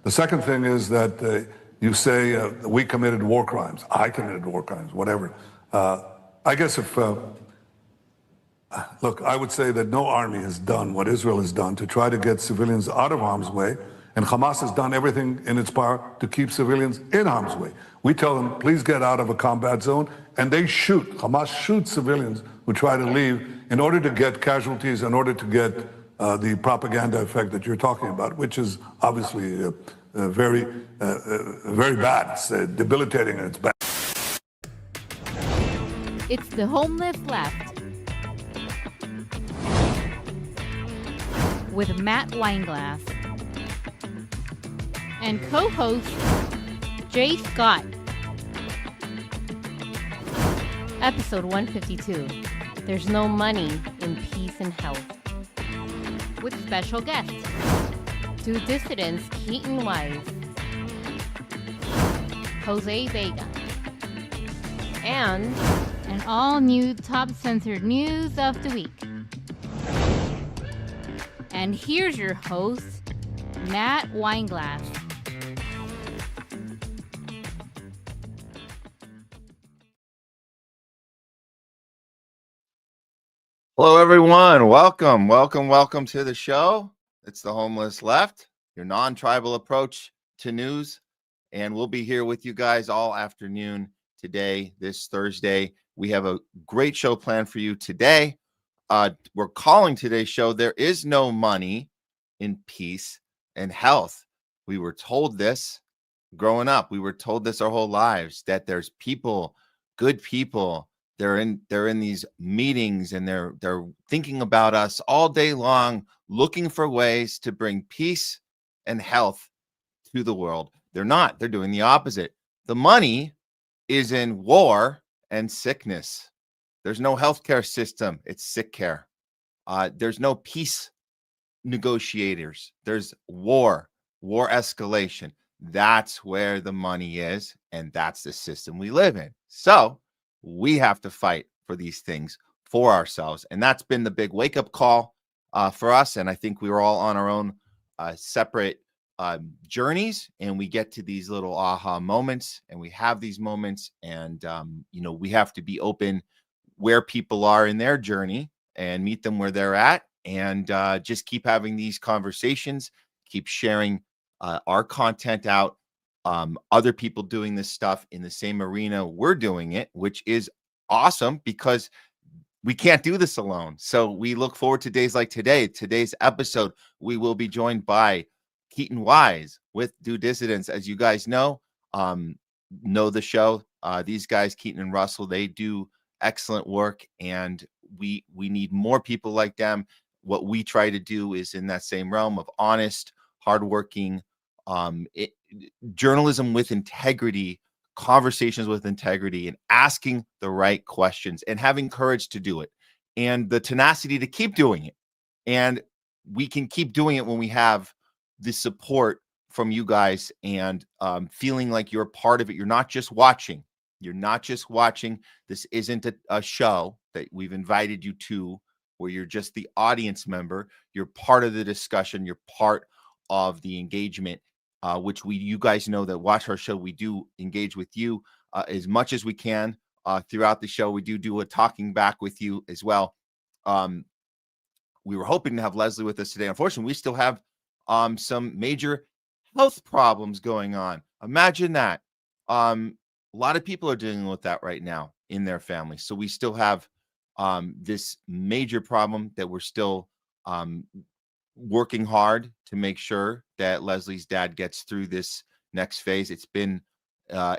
The second thing is that you say we committed war crimes, I committed war crimes, whatever. I guess if, look, I would say that no army has done what Israel has done to try to get civilians out of harm's way, and Hamas has done everything in its power to keep civilians in harm's way. We tell them, please get out of a combat zone, and they shoot. Hamas shoots civilians who try to leave in order to get casualties, in order to get the propaganda effect that you're talking about, which is obviously very bad. It's debilitating and it's bad. It's the Homeless Left with Matt Weinglass and co-host Jay Scott. Episode 152. There's no money in peace and health. With special guests, Dissidence Keaton Weiss, JOSE VEGA, and an all-new top censored news of the week. And here's your host, Matt Weinglass. Hello, everyone. Welcome to the show. It's the Homeless Left, your non-tribal approach to news. And we'll be here with you guys all afternoon today, this Thursday. We have a great show planned for you today. We're calling today's show, There Is No Money in Peace and Health. We were told this growing up. We were told this our whole lives, that there's people, good people, they're in these meetings and they're thinking about us all day long, looking for ways to bring peace and health to the world. They're not. They're doing the opposite. The money is in war and sickness. There's no healthcare system. It's sick care. There's no peace negotiators. There's war escalation. That's where the money is, and that's the system we live in. So we have to fight for these things for ourselves. And that's been the big wake-up call for us. And I think we were all on our own separate journeys, and we get to these little aha moments, and we have these moments, and we have to be open where people are in their journey and meet them where they're at, and just keep having these conversations, keep sharing our content out. Other people doing this stuff in the same arena we're doing it, which is awesome because we can't do this alone. So we look forward to days like today. Today's episode, we will be joined by Keaton Weiss with Dissidence. As you guys know the show. These guys, Keaton and Russell, they do excellent work, and we need more people like them. What we try to do is in that same realm of honest, hardworking, journalism with integrity, conversations with integrity, and asking the right questions and having courage to do it and the tenacity to keep doing it. And we can keep doing it when we have the support from you guys and feeling like you're part of it. You're not just watching. This isn't a show that we've invited you to where you're just the audience member. You're part of the discussion. You're part of the engagement. Which you guys know that watch our show, we do engage with you as much as we can throughout the show. We do a talking back with you as well. We were hoping to have Leslie with us today. Unfortunately, we still have some major health problems going on. Imagine that. A lot of people are dealing with that right now in their families. So we still have this major problem that we're still working hard to make sure that Leslie's dad gets through this next phase. It's been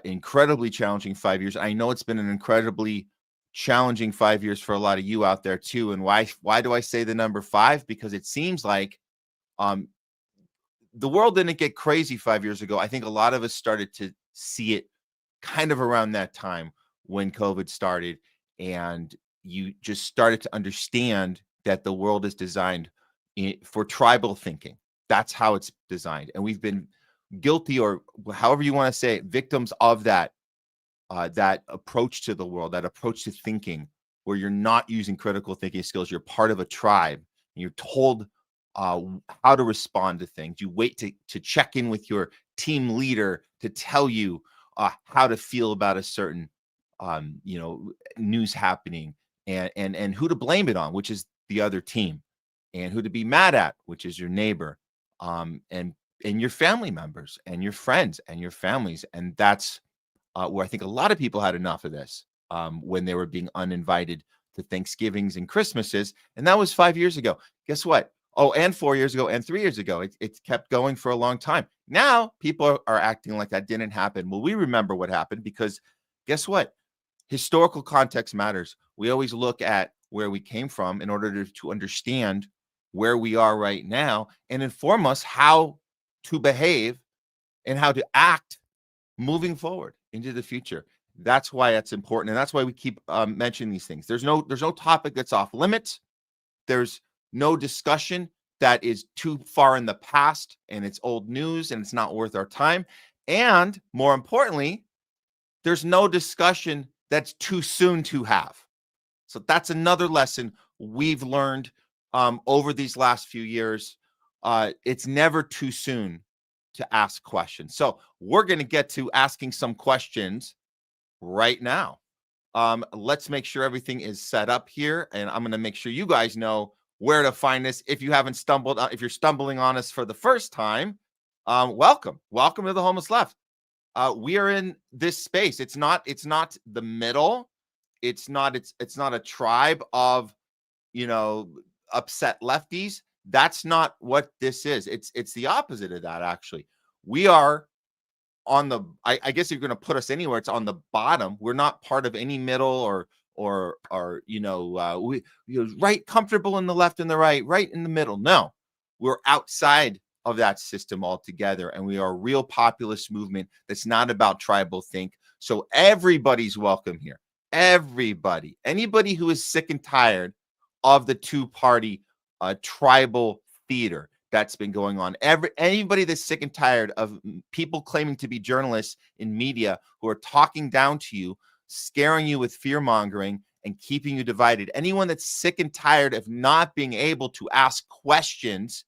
incredibly challenging 5 years. I know it's been an incredibly challenging 5 years for a lot of you out there too. And why do I say the number 5? Because it seems like the world didn't get crazy 5 years ago. I think a lot of us started to see it kind of around that time when COVID started, and you just started to understand that the world is designed for tribal thinking. That's how it's designed. And we've been guilty, or however you want to say it, victims of that approach to the world, that approach to thinking, where you're not using critical thinking skills. You're part of a tribe, and you're told how to respond to things. You wait to check in with your team leader to tell you how to feel about a certain news happening, and who to blame it on, which is the other team, and who to be mad at, which is your neighbor, and your family members and your friends and your families. And that's where I think a lot of people had enough of this when they were being uninvited to Thanksgivings and Christmases. And that was 5 years ago. Guess what? Oh, and 4 years ago and 3 years ago. It kept going for a long time. Now people are acting like that didn't happen. Well, we remember what happened because guess what? Historical context matters. We always look at where we came from in order to understand where we are right now and inform us how to behave and how to act moving forward into the future. That's why that's important. And that's why we keep mentioning these things. There's no topic that's off limits. There's no discussion that is too far in the past and it's old news and it's not worth our time. And more importantly, there's no discussion that's too soon to have. So that's another lesson we've learned over these last few years. It's never too soon to ask questions. So we're going to get to asking some questions right now. Let's make sure everything is set up here, and I'm going to make sure you guys know where to find this. If you haven't stumbled, if you're stumbling on us for the first time, welcome to the Homeless Left. We are in this space. It's not the middle. It's not a tribe of, upset lefties. That's not what this is. It's the opposite of that, actually. We are on the, I guess if you're going to put us anywhere, it's on the bottom. We're not part of any middle or right, comfortable in the left and the right in the middle. No, we're outside of that system altogether, and we are a real populist movement that's not about tribal think. So everybody's welcome here. Anybody who is sick and tired of the two-party tribal theater that's been going on. Anybody that's sick and tired of people claiming to be journalists in media who are talking down to you, scaring you with fear-mongering, and keeping you divided. Anyone that's sick and tired of not being able to ask questions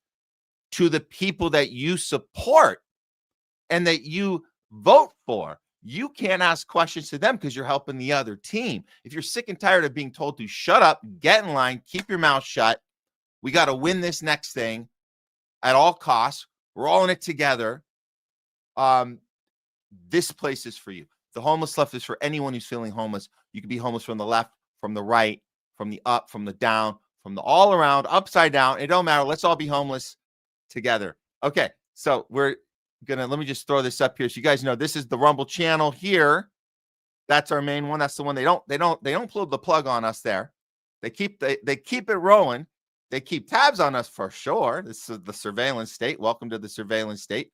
to the people that you support and that you vote for. You can't ask questions to them because you're helping the other team. If you're sick and tired of being told to shut up, get in line, keep your mouth shut, we got to win this next thing at all costs. We're all in it together. This place is for you. The Homeless Left is for anyone who's feeling homeless. You can be homeless from the left, from the right, from the up, from the down, from the all around, upside down. It don't matter. Let's all be homeless together. Okay, so we're gonna, let me just throw this up here so you guys know this is the Rumble channel here. That's our main one. That's the one they don't pull the plug on us there. They keep it rolling. They keep tabs on us for sure. This is the surveillance state. Welcome to the surveillance state,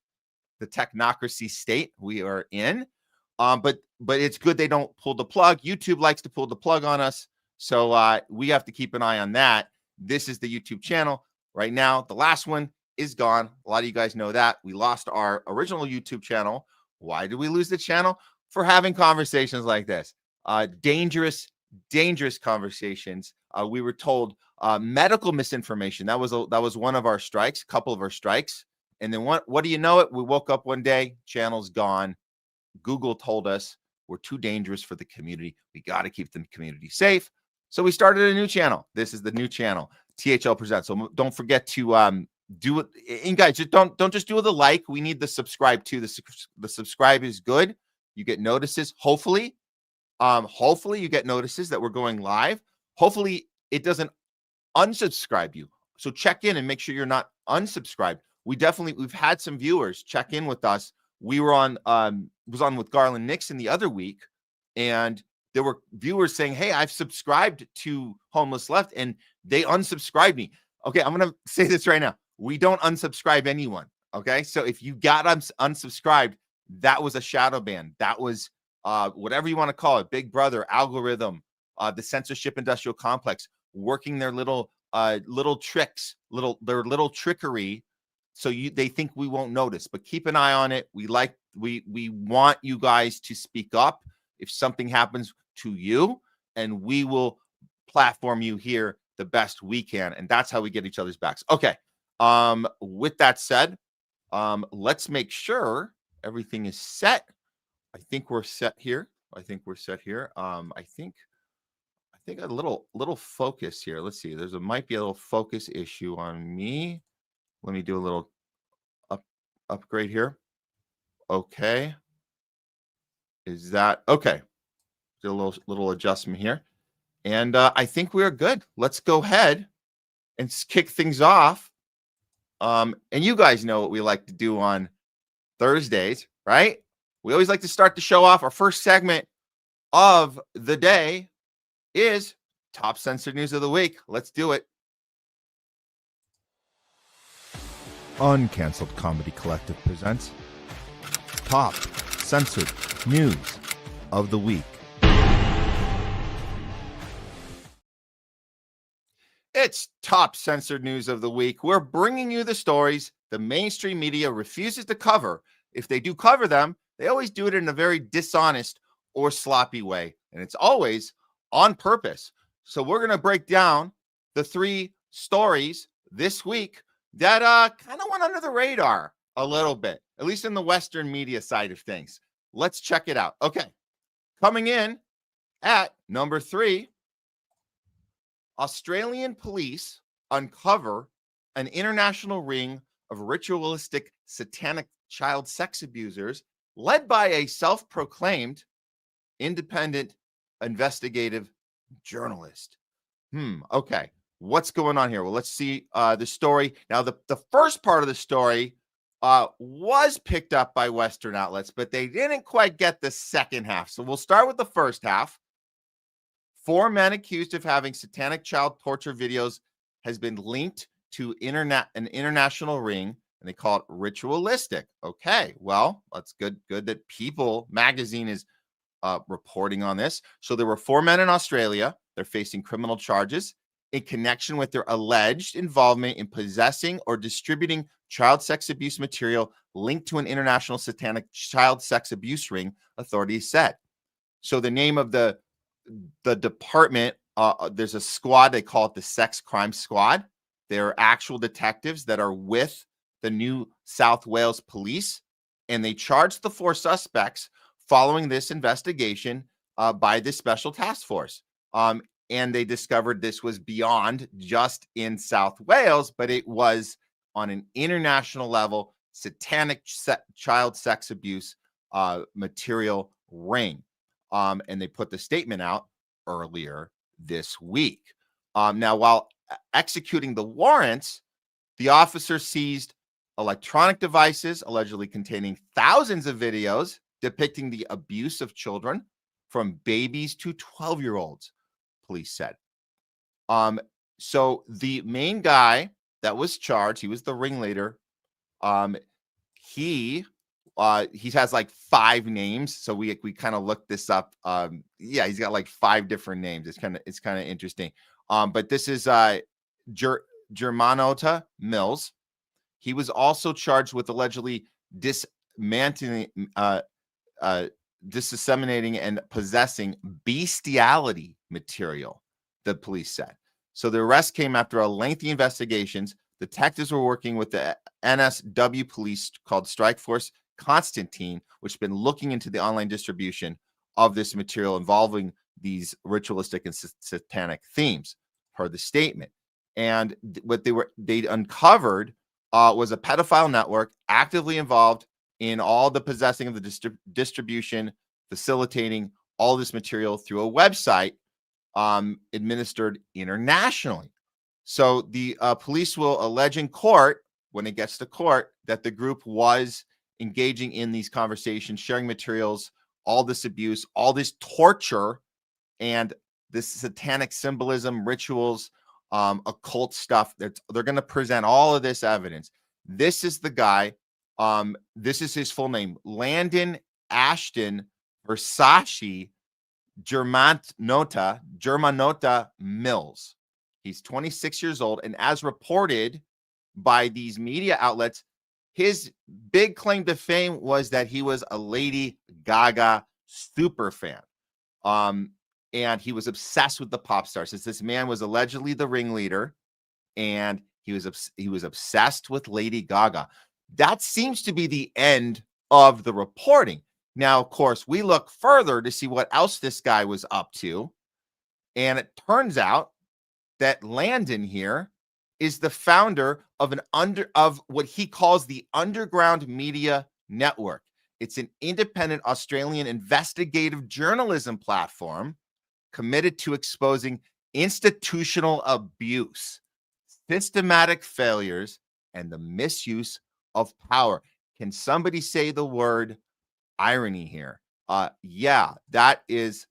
the technocracy state we are in. But it's good they don't pull the plug. YouTube likes to pull the plug on us, so we have to keep an eye on that. This is the YouTube channel right now. The last one is gone. A lot of you guys know that. We lost our original YouTube channel. Why did we lose the channel? For having conversations like this. Dangerous conversations. We were told medical misinformation. That was one of our strikes, a couple of our strikes. And then what do you know it? We woke up one day, channel's gone. Google told us we're too dangerous for the community. We got to keep the community safe. So we started a new channel. This is the new channel, THL Presents. So don't forget to do it. And guys, just don't just do the like. We need the subscribe too. The subscribe is good. You get notices. Hopefully you get notices that we're going live. Hopefully it doesn't unsubscribe you. So check in and make sure you're not unsubscribed. We've had some viewers check in with us. We were on with Garland Nixon the other week, and there were viewers saying, "Hey, I've subscribed to Homeless Left," and they unsubscribed me. Okay, I'm gonna say this right now. We don't unsubscribe anyone. Okay, so if you got unsubscribed, that was a shadow ban. That was whatever you want to call it, Big Brother, algorithm, the censorship industrial complex, working their little tricks, their little trickery. So they think we won't notice, but keep an eye on it. We want you guys to speak up if something happens to you, and we will platform you here the best we can. And that's how we get each other's backs. Okay. With that said, let's make sure everything is set. I think we're set here. I think a little focus here. Let's see. Might be a little focus issue on me. Let me do a little upgrade here. Okay. Is that okay? Do a little adjustment here. And I think we're good. Let's go ahead and kick things off. And you guys know what we like to do on Thursdays, right? We always like to start the show off. Our first segment of the day is Top Censored News of the Week. Let's do it. Uncanceled Comedy Collective presents Top Censored News of the Week. It's Top Censored News of the Week. We're bringing you the stories the mainstream media refuses to cover. If they do cover them, they always do it in a very dishonest or sloppy way. And it's always on purpose. So we're going to break down the 3 stories this week that kind of went under the radar a little bit, at least in the Western media side of things. Let's check it out. Okay. Coming in at number 3, Australian police uncover an international ring of ritualistic satanic child sex abusers led by a self-proclaimed independent investigative journalist. Okay. What's going on here? Well, let's see the story. Now, the first part of the story was picked up by Western outlets, but they didn't quite get the second half. So we'll start with the first half. 4 men accused of having satanic child torture videos has been linked to an international ring, and they call it ritualistic. Okay, well, that's good that People magazine is reporting on this. So there were 4 men in Australia. They're facing criminal charges in connection with their alleged involvement in possessing or distributing child sex abuse material linked to an international satanic child sex abuse ring, authorities said. So the name of the department, there's a squad, they call it the Sex Crime Squad. They're actual detectives that are with the New South Wales Police, and they charged the 4 suspects following this investigation by this special task force. And they discovered this was beyond just in South Wales, but it was on an international level, satanic child sex abuse material ring. And they put the statement out earlier this week. Now, while executing the warrants, the officer seized electronic devices allegedly containing thousands of videos depicting the abuse of children from babies to 12-year-olds, police said. So the main guy that was charged, he was the ringleader. He has like 5 names. So we kind of looked this up. Yeah, he's got like 5 different names. It's kind of interesting. But this is Germanota Mills. He was also charged with allegedly disseminating and possessing bestiality material, the police said. So the arrest came after a lengthy investigations. Detectives were working with the NSW police called Strike Force Constantine, which has been looking into the online distribution of this material involving these ritualistic and satanic themes, per the statement. And what they uncovered was a pedophile network actively involved in all the possessing of the distribution, facilitating all this material through a website administered internationally. So the police will allege in court, when it gets to court, that the group was engaging in these conversations, sharing materials, all this abuse, all this torture, and this satanic symbolism, rituals, occult stuff. They're going to present all of this evidence. This is the guy. This is his full name: Landon Ashton Versace Germanota Mills. He's 26 years old, and as reported by these media outlets, his big claim to fame was that he was a Lady Gaga super fan. And he was obsessed with the pop star. Since this man was allegedly the ringleader, and He was obsessed with Lady Gaga. That seems to be the end of the reporting. Now, of course, we look further to see what else this guy was up to. And it turns out that Landon here is the founder of what he calls the Underground Media Network. It's an independent Australian investigative journalism platform committed to exposing institutional abuse, systematic failures, and the misuse of power. Can somebody say the word irony here? Yeah, that is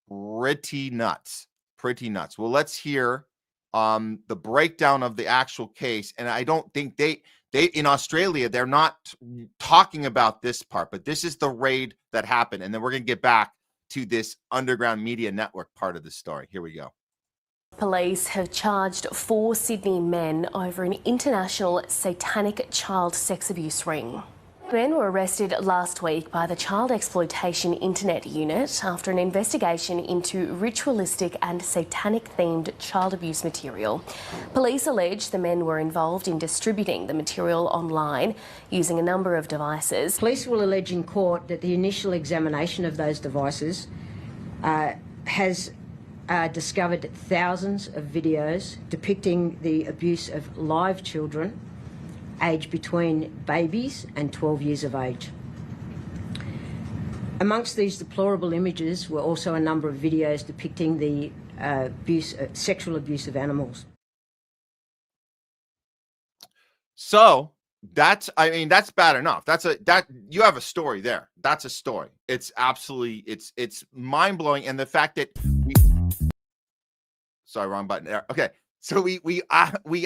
pretty nuts. Pretty nuts. Well, let's hear the breakdown of the actual case. And I don't think they in Australia, they're not talking about this part, but this is the raid that happened. And then we're going to get back to this Underground Media Network part of the story. Here we go. Police have charged 4 Sydney men over an international satanic child sex abuse ring. Men were arrested last week by the Child Exploitation Internet Unit after an investigation into ritualistic and satanic-themed child abuse material. Police allege the men were involved in distributing the material online using a number of devices. Police will allege in court that the initial examination of those devices has discovered thousands of videos depicting the abuse of live children aged between babies and 12 years of age. Amongst these deplorable images were also a number of videos depicting the sexual abuse of animals. So that's bad enough. You have a story there. That's a story. It's absolutely, it's mind-blowing. And the fact that sorry, wrong button there. Okay. So we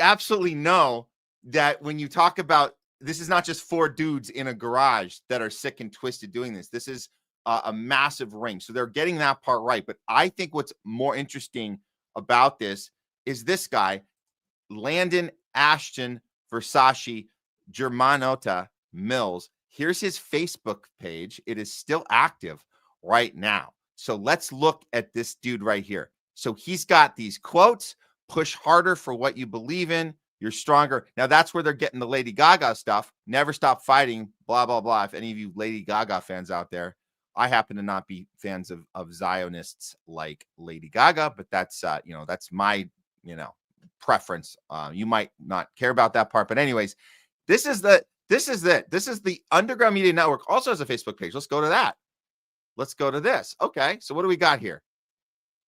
absolutely know that when you talk about, this is not just 4 dudes in a garage that are sick and twisted doing this. This is a massive ring. So they're getting that part right. But I think what's more interesting about this is this guy, Landon Ashton Versace Germanota Mills. Here's his Facebook page. It is still active right now. So let's look at this dude right here. So he's got these quotes: push harder for what you believe in. You're stronger. Now that's where they're getting the Lady Gaga stuff. Never stop fighting, blah, blah, blah. If any of you Lady Gaga fans out there, I happen to not be fans of Zionists like Lady Gaga, but that's, that's my, preference. You might not care about that part, but anyways, this is the Underground Media Network. Also has a Facebook page. Let's go to that. Let's go to this. Okay. So what do we got here?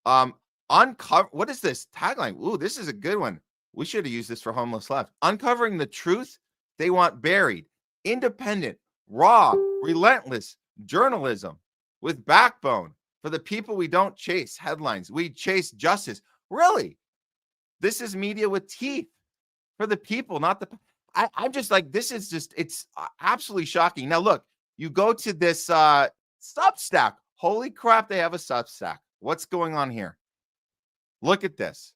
What is this tagline? Ooh, this is a good one. We should have used this for Homeless Left. Uncovering the truth they want buried. Independent, raw, relentless journalism with backbone for the people we don't chase headlines. We chase justice. Really? This is media with teeth for the people, not the... I'm just like, this is just, it's absolutely shocking. Now, look, you go to this Substack. Holy crap, they have a Substack. What's going on here? Look at this.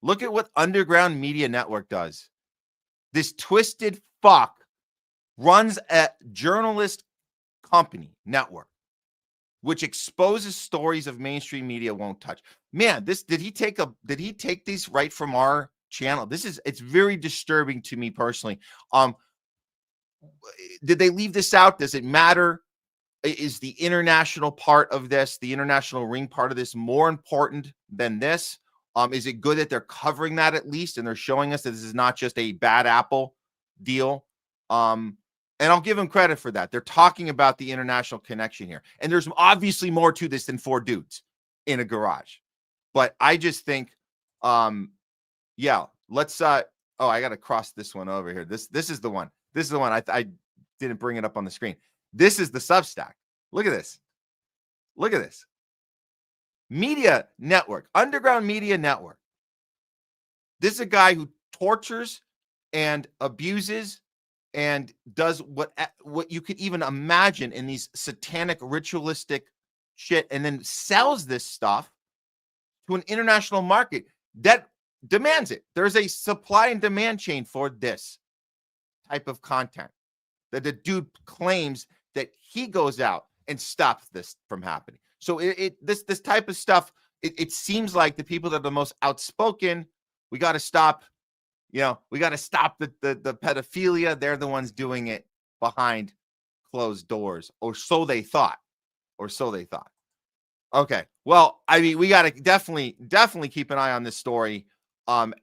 Look at what Underground Media Network does. This twisted fuck runs a journalist company network, which exposes stories of mainstream media won't touch. Man, did he take these right from our channel? It's very disturbing to me personally. Did they leave this out? Does it matter? Is the international part of this, the international ring part of this, more important than this? Is it good that they're covering that at least, and they're showing us that this is not just a bad apple deal? And I'll give them credit for that. They're talking about the international connection here. And there's obviously more to this than 4 dudes in a garage. But I just think, yeah, let's, I got to cross this one over here. This is the one. This is the one. I didn't bring it up on the screen. This is the Substack. Look at this. Look at this. Media Network, Underground Media Network. This is a guy who tortures and abuses and does what you could even imagine in these satanic ritualistic shit, and then sells this stuff to an international market that demands it. There's a supply and demand chain for this type of content that the dude claims that he goes out and stops this from happening. So this type of stuff, it seems like the people that are the most outspoken, we got to stop we got to stop the pedophilia. They're the ones doing it behind closed doors, or so they thought. Okay. Well, I mean, we got to definitely keep an eye on this story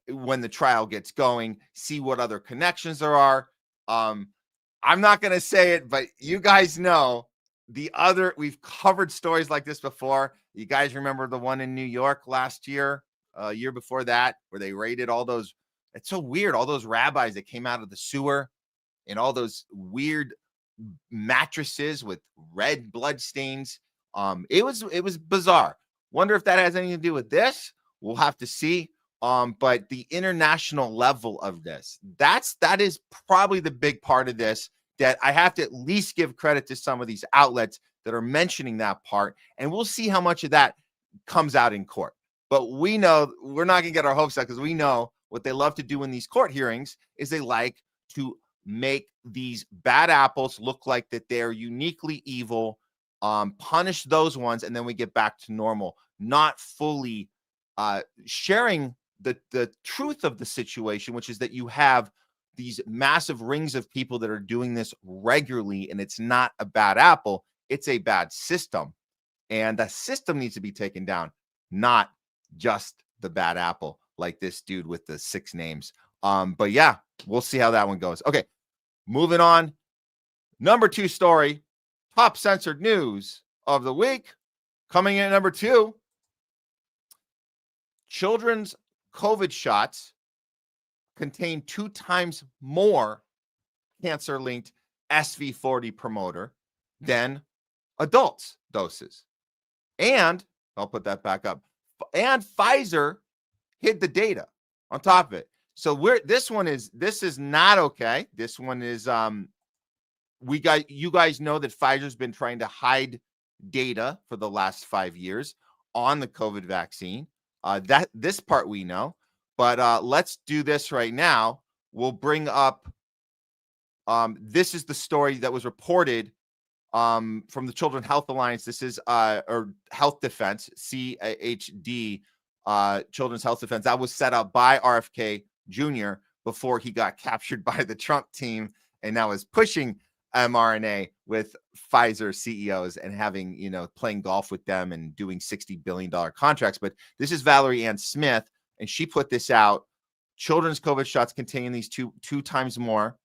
when the trial gets going, see what other connections there are. I'm not going to say it, but you guys know we've covered stories like this before. You guys remember the one in New York last year, year before that, where they raided all those. It's so weird. All those rabbis that came out of the sewer and all those weird mattresses with red blood stains. It was bizarre. Wonder if that has anything to do with this. We'll have to see. But the international level of this, that is probably the big part of this, that I have to at least give credit to some of these outlets that are mentioning that part. And we'll see how much of that comes out in court. But we know we're not going to get our hopes up, because we know what they love to do in these court hearings is they like to make these bad apples look like that they're uniquely evil, punish those ones, and then we get back to normal, not fully sharing the truth of the situation, which is that you have these massive rings of people that are doing this regularly, and it's not a bad apple, it's a bad system. And the system needs to be taken down, not just the bad apple, like this dude with the 6 names. But yeah, we'll see how that one goes. Okay, moving on. Number 2 story, top censored news of the week. Coming in at number 2, children's COVID shots contain 2 times more cancer-linked SV40 promoter than adults' doses. And I'll put that back up. And Pfizer hid the data on top of it. So this is not okay. This one is you guys know that Pfizer's been trying to hide data for the last 5 years on the COVID vaccine. This part we know, but let's do this right now. We'll bring up, this is the story that was reported from the Children's Health Alliance. This is, or Health Defense, CHD, Children's Health Defense. That was set up by RFK Jr. before he got captured by the Trump team, and now is pushing mRNA with Pfizer CEOs and having, playing golf with them and doing $60 billion contracts. But this is Valerie Ann Smith, and she put this out. Children's COVID shots containing these two times more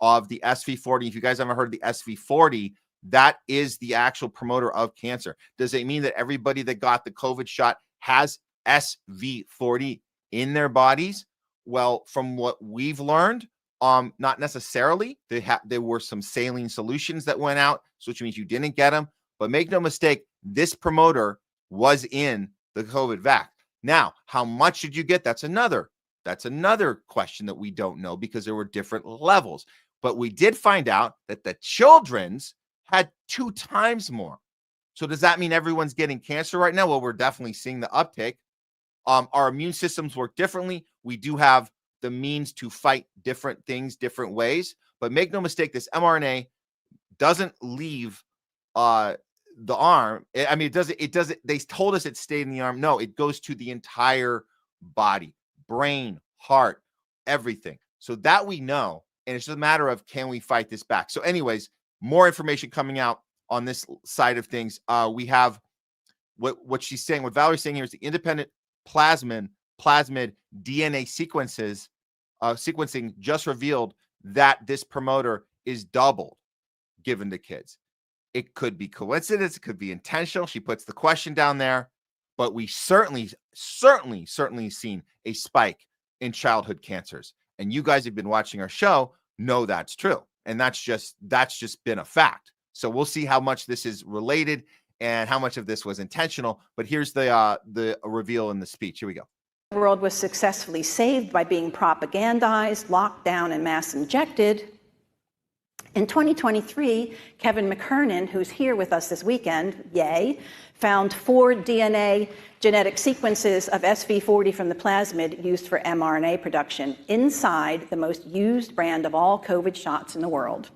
of the SV40. If you guys haven't heard of the SV40, that is the actual promoter of cancer. Does it mean that everybody that got the COVID shot has SV40 in their bodies? Well, from what we've learned, not necessarily. There were some saline solutions that went out, so which means you didn't get them. But make no mistake, this promoter was in the COVID vac. Now, how much did you get? That's another question that we don't know, because there were different levels. But we did find out that the children's had 2 times more. So does that mean everyone's getting cancer right now? Well, we're definitely seeing the uptake. Our immune systems work differently. We do have the means to fight different things different ways. But make no mistake, this mRNA doesn't leave the arm. I mean, it doesn't. They told us it stayed in the arm. No, it goes to the entire body, brain, heart, everything. So that we know. And it's just a matter of, can we fight this back? So anyways, more information coming out on this side of things. We have what she's saying, what Valerie's saying here is the independent plasmid DNA sequencing just revealed that this promoter is doubled given to kids. It could be coincidence. It could be intentional. She puts the question down there, but we certainly seen a spike in childhood cancers. And you guys have been watching our show, know that's true. And that's just been a fact. So we'll see how much this is related and how much of this was intentional. But here's the reveal in the speech. Here we go. The world was successfully saved by being propagandized, locked down, and mass injected. In 2023, Kevin McKernan, who's here with us this weekend, yay, found 4 DNA genetic sequences of SV40 from the plasmid used for mRNA production inside the most used brand of all COVID shots in the world.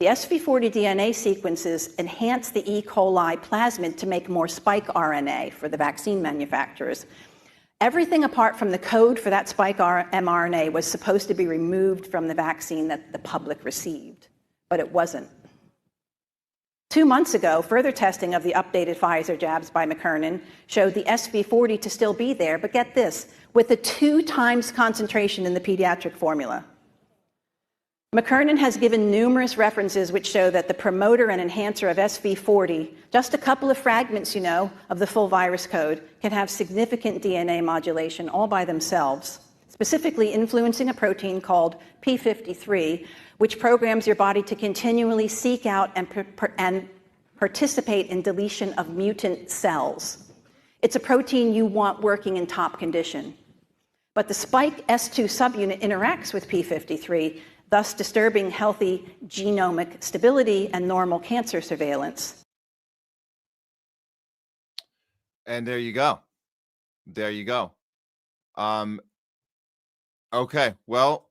The SV40 DNA sequences enhance the E. coli plasmid to make more spike RNA for the vaccine manufacturers. Everything apart from the code for that spike mRNA was supposed to be removed from the vaccine that the public received, but it wasn't. 2 months ago, further testing of the updated Pfizer jabs by McKernan showed the SV40 to still be there, but get this, with a 2 times concentration in the pediatric formula. McKernan has given numerous references which show that the promoter and enhancer of SV40, just a couple of fragments, of the full virus code, can have significant DNA modulation all by themselves, specifically influencing a protein called P53, which programs your body to continually seek out and participate in deletion of mutant cells. It's a protein you want working in top condition. But the spike S2 subunit interacts with P53, thus disturbing healthy genomic stability and normal cancer surveillance. And there you go. There you go. Okay, well,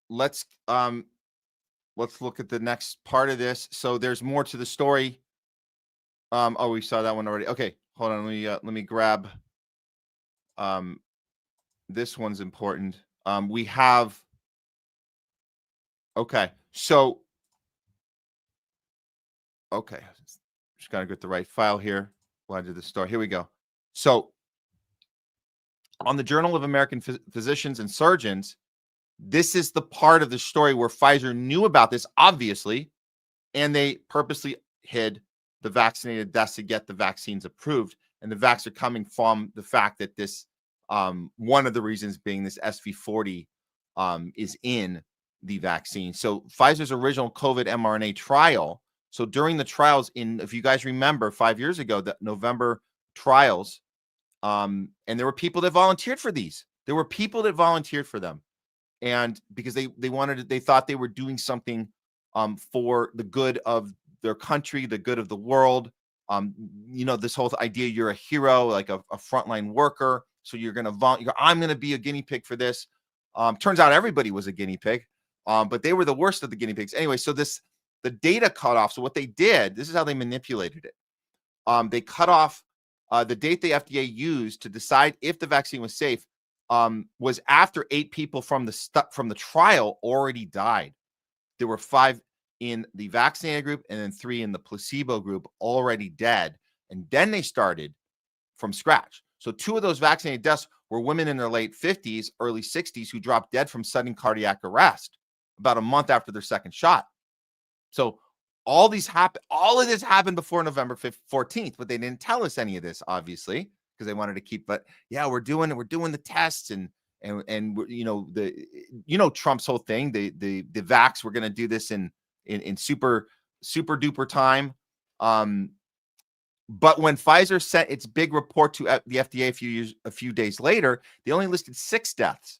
let's look at the next part of this. So there's more to the story. Oh, we saw that one already. Okay, hold on. Let me grab. This one's important. We have. Okay, so. Okay, just gotta get the right file here. Why did the story? Here we go. So, on the Journal of American Physicians and Surgeons, this is the part of the story where Pfizer knew about this, obviously, and they purposely hid the vaccinated deaths to get the vaccines approved. And the vax are coming from the fact that this, one of the reasons being this SV40 is in the vaccine. So Pfizer's original COVID mRNA trial. So during the trials if you guys remember 5 years ago, the November trials, and there were people that volunteered for these. There were people that volunteered for them. And because they thought they were doing something for the good of their country, the good of the world. This whole idea, you're a hero, like a frontline worker. So you're going to I'm going to be a guinea pig for this. Turns out everybody was a guinea pig, but they were the worst of the guinea pigs. Anyway, so the data cut off. So what they did, this is how they manipulated it. They cut off the date the FDA used to decide if the vaccine was safe. Was after 8 people from the trial already died. There were 5 in the vaccinated group and then 3 in the placebo group already dead. And then they started from scratch. So 2 of those vaccinated deaths were women in their late 50s, early 60s who dropped dead from sudden cardiac arrest about a month after their second shot. So all of this happened before November 14th, but they didn't tell us any of this, obviously, because they wanted to keep, but yeah, we're doing the tests and Trump's whole thing, the vax, we're going to do this in super duper time. But when Pfizer sent its big report to the FDA a few days later, they only listed 6 deaths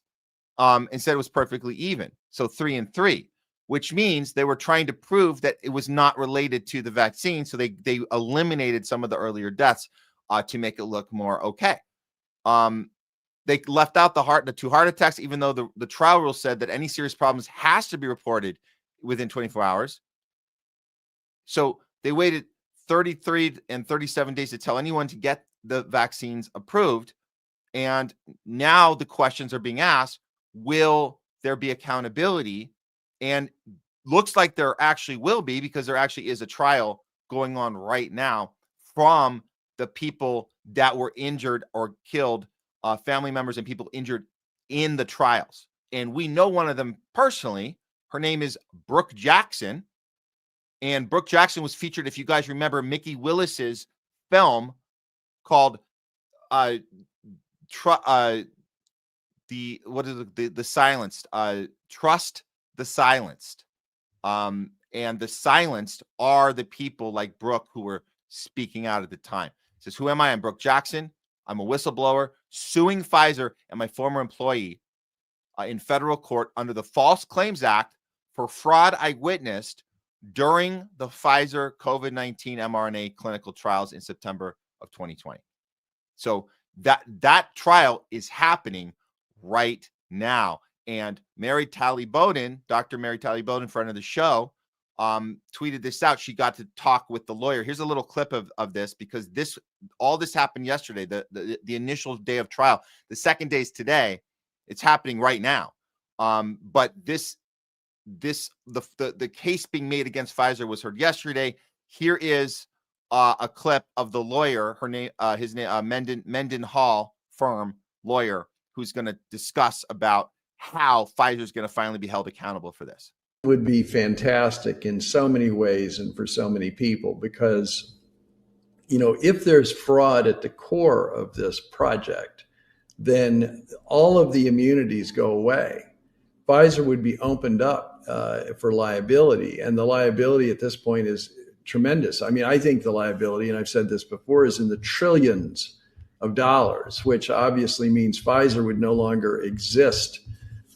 and said it was perfectly even. So 3 and 3, which means they were trying to prove that it was not related to the vaccine. So they eliminated some of the earlier deaths to make it look more okay. They left out the 2 heart attacks, even though the trial rule said that any serious problems has to be reported within 24 hours. So they waited 33 and 37 days to tell anyone to get the vaccines approved. And now the questions are being asked, will there be accountability? And looks like there actually will be, because there actually is a trial going on right now from the people that were injured or killed, family members and people injured in the trials. And we know one of them personally. Her name is Brooke Jackson. And Brooke Jackson was featured, if you guys remember, Mickey Willis's film called The Silenced, Trust the Silenced. And the silenced are the people like Brooke who were speaking out at the time. It says, who am I? I'm Brooke Jackson. I'm a whistleblower suing Pfizer and my former employee in federal court under the False Claims Act for fraud I witnessed during the Pfizer COVID-19 mRNA clinical trials in September of 2020. So that trial is happening right now. And Mary Talley Bowden, Dr. Mary Talley Bowden, friend of the show, tweeted this out. She got to talk with the lawyer. Here's a little clip of this, because all this happened yesterday, the initial day of trial. The second day is today. It's happening right now. But the case being made against Pfizer was heard yesterday. Here is a clip of the lawyer. His name, Mendenhall firm lawyer, who's going to discuss about how Pfizer is going to finally be held accountable for this. Would be fantastic in so many ways and for so many people, because, if there's fraud at the core of this project, then all of the immunities go away. Pfizer would be opened up for liability, and the liability at this point is tremendous. I mean, I think the liability, and I've said this before, is in the trillions of dollars, which obviously means Pfizer would no longer exist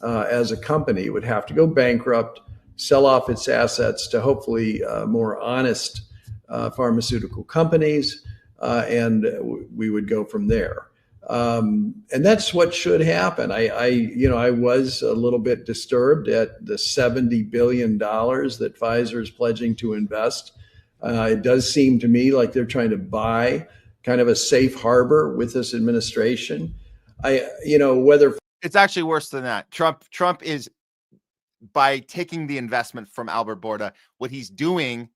as a company, would have to go bankrupt, sell off its assets to hopefully more honest pharmaceutical companies, and we would go from there. And that's what should happen. I was a little bit disturbed at the $70 billion that Pfizer is pledging to invest. It does seem to me like they're trying to buy kind of a safe harbor with this administration. Whether it's actually worse than that. Trump is, by taking the investment from Albert Bourda, what he's doing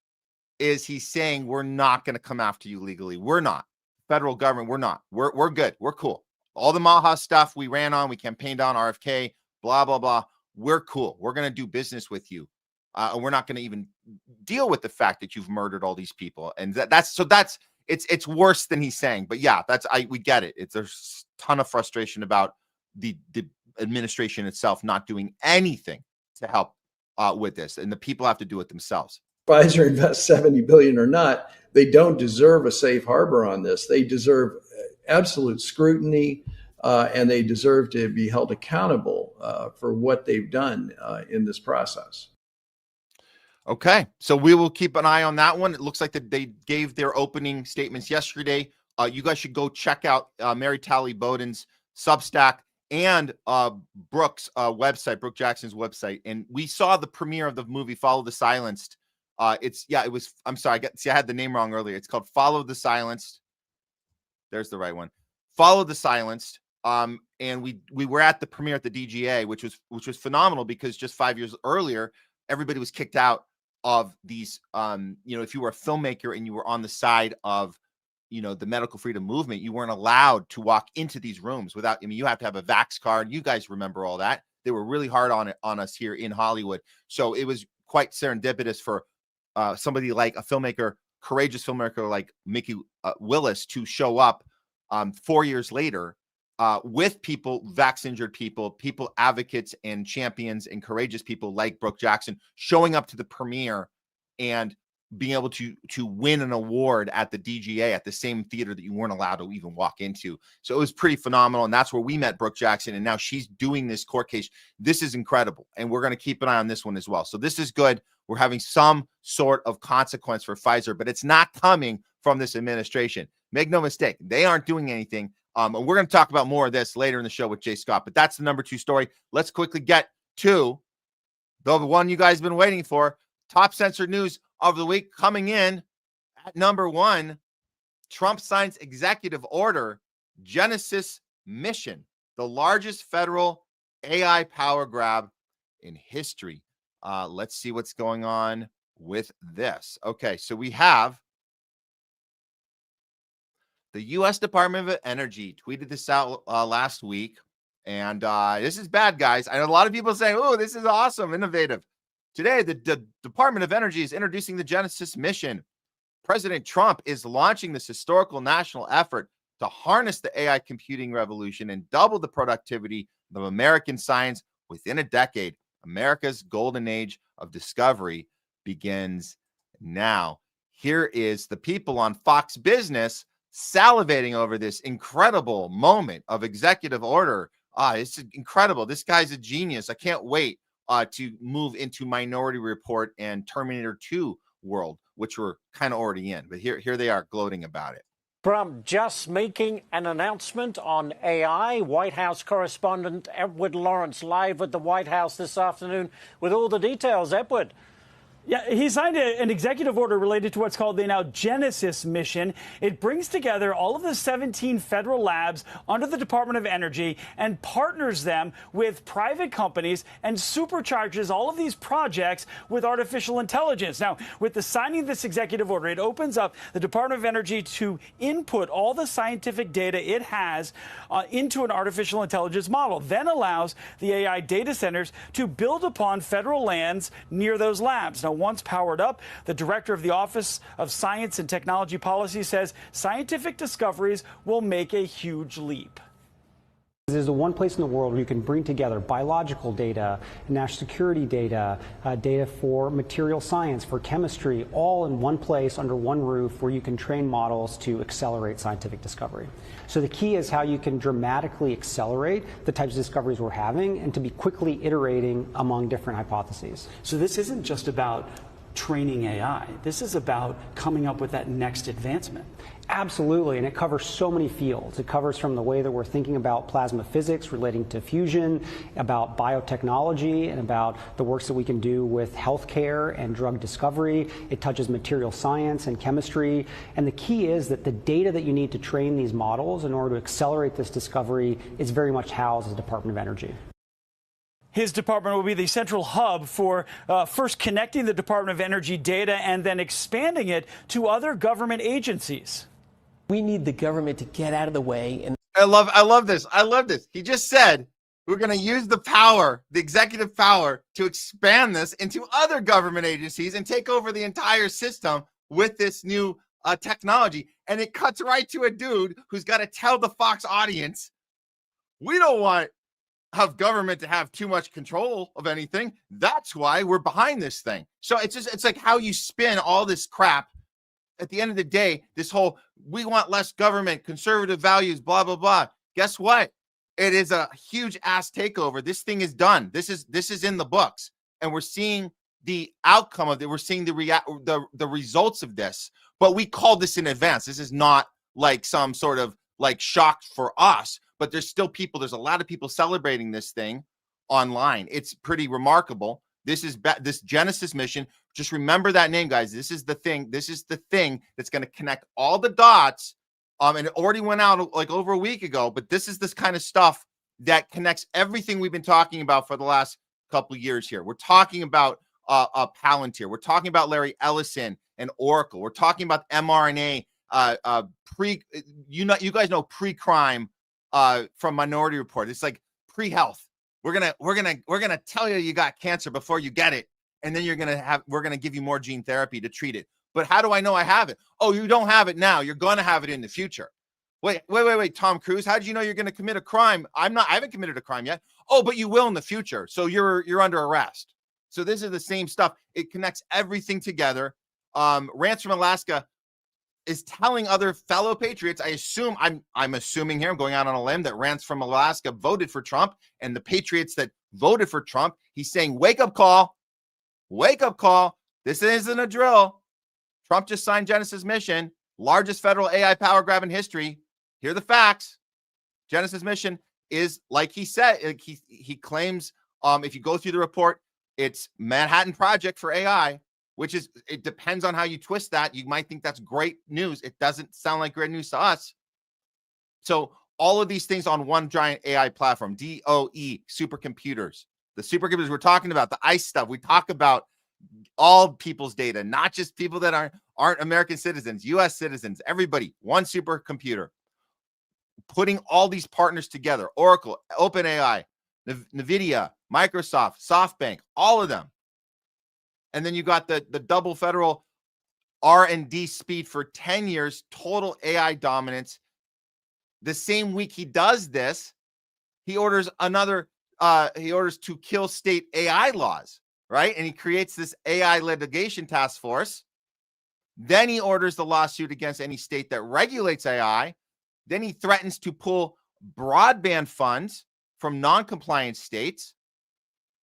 is he's saying, we're not going to come after you legally. We're not. Federal government, we're not. We're good. We're cool. All the MAHA stuff we ran on, we campaigned on, RFK, blah, blah, blah. We're cool. We're going to do business with you. And we're not going to even deal with the fact that you've murdered all these people. And it's worse than he's saying. But yeah, we get it. There's a ton of frustration about the administration itself not doing anything to help with this, and the people have to do it themselves. Pfizer invests $70 billion or not, they don't deserve a safe harbor on this. They deserve absolute scrutiny, and they deserve to be held accountable for what they've done in this process. Okay, so we will keep an eye on that one. It looks like that they gave their opening statements yesterday. You guys should go check out Mary Talley Bowden's Substack and Brooke's website, Brooke Jackson's website. And we saw the premiere of the movie Follow the Silenced. I'm sorry, I had the name wrong earlier. It's called Follow the Silenced. There's the right one. Follow the Silenced. And we were at the premiere at the DGA, which was phenomenal, because just 5 years earlier, everybody was kicked out of these. If you were a filmmaker and you were on the side of the medical freedom movement, you weren't allowed to walk into these rooms without, you have to have a vax card. You guys remember all that. They were really hard on us here in Hollywood. So it was quite serendipitous for somebody like a filmmaker, courageous filmmaker like Mickey Willis, to show up 4 years later with people, vax injured people advocates and champions and courageous people like Brooke Jackson, showing up to the premiere and being able to win an award at the DGA at the same theater that you weren't allowed to even walk into. So it was pretty phenomenal. And that's where we met Brooke Jackson. And now she's doing this court case. This is incredible. And we're going to keep an eye on this one as well. So this is good. We're having some sort of consequence for Pfizer, but it's not coming from this administration. Make no mistake. They aren't doing anything. And we're going to talk about more of this later in the show with Jay Scott, but that's the number 2 story. Let's quickly get to the one you guys have been waiting for. Top censored news of the week, coming in at number 1. Trump signs executive order, Genesis mission, the largest federal AI power grab in history. Let's see what's going on with this. Okay, so we have the U.S. Department of Energy tweeted this out last week. And this is bad, guys. I know a lot of people saying, oh, this is awesome, innovative. Today, the Department of Energy is introducing the Genesis mission. President Trump is launching this historical national effort to harness the AI computing revolution and double the productivity of American science within a decade. America's golden age of discovery begins now. Here is the people on Fox Business salivating over this incredible moment of executive order. It's incredible. This guy's a genius. I can't wait to move into Minority Report and Terminator 2 world, which we're kind of already in. But here they are gloating about it. Trump just making an announcement on AI. White House correspondent Edward Lawrence live at the White House this afternoon with all the details. Edward. Yeah, he signed an executive order related to what's called the now Genesis mission. It brings together all of the 17 federal labs under the Department of Energy and partners them with private companies and supercharges all of these projects with artificial intelligence. Now, with the signing of this executive order, it opens up the Department of Energy to input all the scientific data it has into an artificial intelligence model, then allows the AI data centers to build upon federal lands near those labs. Now, once powered up, the director of the Office of Science and Technology Policy says scientific discoveries will make a huge leap. This is the one place in the world where you can bring together biological data, national security data, data for material science, for chemistry, all in one place under one roof where you can train models to accelerate scientific discovery. So the key is how you can dramatically accelerate the types of discoveries we're having and to be quickly iterating among different hypotheses. So this isn't just about training AI. This is about coming up with that next advancement. Absolutely, and it covers so many fields. It covers from the way that we're thinking about plasma physics relating to fusion, about biotechnology, and about the works that we can do with healthcare and drug discovery. It touches material science and chemistry. And the key is that the data that you need to train these models in order to accelerate this discovery is very much housed at the Department of Energy. His department will be the central hub for first connecting the Department of Energy data and then expanding it to other government agencies. We need the government to get out of the way. And I love this. I love this. He just said we're going to use the power, the executive power, to expand this into other government agencies and take over the entire system with this new technology. And it cuts right to a dude who's got to tell the Fox audience, we don't want have government to have too much control of anything. That's why we're behind this thing. So it's like how you spin all this crap. At the end of the day, this whole, we want less government, conservative values, blah, blah, blah. Guess what? It is a huge ass takeover. This thing is done. This is in the books. And we're seeing the outcome of it. We're seeing the results of this. But we called this in advance. This is not like some sort of like shock for us. But there's still people, there's a lot of people celebrating this thing online. It's pretty remarkable. This is this Genesis mission. Just remember that name, guys. This is the thing. This is the thing that's going to connect all the dots. And it already went out like over a week ago. But this is this kind of stuff that connects everything we've been talking about for the last couple of years here. We're talking about Palantir. We're talking about Larry Ellison and Oracle. We're talking about mRNA. You guys know pre-crime. From Minority Report. It's like pre-health. We're gonna tell you got cancer before you get it, and then we're gonna give you more gene therapy to treat it. But how do I know I have it? Oh, you don't have it now. You're gonna have it in the future. Wait, Tom Cruise, how did you know you're gonna commit a crime? I haven't committed a crime yet. Oh, but you will in the future. So you're under arrest. So this is the same stuff. It connects everything together. Rance from Alaska is telling other fellow patriots, I'm assuming here, I'm going out on a limb, that Rance from Alaska voted for Trump, and the patriots that voted for Trump, he's saying, wake up call. This isn't a drill. Trump just signed Genesis mission, largest federal AI power grab in history. Here are the facts. Genesis mission is, like he said, he claims, if you go through the report, it's Manhattan Project for AI. Which is, it depends on how you twist that. You might think that's great news. It doesn't sound like great news to us. So all of these things on one giant AI platform, DOE, supercomputers. The supercomputers we're talking about, the ICE stuff. We talk about all people's data, not just people that aren't American citizens, US citizens, everybody, one supercomputer. Putting all these partners together, Oracle, OpenAI, NVIDIA, Microsoft, SoftBank, all of them. And then you got the double federal R&D speed for 10 years, total AI dominance. The same week he does this, he orders to kill state AI laws, right? And he creates this AI litigation task force. Then he orders the lawsuit against any state that regulates AI. Then he threatens to pull broadband funds from non-compliant states.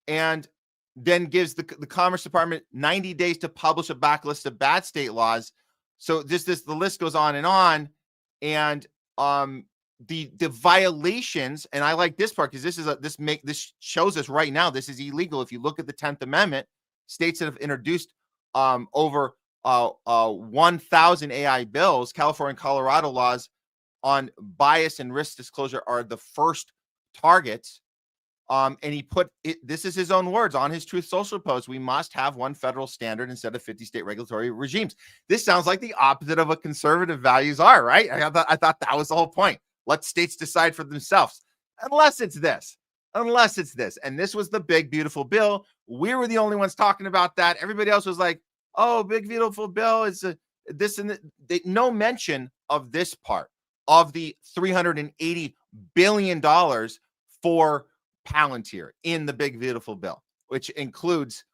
And then gives the Commerce Department 90 days to publish a backlist of bad state laws. So the list goes on. And the violations, and I like this part because this shows us right now this is illegal. If you look at the 10th Amendment, states that have introduced over 1,000 AI bills. California and Colorado laws on bias and risk disclosure are the first targets. And he put it, this is his own words on his Truth Social post: we must have one federal standard instead of 50 state regulatory regimes. This sounds like the opposite of what conservative values are, right? I thought that was the whole point. Let states decide for themselves. Unless it's this. And this was the big, beautiful bill. We were the only ones talking about that. Everybody else was like, oh, big, beautiful bill. It's this and that. No mention of this part of the $380 billion for Palantir in the big, beautiful bill, which includes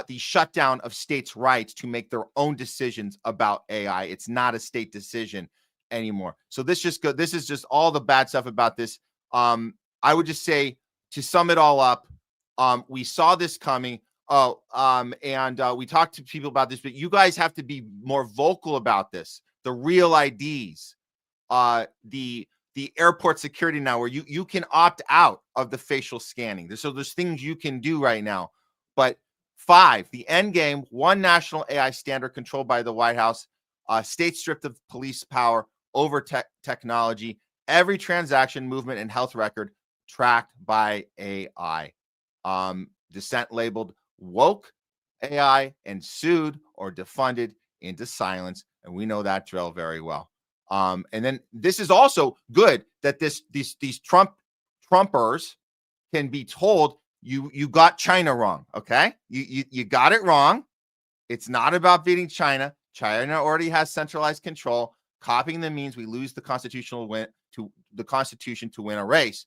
the shutdown of states' rights to make their own decisions about AI. It's not a state decision anymore. So this is just all the bad stuff about this. I would just say, to sum it all up, we saw this coming. We talked to people about this, but you guys have to be more vocal about this. The real IDs, the airport security now, where you can opt out of the facial scanning. So there's things you can do right now. But 5, the end game: one national AI standard controlled by the White House, states stripped of police power over technology, every transaction, movement, and health record tracked by AI. Dissent labeled woke AI and sued or defunded into silence. And we know that drill very well. And then this is also good that these Trumpers can be told, you got China wrong. Okay. You got it wrong. It's not about beating China. China already has centralized control. Copying them means we lose the Constitution to win a race.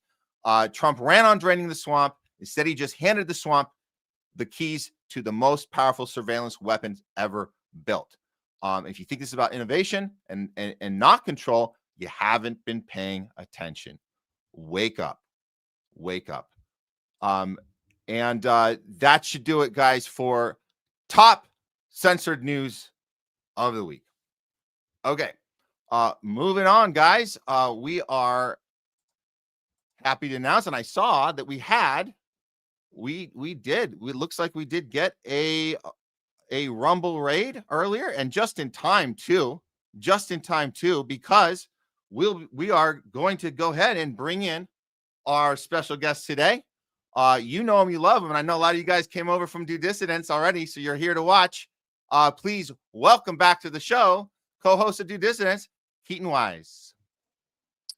Trump ran on draining the swamp. Instead, he just handed the swamp the keys to the most powerful surveillance weapons ever built. If you think this is about innovation and not control, you haven't been paying attention. Wake up. That should do it, guys, for top censored news of the week. Okay. Moving on, guys. We are happy to announce, and I saw that it looks like we did get a Rumble raid earlier, and just in time too, because we are going to go ahead and bring in our special guest today. You know him, you love him, and I know a lot of you guys came over from Dissidence already, so you're here to watch. Please welcome back to the show, co-host of Dissidence, Keaton Weiss.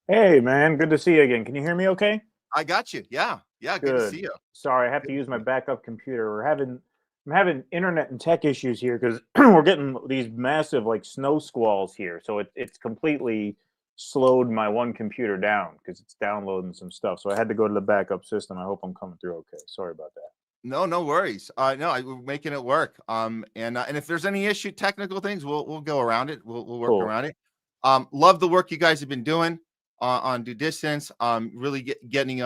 Hey, man, good to see you again. Can you hear me okay? I got you. Yeah, good to see you. Sorry, I have to use my backup computer. I'm having internet and tech issues here because we're getting these massive snow squalls here. So it's completely slowed my one computer down because it's downloading some stuff. So I had to go to the backup system. I hope I'm coming through okay. Sorry about that. No worries. We're making it work. And if there's any technical things, we'll go around it. We'll work around it. Love the work you guys have been doing on Dissidence. Really getting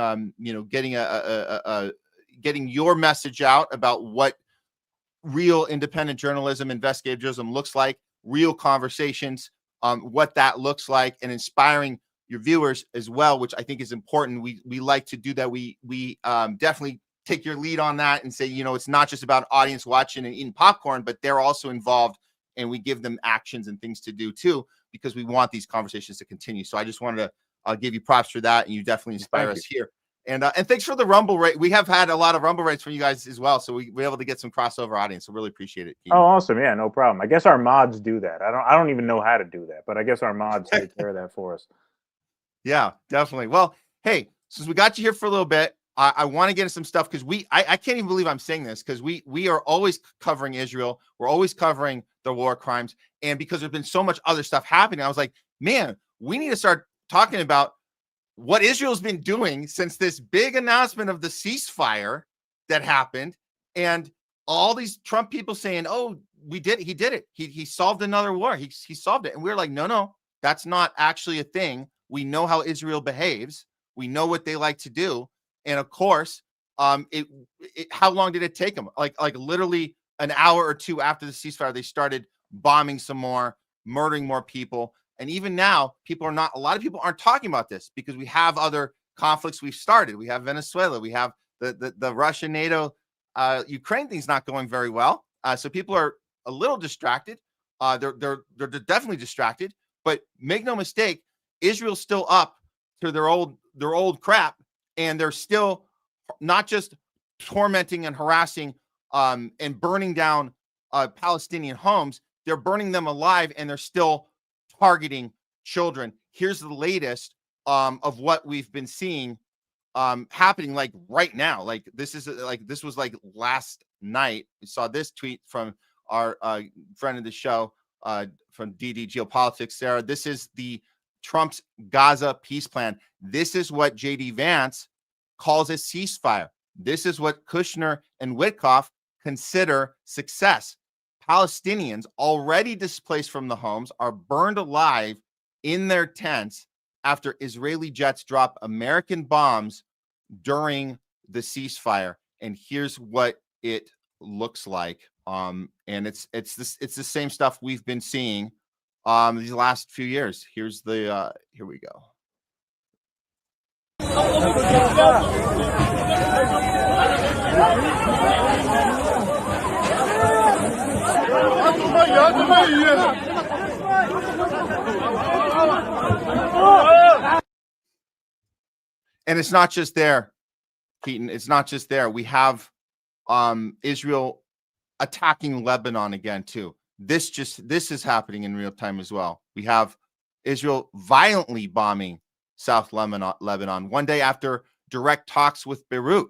your message out about what real independent journalism, investigative journalism looks like, real conversations, what that looks like, and inspiring your viewers as well, which I think is important. We like to do that. We definitely take your lead on that and say, it's not just about audience watching and eating popcorn, but they're also involved, and we give them actions and things to do too, because we want these conversations to continue. So I just wanted to give you props for that, and you definitely inspire us here. And thanks for the Rumble rate. We have had a lot of Rumble rates from you guys as well, so we're able to get some crossover audience. So really appreciate it, Keaton. Oh, awesome! Yeah, no problem. I guess our mods do that. I don't even know how to do that, but I guess our mods take care of that for us. Yeah, definitely. Well, hey, since we got you here for a little bit, I want to get into some stuff because I can't even believe I'm saying this, because we are always covering Israel. We're always covering the war crimes, and because there's been so much other stuff happening, I was like, man, we need to start talking about what Israel's been doing since this big announcement of the ceasefire that happened, and all these Trump people saying, oh, he did it. He solved another war. He solved it. And we're like, no, that's not actually a thing. We know how Israel behaves. We know what they like to do. And of course, how long did it take them? Like literally an hour or two after the ceasefire, they started bombing some more, murdering more people. And even now, a lot of people aren't talking about this because we have other conflicts we've started. We have Venezuela. We have the Russia, NATO, Ukraine thing's not going very well. So people are a little distracted. They're definitely distracted. But make no mistake, Israel's still up to their old crap, and they're still not just tormenting and harassing and burning down Palestinian homes. They're burning them alive, and they're still targeting children. Here's the latest of what we've been seeing happening like right now. Like this was like last night. We saw this tweet from our friend of the show from DD Geopolitics, Sarah. This is the Trump's Gaza peace plan. This is what JD Vance calls a ceasefire. This is what Kushner and Witkoff consider success. Palestinians already displaced from the homes are burned alive in their tents after Israeli jets drop American bombs during the ceasefire. And here's what it looks like. And it's the same stuff we've been seeing these last few years. Here's the here we go. And it's not just there, Keaton. It's not just there. We have Israel attacking Lebanon again too. This is happening in real time as well. We have Israel violently bombing South Lebanon. One day after direct talks with Beirut,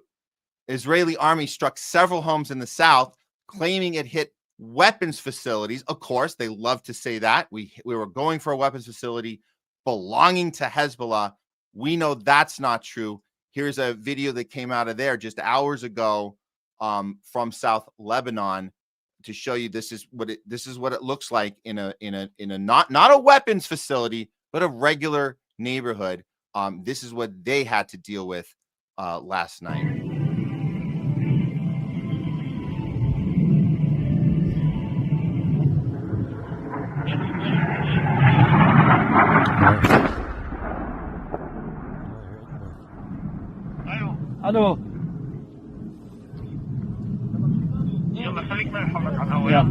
Israeli army struck several homes in the south, claiming it hit weapons facilities. Of course, they love to say that. We were going for a weapons facility belonging to Hezbollah. We know that's not true. Here's a video that came out of there just hours ago from South Lebanon to show you this is what it looks like in a not a weapons facility, but a regular neighborhood. This is what they had to deal with last night. الو يلا خليك ما يحرك على الهواء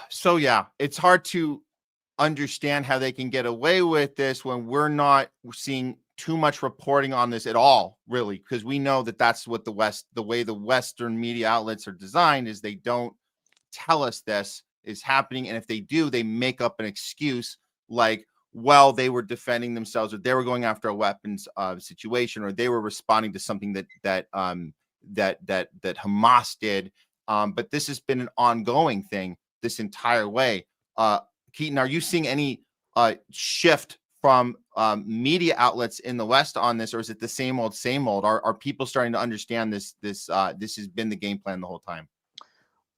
So yeah, it's hard to understand how they can get away with this when we're not seeing too much reporting on this at all, really, because we know that that's what the way the Western media outlets are designed is they don't tell us this is happening. And if they do, they make up an excuse like, well, they were defending themselves, or they were going after a weapons situation, or they were responding to something that Hamas did. But this has been an ongoing thing this entire way. Keaton, are you seeing any shift from media outlets in the West on this, or is it the same old, same old? Are people starting to understand this? This has been the game plan the whole time.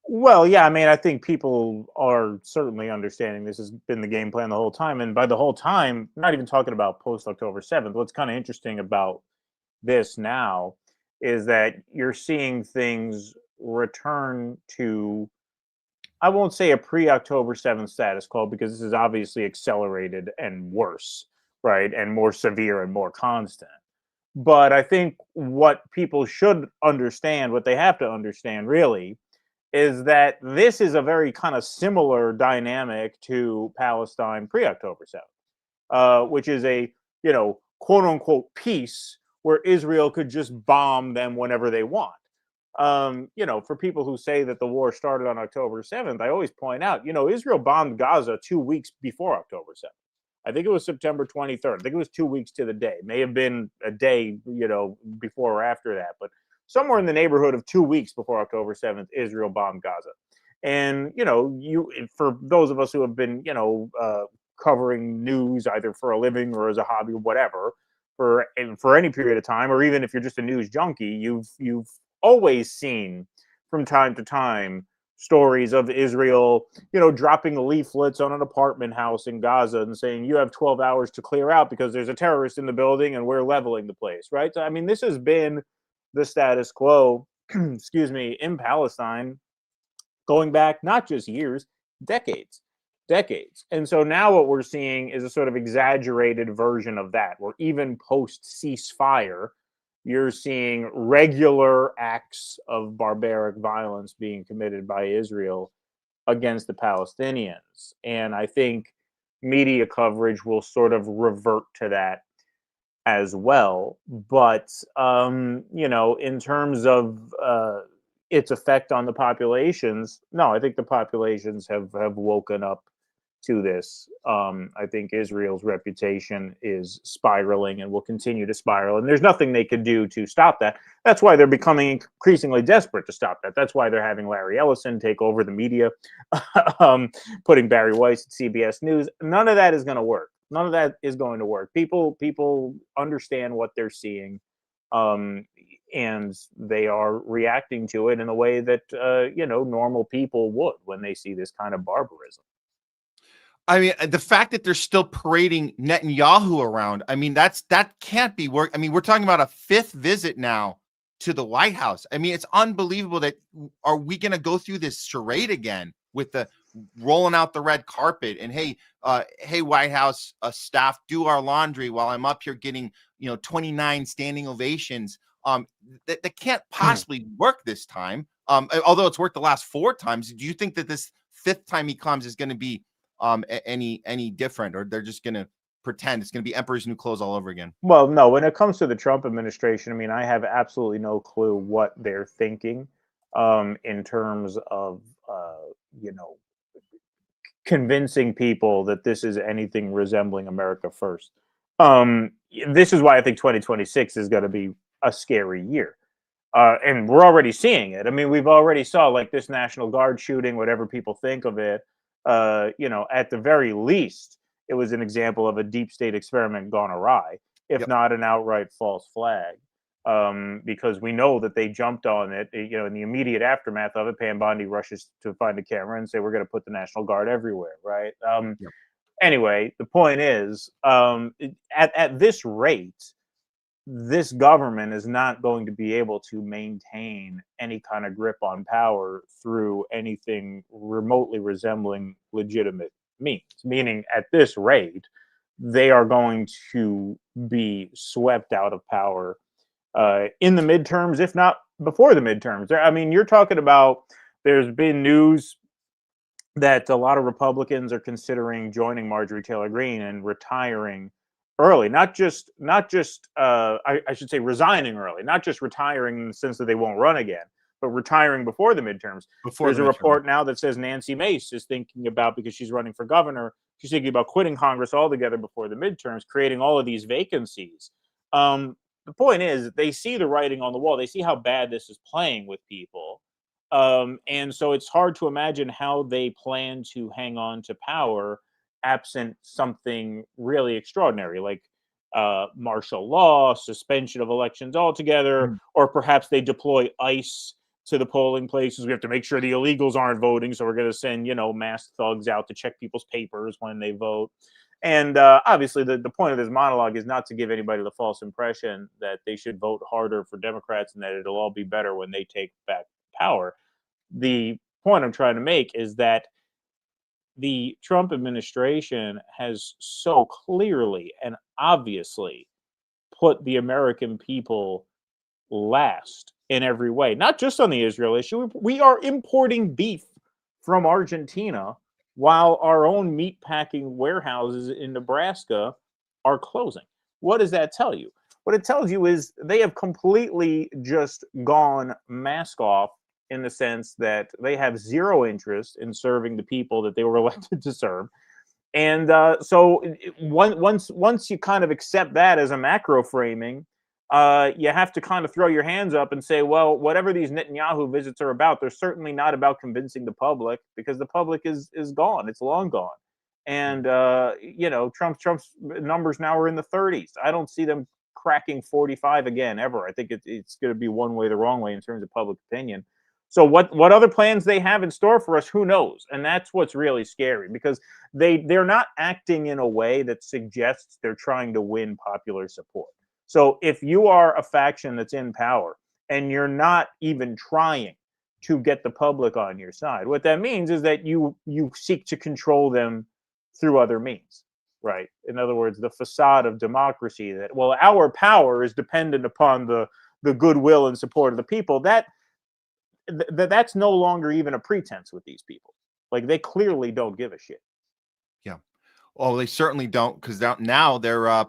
Well, yeah, I mean, I think people are certainly understanding this has been the game plan the whole time. And by the whole time, not even talking about post-October 7th, what's kind of interesting about this now is that you're seeing things return to, I won't say a pre-October 7th status quo, because this is obviously accelerated and worse, right? And more severe and more constant. But I think what people should understand, what they have to understand really, is that this is a very kind of similar dynamic to Palestine pre-October 7th, which is a, quote unquote peace where Israel could just bomb them whenever they want. For people who say that the war started on October 7th, I always point out, Israel bombed Gaza 2 weeks before October 7th. I think it was September 23rd. I think it was 2 weeks to the day. May have been a day, before or after that, but somewhere in the neighborhood of 2 weeks before October 7th, Israel bombed Gaza. And, for those of us who have been, covering news either for a living or as a hobby or whatever, for any period of time, or even if you're just a news junkie, you've always seen from time to time stories of Israel, dropping leaflets on an apartment house in Gaza and saying, you have 12 hours to clear out because there's a terrorist in the building and we're leveling the place, right? So, I mean, this has been the status quo, excuse me, in Palestine, going back not just years, decades. And so now what we're seeing is a sort of exaggerated version of that, where even post ceasefire, you're seeing regular acts of barbaric violence being committed by Israel against the Palestinians. And I think media coverage will sort of revert to that as well. But, in terms of its effect on the populations, no, I think the populations have woken up to this. I think Israel's reputation is spiraling and will continue to spiral, and there's nothing they could do to stop that. That's why they're becoming increasingly desperate to stop that. That's why they're having Larry Ellison take over the media, putting Barry Weiss at CBS News. None of that is going to work. None of that is going to work. People understand what they're seeing, and they are reacting to it in a way that normal people would when they see this kind of barbarism. I mean, the fact that they're still parading Netanyahu around, I mean, that can't be work. I mean, we're talking about a 5th visit now to the White House. I mean, it's unbelievable that are we going to go through this charade again with the rolling out the red carpet and hey, White House staff, do our laundry while I'm up here getting 29 standing ovations. That can't possibly work this time. Although it's worked the last 4 times. Do you think that this 5th time he comes is going to be any different, or they're just going to pretend it's going to be Emperor's New Clothes all over again? Well, no, when it comes to the Trump administration, I mean, I have absolutely no clue what they're thinking in terms of, convincing people that this is anything resembling America First. This is why I think 2026 is going to be a scary year. And we're already seeing it. I mean, we've already saw like this National Guard shooting, whatever people think of it. At the very least, it was an example of a deep state experiment gone awry, if not an outright false flag. Because we know that they jumped on it, in the immediate aftermath of it. Pam Bondi rushes to find a camera and say, we're going to put the National Guard everywhere, right? Anyway, the point is, at this rate, this government is not going to be able to maintain any kind of grip on power through anything remotely resembling legitimate means. Meaning, at this rate, they are going to be swept out of power in the midterms, if not before the midterms. I mean, you're talking about, there's been news that a lot of Republicans are considering joining Marjorie Taylor Greene and retiring early, not just I should say resigning early, not just retiring in the sense that they won't run again, but retiring before the midterms. There's a report now that says Nancy Mace is thinking about, because she's running for governor, she's thinking about quitting Congress altogether before the midterms, creating all of these vacancies. The point is, they see the writing on the wall. They see how bad this is playing with people. And so it's hard to imagine how they plan to hang on to power absent something really extraordinary, like martial law, suspension of elections altogether, or perhaps they deploy ICE to the polling places. We have to make sure the illegals aren't voting, so we're going to send, masked thugs out to check people's papers when they vote. And obviously, the point of this monologue is not to give anybody the false impression that they should vote harder for Democrats and that it'll all be better when they take back power. The point I'm trying to make is that the Trump administration has so clearly and obviously put the American people last in every way, not just on the Israel issue. We are importing beef from Argentina while our own meat packing warehouses in Nebraska are closing. What does that tell you? What it tells you is they have completely just gone mask off, in the sense that they have zero interest in serving the people that they were elected to serve. And so once you kind of accept that as a macro framing, you have to kind of throw your hands up and say, well, whatever these Netanyahu visits are about, they're certainly not about convincing the public, because the public is gone. It's long gone. And, Trump's numbers now are in the 30s. I don't see them cracking 45 again, ever. I think it's going to be one way the wrong way in terms of public opinion. So what other plans they have in store for us, who knows? And that's what's really scary, because they're not acting in a way that suggests they're trying to win popular support. So if you are a faction that's in power and you're not even trying to get the public on your side. What that means is that you seek to control them through other means, right? In other words, the facade of democracy that, well, our power is dependent upon the goodwill and support of the people. That's no longer even a pretense with these people. Like, they clearly don't give a shit. Yeah. Well, they certainly don't, because now they're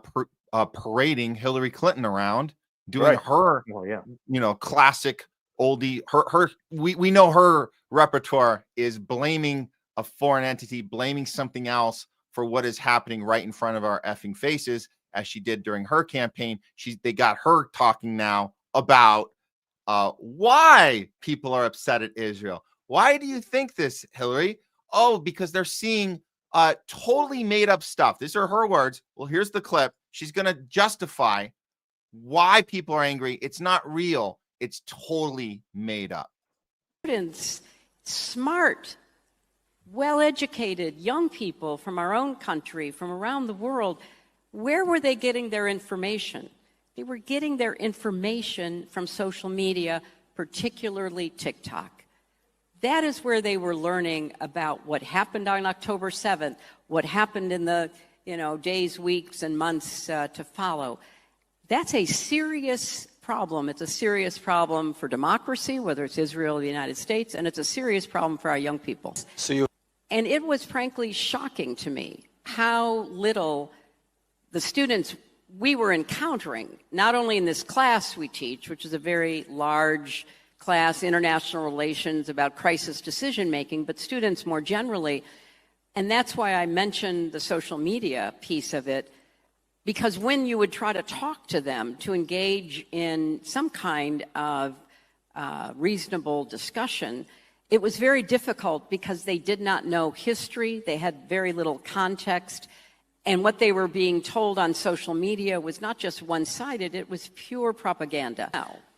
parading Hillary Clinton around, doing her, classic oldie. We know her repertoire is blaming a foreign entity, blaming something else for what is happening right in front of our effing faces, as she did during her campaign. They got her talking now about why people are upset at Israel. Why do you think this, Hillary? Oh, because they're seeing totally made up stuff. These are her words. Well, here's the clip. She's going to justify why people are angry. It's not real. It's totally made up. Students, smart, well-educated young people from our own country, from around the world, where were they getting their information? They were getting their information from social media, particularly TikTok. That is where they were learning about what happened on October 7th, what happened in the days, weeks, and months to follow. That's a serious problem. It's a serious problem for democracy, whether it's Israel or the United States, and it's a serious problem for our young people. And it was frankly shocking to me how little the students we were encountering, not only in this class we teach, which is a very large class, international relations, about crisis decision-making, but students more generally. And that's why I mentioned the social media piece of it, because when you would try to talk to them to engage in some kind of reasonable discussion, it was very difficult because they did not know history, they had very little context, and what they were being told on social media was not just one-sided, it was pure propaganda.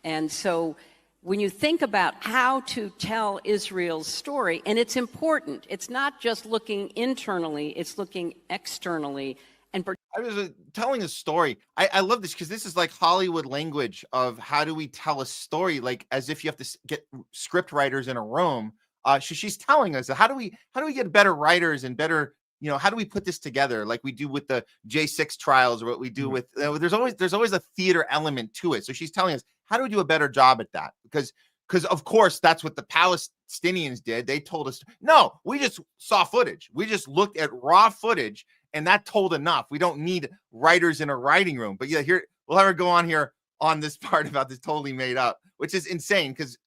And so when you think about how to tell Israel's story, and it's important, it's not just looking internally, it's looking externally. And I was telling a story. I love this because this is like Hollywood language of how do we tell a story, like as if you have to get script writers in a room. She's telling us how do we get better writers and better, how do we put this together like we do with the J6 trials, or what we do with there's always a theater element to it. So she's telling us, how do we do a better job at that? Because of course that's what the Palestinians did. They told us, no, we just saw footage. We just looked at raw footage, and that told enough. We don't need writers in a writing room. But yeah, here we'll have her go on here on this part about this totally made up, which is insane because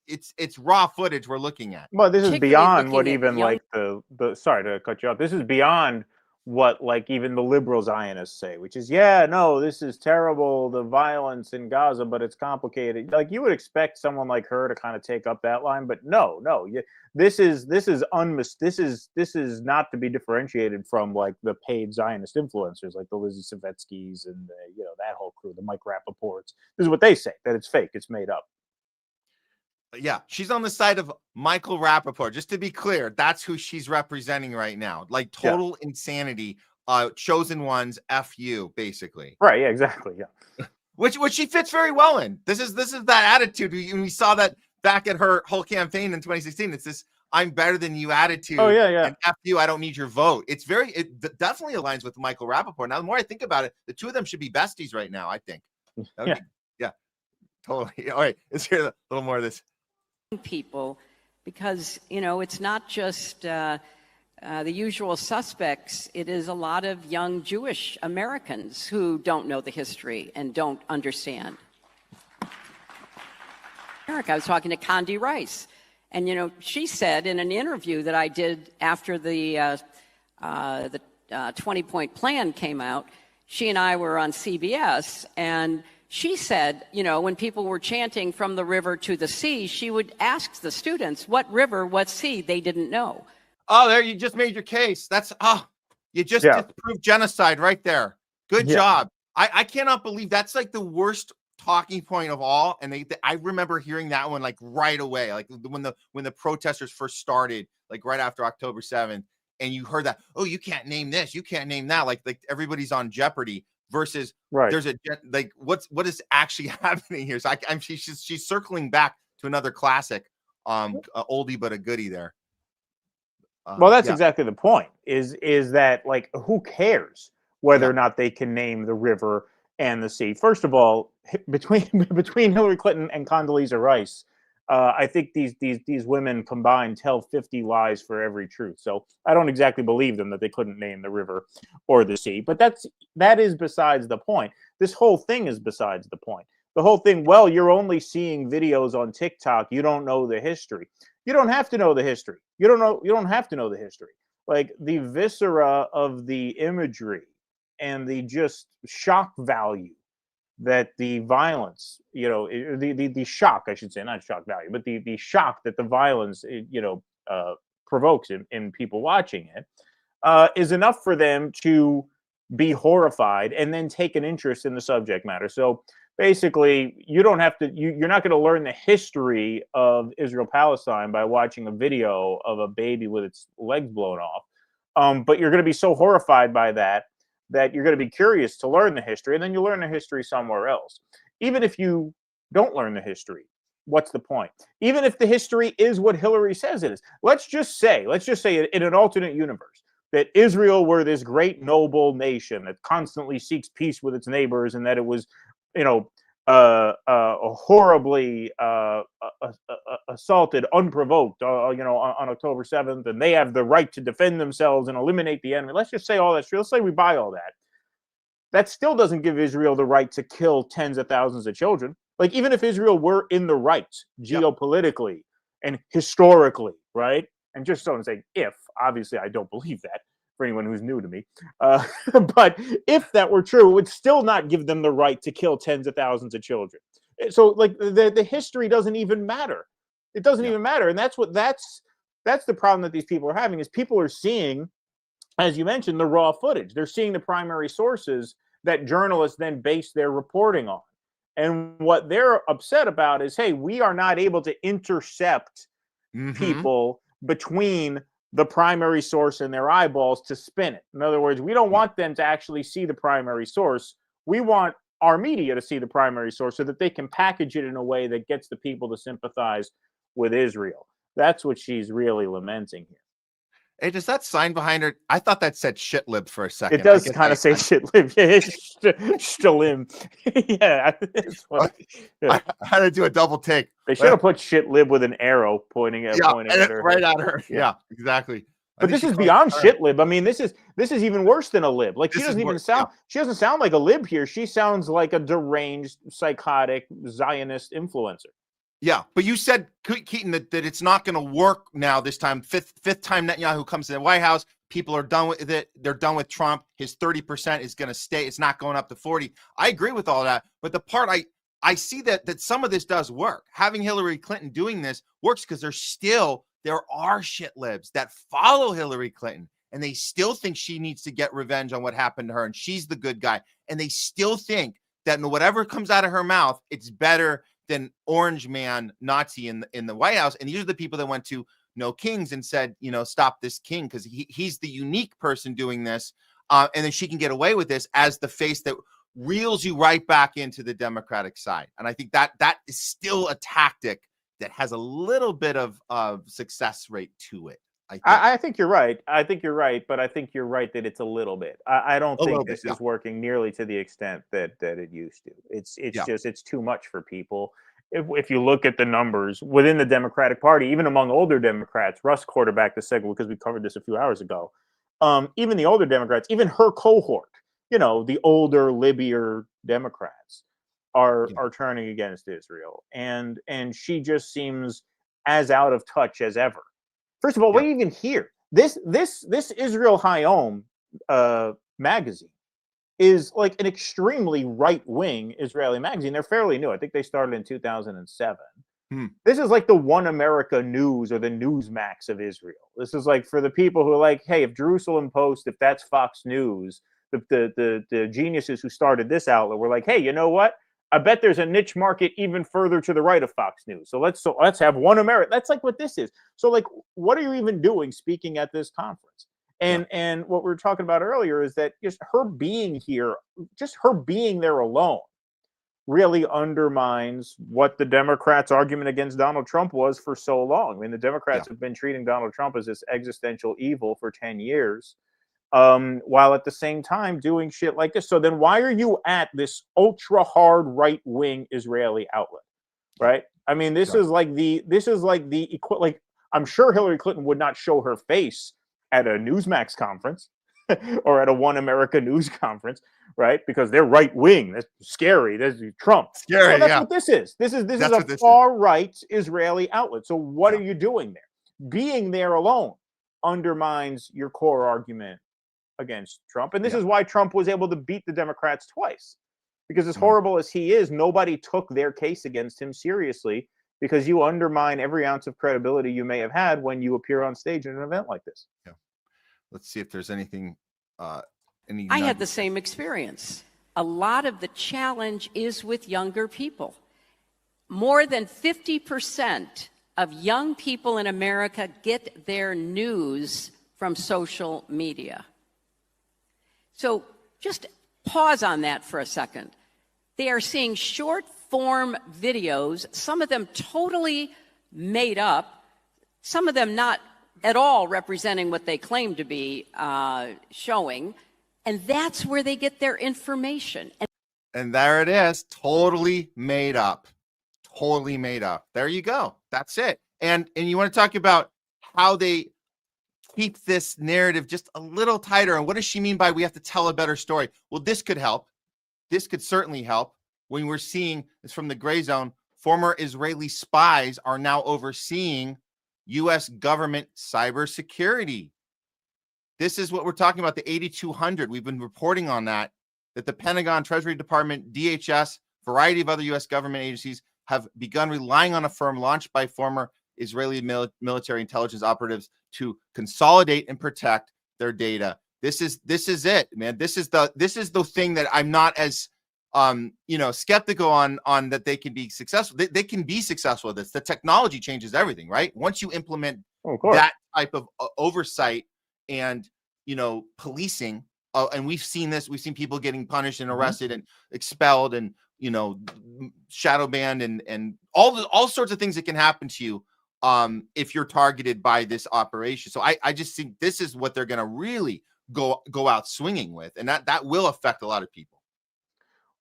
it's raw footage we're looking at. Well, this is beyond what even like the sorry to cut you off. This is beyond what like even the liberal Zionists say, which is, yeah, no, this is terrible, the violence in Gaza, but it's complicated. Like, you would expect someone like her to kind of take up that line, but no, this is not to be differentiated from like the paid Zionist influencers like the Lizzie Savetsky's and that whole crew, the Mike Rappaports. This is what they say, that it's fake, it's made up. Yeah, she's on the side of Michael Rappaport. Just to be clear, that's who she's representing right now. Like total insanity, chosen ones, F you, basically. Right, yeah, exactly, yeah. Which she fits very well in. This is that attitude. We saw that back at her whole campaign in 2016. It's this I'm better than you attitude. Oh, yeah. And F you, I don't need your vote. It definitely aligns with Michael Rappaport. Now, the more I think about it, the two of them should be besties right now, I think. Yeah, totally. All right, let's hear a little more of this. People, because it's not just the usual suspects. It is a lot of young Jewish Americans who don't know the history and don't understand. I was talking to Condi Rice, and she said in an interview that I did after the 20-point plan came out, she and I were on CBS, and she said, when people were chanting from the river to the sea, she would ask the students, what river, what sea? They didn't know. Oh, there, you just made your case. You just proved genocide right there. Good job. I cannot believe that's like the worst talking point of all. And I remember hearing that one like right away, like when the protesters first started, like right after October 7th, and you heard that, oh, you can't name this, you can't name that, like everybody's on Jeopardy. versus Right. there's a like what is actually happening here. So she's circling back to another classic, a oldie but a goodie there. Well, that's yeah. exactly the point. Is that like who cares whether Yeah. or not they can name the river and the sea? First of all, between Hillary Clinton and Condoleezza Rice, I think these women combined tell 50 lies for every truth. So I don't exactly believe them that they couldn't name the river or the sea. But that is besides the point. This whole thing is besides the point. The whole thing, well, you're only seeing videos on TikTok. You don't know the history. You don't have to know the history. You don't have to know the history. Like the viscera of the imagery and the just shock value that the violence, the shock, I should say, not shock value, but the shock that the violence, provokes in people watching it, is enough for them to be horrified and then take an interest in the subject matter. So basically, you don't have to. You're not going to learn the history of Israel-Palestine by watching a video of a baby with its legs blown off. But you're going to be so horrified by that you're going to be curious to learn the history, and then you learn the history somewhere else. Even if you don't learn the history, what's the point? Even if the history is what Hillary says it is. Let's just say in an alternate universe that Israel were this great noble nation that constantly seeks peace with its neighbors, and that it was, horribly assaulted, unprovoked, on October 7th, and they have the right to defend themselves and eliminate the enemy. Let's just say all that's true. Let's say we buy all that. That still doesn't give Israel the right to kill tens of thousands of children. Like, even if Israel were in the right geopolitically and historically, right? And just so I'm saying, if, obviously I don't believe that, for anyone who's new to me. But if that were true, it would still not give them the right to kill tens of thousands of children. So, like, the history doesn't even matter. It doesn't even matter. And that's the problem that these people are having, is people are seeing, as you mentioned, the raw footage. They're seeing the primary sources that journalists then base their reporting on. And what they're upset about is, hey, we are not able to intercept people between the primary source and their eyeballs to spin it. In other words, we don't want them to actually see the primary source. We want our media to see the primary source so that they can package it in a way that gets the people to sympathize with Israel. That's what she's really lamenting here. Hey, does that sign behind her? I thought that said shit lib for a second. It does kind of say shit lib. Yeah, shtalim. Yeah. I had to do a double take. They should have put shit lib with an arrow pointing at her. Right at her. Yeah, exactly. But this is beyond shit lib. I mean, this is even worse than a lib. Like, she doesn't even sound. Yeah. She doesn't sound like a lib here. She sounds like a deranged, psychotic Zionist influencer. Yeah, but you said, Keaton, that it's not going to work now this time. Fifth time Netanyahu comes to the White House, people are done with it. They're done with Trump. His 30% is going to stay. It's not going up to 40. I agree with all that. But the part I see that some of this does work. Having Hillary Clinton doing this works because there are shit libs that follow Hillary Clinton, and they still think she needs to get revenge on what happened to her, and she's the good guy. And they still think that whatever comes out of her mouth, it's better than Orange Man Nazi in the White House. And these are the people that went to No Kings and said, stop this king, because he's the unique person doing this. And then she can get away with this as the face that reels you right back into the Democratic side. And I think that is still a tactic that has a little bit of success rate to it. I think you're right. I think you're right, but I think you're right that it's a little bit. I don't think this is working nearly to the extent that it used to. It's just, it's too much for people. If you look at the numbers within the Democratic Party, even among older Democrats, Russ quarterbacked the segment because we covered this a few hours ago. Even the older Democrats, even her cohort, the older, libbier Democrats are turning against Israel, and she just seems as out of touch as ever. First of all, what do you even hear? This Israel Hayom magazine is like an extremely right-wing Israeli magazine. They're fairly new. I think they started in 2007. This is like the One America News or the Newsmax of Israel. This is like for the people who are like, hey, if Jerusalem Post, if that's Fox News, the geniuses who started this outlet were like, hey, you know what? I bet there's a niche market even further to the right of Fox News. So let's have One America. That's like what this is. So like, what are you even doing speaking at this conference? And what we were talking about earlier is that just her being here, just her being there alone, really undermines what the Democrats' argument against Donald Trump was for so long. I mean, the Democrats have been treating Donald Trump as this existential evil for 10 years, while at the same time doing shit like this. So then why are you at this ultra hard right-wing Israeli outlet, right? I mean, this is like the like, I'm sure Hillary Clinton would not show her face at a Newsmax conference or at a One America News conference, right? Because they're right wing. That's scary. That's Trump. Scary. Well, that's what this is. This is a far right Israeli outlet. So what are you doing there? Being there alone undermines your core argument against Trump. And this is why Trump was able to beat the Democrats twice. Because as horrible as he is, nobody took their case against him seriously, because you undermine every ounce of credibility you may have had when you appear on stage at an event like this. Yeah. Let's see if there's anything. I had the same experience. A lot of the challenge is with younger people. More than 50% of young people in America get their news from social media. So just pause on that for a second. They are seeing short form videos, some of them totally made up, some of them not at all representing what they claim to be showing, and that's where they get their information. And there it is, totally made up. Totally made up. There you go. That's it. And you want to talk about how they keep this narrative just a little tighter. And what does she mean by we have to tell a better story? Well, this could help. This could certainly help. When we're seeing this from the gray zone, former Israeli spies are now overseeing U.S. government cybersecurity. This is what we're talking about, the 8200. We've been reporting on that the Pentagon, Treasury Department, DHS, variety of other U.S. government agencies have begun relying on a firm launched by former Israeli military intelligence operatives to consolidate and protect their data. This is it, man. This is the thing that I'm not as skeptical on that they can be successful. They can be successful with this. The technology changes everything, right? Once you implement that type of oversight and, policing, and we've seen this, we've seen people getting punished and arrested and expelled and, shadow banned and all sorts of things that can happen to you if you're targeted by this operation. So I just think this is what they're going to really go out swinging with, and that will affect a lot of people.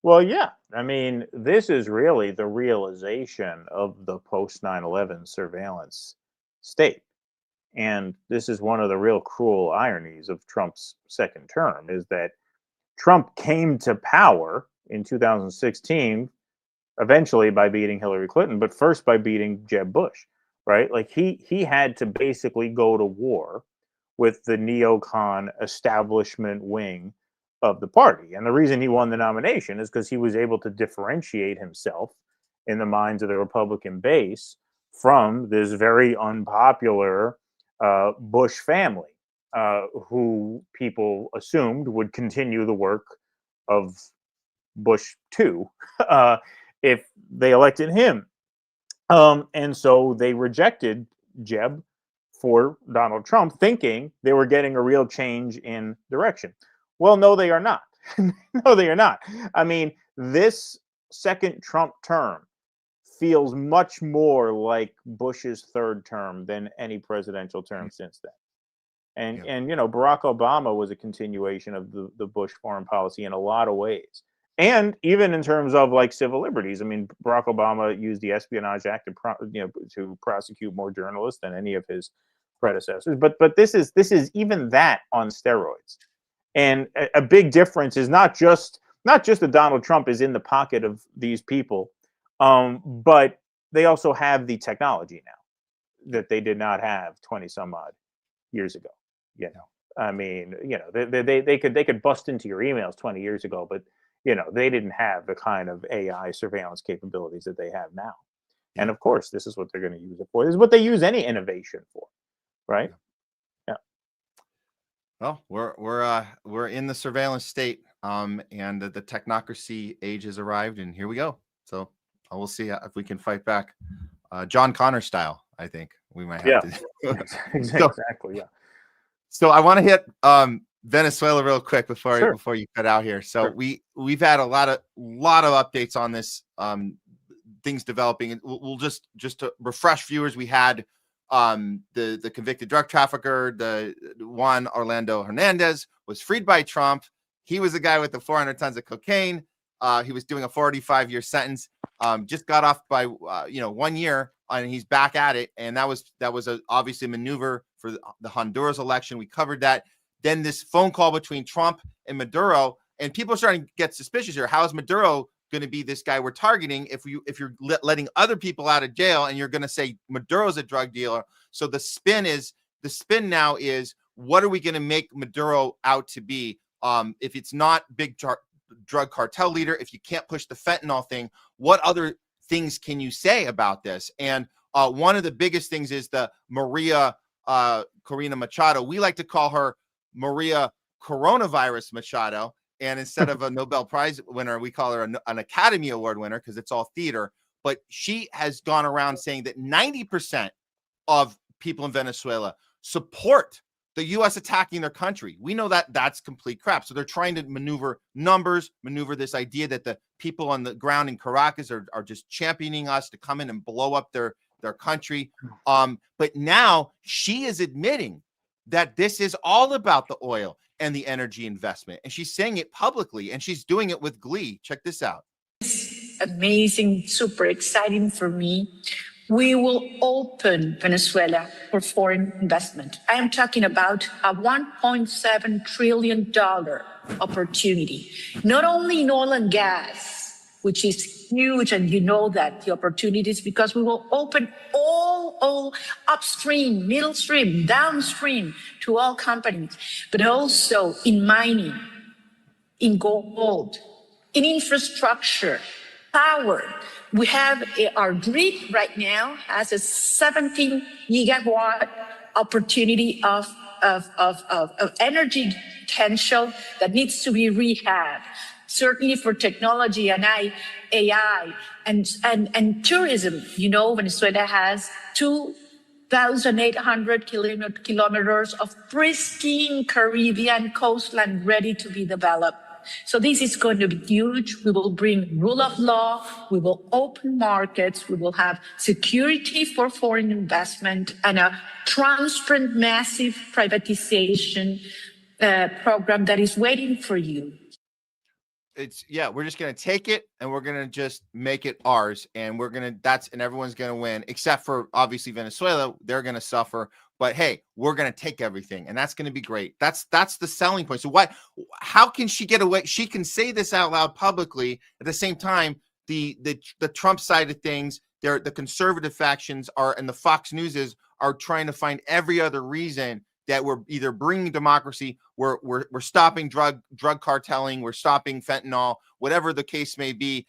Well, yeah. I mean, this is really the realization of the post 9/11 surveillance state. And this is one of the real cruel ironies of Trump's second term, is that Trump came to power in 2016, eventually by beating Hillary Clinton, but first by beating Jeb Bush, right? Like he had to basically go to war with the neocon establishment wing of the party. And the reason he won the nomination is because he was able to differentiate himself in the minds of the Republican base from this very unpopular Bush family, who people assumed would continue the work of Bush 2 if they elected him. And so they rejected Jeb for Donald Trump, thinking they were getting a real change in direction. Well, no, they are not. No, they are not. I mean, this second Trump term feels much more like Bush's third term than any presidential term since then. And Barack Obama was a continuation of the Bush foreign policy in a lot of ways. And even in terms of like civil liberties, I mean, Barack Obama used the Espionage Act to prosecute more journalists than any of his predecessors. But this is even that on steroids. And a big difference is not just that Donald Trump is in the pocket of these people, but they also have the technology now that they did not have 20 some odd years ago. I mean, they could bust into your emails 20 years ago, but they didn't have the kind of AI surveillance capabilities that they have now. And of course, this is what they're going to use it for. This is what they use any innovation for, right? Well, we're in the surveillance state, and the technocracy age has arrived, and here we go. So we'll see if we can fight back, John Connor style. I think we might have to. Exactly. Yeah. So I want to hit Venezuela real quick Sure. before you cut out here. So Sure. we've had a lot of updates on this, things developing, and we'll just to refresh viewers. We had the convicted drug trafficker, the Juan Orlando Hernandez, was freed by Trump. He was the guy with the 400 tons of cocaine. He was doing a 45-year sentence. Just got off by 1 year, and he's back at it. And that was obviously a maneuver for the Honduras election. We covered that. Then this phone call between Trump and Maduro, and people are starting to get suspicious here. How is Maduro going to be this guy we're targeting if you're letting other people out of jail, and you're going to say Maduro's a drug dealer? So the spin now is, what are we going to make Maduro out to be? If it's not big drug cartel leader, if you can't push the fentanyl thing, what other things can you say about this? And one of the biggest things is the Maria Corina Machado. We like to call her Maria Coronavirus Machado. And instead of a Nobel Prize winner, we call her an Academy Award winner, because it's all theater. But she has gone around saying that 90% of people in Venezuela support the U.S. attacking their country. We know that that's complete crap. So they're trying to maneuver numbers, maneuver this idea that the people on the ground in Caracas are just championing us to come in and blow up their country. But now she is admitting that this is all about the oil and the energy investment. And she's saying it publicly, and she's doing it with glee. Check this out. Amazing, super exciting for me. We will open Venezuela for foreign investment. I am talking about a $1.7 trillion opportunity, not only in oil and gas, which is huge, and you know that the opportunities, because we will open all upstream, middle stream, downstream to all companies, but also in mining, in gold, in infrastructure, power. We have our grid right now has a 17 gigawatt opportunity of energy potential that needs to be rehabbed. Certainly for technology and AI and tourism. You know, Venezuela has 2,800 kilometers of pristine Caribbean coastline ready to be developed. So this is going to be huge. We will bring rule of law. We will open markets. We will have security for foreign investment and a transparent, massive privatization program that is waiting for you. We're just going to take it, and we're going to just make it ours. And and everyone's going to win, except for obviously Venezuela. They're going to suffer. But hey, we're going to take everything, and that's going to be great. That's the selling point. So how can she get away? She can say this out loud publicly. At the same time, the Trump side of things, the conservative factions and the Fox Newses are trying to find every other reason that we're either bringing democracy, we're stopping drug cartelling, we're stopping fentanyl, whatever the case may be.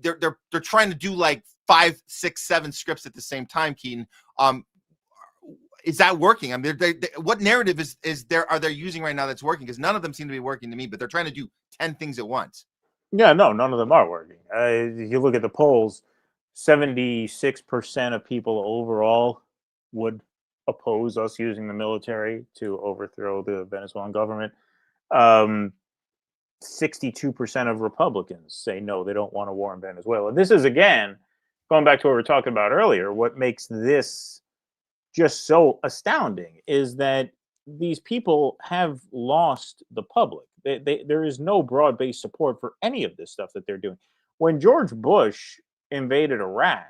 They're trying to do like 5, 6, 7 scripts at the same time, Keaton. Is that working? I mean, what narrative are they using right now that's working? Because none of them seem to be working to me, but they're trying to do 10 things at once. Yeah, no, none of them are working. You look at the polls, 76% of people overall would oppose us using the military to overthrow the Venezuelan government. 62% of Republicans say no, they don't want a war in Venezuela. This is, again, going back to what we were talking about earlier, what makes this just so astounding is that these people have lost the public. There is no broad-based support for any of this stuff that they're doing. When George Bush invaded Iraq,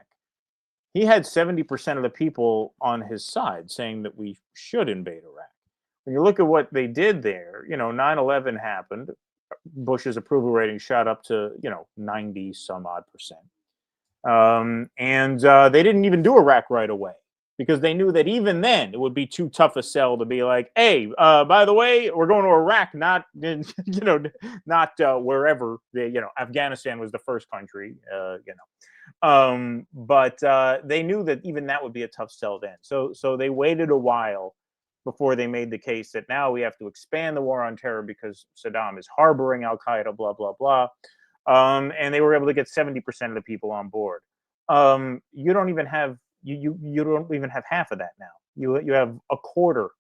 he had 70% of the people on his side saying that we should invade Iraq. When you look at what they did there, 9/11 happened. Bush's approval rating shot up to, 90 some odd percent. And they didn't even do Iraq right away, because they knew that even then it would be too tough a sell to be like, hey, by the way, we're going to Iraq, not, not wherever, Afghanistan was the first country, but they knew that even that would be a tough sell then. So they waited a while before they made the case that now we have to expand the war on terror because Saddam is harboring Al-Qaeda, blah, blah, blah. And they were able to get 70% of the people on board. You don't even have you don't even have half of that now. You have a quarter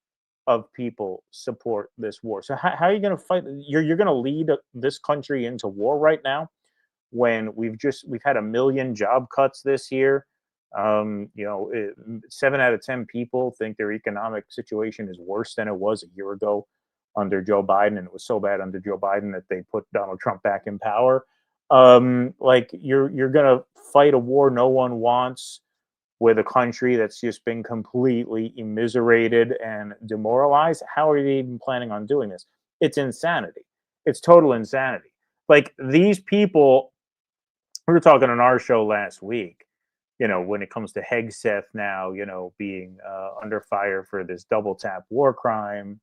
of people support this war. So how are you going to fight? You're going to lead this country into war right now when we've had 1 million job cuts this year. 7 out of 10 people think their economic situation is worse than it was a year ago under Joe Biden, and it was so bad under Joe Biden that they put Donald Trump back in power. Like you're going to fight a war no one wants with a country that's just been completely immiserated and demoralized. How are they even planning on doing this? It's insanity. It's total insanity. Like these people, we were talking on our show last week, when it comes to Hegseth now, being under fire for this double tap war crime.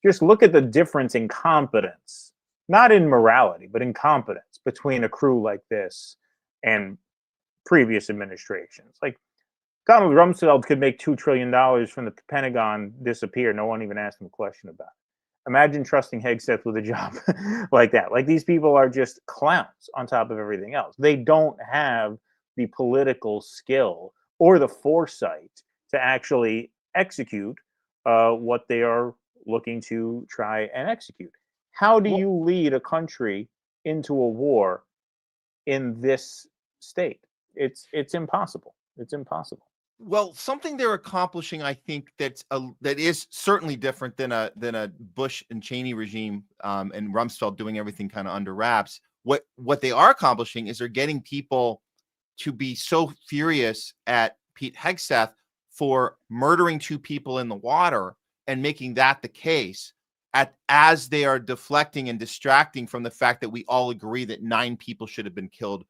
Just look at the difference in competence, not in morality, but in competence between a crew like this and previous administrations. Like Donald Rumsfeld could make $2 trillion from the Pentagon disappear. No one even asked him a question about it. Imagine trusting Hegseth with a job like that. Like these people are just clowns on top of everything else. They don't have the political skill or the foresight to actually execute what they are looking to try and execute. How do you lead a country into a war in this state? It's impossible. It's impossible. Well, something they're accomplishing, I think that is certainly different than a Bush and Cheney regime, and Rumsfeld doing everything kind of under wraps. What they are accomplishing is they're getting people to be so furious at Pete Hegseth for murdering 2 people in the water and making that the case as they are deflecting and distracting from the fact that we all agree that 9 people should have been killed.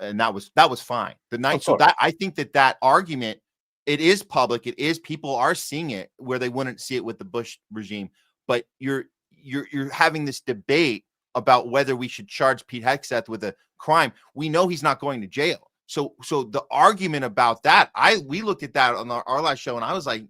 And that was fine. So that I think that argument, it is public. It is, people are seeing it where they wouldn't see it with the Bush regime. But you're having this debate about whether we should charge Pete Hegseth with a crime. We know he's not going to jail. So the argument about that, we looked at that on our last show, and I was like,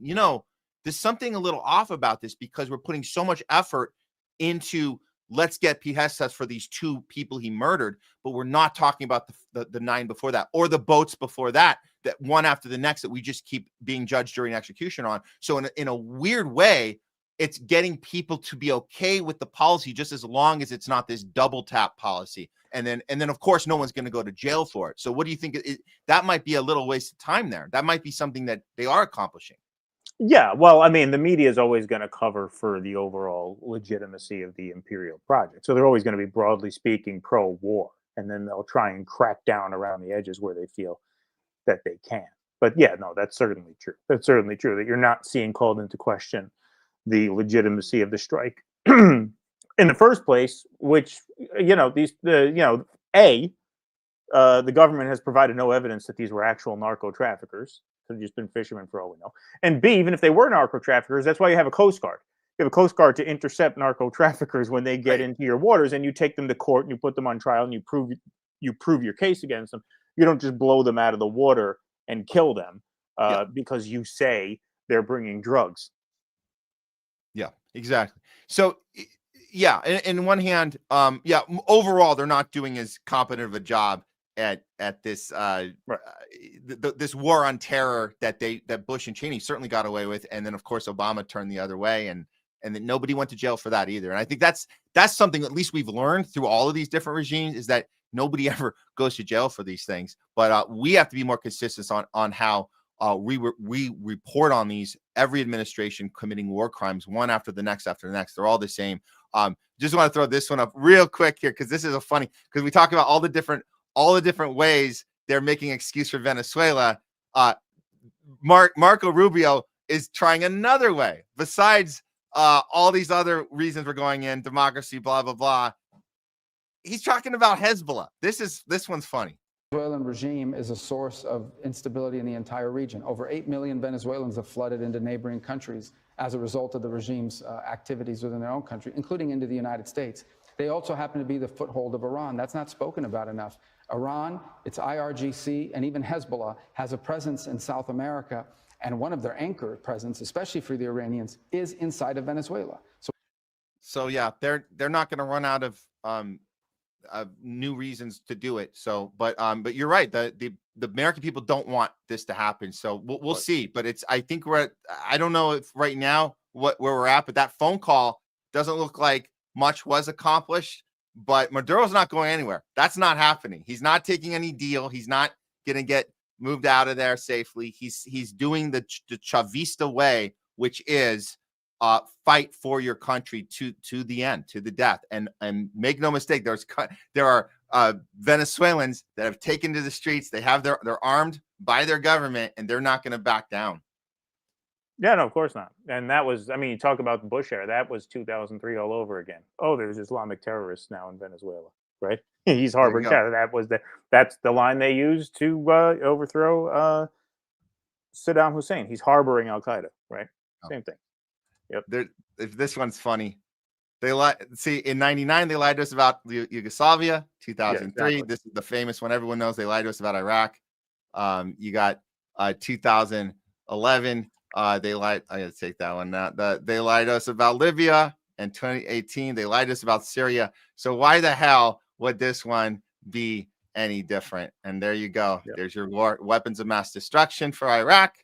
there's something a little off about this because we're putting so much effort into let's get Pete Hegseth for these 2 people he murdered, but we're not talking about the 9 before that or the boats before that one after the next that we just keep being judged during execution on. So in a weird way, it's getting people to be okay with the policy just as long as it's not this double tap policy. And then of course, no one's going to go to jail for it. So what do you think? That might be a little waste of time there. That might be something that they are accomplishing. Yeah, well, I mean, the media is always going to cover for the overall legitimacy of the Imperial Project. So they're always going to be, broadly speaking, pro-war. And then they'll try and crack down around the edges where they feel that they can. But yeah, no, that's certainly true. That's certainly true that you're not seeing called into question the legitimacy of the strike in the first place, which, the government has provided no evidence that these were actual narco traffickers. Have just been fishermen for all we know. And B, even if they were narco traffickers, that's why you have a Coast Guard. You have a Coast Guard to intercept narco traffickers when they get into your waters, and you take them to court and you put them on trial and you prove your case against them. You don't just blow them out of the water and kill them because you say they're bringing drugs. Yeah, exactly. So yeah, in one hand, overall they're not doing as competent of a job at this this war on terror that Bush and Cheney certainly got away with, and then of course Obama turned the other way, and that nobody went to jail for that either. And I think that's something at least we've learned through all of these different regimes, is that nobody ever goes to jail for these things. But we have to be more consistent on how we report on these. Every administration committing war crimes, one after the next. They're all the same. Just want to throw this one up real quick here because this is funny, because we talk about all the different ways they're making excuse for Venezuela. Marco Rubio is trying another way besides all these other reasons we're going in, democracy, blah, blah, blah. He's talking about Hezbollah. This one's funny. The Venezuelan regime is a source of instability in the entire region. Over 8 million Venezuelans have flooded into neighboring countries as a result of the regime's activities within their own country, including into the United States. They also happen to be the foothold of Iran. That's not spoken about enough. Iran, its IRGC, and even Hezbollah has a presence in South America, and one of their anchor presence, especially for the Iranians, is inside of Venezuela. So yeah, they're not going to run out of new reasons to do it. So, but you're right. The American people don't want this to happen. So we'll see. But I think I don't know if right now where we're at, but that phone call doesn't look like much was accomplished. But Maduro's not going anywhere. That's not happening. He's not taking any deal. He's not going to get moved out of there safely. He's doing the Chavista way, which is fight for your country to the end, to the death. And make no mistake, there are Venezuelans that have taken to the streets. They're armed by their government, and they're not going to back down. Yeah, no, of course not. And that was, I mean, you talk about the Bush era, that was 2003 all over again. Oh, there's Islamic terrorists now in Venezuela, right? He's harboring terror. That's the line they used to overthrow Saddam Hussein. He's harboring Al Qaeda, right? Same thing. Yep. This one's funny. They in '99 they lied to us about Yugoslavia. 2003, exactly. This is the famous one everyone knows. They lied to us about Iraq. You got 2011. They lied. I gotta take that one now. They lied to us about Libya. And 2018 they lied to us about Syria. So why the hell would this one be any different? And there you go. Yep. There's your war, weapons of mass destruction for Iraq,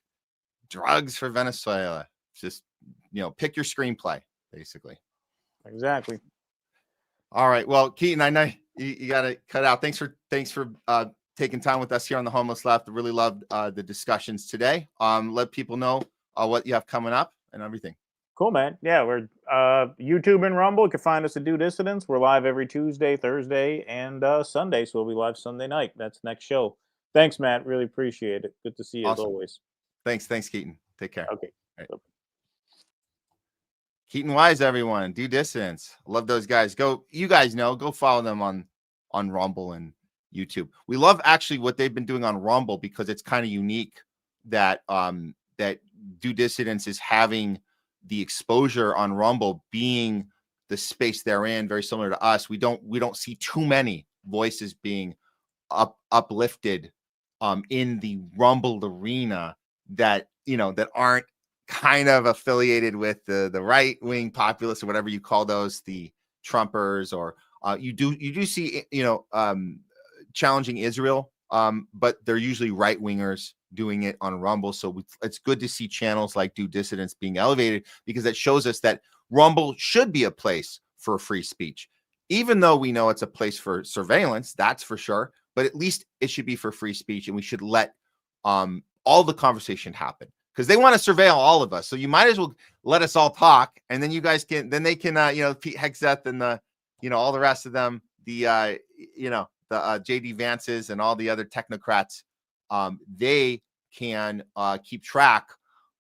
drugs for Venezuela. Just pick your screenplay, basically. Exactly. All right. Well, Keaton, I know you got to cut out. Thanks for taking time with us here on the Homeless Left. I really loved the discussions today. Let people know what you have coming up and everything. Cool, man. Yeah, we're YouTube and Rumble. You can find us at Do Dissidence. We're live every Tuesday, Thursday, and Sunday. So we'll be live Sunday night. That's next show. Thanks, Matt. Really appreciate it. Good to see you as always. Thanks, Keaton. Take care. Okay. Right. Keaton Weiss, everyone. Do Dissidence. Love those guys. You guys know. Go follow them on Rumble and YouTube. We love actually what they've been doing on Rumble because it's kind of unique that that Do Dissidence is having the exposure on Rumble being the space they're in, very similar to us. We don't see too many voices being uplifted in the Rumble arena that that aren't kind of affiliated with the right-wing populists or whatever you call those, the Trumpers, or you do see challenging Israel, but they're usually right-wingers doing it on Rumble. So it's good to see channels like Do Dissidence being elevated because that shows us that Rumble should be a place for free speech, even though we know it's a place for surveillance, that's for sure, but at least it should be for free speech, and we should let all the conversation happen because they want to surveil all of us. So you might as well let us all talk, and then you guys can, then they can, Pete Hegseth and the, all the rest of them, the, the JD Vances and all the other technocrats, they can keep track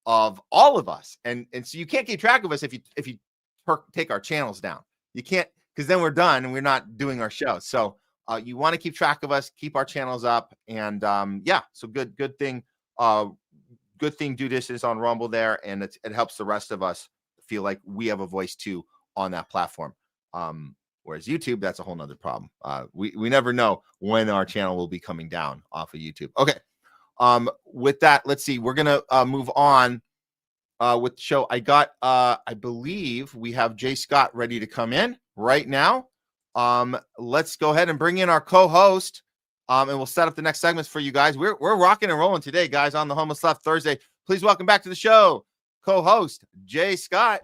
of all of us, and so you can't keep track of us if you take our channels down. You can't, because then we're done and we're not doing our show. So you want to keep track of us, keep our channels up, and so good thing. Good thing Do This is on Rumble there, and it helps the rest of us feel like we have a voice too on that platform. Whereas YouTube, that's a whole nother problem. We never know when our channel will be coming down off of YouTube. Okay. With that, let's see. We're gonna move on with the show. I believe we have Jay Scott ready to come in right now. Let's go ahead and bring in our co-host. And we'll set up the next segments for you guys. We're rocking and rolling today, guys, on the Homeless Left Thursday. Please welcome back to the show, co-host Jay Scott.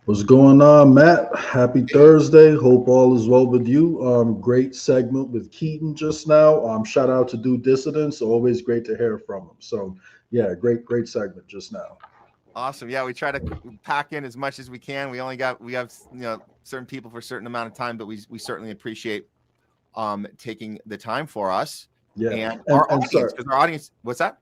What's going on, Matt? Happy Thursday. Hope all is well with you. Great segment with Keaton just now. Shout out to Do Dissidence. Always great to hear from him. So yeah, great segment just now. Awesome. Yeah, we try to pack in as much as we can. We have certain people for a certain amount of time, but we certainly appreciate taking the time for us. Yeah. And our audience, because our audience, what's that?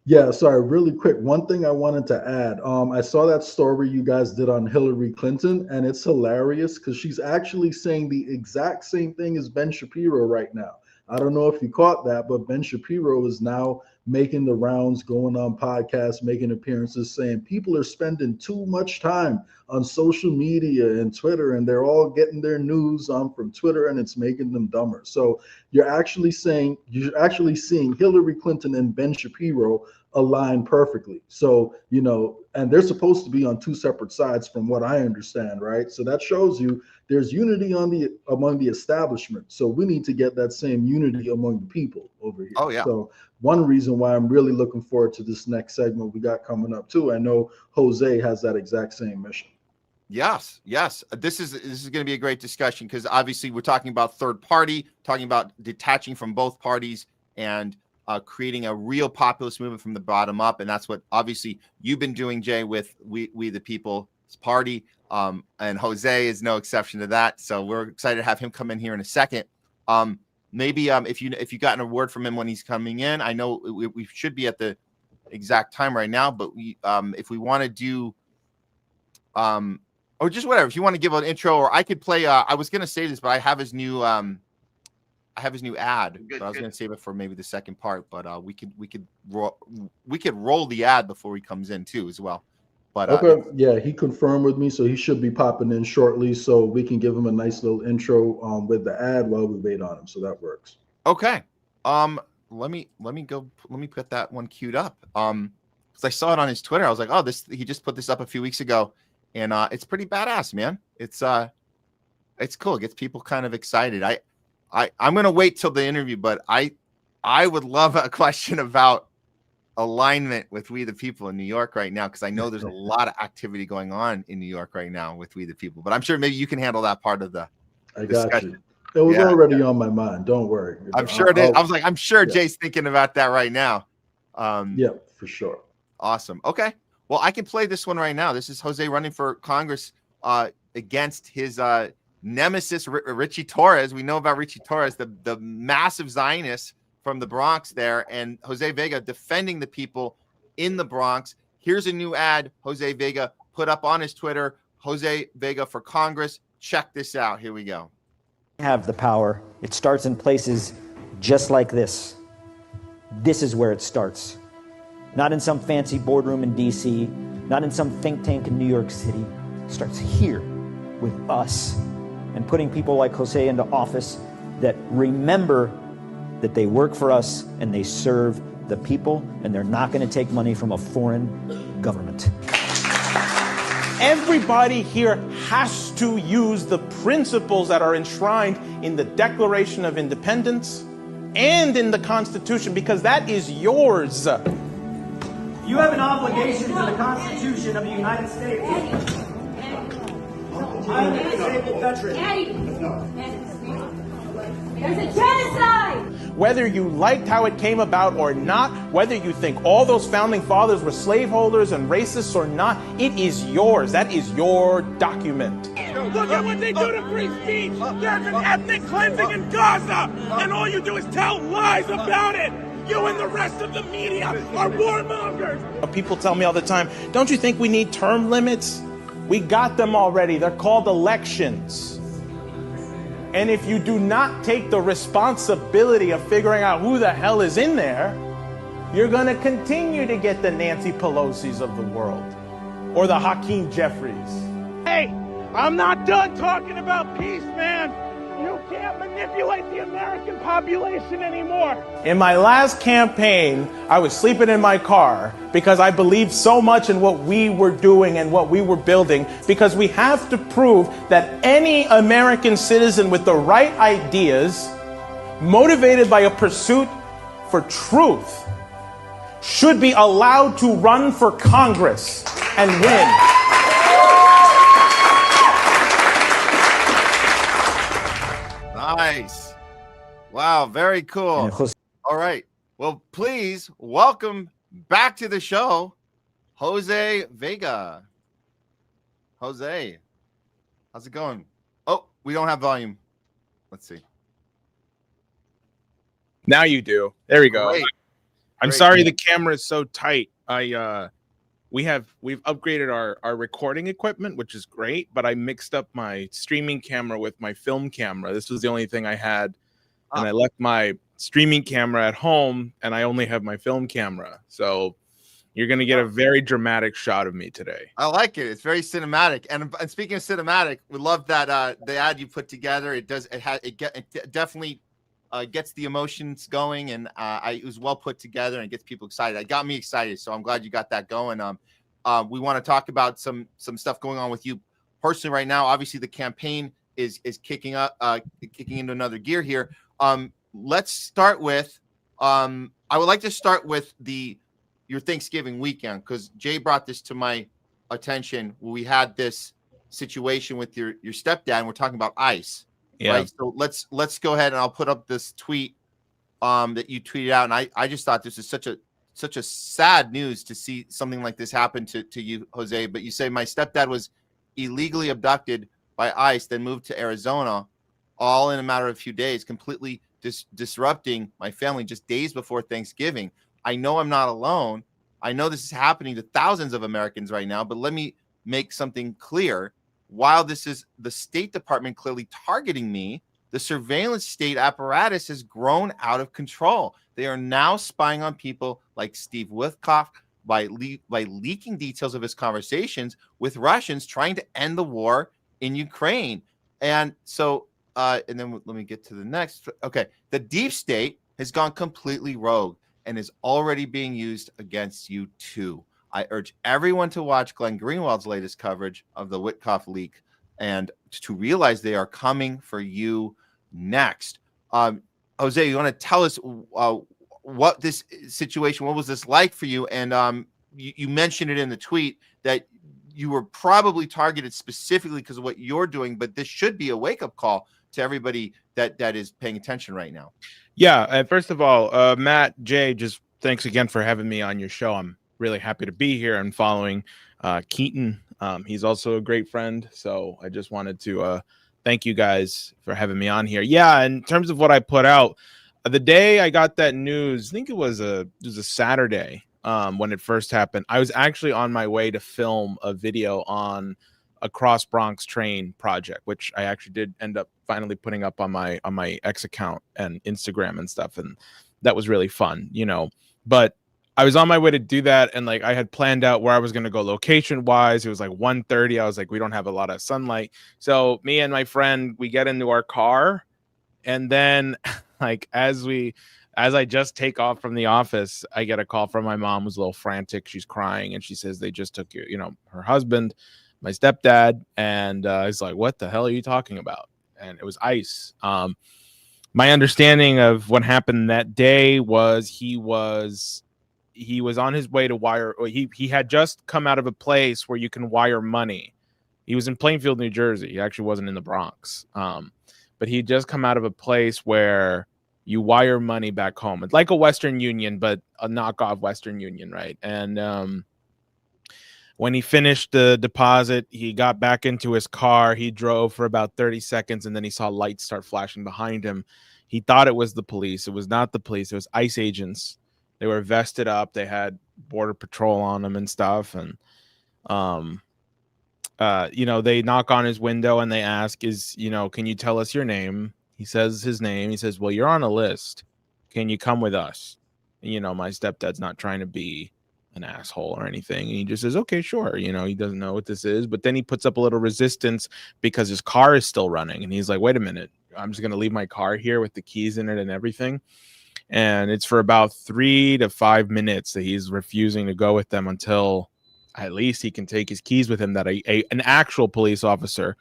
Yeah, sorry, really quick. One thing I wanted to add. I saw that story you guys did on Hillary Clinton, and it's hilarious because she's actually saying the exact same thing as Ben Shapiro right now. I don't know if you caught that, but Ben Shapiro is now making the rounds, going on podcasts, making appearances, saying people are spending too much time on social media and Twitter, and they're all getting their news from Twitter, and it's making them dumber. So you're actually seeing Hillary Clinton and Ben Shapiro align perfectly. So, you know, and they're supposed to be on two separate sides from what I understand, right? So that shows you there's unity among the establishment. So we need to get that same unity among the people over here. Oh, yeah. So one reason why I'm really looking forward to this next segment we got coming up too. I know Jose has that exact same mission. Yes, yes. This is going to be a great discussion because obviously we're talking about third party, talking about detaching from both parties and creating a real populist movement from the bottom up, and that's what obviously you've been doing, Jay, with We the People's Party, and Jose is no exception to that. So we're excited to have him come in here in a second. Maybe if you gotten a word from him when he's coming in, I know we should be at the exact time right now, but we if we want to do or just whatever, if you want to give an intro, or I could play. I was going to say this, but I have his new ad. But I was going to save it for maybe the second part. But we could roll the ad before he comes in too as well. But okay, yeah, he confirmed with me, so he should be popping in shortly, so we can give him a nice little intro with the ad while we wait on him. So that works. Okay. Let me put that one queued up. Because I saw it on his Twitter. I was like, oh, he just put this up a few weeks ago. And it's pretty badass, man. It's cool. It gets people kind of excited. I'm gonna wait till the interview, but I would love a question about alignment with We the People in New York right now, because I know there's a lot of activity going on in New York right now with We the People. But I'm sure maybe you can handle that part of the discussion. You. It was already on my mind. Don't worry. I'm sure it is. I was like, I'm sure Jay's thinking about that right now. Yeah, for sure. Awesome. Okay. Well, I can play this one right now. This is Jose running for Congress against his nemesis, Richie Torres. We know about Richie Torres, the massive Zionist from the Bronx there, and Jose Vega defending the people in the Bronx. Here's a new ad Jose Vega put up on his Twitter. Jose Vega for Congress. Check this out. Here we go. Have the power. It starts in places just like this. This is where it starts. Not in some fancy boardroom in DC, not in some think tank in New York City. It starts here with us and putting people like Jose into office that remember that they work for us and they serve the people, and they're not going to take money from a foreign government. Everybody here has to use the principles that are enshrined in the Declaration of Independence and in the Constitution, because that is yours. You have an obligation to the Constitution of the United States. I'm a disabled veteran. There's a genocide! Whether you liked how it came about or not, whether you think all those founding fathers were slaveholders and racists or not, it is yours. That is your document. Look at what they do to free speech. There's an ethnic cleansing in Gaza, and all you do is tell lies about it. You and the rest of the media are warmongers. People tell me all the time, don't you think we need term limits? We got them already. They're called elections. And if you do not take the responsibility of figuring out who the hell is in there, you're going to continue to get the Nancy Pelosi's of the world or the Hakeem Jeffries. Hey, I'm not done talking about peace, man. You can't manipulate the American population anymore. In my last campaign, I was sleeping in my car because I believed so much in what we were doing and what we were building, because we have to prove that any American citizen with the right ideas, motivated by a pursuit for truth, should be allowed to run for Congress and win. Nice. Wow, very cool. All right. Well, please welcome back to the show, Jose Vega. Jose, how's it going? Oh, we don't have volume. Let's see. Now you do. There we go. Great. I'm Great. sorry the camera is so tight. We've upgraded our recording equipment, which is great, but I mixed up my streaming camera with my film camera. This was the only thing I had, and I left my streaming camera at home, and I only have my film camera. So you're going to get a very dramatic shot of me today. I like it. It's very cinematic. And speaking of cinematic, we love that the ad you put together. It definitely gets the emotions going, and it was well put together and it gets people excited. It got me excited, so I'm glad you got that going. We want to talk about some stuff going on with you personally right now. Obviously, the campaign is kicking into another gear here. Let's start with. I would like to start with your Thanksgiving weekend, because Jay brought this to my attention. We had this situation with your stepdad, and we're talking about ICE. Yeah. Right. So let's go ahead, and I'll put up this tweet that you tweeted out, and I just thought this is such a sad news to see something like this happen to you, Jose. But you say, my stepdad was illegally abducted by ICE, then moved to Arizona, all in a matter of a few days, completely disrupting my family just days before Thanksgiving. I know I'm not alone. I know this is happening to thousands of Americans right now, but let me make something clear. While this is the State Department clearly targeting me, the surveillance state apparatus has grown out of control. They are now spying on people like Steve Witkoff by leaking details of his conversations with Russians trying to end the war in Ukraine. And so, and then let me get to the next. Okay. The deep state has gone completely rogue and is already being used against you too. I urge everyone to watch Glenn Greenwald's latest coverage of the Witkoff leak and to realize they are coming for you next. Jose, you want to tell us what this situation, what was this like for you? And you mentioned it in the tweet that you were probably targeted specifically because of what you're doing, but this should be a wake-up call to everybody that is paying attention right now. Yeah. First of all, Matt, Jay, just thanks again for having me on your show. I'm really happy to be here and following Keaton. He's also a great friend. So I just wanted to thank you guys for having me on here. Yeah. In terms of what I put out, the day I got that news, I think it was a Saturday when it first happened. I was actually on my way to film a video on a cross Bronx train project, which I actually did end up finally putting up on my X account and Instagram and stuff. And that was really fun, but I was on my way to do that. And like, I had planned out where I was going to go location wise. It was like 1:30. I was like, we don't have a lot of sunlight. So me and my friend, we get into our car. And then like, as I just take off from the office, I get a call from my mom, who's a little frantic. She's crying. And she says, they just took her husband, my stepdad. And I was like, what the hell are you talking about? And it was ICE. My understanding of what happened that day was he was on his way to wire. He had just come out of a place where you can wire money. He was in Plainfield, New Jersey. He actually wasn't in the Bronx. But he'd just come out of a place where you wire money back home. It's like a Western Union, but a knockoff Western Union, right? And when he finished the deposit, he got back into his car. He drove for about 30 seconds, and then he saw lights start flashing behind him. He thought it was the police. It was not the police. It was ICE agents. They were vested up. They had border patrol on them and stuff. And, they knock on his window and they ask, can you tell us your name? He says his name. He says, well, you're on a list. Can you come with us? And, my stepdad's not trying to be an asshole or anything. And he just says, okay, sure. He doesn't know what this is. But then he puts up a little resistance because his car is still running. And he's like, wait a minute. I'm just going to leave my car here with the keys in it and everything. And it's for about 3 to 5 minutes that he's refusing to go with them until at least he can take his keys with him, that an actual police officer,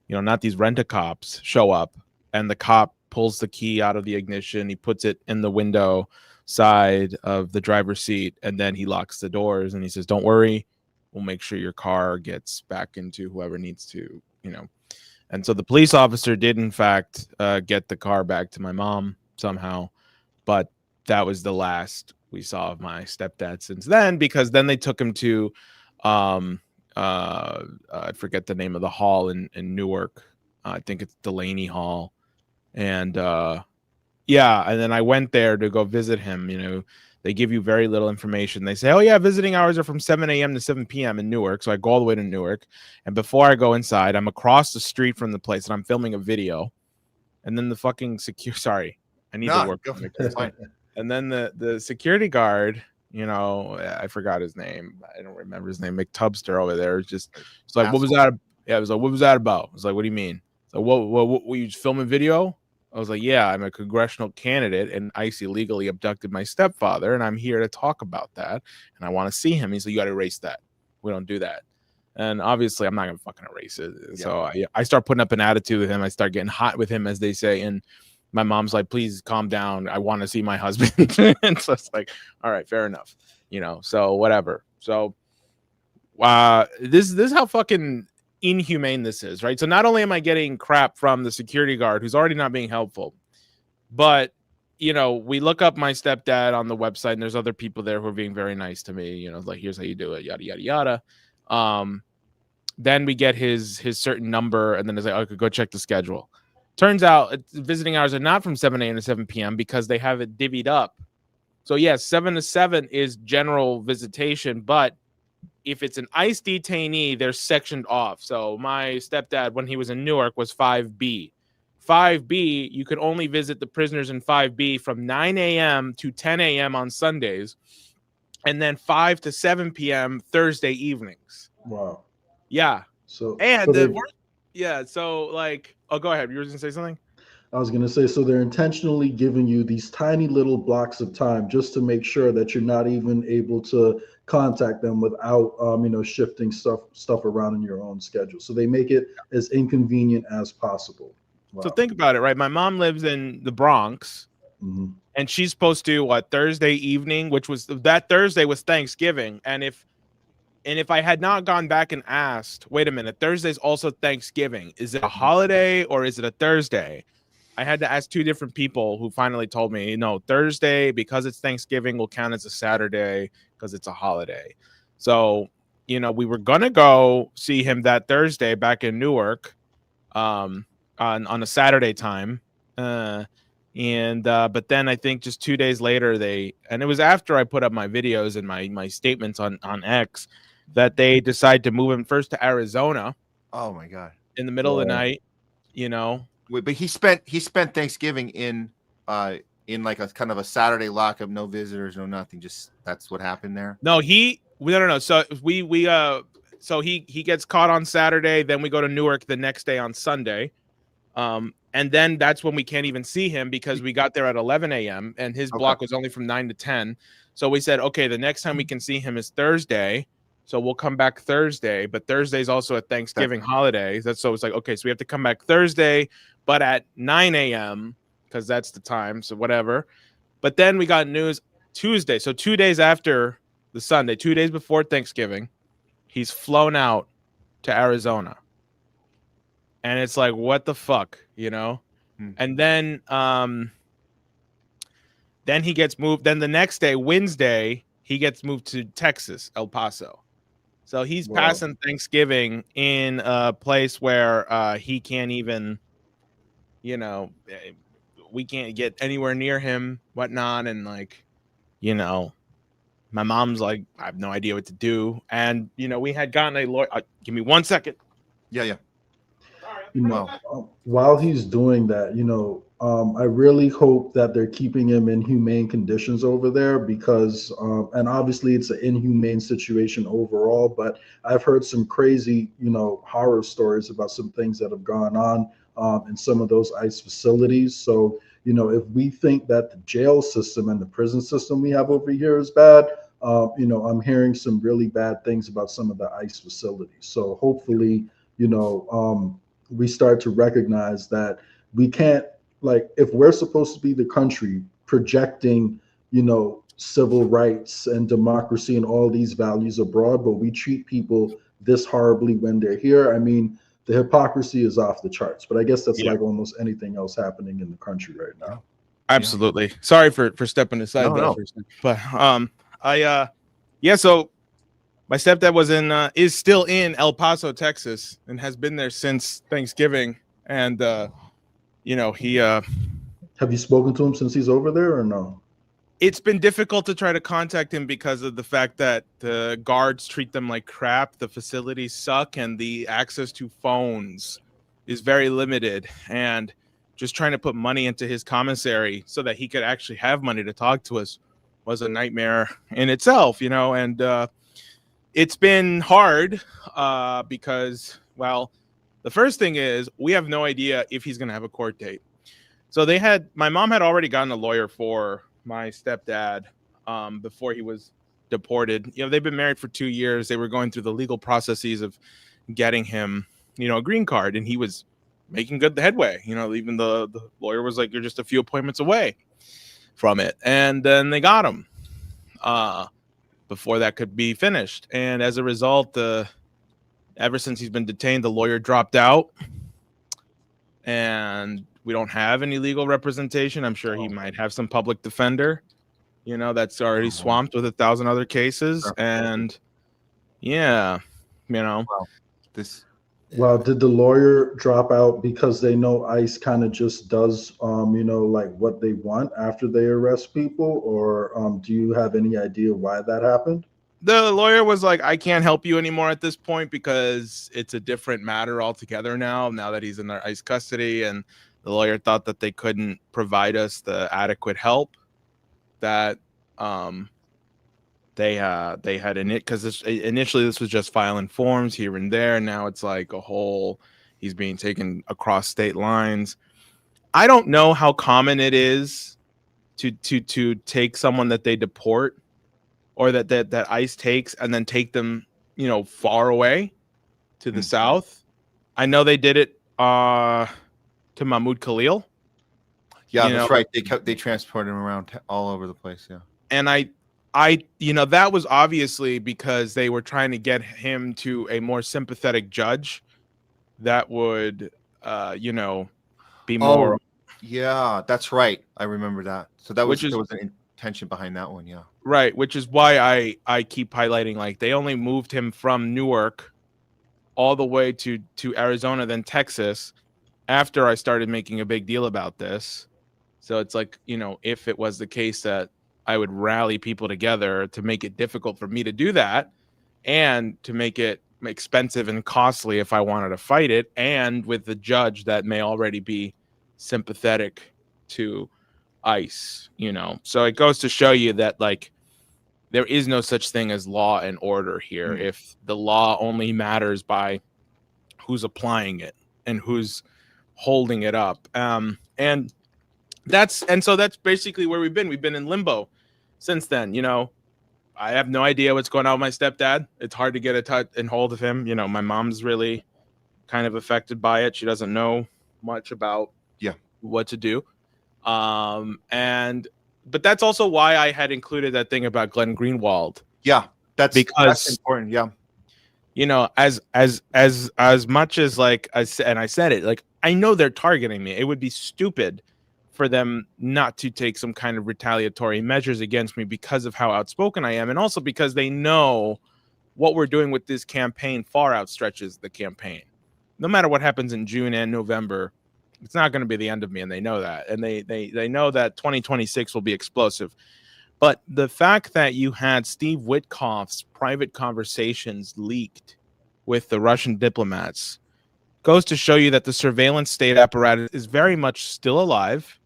not these rent-a-cops, show up, and the cop pulls the key out of the ignition. He puts it in the window side of the driver's seat, and then he locks the doors and he says, don't worry, we'll make sure your car gets back into whoever needs to, And so the police officer did, in fact, get the car back to my mom somehow. But that was the last we saw of my stepdad since then, because then they took him to, I forget the name of the hall in Newark. I think it's Delaney Hall. And and then I went there to go visit him. They give you very little information. They say, oh, yeah, visiting hours are from 7 a.m. to 7 p.m. in Newark. So I go all the way to Newark. And before I go inside, I'm across the street from the place and I'm filming a video. And then the fucking I need to work. And then the security guard, I forgot his name. I don't remember his name. McTubster over there. It's like, what was that? Yeah, it was like, what was that about? I was like, what do you mean? So what were you filming video? I was like, yeah, I'm a congressional candidate and ICE illegally abducted my stepfather, and I'm here to talk about that, and I want to see him. He's like, you got to erase that. We don't do that. And obviously, I'm not going to fucking erase it. Yeah. So I start putting up an attitude with him. I start getting hot with him, as they say, and my mom's like, please calm down. I want to see my husband. And so it's like, all right, fair enough. So whatever. So this is how fucking inhumane this is, right? So not only am I getting crap from the security guard who's already not being helpful, but we look up my stepdad on the website and there's other people there who are being very nice to me, like, here's how you do it, yada yada yada. Then we get his certain number, and then it's like, I could go check the schedule. Turns out visiting hours are not from 7 a.m. to 7 p.m. because they have it divvied up. So yes, 7 to 7 is general visitation, but if it's an ICE detainee, they're sectioned off. So my stepdad, when he was in Newark, was 5B. 5B, you could only visit the prisoners in 5B from 9 a.m. to 10 a.m. on Sundays, and then 5 to 7 p.m. Thursday evenings. Wow. Yeah. So like, oh, go ahead. You were going to say something? I was going to say, so they're intentionally giving you these tiny little blocks of time just to make sure that you're not even able to contact them without, shifting stuff around in your own schedule. So they make it as inconvenient as possible. Wow. So think about it, right? My mom lives in the Bronx, and she's supposed to Thursday evening, which was that Thursday was Thanksgiving, and if I had not gone back and asked, wait a minute, Thursday's also Thanksgiving. Is it a holiday or is it a Thursday? I had to ask two different people who finally told me, no, Thursday, because it's Thanksgiving, will count as a Saturday because it's a holiday. So, we were going to go see him that Thursday back in Newark on a Saturday time. But then I think just 2 days later, and it was after I put up my videos and my statements on X, that they decide to move him first to Arizona. Oh my God. In the middle of the night, But he spent Thanksgiving in like a kind of a Saturday lockup, no visitors, no nothing. Just that's what happened there. No. So so he gets caught on Saturday. Then we go to Newark the next day on Sunday. And then that's when we can't even see him because we got there at 11 a.m. and his block was only from 9 to 10. So we said, okay, the next time we can see him is Thursday. So we'll come back Thursday, but Thursday's also a Thanksgiving holiday. So it's like, okay, so we have to come back Thursday, but at 9 a.m. because that's the time. So whatever. But then we got news Tuesday. So 2 days after the Sunday, 2 days before Thanksgiving, he's flown out to Arizona. And it's like, what the fuck, And then he gets moved. Then the next day, Wednesday, he gets moved to Texas, El Paso. So he's passing Thanksgiving in a place where he can't even, we can't get anywhere near him, whatnot. And my mom's like, I have no idea what to do. And, we had gotten a lawyer. Give me 1 second. Yeah. While he's doing that, I really hope that they're keeping him in humane conditions over there because, and obviously it's an inhumane situation overall, but I've heard some crazy, horror stories about some things that have gone on in some of those ICE facilities. So, if we think that the jail system and the prison system we have over here is bad, I'm hearing some really bad things about some of the ICE facilities. So hopefully, we start to recognize that we can't, if we're supposed to be the country projecting, civil rights and democracy and all these values abroad, but we treat people this horribly when they're here. I mean, the hypocrisy is off the charts, but I guess that's like almost anything else happening in the country right now. Absolutely. Yeah. Sorry for stepping aside. No. But so my stepdad is still in El Paso, Texas, and has been there since Thanksgiving. And he have you spoken to him since he's over there or no? It's been difficult to try to contact him because of the fact that the guards treat them like crap, the facilities suck, and the access to phones is very limited. And just trying to put money into his commissary so that he could actually have money to talk to us was a nightmare in itself, and it's been hard because, well, the first thing is we have no idea if he's going to have a court date. So my mom had already gotten a lawyer for my stepdad before he was deported. You know, they've been married for 2 years. They were going through the legal processes of getting him, you know, a green card, and he was making good headway. You know, even the lawyer was like, you're just a few appointments away from it. And then they got him before that could be finished. And as a result, ever since he's been detained, the lawyer dropped out, and we don't have any legal representation. I'm sure he might have some public defender, you know, that's already swamped with 1,000 other cases. And yeah, you know, Well, did the lawyer drop out because they know ICE kind of just does, you know, like what they want after they arrest people, or do you have any idea why that happened? The lawyer was like, I can't help you anymore at this point because it's a different matter altogether now that he's in their ICE custody. And the lawyer thought that they couldn't provide us the adequate help that they had in it, because initially this was just filing forms here and there. Now it's like he's being taken across state lines. I don't know how common it is to take someone that they deport or that ICE takes and then take them, you know, far away to the south. I know they did it to Mahmoud Khalil. Yeah, that's right. They transported him around all over the place. Yeah. And I, you know, that was obviously because they were trying to get him to a more sympathetic judge that would, you know, be more. Yeah, that's right. I remember that. So there was an intention behind that one. Yeah. Right. Which is why I keep highlighting, like, they only moved him from Newark all the way to Arizona, then Texas, after I started making a big deal about this. So it's like, you know, if it was the case that I would rally people together to make it difficult for me to do that and to make it expensive and costly if I wanted to fight it, and with the judge that may already be sympathetic to ICE, you know. So it goes to show you that, like, there is no such thing as law and order here. If the law only matters by who's applying it and who's holding it up. And so that's basically where we've been. We've been in limbo since then. You know, I have no idea what's going on with my stepdad. It's hard to get a touch and hold of him. You know, my mom's really kind of affected by it. She doesn't know much about what to do. But that's also why I had included that thing about Glenn Greenwald. Yeah, that's important. Yeah. You know, as much as, like, I said it, like, I know they're targeting me. It would be stupid for them not to take some kind of retaliatory measures against me because of how outspoken I am, and also because they know what we're doing with this campaign far outstretches the campaign. No matter what happens in June and November, it's not going to be the end of me, and they know that. And they know that 2026 will be explosive. But the fact that you had Steve Witkoff's private conversations leaked with the Russian diplomats goes to show you that the surveillance state apparatus is very much still alive.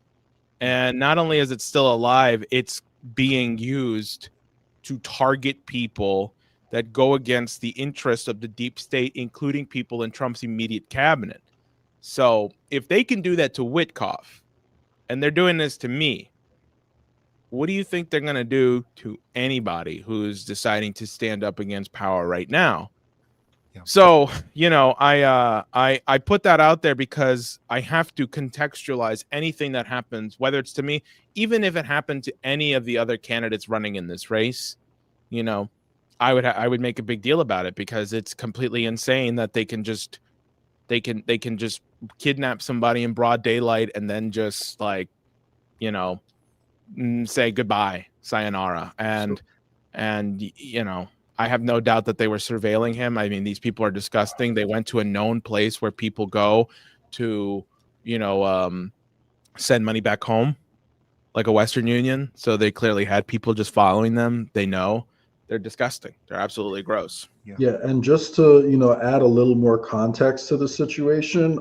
And not only is it still alive, it's being used to target people that go against the interests of the deep state, including people in Trump's immediate cabinet. So if they can do that to Witkoff, and they're doing this to me, what do you think they're going to do to anybody who's deciding to stand up against power right now? So, you know, I put that out there because I have to contextualize anything that happens, whether it's to me, even if it happened to any of the other candidates running in this race. You know, I would make a big deal about it, because it's completely insane that they can just kidnap somebody in broad daylight and then just, like, you know, say goodbye, sayonara. And you know, I have no doubt that they were surveilling him. I mean, these people are disgusting. They went to a known place where people go to, you know, send money back home, like a Western Union. So they clearly had people just following them. They know. They're disgusting. They're absolutely gross. Yeah, and just to add a little more context to the situation,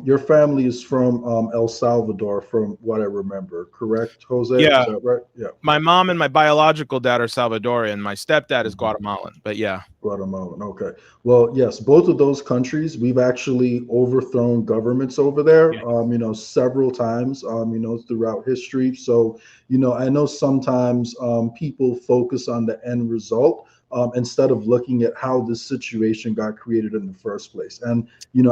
your family is from El Salvador, from what I remember, correct, Jose? Yeah. Is that right? Yeah. My mom and my biological dad are Salvadorian. My stepdad is Guatemalan, but yeah. Guatemalan. Okay. Well, yes, both of those countries, we've actually overthrown governments over there, several times, throughout history. So, I know sometimes people focus on the end result instead of looking at how this situation got created in the first place. And,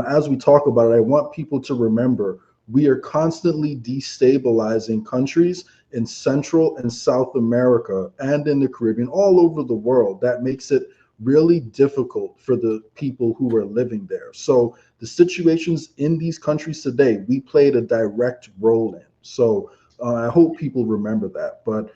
as we talk about it, I want people to remember we are constantly destabilizing countries in Central and South America and in the Caribbean, all over the world. That makes it really difficult for the people who are living there. So the situations in these countries today, we played a direct role in. So I hope people remember that. But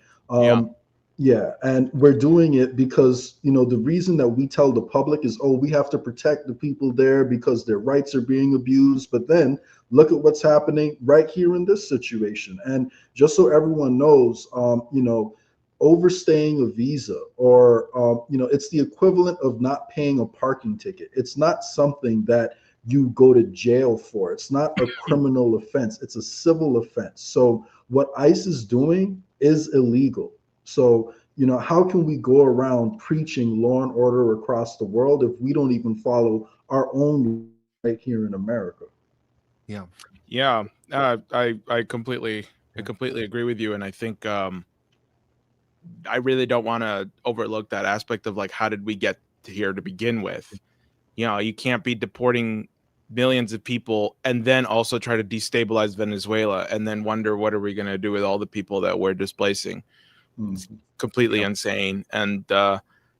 yeah, and we're doing it because, the reason that we tell the public is, we have to protect the people there because their rights are being abused. But then look at what's happening right here in this situation. And just so everyone knows, overstaying a visa or, it's the equivalent of not paying a parking ticket. It's not something that you go to jail for. It's not a criminal offense. It's a civil offense. So what ICE is doing is illegal. So, how can we go around preaching law and order across the world if we don't even follow our own right here in America? Yeah. I completely agree with you. And I think, I really don't want to overlook that aspect of like, how did we get to here to begin with? You can't be deporting millions of people and then also try to destabilize Venezuela and then wonder what are we going to do with all the people that we're displacing. It's completely insane. And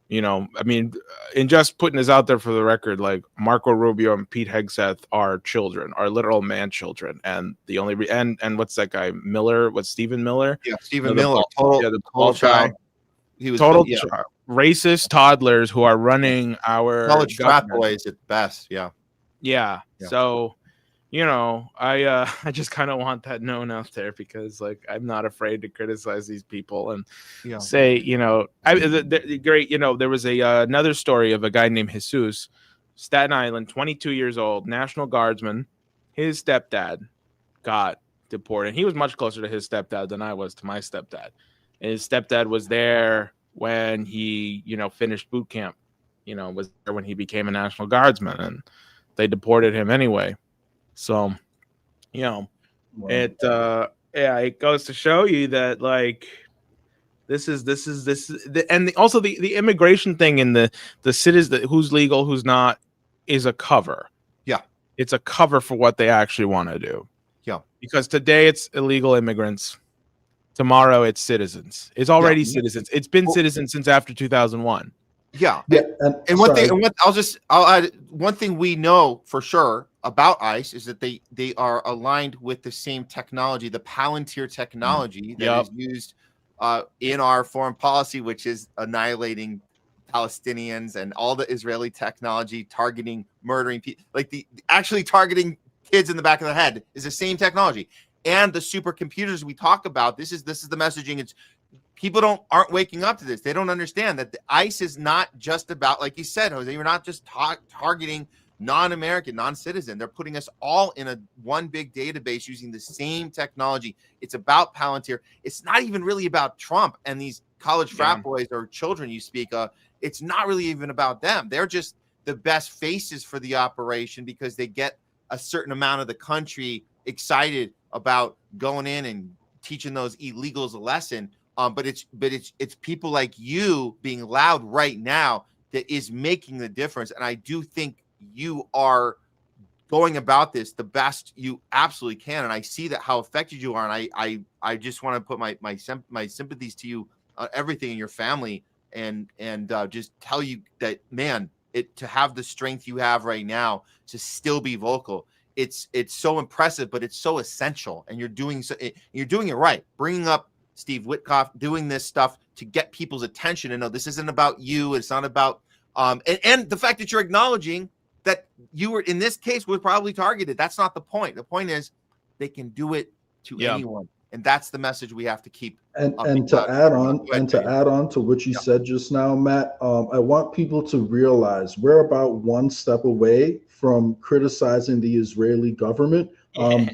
in just putting this out there for the record, like Marco Rubio and Pete Hegseth are children, are literal man children, and the only and what's that guy Miller? What's Stephen Miller? Yeah, Stephen Miller, the total guy. child. He was racist toddlers who are running our college frat boys at best. Yeah. So, I just kind of want that known out there because, like, I'm not afraid to criticize these people and say, great. There was another story of a guy named Jesus, Staten Island, 22 years old, National Guardsman. His stepdad got deported. He was much closer to his stepdad than I was to my stepdad. And his stepdad was there when he, finished boot camp. Was there when he became a National Guardsman, and they deported him anyway. So, it goes to show you that, like, this is and also the immigration thing and the citizen who's legal, who's not, is a cover. Yeah, it's a cover for what they actually want to do. Yeah, because today it's illegal immigrants, tomorrow it's citizens. It's already citizens. It's been citizens since after 2001. Yeah. And one thing, I'll add one thing we know for sure about ICE is that they are aligned with the same technology, the Palantir technology that is used in our foreign policy, which is annihilating Palestinians, and all the Israeli technology targeting, murdering people, like actually targeting kids in the back of the head is the same technology. And the supercomputers we talk about, this is the messaging. It's people aren't waking up to this. They don't understand that the ICE is not just about, like you said, Jose, you're not just targeting non-American, non-citizen. They're putting us all in one big database using the same technology. It's about Palantir. It's not even really about Trump and these college frat boys or children you speak of. It's not really even about them. They're just the best faces for the operation because they get a certain amount of the country excited about going in and teaching those illegals a lesson. But it's people like you being loud right now that is making the difference. And I do think you are going about this the best you absolutely can. And I see that how affected you are. And I just want to put my sympathies to you, everything in your family, and just tell you that, man, to have the strength you have right now to still be vocal. It's so impressive, but it's so essential. And you're doing it right. Bringing up Steve Witkoff, doing this stuff to get people's attention and know this isn't about you. It's not about and the fact that you're acknowledging that you were, in this case, was probably targeted. That's not the point. The point is they can do it to anyone. And that's the message we have to keep. And to add on to what you said just now, Matt, I want people to realize we're about one step away from criticizing the Israeli government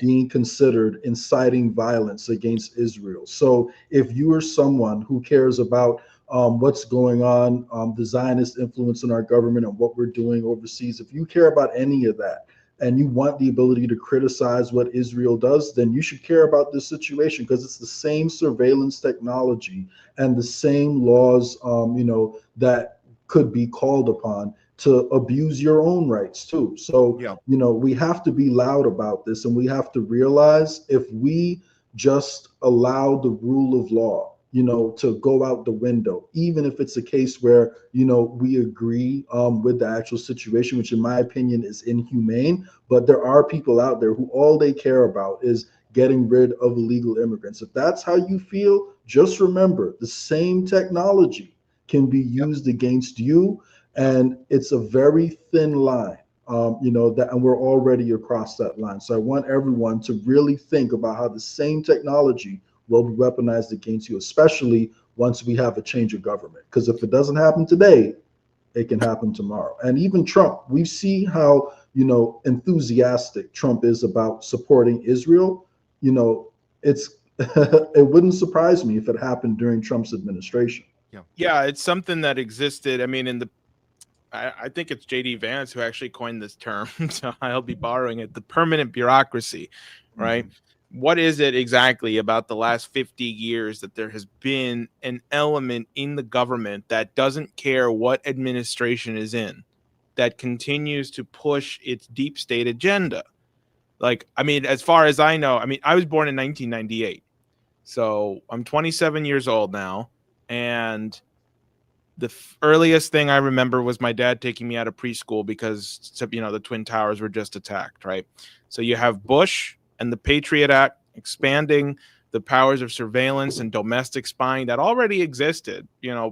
being considered inciting violence against Israel. So if you are someone who cares about what's going on, the Zionist influence in our government and what we're doing overseas, if you care about any of that, and you want the ability to criticize what Israel does, then you should care about this situation, because it's the same surveillance technology and the same laws, that could be called upon to abuse your own rights too. So, we have to be loud about this, and we have to realize if we just allow the rule of law, to go out the window, even if it's a case where, we agree with the actual situation, which in my opinion is inhumane, but there are people out there who all they care about is getting rid of illegal immigrants. If that's how you feel, just remember the same technology can be used against you, and it's a very thin line, and we're already across that line. So I want everyone to really think about how the same technology will be weaponized against you, especially once we have a change of government. Because if it doesn't happen today, it can happen tomorrow. And even Trump, we see how, enthusiastic Trump is about supporting Israel. It's it wouldn't surprise me if it happened during Trump's administration. Yeah, it's something that existed. I mean, I think it's J.D. Vance who actually coined this term, so I'll be borrowing it, the permanent bureaucracy, right? What is it exactly about the last 50 years that there has been an element in the government that doesn't care what administration is in, that continues to push its deep state agenda? Like, I mean, as far as I know, I was born in 1998, so I'm 27 years old now, and the earliest thing I remember was my dad taking me out of preschool because, the Twin Towers were just attacked, right? So you have Bush and the Patriot Act expanding the powers of surveillance and domestic spying that already existed,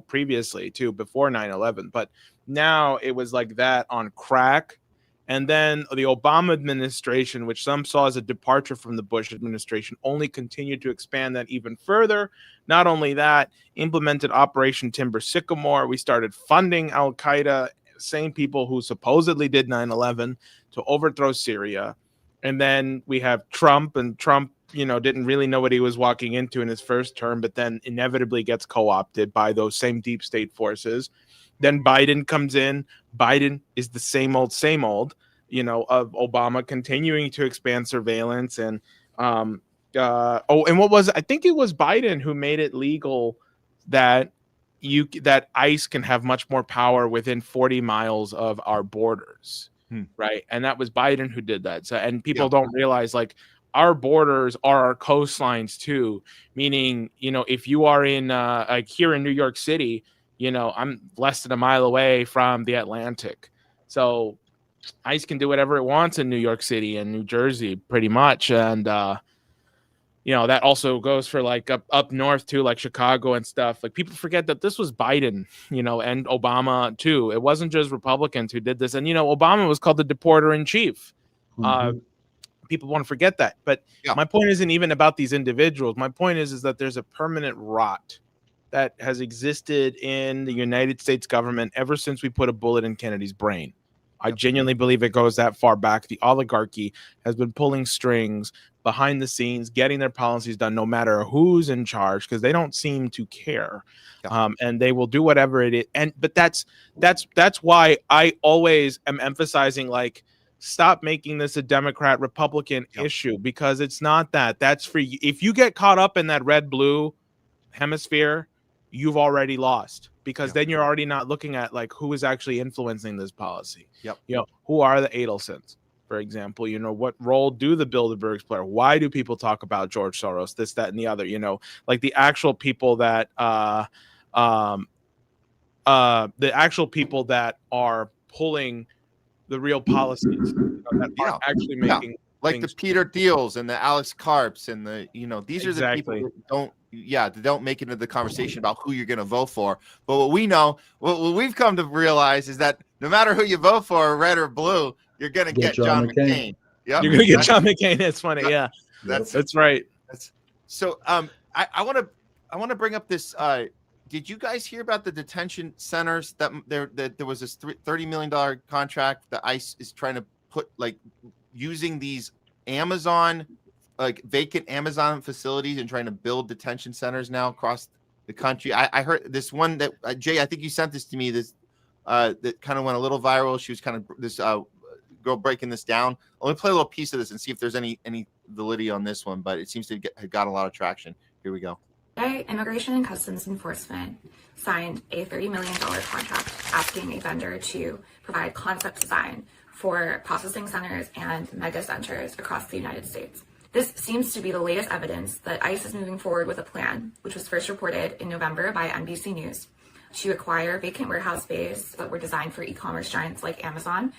previously too, before 9/11. But now it was like that on crack. And then the Obama administration, which some saw as a departure from the Bush administration, only continued to expand that even further. Not only that, implemented Operation Timber Sycamore. We started funding Al-Qaeda, same people who supposedly did 9/11, to overthrow Syria. And then we have Trump, and Trump, didn't really know what he was walking into in his first term, but then inevitably gets co-opted by those same deep state forces. Then Biden comes in. Biden is the same old, of Obama continuing to expand surveillance. And, and what was, I think it was Biden who made it legal that that ICE can have much more power within 40 miles of our borders. Right. And that was Biden who did that. So, and people don't realize, like, our borders are our coastlines too, meaning, if you are in like here in New York City, I'm less than a mile away from the Atlantic. So ICE can do whatever it wants in New York City and New Jersey pretty much. And, that also goes for like up north too, like Chicago and stuff. Like, people forget that this was Biden, and Obama too. It wasn't just Republicans who did this. And, Obama was called the deporter in chief. People want to forget that. But my point isn't even about these individuals. My point is that there's a permanent rot that has existed in the United States government ever since we put a bullet in Kennedy's brain. I genuinely believe it goes that far back. The oligarchy has been pulling strings behind the scenes, getting their policies done, no matter who's in charge, because they don't seem to care, and they will do whatever it is. But that's why I always am emphasizing, like, stop making this a Democrat Republican issue, because it's not that. That's for you. If you get caught up in that red blue hemisphere, you've already lost, because then you're already not looking at, like, who is actually influencing this policy. Who are the Adelsons, for example? What role do the Bilderbergs play? Why do people talk about George Soros, this, that, and the other? Like the actual people that are pulling the real policies, that are actually making like the Peter Thiels and the Alex Karps and the these are the people that don't make it into the conversation about who you're going to vote for. But what we've come to realize is that no matter who you vote for, red or blue, you're going to get John McCain. You're going to get John McCain. That's funny. That's right. So I want to bring up this. Did you guys hear about the detention centers that there was this $30 million contract that ICE is trying to put, like, using these Amazon, like vacant Amazon facilities and trying to build detention centers now across the country? I heard this one that Jay, I think you sent this to me. This that kind of went a little viral. She was kind of this girl breaking this down. Let me play a little piece of this and see if there's any validity on this one. But it seems to have got a lot of traction. Here we go. Today, Immigration and Customs Enforcement signed a $30 million contract asking a vendor to provide concept design for processing centers and mega centers across the United States. This seems to be the latest evidence that ICE is moving forward with a plan, which was first reported in November by NBC News, to acquire vacant warehouse space that were designed for e-commerce giants like Amazon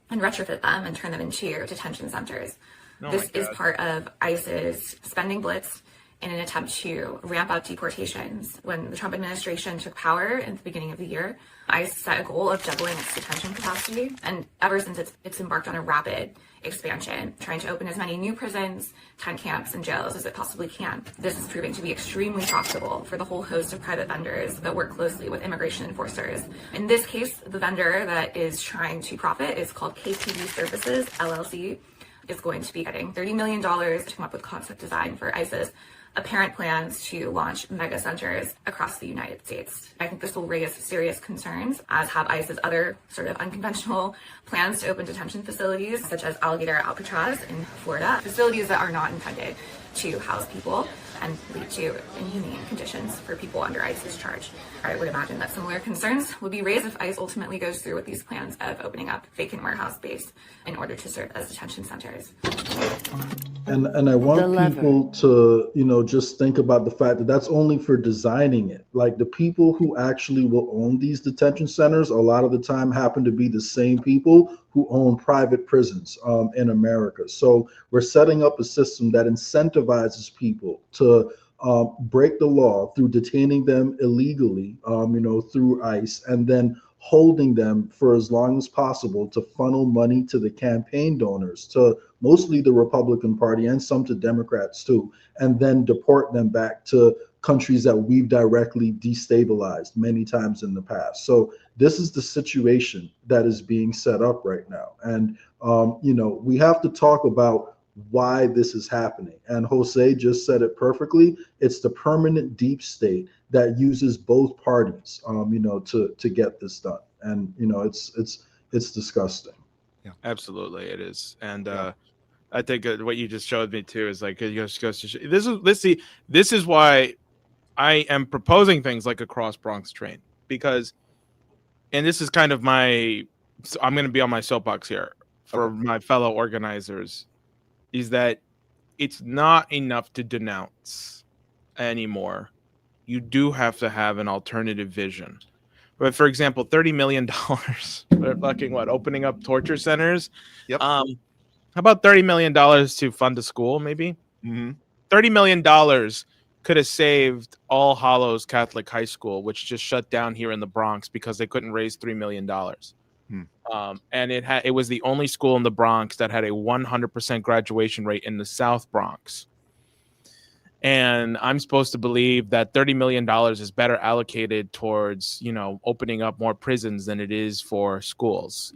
and retrofit them and turn them into detention centers. This is part of ICE's spending blitz in an attempt to ramp up deportations. When the Trump administration took power at the beginning of the year, ICE set a goal of doubling its detention capacity, and ever since it's embarked on a rapid expansion, trying to open as many new prisons, tent camps, and jails as it possibly can. This is proving to be extremely profitable for the whole host of private vendors that work closely with immigration enforcers. In this case, the vendor that is trying to profit is called KPD Services, LLC, is going to be getting $30 million to come up with concept design for ICE's apparent plans to launch mega centers across the United States. I think this will raise serious concerns, as have ICE's other sort of unconventional plans to open detention facilities, such as Alligator Alcatraz in Florida, facilities that are not intended to house people and lead to inhumane conditions for people under ICE's charge. I would imagine that similar concerns would be raised if ICE ultimately goes through with these plans of opening up vacant warehouse space in order to serve as detention centers. And I want people to, just think about the fact that that's only for designing it. Like, the people who actually will own these detention centers a lot of the time happen to be the same people who own private prisons in America. So we're setting up a system that incentivizes people to break the law through detaining them illegally, through ICE, and then holding them for as long as possible to funnel money to the campaign donors, to mostly the Republican Party and some to Democrats too, and then deport them back to countries that we've directly destabilized many times in the past. So this is the situation that is being set up right now. And, we have to talk about why this is happening. And Jose just said it perfectly. It's the permanent deep state that uses both parties, to get this done. And, it's disgusting. Yeah, absolutely. It is. And, I think what you just showed me too is like, it just goes to show, this is why I am proposing things like a cross Bronx train, because, and this is kind of I'm going to be on my soapbox here for my fellow organizers, is that it's not enough to denounce anymore. You do have to have an alternative vision. But for example, $30 million, they're fucking opening up torture centers. Yep. How about $30 million to fund a school, maybe? Mm-hmm. $30 million could have saved All Hallows Catholic High School, which just shut down here in the Bronx because they couldn't raise $3 million. And it was the only school in the Bronx that had a 100% graduation rate in the South Bronx. And I'm supposed to believe that $30 million is better allocated towards, opening up more prisons than it is for schools,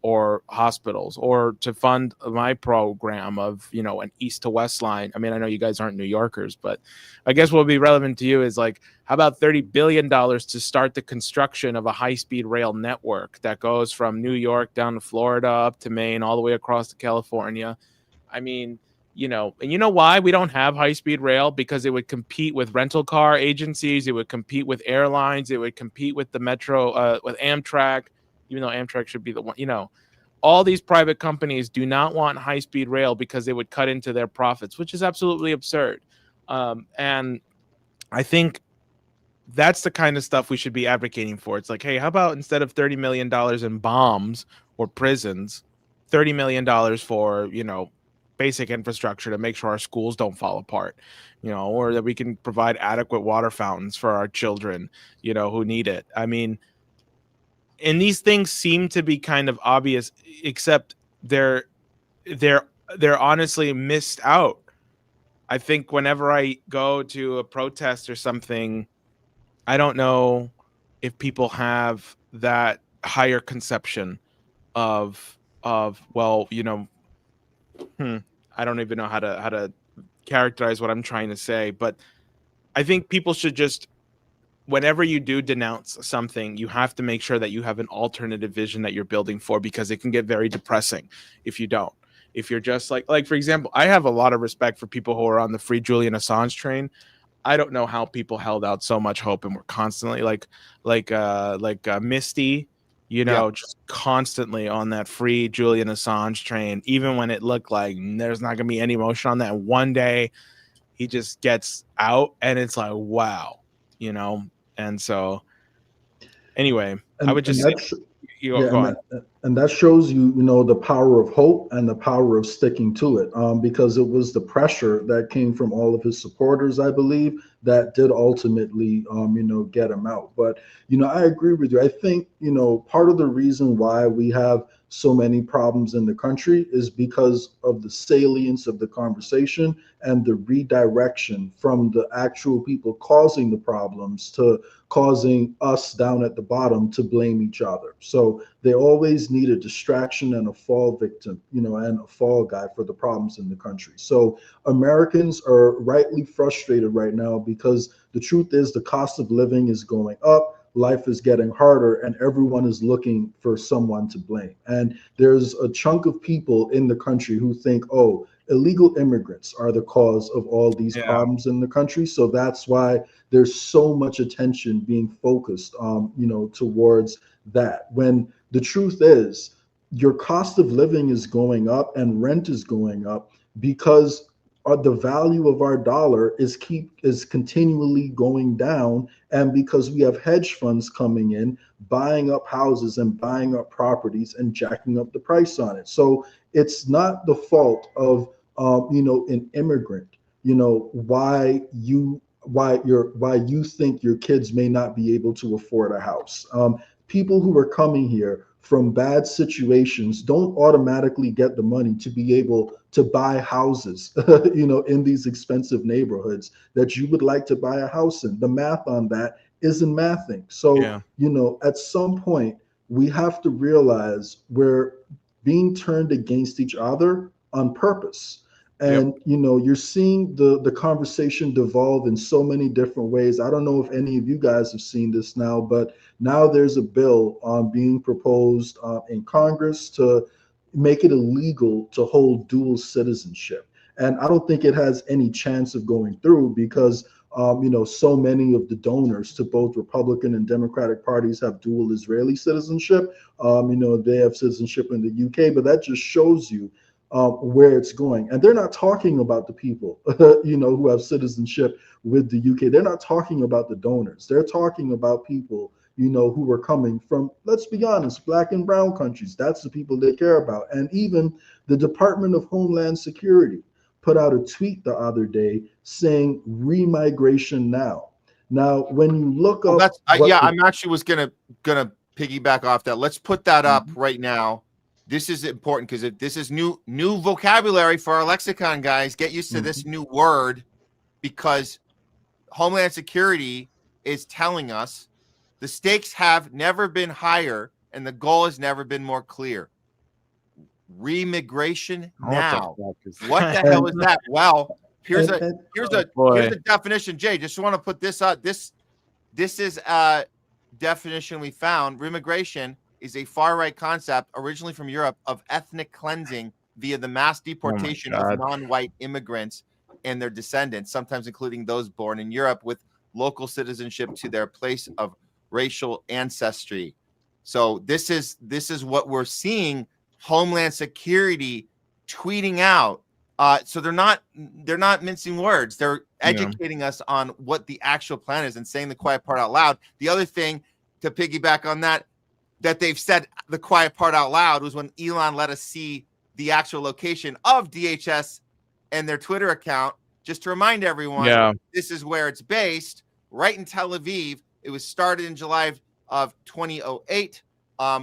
or hospitals, or to fund my program of, an east to west line. I mean, I know you guys aren't New Yorkers, but I guess what would be relevant to you is like, how about $30 billion to start the construction of a high-speed rail network that goes from New York down to Florida, up to Maine, all the way across to California? I mean, and you know why we don't have high-speed rail? Because it would compete with rental car agencies, it would compete with airlines, it would compete with the metro, with Amtrak, even though Amtrak should be the one. All these private companies do not want high-speed rail because they would cut into their profits, which is absolutely absurd. And I think that's the kind of stuff we should be advocating for. It's like, hey, how about instead of $30 million in bombs or prisons, $30 million for, basic infrastructure to make sure our schools don't fall apart, or that we can provide adequate water fountains for our children, who need it. I mean, and these things seem to be kind of obvious, except they're honestly missed out I think whenever I go to a protest or something, I don't know if people have that higher conception of well, I don't even know how to characterize what I'm trying to say, but I think people should just, whenever you do denounce something, you have to make sure that you have an alternative vision that you're building for, because it can get very depressing if you don't. If you're just like for example, I have a lot of respect for people who are on the Free Julian Assange train. I don't know how people held out so much hope and were constantly like Misty, just constantly on that Free Julian Assange train, even when it looked like there's not gonna be any motion on that. One day he just gets out and it's like, wow, and so anyway, I would just say, go on. And that shows you, the power of hope and the power of sticking to it, because it was the pressure that came from all of his supporters, I believe, that did ultimately, get him out. But, I agree with you. I think, part of the reason why we have so many problems in the country is because of the salience of the conversation and the redirection from the actual people causing the problems to causing us down at the bottom to blame each other. So they always need a distraction and a fall victim, and a fall guy for the problems in the country. So Americans are rightly frustrated right now because the truth is the cost of living is going up. Life is getting harder and everyone is looking for someone to blame. And there's a chunk of people in the country who think, oh, illegal immigrants are the cause of all these problems in the country. So that's why there's so much attention being focused, towards that. When the truth is your cost of living is going up and rent is going up because the value of our dollar is continually going down, and because we have hedge funds coming in, buying up houses and buying up properties and jacking up the price on it. So it's not the fault of an immigrant, why you think your kids may not be able to afford a house. People who are coming here from bad situations don't automatically get the money to be able to buy houses, in these expensive neighborhoods that you would like to buy a house in. The math on that isn't mathing. So, at some point, we have to realize we're being turned against each other on purpose. And, you're seeing the conversation devolve in so many different ways. I don't know if any of you guys have seen this now, but now there's a bill being proposed in Congress to make it illegal to hold dual citizenship. And I don't think it has any chance of going through because, so many of the donors to both Republican and Democratic parties have dual Israeli citizenship. They have citizenship in the UK, but that just shows you where it's going. And they're not talking about the people, who have citizenship with the UK. They're not talking about the donors. They're talking about people, who are coming from, let's be honest, Black and brown countries. That's the people they care about. And even the Department of Homeland Security put out a tweet the other day saying remigration now. Now, when you look up, I'm actually was gonna piggyback off that. Let's put that up right now. This is important because this is new vocabulary for our lexicon, guys. Get used to this new word, because Homeland Security is telling us the stakes have never been higher and the goal has never been more clear. Remigration now. What the hell is that? Well, here's a definition. Jay, just want to put this out. This is a definition we found. Remigration is a far-right concept originally from Europe of ethnic cleansing via the mass deportation of non-white immigrants and their descendants, sometimes including those born in Europe with local citizenship, to their place of racial ancestry. So this is what we're seeing Homeland Security tweeting out. So they're not mincing words. They're educating us on what the actual plan is and saying the quiet part out loud. The other thing to piggyback on that they've said the quiet part out loud was when Elon let us see the actual location of DHS and their Twitter account. Just to remind everyone, this is where it's based, right in Tel Aviv. It was started in July of 2008,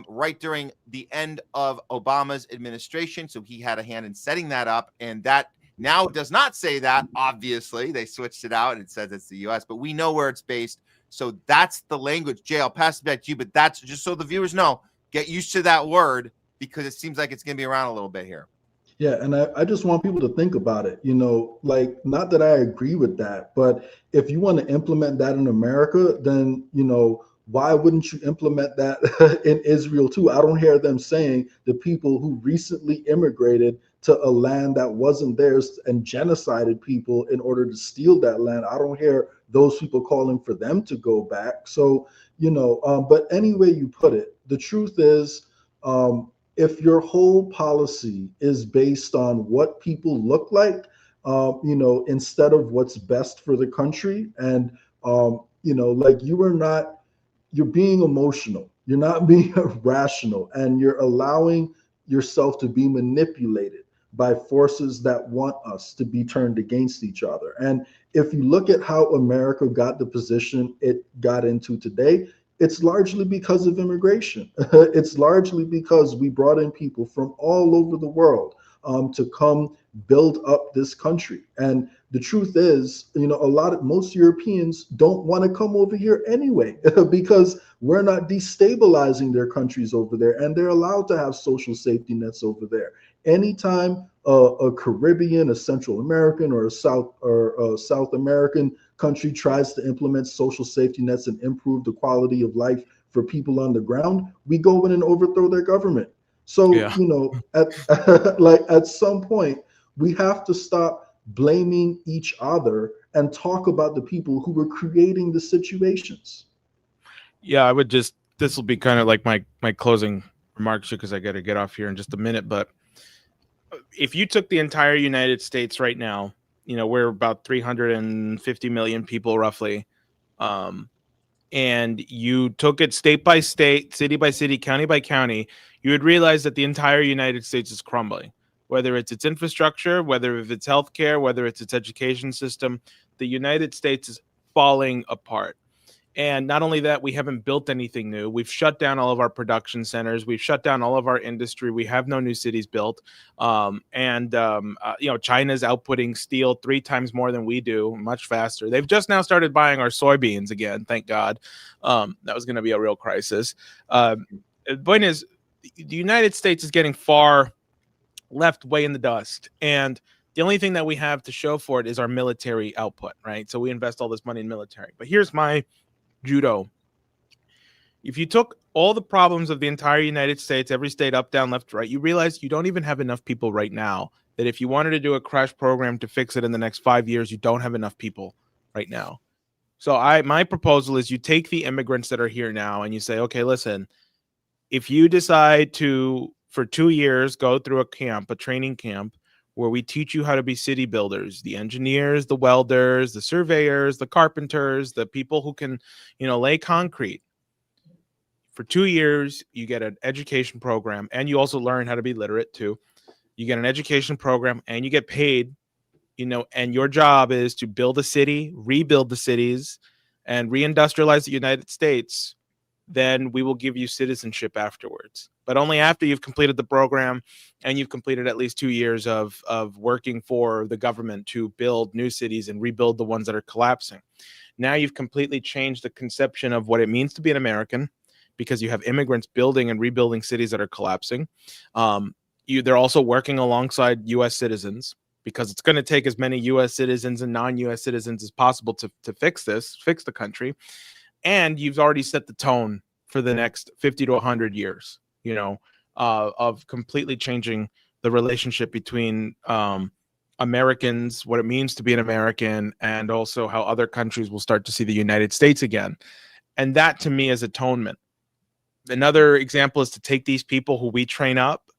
right during the end of Obama's administration. So he had a hand in setting that up, and that Now it does not say that. Obviously, they switched it out and it says it's the U.S., but we know where it's based. So that's the language. Jay, I'll pass it back to you, but that's just so the viewers know, get used to that word because it seems like it's going to be around a little bit here. Yeah, and I just want people to think about it, like, not that I agree with that, but if you want to implement that in America, then, why wouldn't you implement that in Israel too? I don't hear them saying the people who recently immigrated to a land that wasn't theirs and genocided people in order to steal that land. I don't hear those people calling for them to go back. So, but any way you put it, the truth is, if your whole policy is based on what people look like, instead of what's best for the country, and like you're being emotional, you're not being rational, and you're allowing yourself to be manipulated by forces that want us to be turned against each other. And if you look at how America got the position it got into today, it's largely because of immigration. It's largely because we brought in people from all over the world to come build up this country. And the truth is, most Europeans don't want to come over here anyway, because we're not destabilizing their countries over there, and they're allowed to have social safety nets over there. Anytime a Caribbean, a Central American, or a South American country tries to implement social safety nets and improve the quality of life for people on the ground, we go in and overthrow their government. So, at some point, we have to stop blaming each other and talk about the people who were creating the situations. Yeah, this will be kind of like my closing remarks, because I got to get off here in just a minute. But if you took the entire United States right now, we're about 350 million people roughly. And you took it state by state, city by city, county by county, you would realize that the entire United States is crumbling, whether it's its infrastructure, whether it's healthcare, whether it's its education system. The United States is falling apart. And not only that, we haven't built anything new. We've shut down all of our production centers. We've shut down all of our industry. We have no new cities built. China's outputting steel 3 times more than we do, much faster. They've just now started buying our soybeans again, thank God. That was going to be a real crisis. The point is, the United States is getting far left way in the dust. And the only thing that we have to show for it is our military output, right? So we invest all this money in military. But here's my judo. If you took all the problems of the entire United States, every state, up, down, left, right, you realize you don't even have enough people right now, that if you wanted to do a crash program to fix it in the next 5 years, you don't have enough people right now. So my proposal is you take the immigrants that are here now and you say, okay, listen, if you decide to, for 2 years, go through a training camp, where we teach you how to be city builders, the engineers, the welders, the surveyors, the carpenters, the people who can, lay concrete. For 2 years, you get an education program, and you also learn how to be literate too. You get an education program and you get paid, and your job is to build a city, rebuild the cities, and reindustrialize the United States. Then we will give you citizenship afterwards, but only after you've completed the program and you've completed at least 2 years of working for the government to build new cities and rebuild the ones that are collapsing. Now you've completely changed the conception of what it means to be an American, because you have immigrants building and rebuilding cities that are collapsing. They're also working alongside U.S. citizens, because it's going to take as many U.S. citizens and non-U.S. citizens as possible to fix the country. And you've already set the tone for the next 50 to 100 years, of completely changing the relationship between Americans, what it means to be an American, and also how other countries will start to see the United States again. And that, to me, is atonement. Another example is to take these people who we train up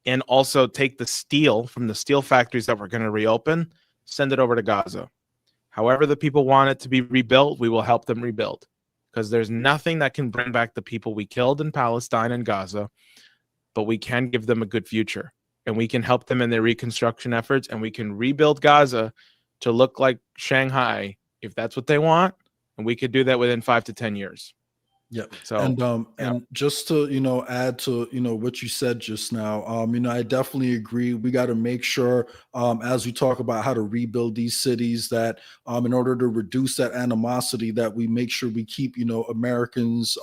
and also take the steel from the steel factories that we're going to reopen, send it over to Gaza. However the people want it to be rebuilt, we will help them rebuild. Because there's nothing that can bring back the people we killed in Palestine and Gaza, but we can give them a good future, and we can help them in their reconstruction efforts, and we can rebuild Gaza to look like Shanghai if that's what they want, and we could do that within 5 to 10 years. Yep. So And just to, add to, what you said just now, I definitely agree. We got to make sure, as we talk about how to rebuild these cities, that in order to reduce that animosity, that we make sure we keep, Americans,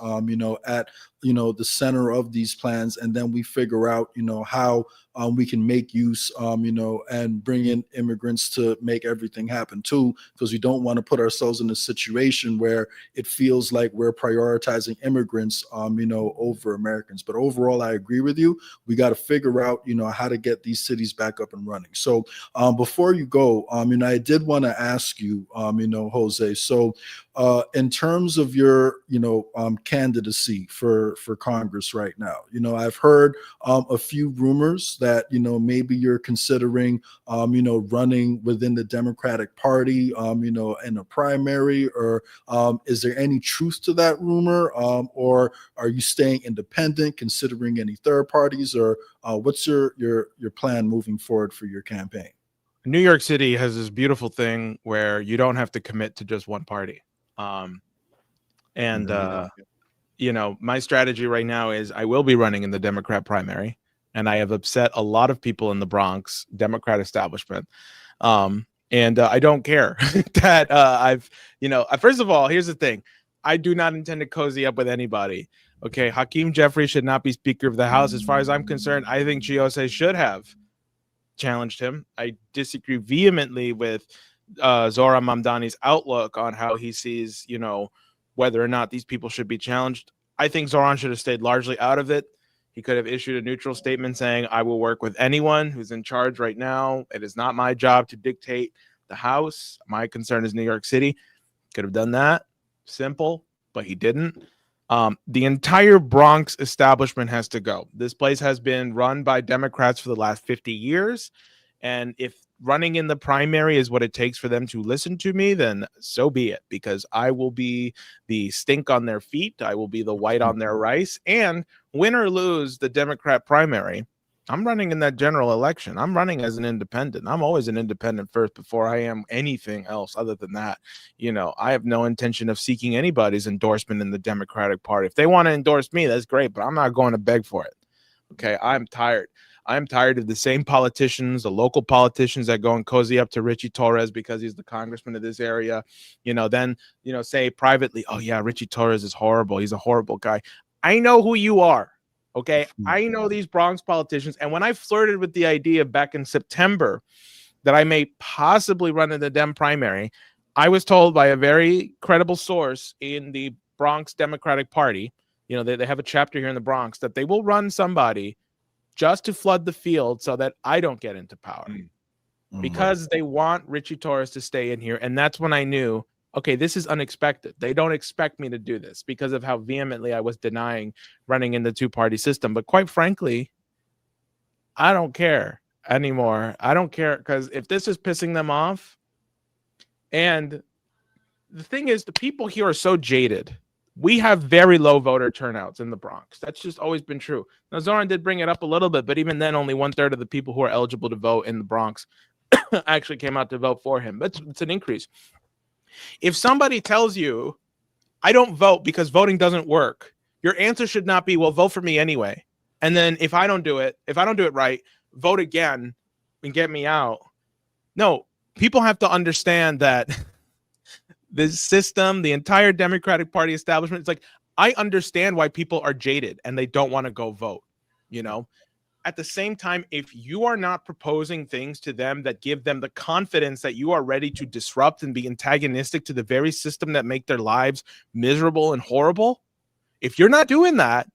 at, the center of these plans. And then we figure out, how we can make use, and bring in immigrants to make everything happen too, because we don't want to put ourselves in a situation where it feels like we're prioritizing immigrants, over Americans. But overall, I agree with you. We got to figure out, how to get these cities back up and running. So before you go, I did want to ask you, Jose. So in terms of your, candidacy for Congress right now, I've heard a few rumors that, maybe you're considering, running within the Democratic Party, in a primary, or is there any truth to that rumor? Or are you staying independent, considering any third parties, or what's your plan moving forward for your campaign? New York City has this beautiful thing where you don't have to commit to just one party. My strategy right now is I will be running in the Democrat primary, and I have upset a lot of people in the Bronx Democrat establishment. I don't care that first of all, here's the thing. I do not intend to cozy up with anybody. Okay. Hakeem Jeffries should not be Speaker of the House. As far as I'm concerned, I think JOSE should have challenged him. I disagree vehemently with Zohran Mamdani's outlook on how he sees, whether or not these people should be challenged. I think Zohran should have stayed largely out of it. He could have issued a neutral statement saying, I will work with anyone who's in charge right now. It is not my job to dictate the House. My concern is New York City. Could have done that. Simple, but he didn't. The entire Bronx establishment has to go. This place has been run by Democrats for the last 50 years. And if running in the primary is what it takes for them to listen to me, then so be it, because I will be the stink on their feet. I will be the white on their rice. And win or lose the Democrat primary, I'm running in that general election. I'm running as an independent. I'm always an independent first before I am anything else other than that. I have no intention of seeking anybody's endorsement in the Democratic Party. If they want to endorse me, that's great, but I'm not going to beg for it. Okay, I'm tired. I'm tired of the same politicians, the local politicians that go and cozy up to Richie Torres because he's the congressman of this area, then say privately, oh yeah, Richie Torres is horrible. He's a horrible guy. I know who you are. Okay. I know these Bronx politicians. And when I flirted with the idea back in September that I may possibly run in the Dem primary, I was told by a very credible source in the Bronx Democratic Party, they have a chapter here in the Bronx, that they will run somebody just to flood the field so that I don't get into power, because they want Richie Torres to stay in here. And that's when I knew, okay, this is unexpected. They don't expect me to do this because of how vehemently I was denying running in the two-party system. But quite frankly, I don't care anymore. I don't care, because if this is pissing them off, and the thing is, the people here are so jaded. We have very low voter turnouts in the Bronx. That's just always been true. Now, Zohran did bring it up a little bit, but even then, only 1/3 of the people who are eligible to vote in the Bronx actually came out to vote for him. But it's an increase. If somebody tells you, I don't vote because voting doesn't work, your answer should not be, well, vote for me anyway. And then if I don't do it right, vote again and get me out. No, people have to understand that this system, the entire Democratic Party establishment, it's like, I understand why people are jaded and they don't want to go vote, At the same time, if you are not proposing things to them that give them the confidence that you are ready to disrupt and be antagonistic to the very system that make their lives miserable and horrible, if you're not doing that,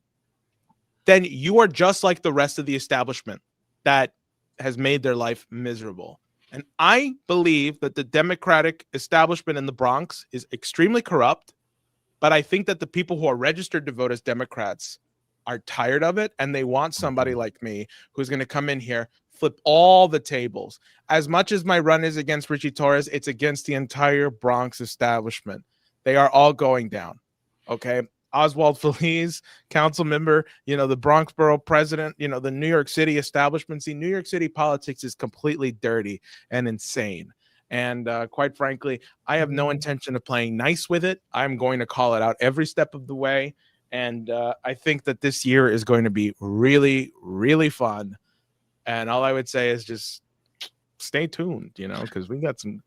then you are just like the rest of the establishment that has made their life miserable. And I believe that the Democratic establishment in the Bronx is extremely corrupt, but I think that the people who are registered to vote as Democrats are tired of it, and they want somebody like me who's going to come in here, flip all the tables. As much as my run is against Richie Torres, it's against the entire Bronx establishment. They are all going down. Okay. Oswald Feliz, council member, the Bronx borough president, the New York City establishment. See, New York City politics is completely dirty and insane. And quite frankly, I have no intention of playing nice with it. I'm going to call it out every step of the way. And I think that this year is going to be really, really fun. And all I would say is just stay tuned, because we got some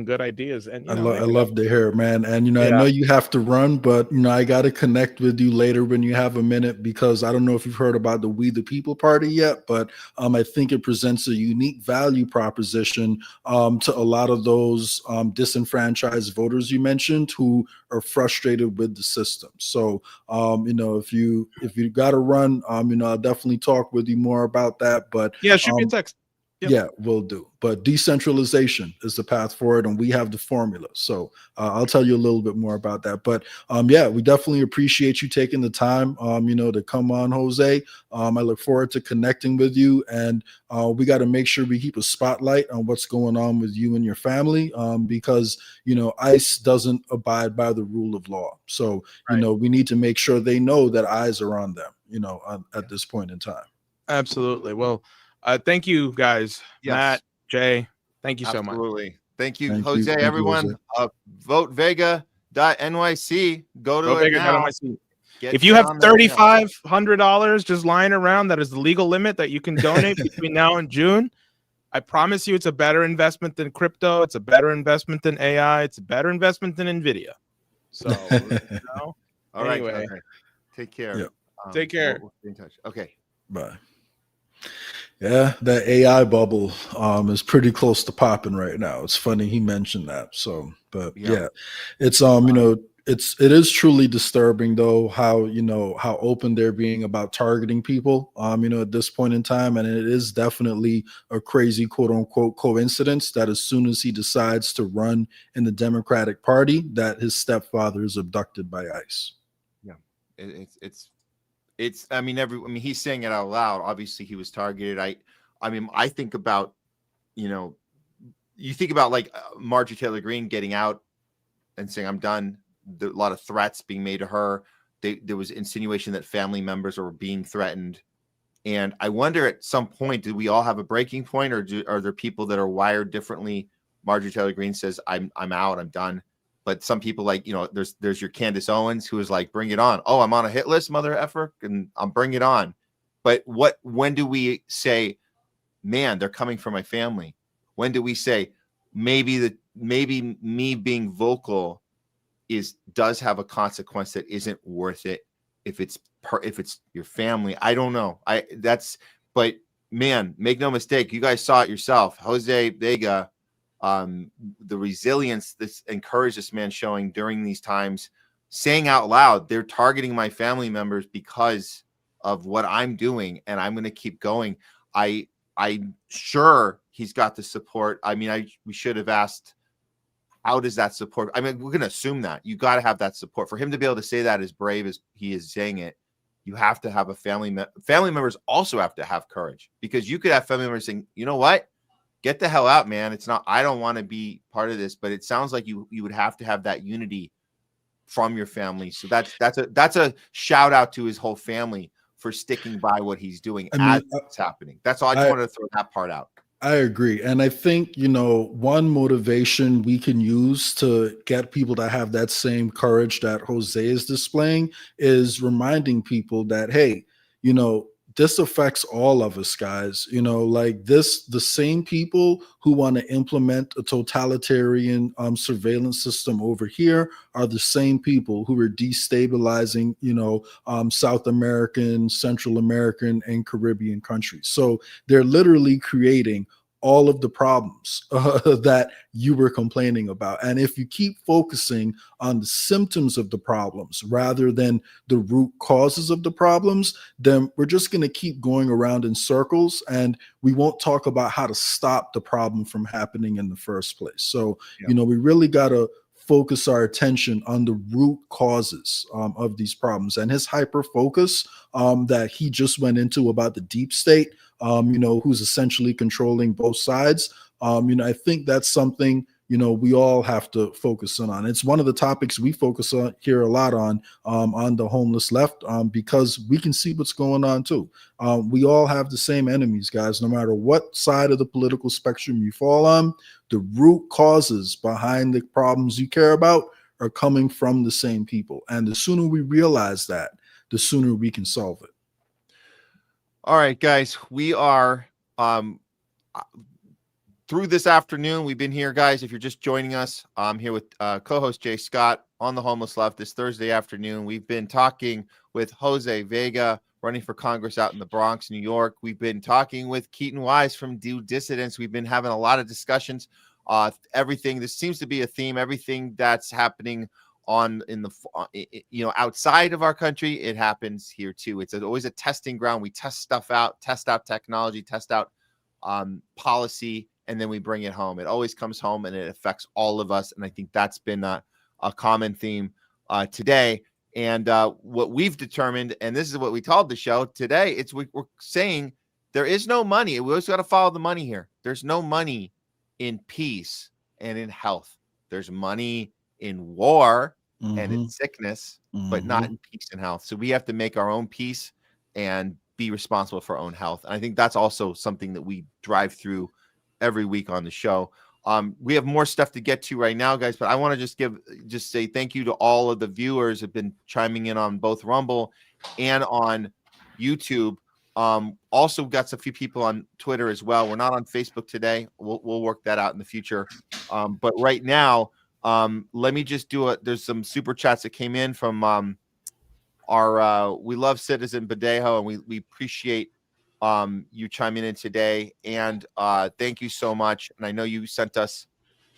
good ideas. And I love to hear it, man. And I know you have to run, but I got to connect with you later when you have a minute, because I don't know if you've heard about the We the People Party yet, but I think it presents a unique value proposition to a lot of those disenfranchised voters you mentioned who are frustrated with the system. So if you got to run, I'll definitely talk with you more about that. But shoot me a text. Yep. Yeah, will do. But decentralization is the path forward, and we have the formula. So I'll tell you a little bit more about that. But we definitely appreciate you taking the time, to come on, Jose. I look forward to connecting with you, and we got to make sure we keep a spotlight on what's going on with you and your family, because ICE doesn't abide by the rule of law. So we need to make sure they know that eyes are on them, at this point in time. Absolutely. Well. Thank you, guys. Yes. Matt, Jay, thank you so much. Absolutely. Thank you, Jose. Everyone, votevega.nyc. Go to it now. If you have $3,500 just lying around, that is the legal limit that you can donate between now and June. I promise you, it's a better investment than crypto. It's a better investment than AI. It's a better investment than NVIDIA. So, all right. Okay. Take care. Yep. Take care. We'll be in touch. Okay. Bye. Yeah, that AI bubble is pretty close to popping right now. It's funny he mentioned that. So, but it's it is truly disturbing though how how open they're being about targeting people at this point in time, and it is definitely a crazy quote unquote coincidence that as soon as he decides to run in the Democratic Party, that his stepfather is abducted by ICE. Yeah, it's he's saying it out loud. Obviously he was targeted. I think about, you think about like Marjorie Taylor Greene getting out and saying, I'm done. A lot of threats being made to her. There was insinuation that family members were being threatened. And I wonder at some point, do we all have a breaking point, or are there people that are wired differently? Marjorie Taylor Greene says, I'm out, I'm done. But some people there's your Candace Owens who is like, bring it on. Oh, I'm on a hit list, mother effer, and I'm bring it on. But when do we say, man, they're coming for my family? When do we say maybe me being vocal does have a consequence that isn't worth it if it's your family? I don't know. But man, make no mistake, you guys saw it yourself. Jose Vega, the resilience this encouraged this man showing during these times, saying out loud, they're targeting my family members because of what I'm doing, and I'm going to keep going. I'm sure he's got the support. We should have asked, how does that support? We're going to assume that you got to have that support for him to be able to say that as brave as he is saying it. You have to have a family members also have to have courage, because you could have family members saying, you know what? Get the hell out, man. It's not, I don't want to be part of this, but it sounds like you would have to have that unity from your family. So that's a shout out to his whole family for sticking by what he's doing as it's happening. That's all. I just wanted to throw that part out. I agree. And I think, one motivation we can use to get people to have that same courage that Jose is displaying is reminding people that, hey, this affects all of us, guys. The same people who want to implement a totalitarian surveillance system over here are the same people who are destabilizing, South American, Central American, and Caribbean countries. So they're literally creating all of the problems that you were complaining about. And if you keep focusing on the symptoms of the problems rather than the root causes of the problems, then we're just going to keep going around in circles, and we won't talk about how to stop the problem from happening in the first place. So, we really got to focus our attention on the root causes of these problems. And his hyper focus that he just went into about the deep state, who's essentially controlling both sides. I think that's something we all have to focus in on. It's one of the topics we focus on here a lot on the homeless left, because we can see what's going on too. We all have the same enemies, guys, no matter what side of the political spectrum you fall on. The root causes behind the problems you care about are coming from the same people. And the sooner we realize that, the sooner we can solve it. All right, guys, we are through this afternoon. We've been here, guys. If you're just joining us, I'm here with co-host Jay Scott on the Homeless Left this Thursday afternoon. We've been talking with JOSE VEGA, running for Congress out in the Bronx, New York. We've been talking with Keaton Weiss from Dissidence. We've been having a lot of discussions. Everything, this seems to be a theme. Everything that's happening outside of our country, it happens here too. It's always a testing ground. We test stuff out, test out technology, test out policy, and then we bring it home. It always comes home and it affects all of us. And I think that's been a common theme today. And what we've determined, and this is what we called the show today, we're saying there is no money. We always got to follow the money here. There's no money in peace and in health. There's money in war and in sickness, but not in peace and health. So we have to make our own peace and be responsible for our own health. And I think that's also something that we drive through every week on the show. We have more stuff to get to right now, guys, but I want to just say thank you to all of the viewers who have been chiming in on both Rumble and on YouTube. Also got a few people on Twitter as well. We're not on Facebook today. We'll work that out in the future. But right now, let me just there's some super chats that came in from our we love Citizen Badejo, and we appreciate you chiming in today. And thank you so much. And I know you sent us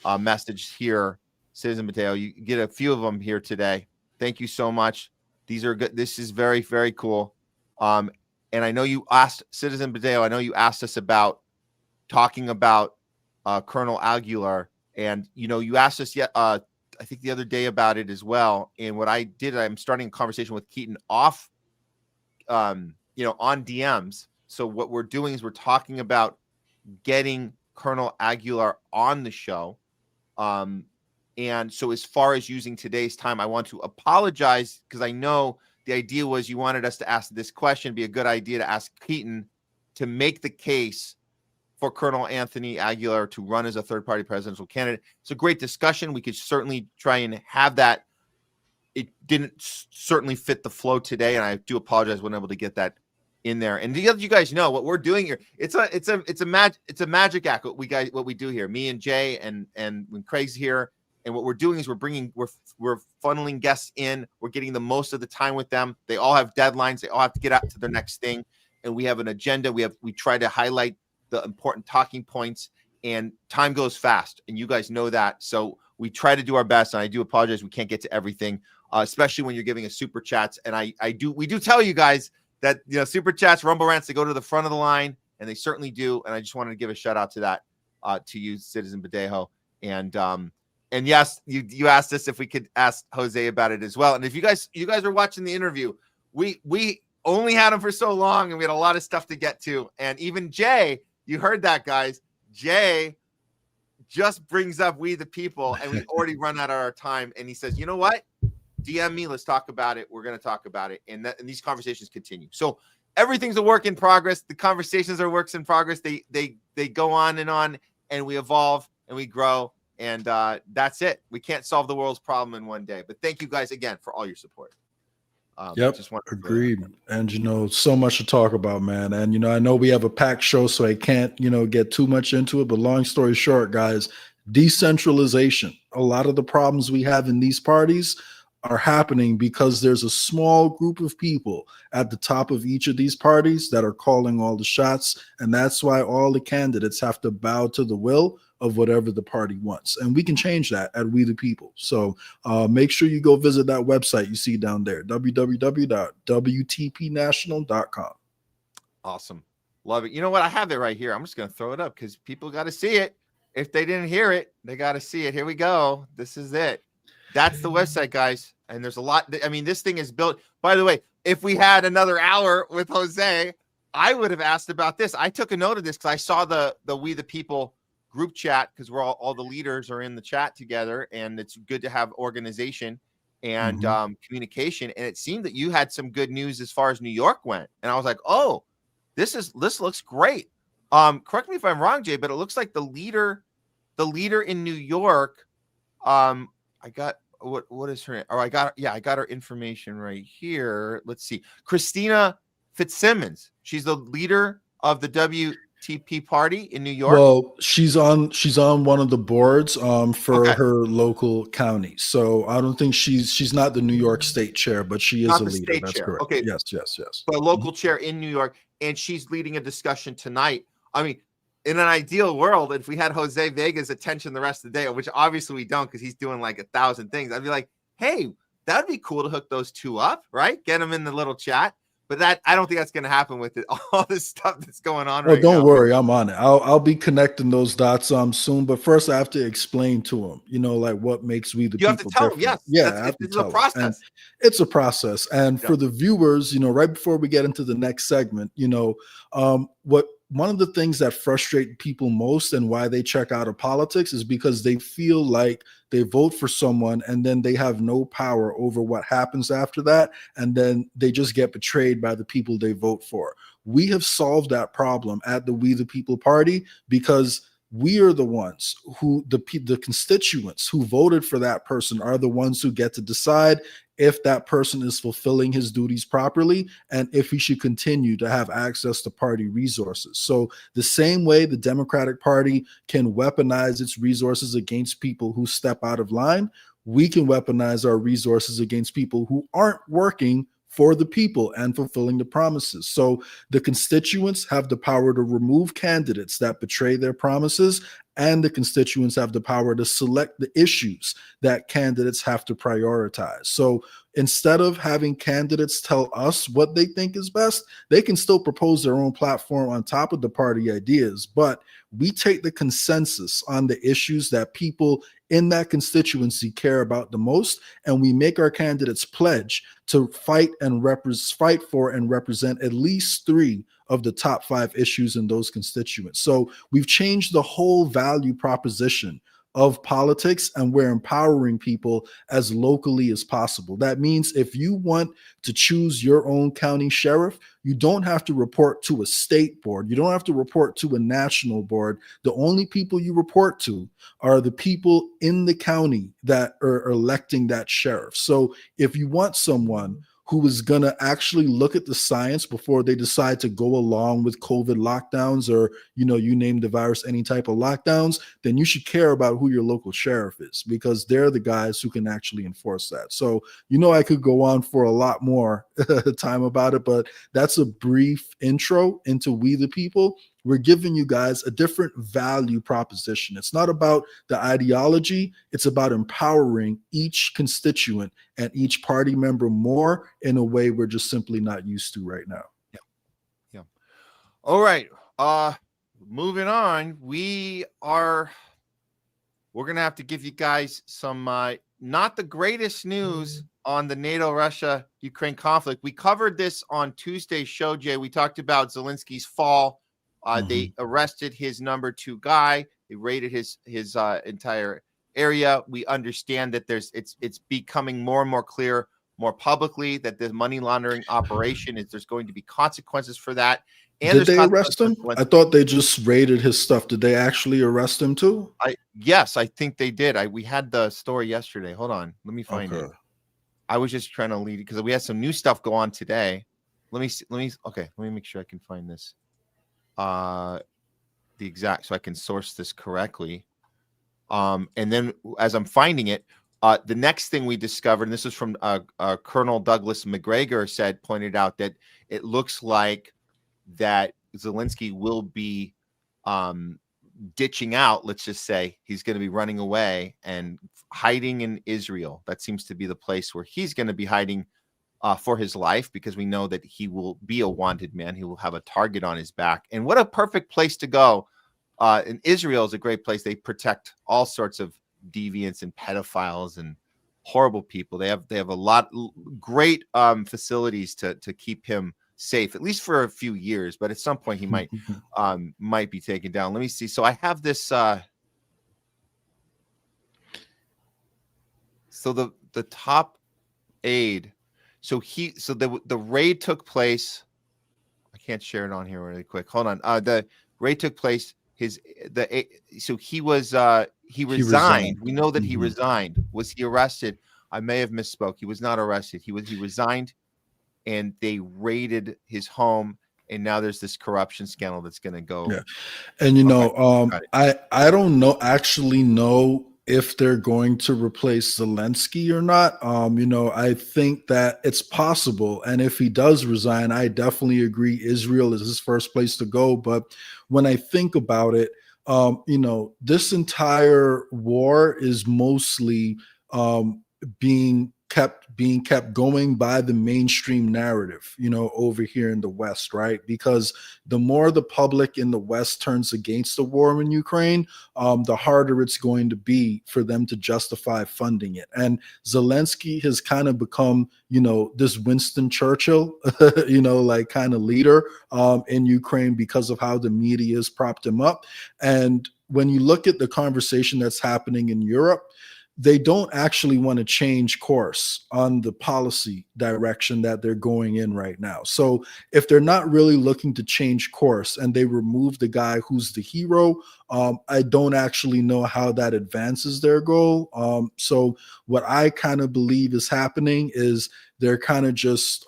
a message here, Citizen Badejo. You get a few of them here today. Thank you so much. These are good. This is very, very cool. And I know you asked Citizen Badejo, I know you asked us about talking about Colonel Aguilar. And, you asked us I think the other day about it as well. And what I did, I'm starting a conversation with Keaton off, on DMs. So what we're doing is we're talking about getting Colonel Aguilar on the show. And so as far as using today's time, I want to apologize because I know the idea was you wanted us to ask this question. It'd be a good idea to ask Keaton to make the case for Colonel Anthony Aguilar to run as a third-party presidential candidate. It's a great discussion. We could certainly try and have that. It didn't certainly fit the flow today, and I do apologize. I wasn't able to get that in there. And to let you guys know what we're doing here, it's a magic act. What we do here, me and Jay, and when Craig's here, and what we're doing is we're funneling guests in. We're getting the most of the time with them. They all have deadlines. They all have to get out to their next thing, and we have an agenda. We try to highlight the important talking points, and time goes fast, and you guys know that. So we try to do our best, and I do apologize we can't get to everything, especially when you're giving us super chats. And we do tell you guys that super chats, Rumble Rants, they go to the front of the line, and they certainly do. And I just wanted to give a shout out to that to you, Citizen Badejo. And yes, you asked us if we could ask Jose about it as well. And if you guys are watching the interview, we only had him for so long, and we had a lot of stuff to get to. And even Jay, you heard that, guys. Jay just brings up We the People, and we've already run out of our time. And he says, you know what? DM me. Let's talk about it. We're going to talk about it. And these conversations continue. So everything's a work in progress. The conversations are works in progress. They go on, and we evolve and we grow. And that's it. We can't solve the world's problem in one day. But thank you guys again for all your support. Yep, agreed. And, so much to talk about, man. And, I know we have a packed show, so I can't, get too much into it. But long story short, guys, decentralization. A lot of the problems we have in these parties are happening because there's a small group of people at the top of each of these parties that are calling all the shots. And that's why all the candidates have to bow to the will of whatever the party wants. And we can change that at We the People. So make sure you go visit that website you see down there, www.wtpnational.com. Awesome. Love it. You know what? I have it right here. I'm just going to throw it up because people got to see it. If they didn't hear it, they got to see it. Here we go. This is it. That's the website, guys. And there's a lot. I mean, this thing is built. By the way, if we had another hour with Jose, I would have asked about this. I took a note of this because I saw the We the People group chat because we're all the leaders are in the chat together, and it's good to have organization and communication. And it seemed that you had some good news as far as New York went, and I was like, oh, this looks great. Correct me if I'm wrong, Jay, but it looks like the leader in New York. I got what is her name? Oh, I got her information right here. Let's see, Christina Fitzsimmons. She's the leader of the WTP party in New York. Well, she's on one of the boards for her local county. So I don't think she's not the New York State chair, but she is Not a the leader. state That's chair. correct. Okay. Yes. But a local chair in New York, and she's leading a discussion tonight. I mean, in an ideal world, if we had Jose Vega's attention the rest of the day, which obviously we don't because he's doing like 1,000 things, I'd be like, hey, that'd be cool to hook those two up, right? Get them in the little chat. But that I don't think that's going to happen with it. All this stuff that's going on right now. Don't worry, I'm on it. I'll be connecting those dots soon. But first, I have to explain to them, like what makes We the People different. You have to tell them, yes. Yeah, I have to tell them. And it's a process. And for the viewers, right before we get into the next segment, what one of the things that frustrate people most and why they check out of politics is because they feel like they vote for someone and then they have no power over what happens after that. And then they just get betrayed by the people they vote for. We have solved that problem at the We the People Party because we are the ones who the constituents who voted for that person are the ones who get to decide if that person is fulfilling his duties properly and if he should continue to have access to party resources. So the same way the Democratic Party can weaponize its resources against people who step out of line, we can weaponize our resources against people who aren't working for the people and fulfilling the promises. So the constituents have the power to remove candidates that betray their promises, and the constituents have the power to select the issues that candidates have to prioritize. So instead of having candidates tell us what they think is best, they can still propose their own platform on top of the party ideas, but we take the consensus on the issues that people in that constituency care about the most, and we make our candidates pledge to fight for and represent at least 3 of the top 5 issues in those constituents. So we've changed the whole value proposition of politics, and we're empowering people as locally as possible. That means if you want to choose your own county sheriff, you don't have to report to a state board. You don't have to report to a national board. The only people you report to are the people in the county that are electing that sheriff. So if you want someone who is going to actually look at the science before they decide to go along with COVID lockdowns or, you name the virus, any type of lockdowns, then you should care about who your local sheriff is, because they're the guys who can actually enforce that. So, I could go on for a lot more time about it, but that's a brief intro into We the People. We're giving you guys a different value proposition. It's not about the ideology. It's about empowering each constituent and each party member more in a way we're just simply not used to right now. Yeah. All right. Moving on. We're going to have to give you guys some not the greatest news on the NATO-Russia-Ukraine conflict. We covered this on Tuesday's show, Jay. We talked about Zelensky's fall. They arrested his number 2 guy. They raided his entire area. We understand that it's becoming more and more clear, more publicly, that the money laundering operation there's going to be consequences for that. And did they arrest him? I thought they just raided his stuff. Did they actually arrest him too? Yes, I think they did. We had the story yesterday. Hold on, let me find it. I was just trying to lead because we had some new stuff go on today. Let me make sure I can find this. The exact, so I can source this correctly. And then as I'm finding it, the next thing we discovered, and this is from Colonel Douglas McGregor pointed out that it looks like that Zelensky will be ditching out. Let's just say he's going to be running away and hiding in Israel. That seems to be the place where he's going to be hiding for his life, because we know that he will be a wanted man. He will have a target on his back. And what a perfect place to go. And Israel is a great place. They protect all sorts of deviants and pedophiles and horrible people. They have a lot great facilities to keep him safe, at least for a few years. But at some point, he might be taken down. Let me see. So I have this. So the top aide. So the raid took place. I can't share it on here really quick. Hold on. The raid took place. He resigned. We know that he resigned. Was he arrested? I may have misspoke. He was not arrested. He resigned, and they raided his home. And now there's this corruption scandal that's going to go. Yeah, and I don't know if they're going to replace Zelensky or not. I think that it's possible. And if he does resign, I definitely agree Israel is his first place to go. But when I think about it, this entire war is mostly being kept going by the mainstream narrative, over here in the West, right? Because the more the public in the West turns against the war in Ukraine, the harder it's going to be for them to justify funding it. And Zelensky has kind of become, this Winston Churchill, kind of leader in Ukraine because of how the media has propped him up. And when you look at the conversation that's happening in Europe, they don't actually want to change course on the policy direction that they're going in right now. So if they're not really looking to change course and they remove the guy who's the hero, I don't actually know how that advances their goal. So what I kind of believe is happening is they're kind of just,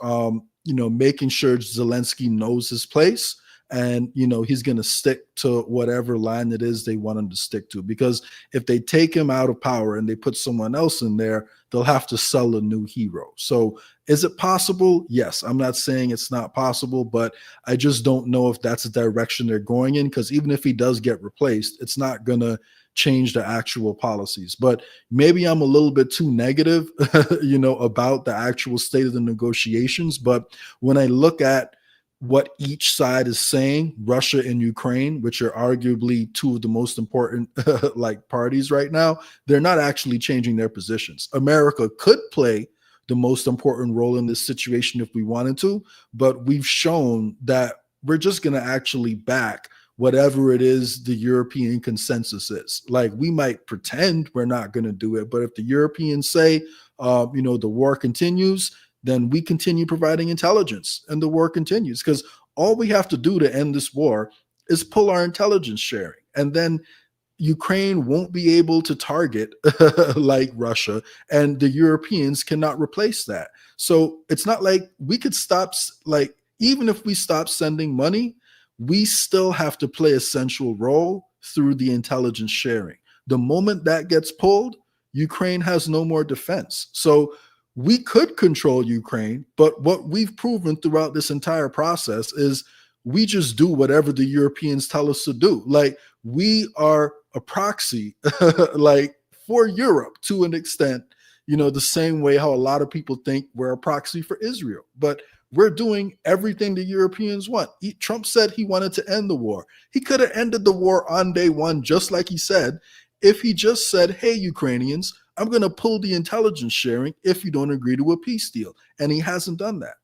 making sure Zelensky knows his place. And, he's going to stick to whatever line it is they want him to stick to. Because if they take him out of power and they put someone else in there, they'll have to sell a new hero. So is it possible? Yes. I'm not saying it's not possible, but I just don't know if that's the direction they're going in. Because even if he does get replaced, it's not going to change the actual policies. But maybe I'm a little bit too negative, about the actual state of the negotiations. But when I look at what each side is saying, Russia and Ukraine, which are arguably two of the most important parties right now, they're not actually changing their positions. America could play the most important role in this situation if we wanted to, but we've shown that we're just going to actually back whatever it is the European consensus is. Like, we might pretend we're not going to do it, but if the Europeans say, the war continues, then we continue providing intelligence and the war continues, because all we have to do to end this war is pull our intelligence sharing. And then Ukraine won't be able to target like Russia, and the Europeans cannot replace that. So it's not like we could stop, even if we stop sending money, we still have to play a central role through the intelligence sharing. The moment that gets pulled, Ukraine has no more defense. So we could control Ukraine, but what we've proven throughout this entire process is we just do whatever the Europeans tell us to do. Like, we are a proxy, for Europe to an extent, the same way how a lot of people think we're a proxy for Israel. But we're doing everything the Europeans want. Trump said he wanted to end the war. He could have ended the war on day one, just like he said, if he just said, hey, Ukrainians, I'm going to pull the intelligence sharing if you don't agree to a peace deal. And he hasn't done that.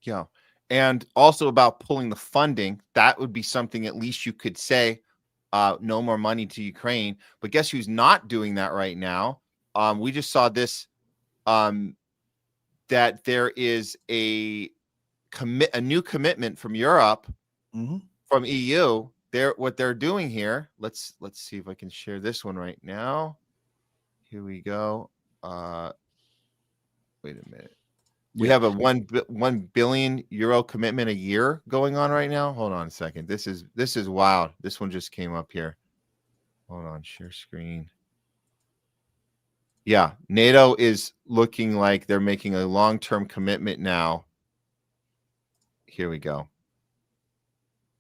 Yeah. And also about pulling the funding, that would be something at least you could say, no more money to Ukraine. But guess who's not doing that right now? We just saw this, that there is a new commitment from Europe, from EU. What they're doing here. Let's see if I can share this one right now. Here we go. Wait a minute. We have a 1 billion euro commitment a year going on right now. Hold on a second. This is wild. This one just came up here. Hold on, share screen. Yeah, NATO is looking like they're making a long-term commitment now. Here we go.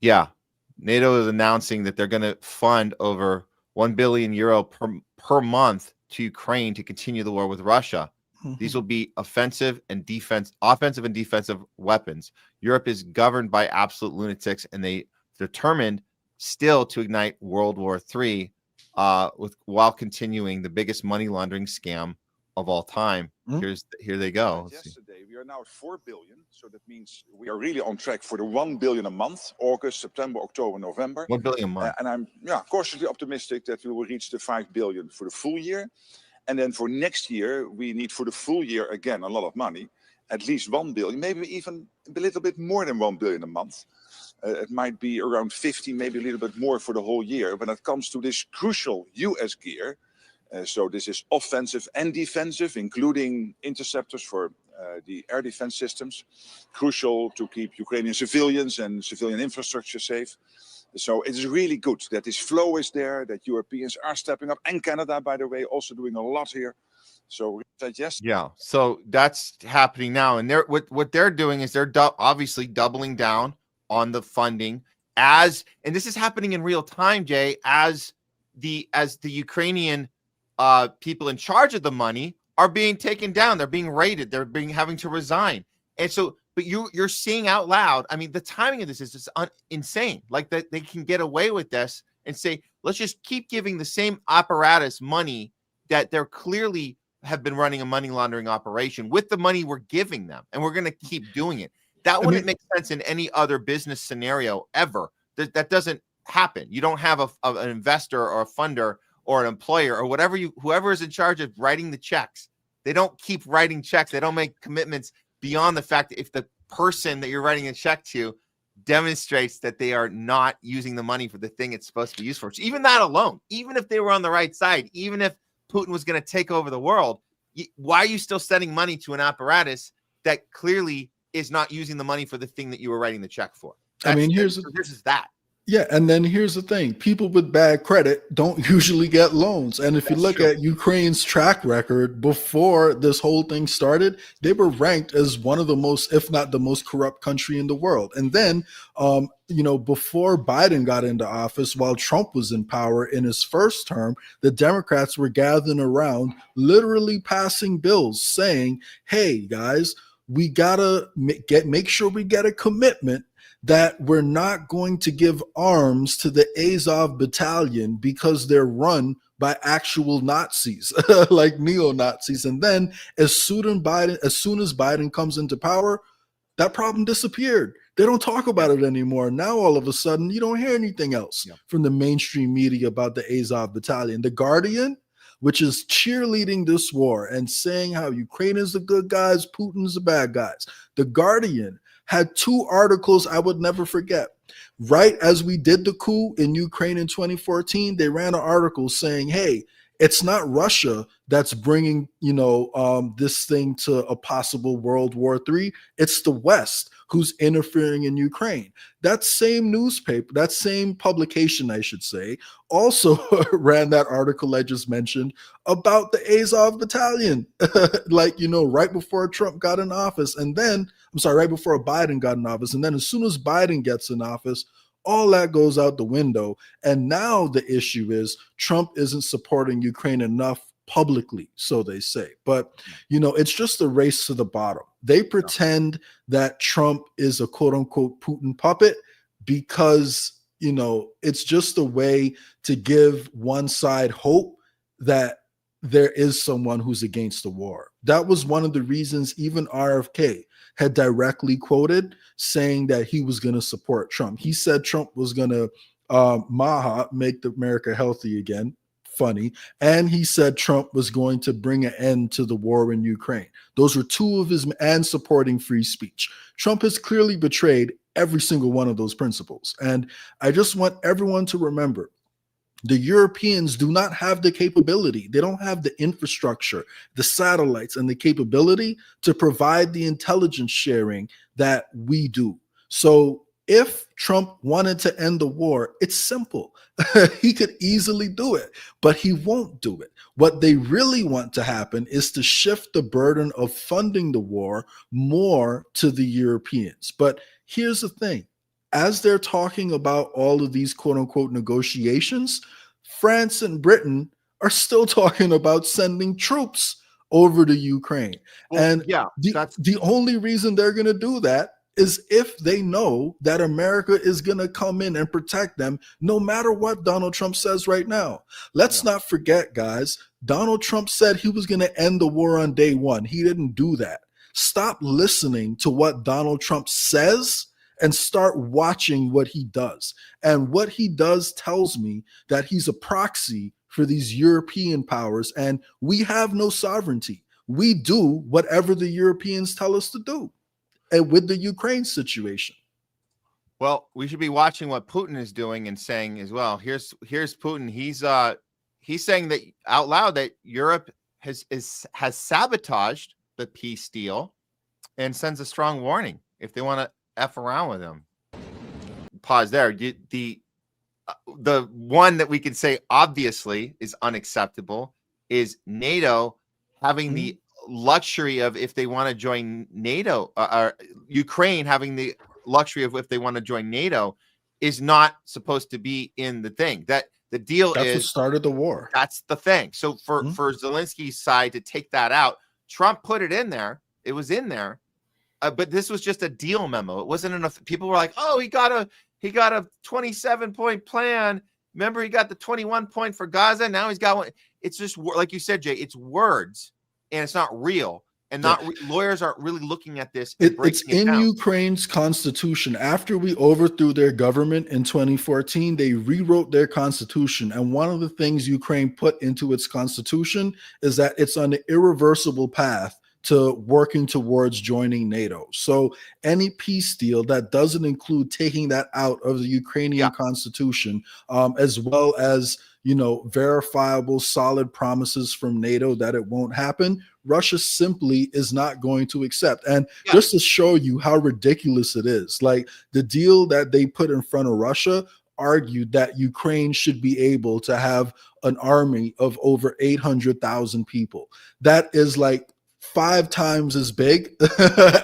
Yeah, NATO is announcing that they're going to fund over 1 billion euro per month to Ukraine to continue the war with Russia. These will be offensive and defensive weapons. Europe is governed by absolute lunatics, and they determined still to ignite World War III while continuing the biggest money laundering scam of all time. Here they go. Yesterday, we we are now at 4 billion. So that means we are really on track for the 1 billion a month, August, September, October, November. 1 billion a month. And I'm cautiously optimistic that we will reach the 5 billion for the full year. And then for next year, we need for the full year, again, a lot of money, at least 1 billion, maybe even a little bit more than 1 billion a month. It might be around 50, maybe a little bit more for the whole year. When it comes to this crucial US gear, so this is offensive and defensive, including interceptors for the air defense systems, crucial to keep Ukrainian civilians and civilian infrastructure safe. So it is really good that this flow is there, that Europeans are stepping up, and Canada, by the way, also doing a lot here. So yes. Yeah. So that's happening now, and what they're doing is they're obviously doubling down on the funding and this is happening in real time, Jay, as the Ukrainian people in charge of the money are being taken down. They're being raided. They're having to resign. And so, but you're seeing out loud. I mean, the timing of this is just insane. Like that they can get away with this and say, let's just keep giving the same apparatus money that they're clearly have been running a money laundering operation with the money we're giving them. And we're going to keep doing it. That wouldn't make sense in any other business scenario ever. That doesn't happen. You don't have an investor or a funder or an employer or whoever is in charge of writing the checks. They don't keep writing checks. They don't make commitments beyond the fact that if the person that you're writing a check to demonstrates that they are not using the money for the thing it's supposed to be used for. So even that alone, even if they were on the right side, even if Putin was going to take over the world, why are you still sending money to an apparatus that clearly is not using the money for the thing that you were writing the check for? This is that. Yeah, and then here's the thing. People with bad credit don't usually get loans. And if you look at Ukraine's track record before this whole thing started, they were ranked as one of the most, if not the most corrupt country in the world. And then, before Biden got into office, while Trump was in power in his first term, the Democrats were gathering around, literally passing bills saying, hey, guys, we got to make sure we get a commitment that we're not going to give arms to the Azov battalion because they're run by actual Nazis, like neo-Nazis. And then as soon as Biden comes into power, that problem disappeared. They don't talk about it anymore. Now, all of a sudden, you don't hear anything else from the mainstream media about the Azov battalion. The Guardian, which is cheerleading this war and saying how Ukraine is the good guys, Putin's the bad guys. The Guardian had 2 articles I would never forget. Right as we did the coup in Ukraine in 2014, they ran an article saying, hey, it's not Russia that's bringing, this thing to a possible World War III. It's the West who's interfering in Ukraine. That same newspaper, that same publication, I should say, also ran that article I just mentioned about the Azov battalion, right before Trump got in office. And then, right before Biden got in office. And then as soon as Biden gets in office, all that goes out the window. And now the issue is Trump isn't supporting Ukraine enough publicly, so they say. But, it's just a race to the bottom. They pretend that Trump is a quote unquote Putin puppet because, it's just a way to give one side hope that there is someone who's against the war. That was one of the reasons even RFK had directly quoted saying that he was going to support Trump. He said Trump was going to MAHA, make America healthy again. Funny. And he said Trump was going to bring an end to the war in Ukraine. Those were 2 of his, and supporting free speech. Trump has clearly betrayed every single one of those principles. And I just want everyone to remember, the Europeans do not have the capability. They don't have the infrastructure, the satellites, and the capability to provide the intelligence sharing that we do. So if Trump wanted to end the war, it's simple. He could easily do it, but he won't do it. What they really want to happen is to shift the burden of funding the war more to the Europeans. But here's the thing. As they're talking about all of these quote unquote negotiations, France and Britain are still talking about sending troops over to Ukraine. The only reason they're going to do that is if they know that America is going to come in and protect them no matter what Donald Trump says right now. Let's not forget, guys, Donald Trump said he was going to end the war on day one. He didn't do that. Stop listening to what Donald Trump says and start watching what he does. And what he does tells me that he's a proxy for these European powers, and we have no sovereignty. We do whatever the Europeans tell us to do. And with the Ukraine situation. Well, we should be watching what Putin is doing and saying as well. Here's Putin. He's saying that out loud that Europe has sabotaged the peace deal and sends a strong warning if they want to F around with him. Pause there. The one that we can say obviously is unacceptable is NATO having the luxury of, if they want to join NATO, or Ukraine having the luxury of, if they want to join NATO, is not supposed to be in the thing. That the deal That's is what started the war. That's the thing. So for Zelensky's side to take that out, Trump put it in there. It was in there. But this was just a deal memo. It wasn't enough. People were like, "Oh, he got a 27-point plan. Remember, he got the 21 point for Gaza. Now he's got one." It's just like you said, Jay. It's words, and it's not real. And lawyers aren't really looking at this. It's in Ukraine's constitution. After we overthrew their government in 2014, they rewrote their constitution. And one of the things Ukraine put into its constitution is that it's on an irreversible path to working towards joining NATO. So any peace deal that doesn't include taking that out of the Ukrainian constitution, as well as, verifiable, solid promises from NATO that it won't happen, Russia simply is not going to accept. And just to show you how ridiculous it is, like the deal that they put in front of Russia argued that Ukraine should be able to have an army of over 800,000 people. That is like 5 times as big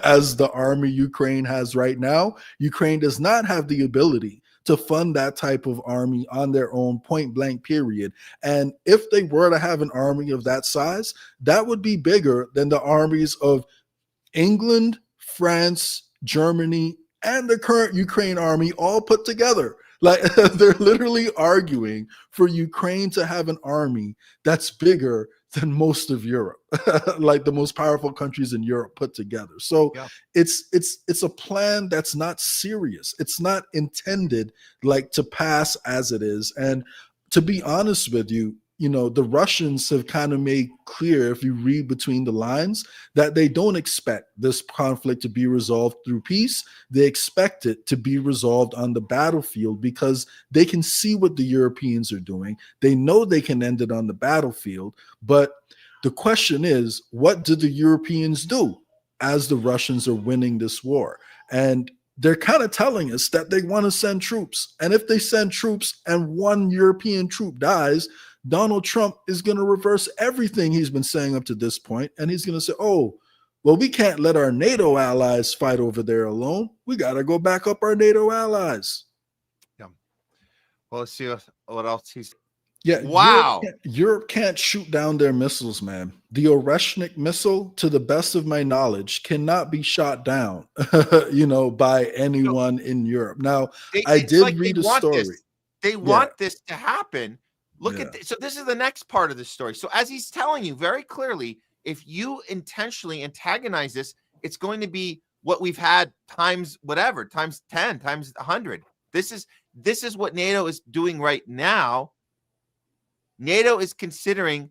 as the army Ukraine has right now. Ukraine does not have the ability to fund that type of army on their own, point blank, period. And if they were to have an army of that size, that would be bigger than the armies of England, France, Germany, and the current Ukraine army all put together. Like, they're literally arguing for Ukraine to have an army that's bigger than most of Europe, like the most powerful countries in Europe put together. So it's a plan that's not serious. It's not intended like to pass as it is. And to be honest with you, the Russians have kind of made clear, if you read between the lines, that they don't expect this conflict to be resolved through peace. They expect it to be resolved on the battlefield because they can see what the Europeans are doing. They know they can end it on the battlefield. But the question is, what do the Europeans do as the Russians are winning this war? And they're kind of telling us that they want to send troops. And if they send troops and one European troop dies, Donald Trump is going to reverse everything he's been saying up to this point. And he's going to say, oh, well, we can't let our NATO allies fight over there alone. We got to go back up our NATO allies. Yeah. Well, let's see what else he's. Yeah. Wow. Europe can't shoot down their missiles, man. The Oreshnik missile, to the best of my knowledge, cannot be shot down, by anyone in Europe. Now, I did read a story. They want this to happen. Look at this. So this is the next part of the story. So as he's telling you very clearly, if you intentionally antagonize this, it's going to be what we've had times whatever, times 10, times 100. This is what NATO is doing right now. NATO is considering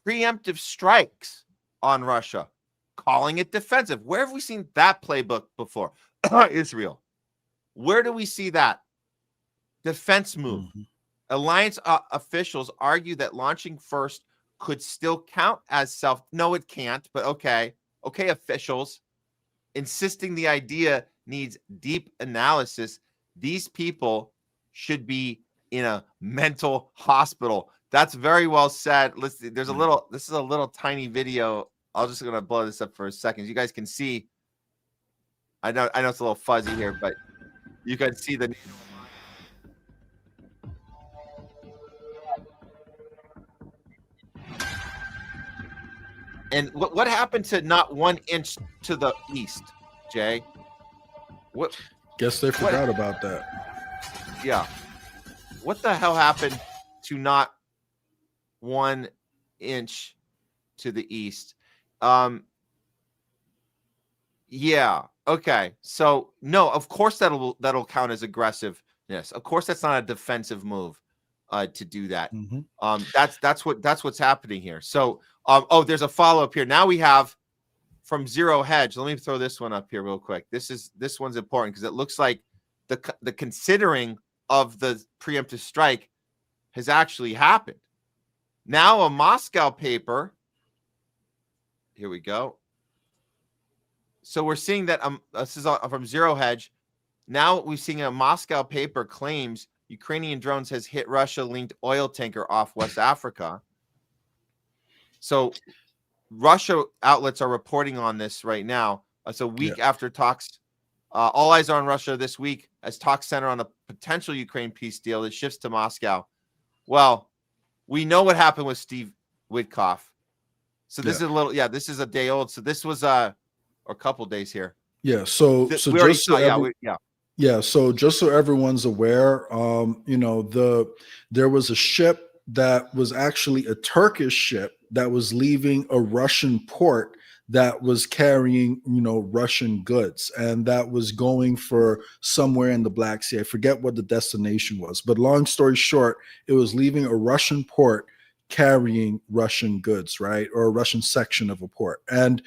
preemptive strikes on Russia, calling it defensive. Where have we seen that playbook before? Israel. Where do we see that? Defense move. Alliance officials argue that launching first could still count as self. No, it can't, but okay. Okay, officials. Insisting the idea needs deep analysis. These people should be in a mental hospital. That's very well said. Listen, this is a little tiny video. I'm just going to blow this up for a second. You guys can see. I know it's a little fuzzy here, but you can see the. And what happened to not 1 inch to the east, Jay? What? Guess they forgot about that. Yeah. What the hell happened to not 1 inch to the east? Yeah. Okay. So no, of course that'll count as aggressiveness. Of course that's not a defensive move to do that. That's what's happening here. So oh, there's a follow-up here. Now we have from Zero Hedge. Let me throw this one up here real quick. This one's important because it looks like the considering of the preemptive strike has actually happened. Now a Moscow paper. Here we go. So we're seeing that this is from Zero Hedge. Now we're seeing a Moscow paper claims Ukrainian drones has hit Russia-linked oil tanker off West Africa. So Russia outlets are reporting on this right now. It's a week after talks. All eyes are on Russia this week as talks center on a potential Ukraine peace deal that shifts to Moscow. Well, we know what happened with Steve Witkoff. So this is this is a day old. So this was a couple days here. Yeah. So just so everyone's aware, there was a ship that was actually a Turkish ship that was leaving a Russian port that was carrying, Russian goods, and that was going for somewhere in the Black Sea. I forget what the destination was, but long story short, it was leaving a Russian port carrying Russian goods, right? Or a Russian section of a port. And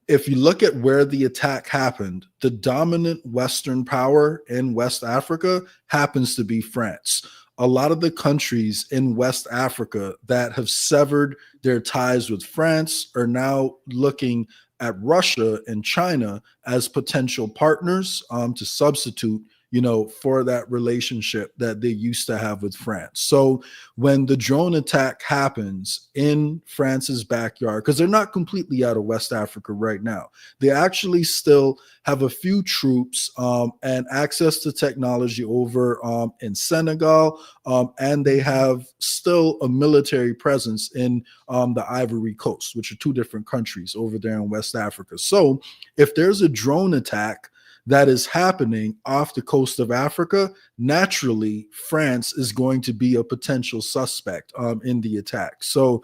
if you look at where the attack happened, the dominant Western power in West Africa happens to be France. A lot of the countries in West Africa that have severed their ties with France are now looking at Russia and China as potential partners to substitute, for that relationship that they used to have with France. So when the drone attack happens in France's backyard, because they're not completely out of West Africa right now, they actually still have a few troops and access to technology over in Senegal, and they have still a military presence in the Ivory Coast, which are two different countries over there in West Africa. So if there's a drone attack that is happening off the coast of Africa, naturally, France is going to be a potential suspect in the attack. So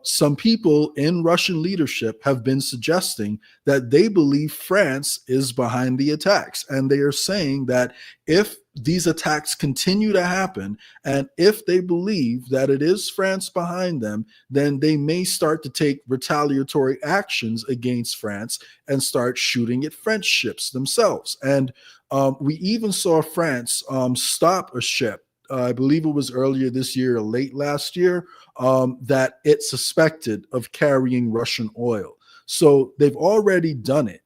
some people in Russian leadership have been suggesting that they believe France is behind the attacks. And they are saying that if these attacks continue to happen, and if they believe that it is France behind them, then they may start to take retaliatory actions against France and start shooting at French ships themselves. And we even saw France stop a ship, I believe it was earlier this year or late last year, that it suspected of carrying Russian oil. So they've already done it,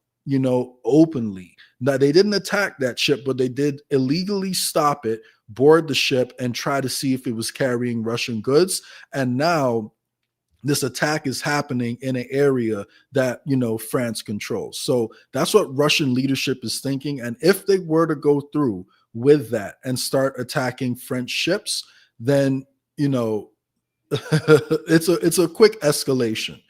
openly. Now, they didn't attack that ship, but they did illegally stop it, board the ship, and try to see if it was carrying Russian goods. And now this attack is happening in an area that, France controls. So that's what Russian leadership is thinking. And if they were to go through with that and start attacking French ships, then, it's a quick escalation,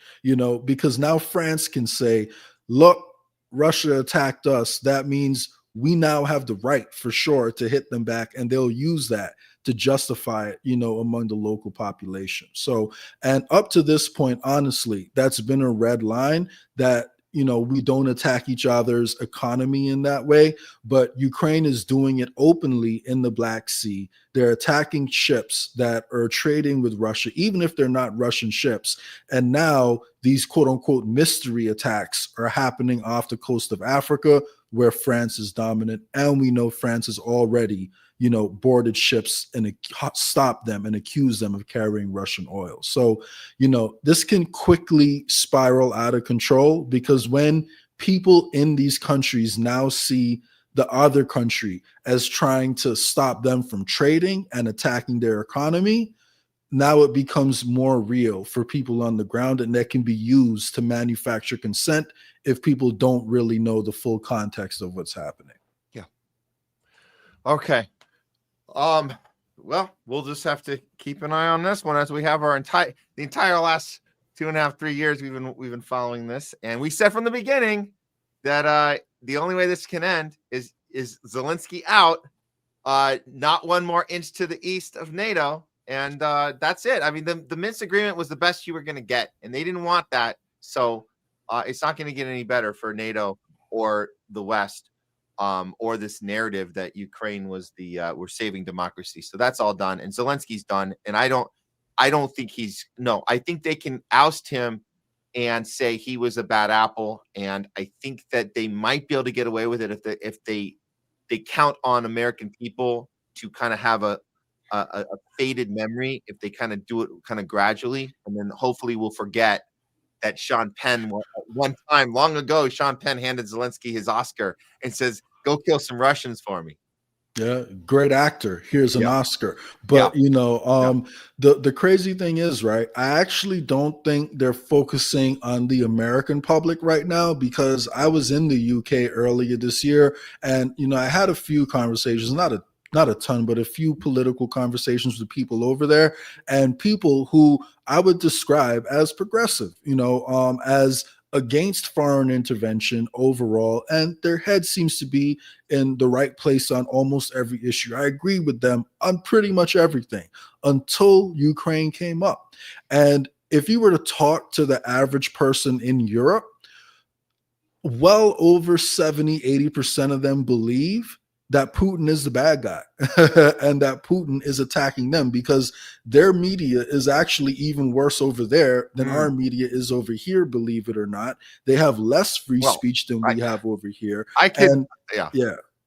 because now France can say, look, Russia attacked us. That means we now have the right for sure to hit them back, and they'll use that to justify it, among the local population. So, and up to this point, honestly, that's been a red line that, we don't attack each other's economy in that way, but Ukraine is doing it openly in the Black Sea. They're attacking ships that are trading with Russia, even if they're not Russian ships. And now these quote unquote mystery attacks are happening off the coast of Africa, where France is dominant. And we know France has already, boarded ships and stopped them and accused them of carrying Russian oil. So, this can quickly spiral out of control, because when people in these countries now see the other country as trying to stop them from trading and attacking their economy, now it becomes more real for people on the ground, and that can be used to manufacture consent if people don't really know the full context of what's happening. Yeah. Okay. Well, we'll just have to keep an eye on this one as we have the entire last 2.5, 3 years we've been following this, and we said from the beginning that the only way this can end is Zelensky out, not one more inch to the east of NATO, and that's it. I mean, the Minsk agreement was the best you were going to get, and they didn't want that, so it's not going to get any better for NATO or the West, or this narrative that Ukraine was we're saving democracy. So that's all done, and Zelensky's done. And I don't think I think they can oust him and say he was a bad apple. And I think that they might be able to get away with it if they count on American people to kind of have a faded memory, if they kind of do it kind of gradually, and then hopefully we'll forget that Sean Penn, one time long ago, Sean Penn handed Zelensky his Oscar and says, "Go kill some Russians for me." Yeah, great actor. Here's an Oscar. But the crazy thing is, right, I actually don't think they're focusing on the American public right now, because I was in the UK earlier this year, and I had a few conversations, not a ton, but a few political conversations with people over there, and people who I would describe as progressive, as against foreign intervention overall, and their head seems to be in the right place on almost every issue. I agree with them on pretty much everything until Ukraine came up. And if you were to talk to the average person in Europe, well over 70-80% of them believe that Putin is the bad guy and that Putin is attacking them, because their media is actually even worse over there than our media is over here, believe it or not. They have less free speech than we have over here. I can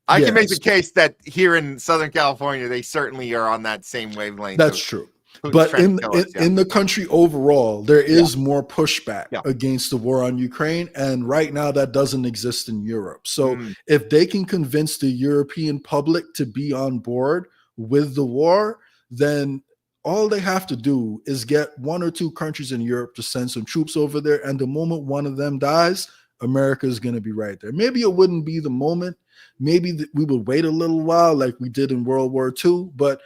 make the case that here in Southern California, they certainly are on that same wavelength. That's true. But in the country overall, there is more pushback against the war on Ukraine. And right now that doesn't exist in Europe. So if they can convince the European public to be on board with the war, then all they have to do is get one or two countries in Europe to send some troops over there. And the moment one of them dies, America is going to be right there. Maybe it wouldn't be the moment. Maybe we would wait a little while like we did in World War II. But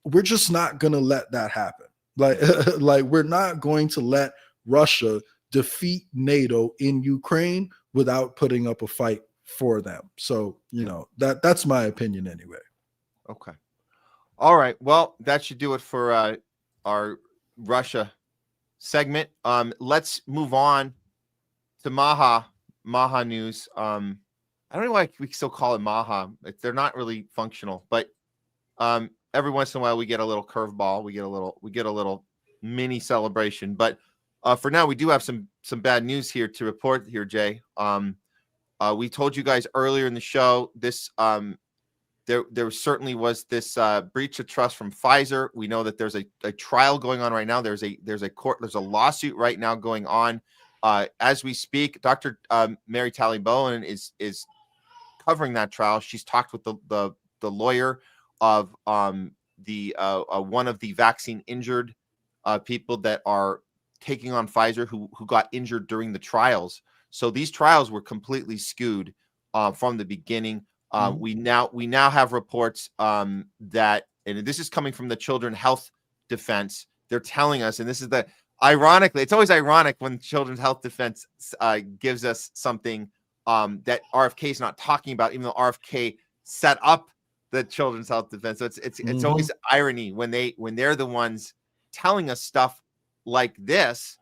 we're just not going to let that happen. Like we're not going to let Russia defeat NATO in Ukraine without putting up a fight for them. So, that's my opinion anyway. Okay. All right. Well, that should do it for our Russia segment. Let's move on to MAHA news. I don't know why we still call it MAHA. They're not really functional, but every once in a while we get a little curveball. We get a little mini celebration. But for now, we do have some bad news here to report here, Jay. We told you guys earlier in the show this there certainly was this breach of trust from Pfizer. We know that there's a trial going on right now. There's a lawsuit right now going on as we speak. Dr. Mary Talley Bowen is covering that trial. She's talked with the lawyer of one of the vaccine injured people that are taking on Pfizer who got injured during the trials. So these trials were completely skewed from the beginning. We now have reports that, and this is coming from the Children's Health Defense. They're telling us, and this is ironically, it's always ironic when Children's Health Defense gives us something that RFK is not talking about, even though RFK set up the Children's Health Defense. So it's always irony when they're the ones telling us stuff like this.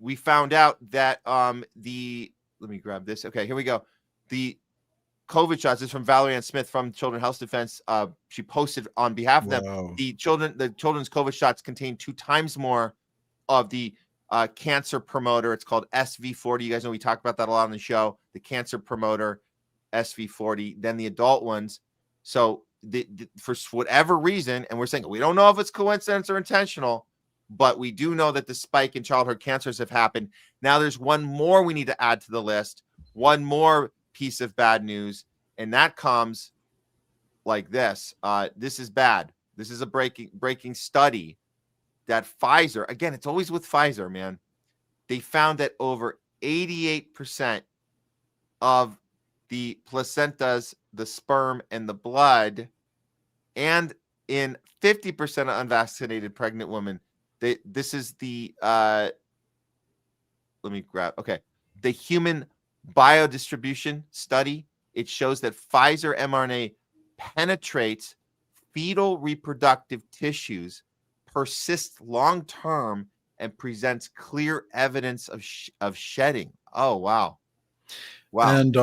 We found out that let me grab this. Okay, here we go. The COVID shots is from Valerie Ann Smith from Children's Health Defense. She posted on behalf of them. The children's COVID shots contain 2 times more of the cancer promoter. It's called SV40. You guys know we talk about that a lot on the show. The cancer promoter SV40 than the adult ones. So for whatever reason, and we're saying we don't know if it's coincidence or intentional, but we do know that the spike in childhood cancers have happened. Now there's one more we need to add to the list, one more piece of bad news, and that comes like this. This is bad. This is a breaking study that Pfizer, again, it's always with Pfizer, man. They found that over 88% of the placentas, the sperm, and the blood, and in 50% of unvaccinated pregnant women, this is the let me grab. Okay, the human biodistribution study. It shows that Pfizer mRNA penetrates fetal reproductive tissues, persists long term, and presents clear evidence of shedding. Oh, wow. Wow. And,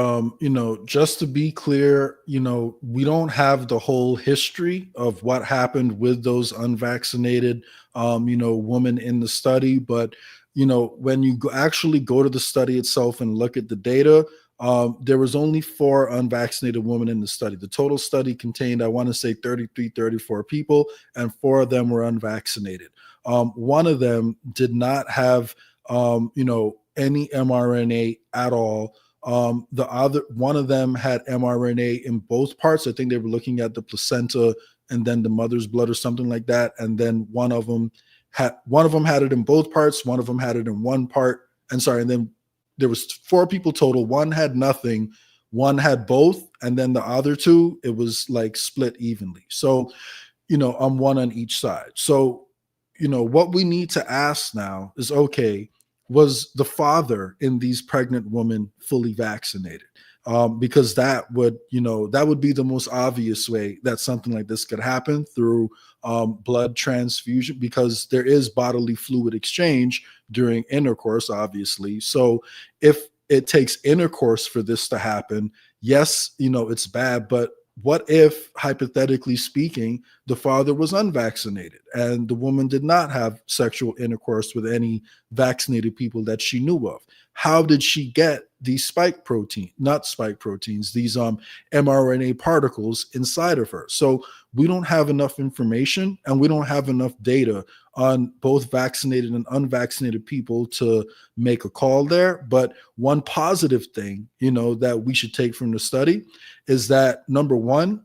just to be clear, we don't have the whole history of what happened with those unvaccinated, women in the study. But, when you actually go to the study itself and look at the data, there was only 4 unvaccinated women in the study. The total study contained, I want to say 33, 34 people, and 4 of them were unvaccinated. One of them did not have, any mRNA at all. The other one of them had mRNA in both parts. I think they were looking at the placenta and then the mother's blood or something like that. And then one of them had it in both parts. One of them had it in one part. And then there was 4 people total. One had nothing. One had both. And then the other 2, it was like split evenly. So, I'm one on each side. So, what we need to ask now is, okay, was the father in these pregnant women fully vaccinated? Because that would be the most obvious way that something like this could happen, through blood transfusion, because there is bodily fluid exchange during intercourse, obviously. So if it takes intercourse for this to happen, yes, it's bad, but what if, hypothetically speaking, the father was unvaccinated and the woman did not have sexual intercourse with any vaccinated people that she knew of? How did she get these these mRNA particles inside of her? So we don't have enough information, and we don't have enough data on both vaccinated and unvaccinated people to make a call there. But one positive thing, that we should take from the study is that, number one,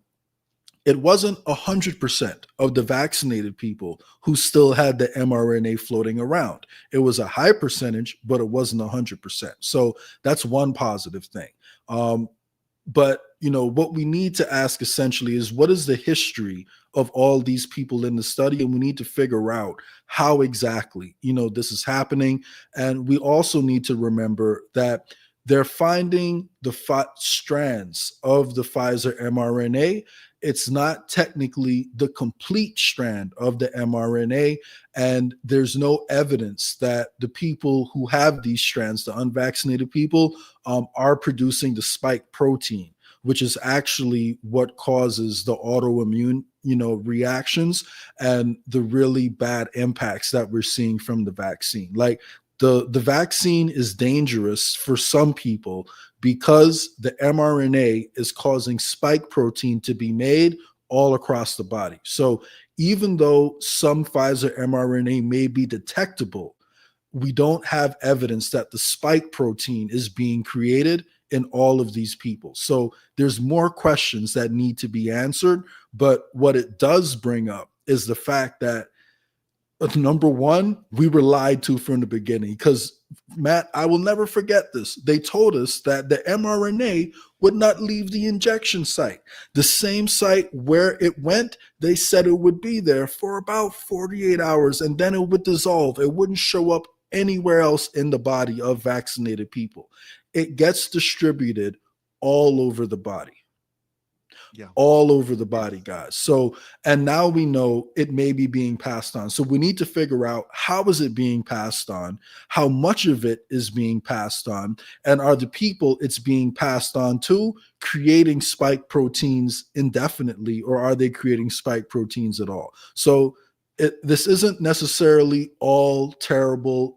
it wasn't 100% of the vaccinated people who still had the mRNA floating around. It was a high percentage, but it wasn't 100%. So that's one positive thing. But what we need to ask essentially is, what is the history of all these people in the study? And we need to figure out how exactly, this is happening. And we also need to remember that they're finding the 5 strands of the Pfizer mRNA. It's not technically the complete strand of the mRNA, and there's no evidence that the people who have these strands, the unvaccinated people, are producing the spike protein, which is actually what causes the autoimmune, reactions and the really bad impacts that we're seeing from the vaccine. Like, the vaccine is dangerous for some people because the mRNA is causing spike protein to be made all across the body. So even though some Pfizer mRNA may be detectable, we don't have evidence that the spike protein is being created in all of these people. So there's more questions that need to be answered. But what it does bring up is the fact that, number one, we were lied to from the beginning, because, Matt, I will never forget this. They told us that the mRNA would not leave the injection site. The same site where it went, they said it would be there for about 48 hours and then it would dissolve. It wouldn't show up anywhere else in the body of vaccinated people. It gets distributed all over the body. All over the body, guys. So, and now we know it may be being passed on. So we need to figure out, how is it being passed on? How much of it is being passed on? And are the people it's being passed on to creating spike proteins indefinitely, or are they creating spike proteins at all? So this isn't necessarily all terrible,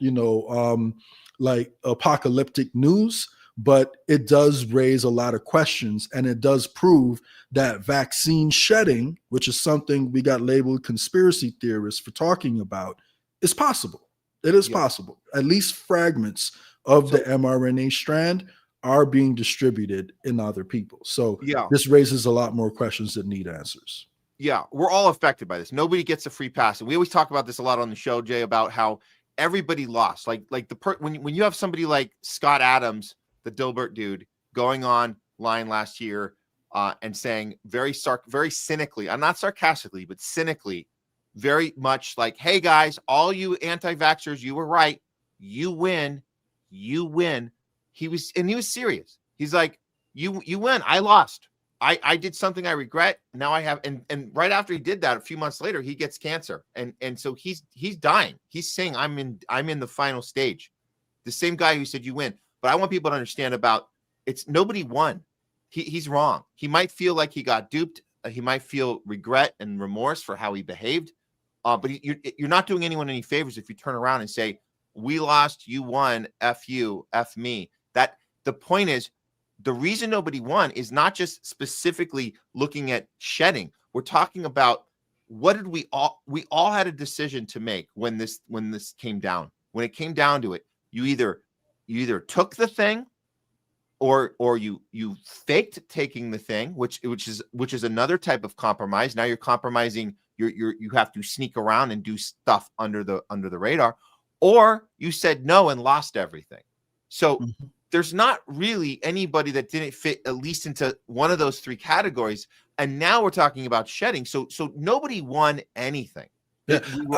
like apocalyptic news, but it does raise a lot of questions, and it does prove that vaccine shedding, which is something we got labeled conspiracy theorists for talking about, is possible. It is possible. At least fragments of the mRNA strand are being distributed in other people. So this raises a lot more questions that need answers. Yeah, we're all affected by this. Nobody gets a free pass. And we always talk about this a lot on the show, Jay, about how everybody lost. Like when you have somebody like Scott Adams, the Dilbert dude, going on line last year and saying very cynically, I'm not sarcastically, but cynically, very much like, hey guys, all you anti-vaxxers, you were right. You win. He was serious. He's like, you win. I lost. I did something I regret. Now I have, and right after he did that, a few months later, he gets cancer, and so he's dying. He's saying I'm in the final stage. The same guy who said you win, but I want people to understand about it's nobody won. He's wrong. He might feel like he got duped. He might feel regret and remorse for how he behaved, but you're not doing anyone any favors if you turn around and say we lost, you won, F you, F me. That the point is. The reason nobody won is not just specifically looking at shedding. We're talking about what did we all had a decision to make when this came down. When it came down to it, you either took the thing or you faked taking the thing, which is another type of compromise. Now you're compromising, you have to sneak around and do stuff under the radar, or you said no and lost everything. So there's not really anybody that didn't fit at least into one of those three categories. And now we're talking about shedding. So nobody won anything. Yeah, We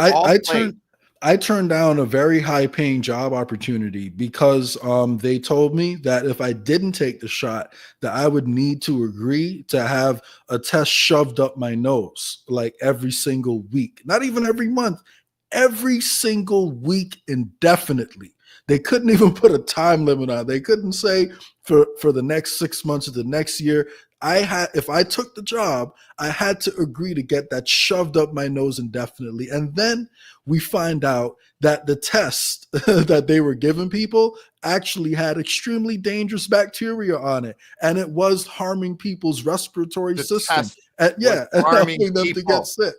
I turned down a very high paying job opportunity because they told me that if I didn't take the shot, that I would need to agree to have a test shoved up my nose like every single week, not even every month, every single week indefinitely. They couldn't even put a time limit on it. They couldn't say for the next 6 months or the next year. If I took the job, I had to agree to get that shoved up my nose indefinitely. And then we find out that the test that they were giving people actually had extremely dangerous bacteria on it. And it was harming people's respiratory system. And harming helping them people to get sick.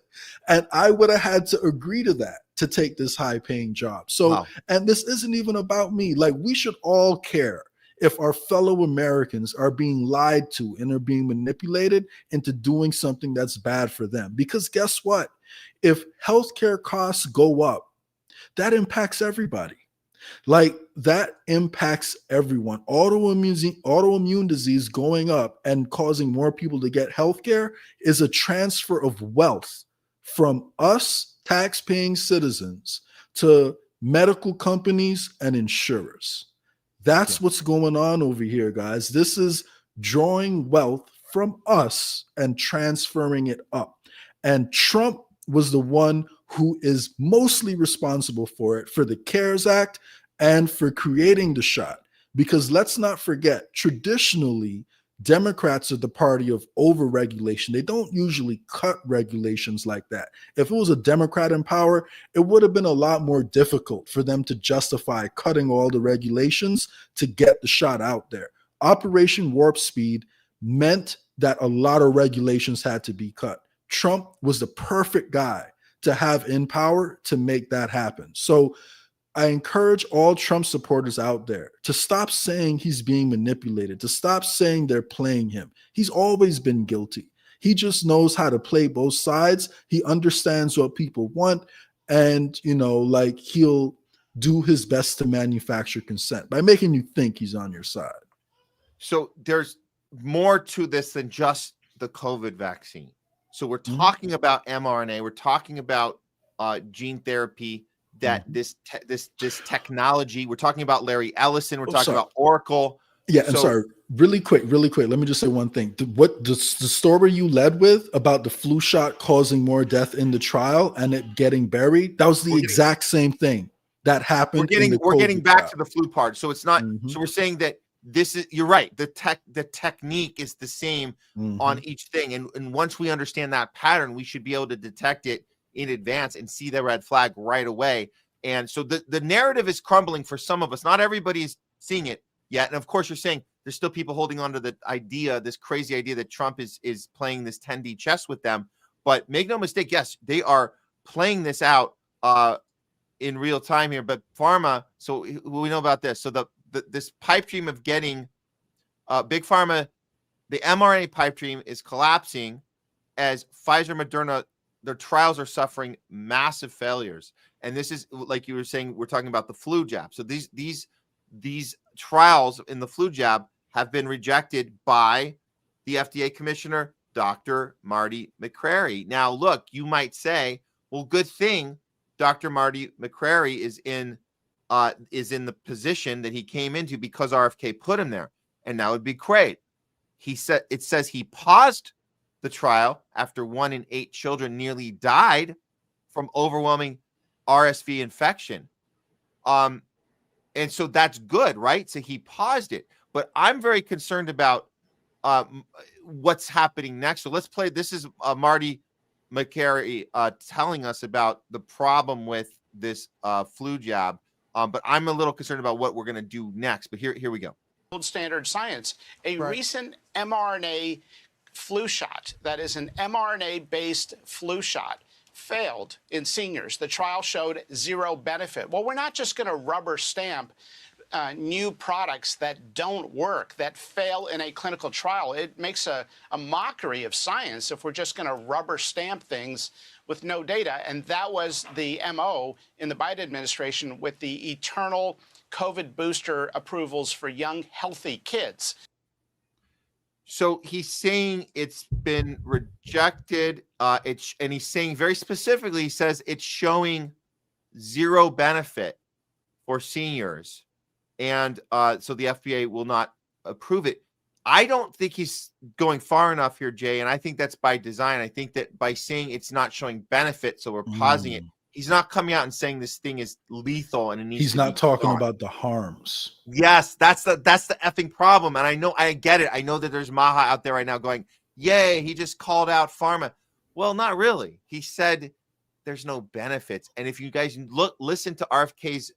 And I would have had to agree to that to take this high paying job. So, wow. And this isn't even about me. Like, we should all care if our fellow Americans are being lied to and are being manipulated into doing something that's bad for them. Because guess what? If healthcare costs go up, that impacts everybody. Like, that impacts everyone. Autoimmune disease going up and causing more people to get healthcare is a transfer of wealth from us tax-paying citizens to medical companies and insurers. That's what's going on over here, guys. This is drawing wealth from us and transferring it up. And Trump was the one who is mostly responsible for it, for the CARES Act and for creating the shot. Because let's not forget, traditionally, Democrats are the party of overregulation. They don't usually cut regulations like that. If it was a Democrat in power, it would have been a lot more difficult for them to justify cutting all the regulations to get the shot out there. Operation Warp Speed meant that a lot of regulations had to be cut. Trump was the perfect guy to have in power to make that happen. So I encourage all Trump supporters out there to stop saying he's being manipulated, to stop saying they're playing him. He's always been guilty. He just knows how to play both sides. He understands what people want. And, like, he'll do his best to manufacture consent by making you think he's on your side. So there's more to this than just the COVID vaccine. So we're talking about mRNA. We're talking about gene therapy. That this technology, we're talking about Larry Ellison, we're talking about Oracle. Yeah, I'm sorry. Really quick. Let me just say one thing. The story you led with about the flu shot causing more death in the trial and it getting buried, that was the exact same thing that happened. We're getting back to the flu part. So it's not. So we're saying that this is. You're right. The technique is the same on each thing, and once we understand that pattern, we should be able to detect it in advance and see the red flag right away. And so the narrative is crumbling for some of us. Not everybody's seeing it yet. And of course, you're saying there's still people holding on to the idea, this crazy idea that Trump is playing this 10D chess with them. But make no mistake, yes, they are playing this out in real time here. But pharma, so we know about this. So this pipe dream of getting big pharma, the mRNA pipe dream is collapsing as Pfizer, Moderna, their trials are suffering massive failures. And this is, like you were saying, we're talking about the flu jab. So these trials in the flu jab have been rejected by the FDA commissioner, Dr. Marty McCrary. Now, look, you might say, well, good thing Dr. Marty McCrary is in the position that he came into because RFK put him there. And that would be great. it says he paused the trial after 1 in 8 children nearly died from overwhelming RSV infection. And so that's good, right? So he paused it. But I'm very concerned about what's happening next. So let's play. This is Marty McCary telling us about the problem with this flu jab. But I'm a little concerned about what we're going to do next. But here we go. Gold standard science. A recent mRNA flu shot, that is an mRNA-based flu shot, failed in seniors. The trial showed 0 benefit. Well, we're not just going to rubber stamp new products that don't work, that fail in a clinical trial. It makes a mockery of science if we're just going to rubber stamp things with no data. And that was the MO in the Biden administration with the eternal COVID booster approvals for young, healthy kids. So he's saying it's been rejected. And he's saying very specifically, he says it's showing 0 benefit for seniors. And so the FDA will not approve it. I don't think he's going far enough here, Jay. And I think that's by design. I think that by saying it's not showing benefit, so we're pausing it, he's not coming out and saying this thing is lethal and it needs He's to not be talking gone. about the harms. Yes, that's the effing problem. And I know, I get it. I know that there's MAHA out there right now going, yay, he just called out pharma. Well, not really. He said there's no benefits. And if you guys listen to RFK's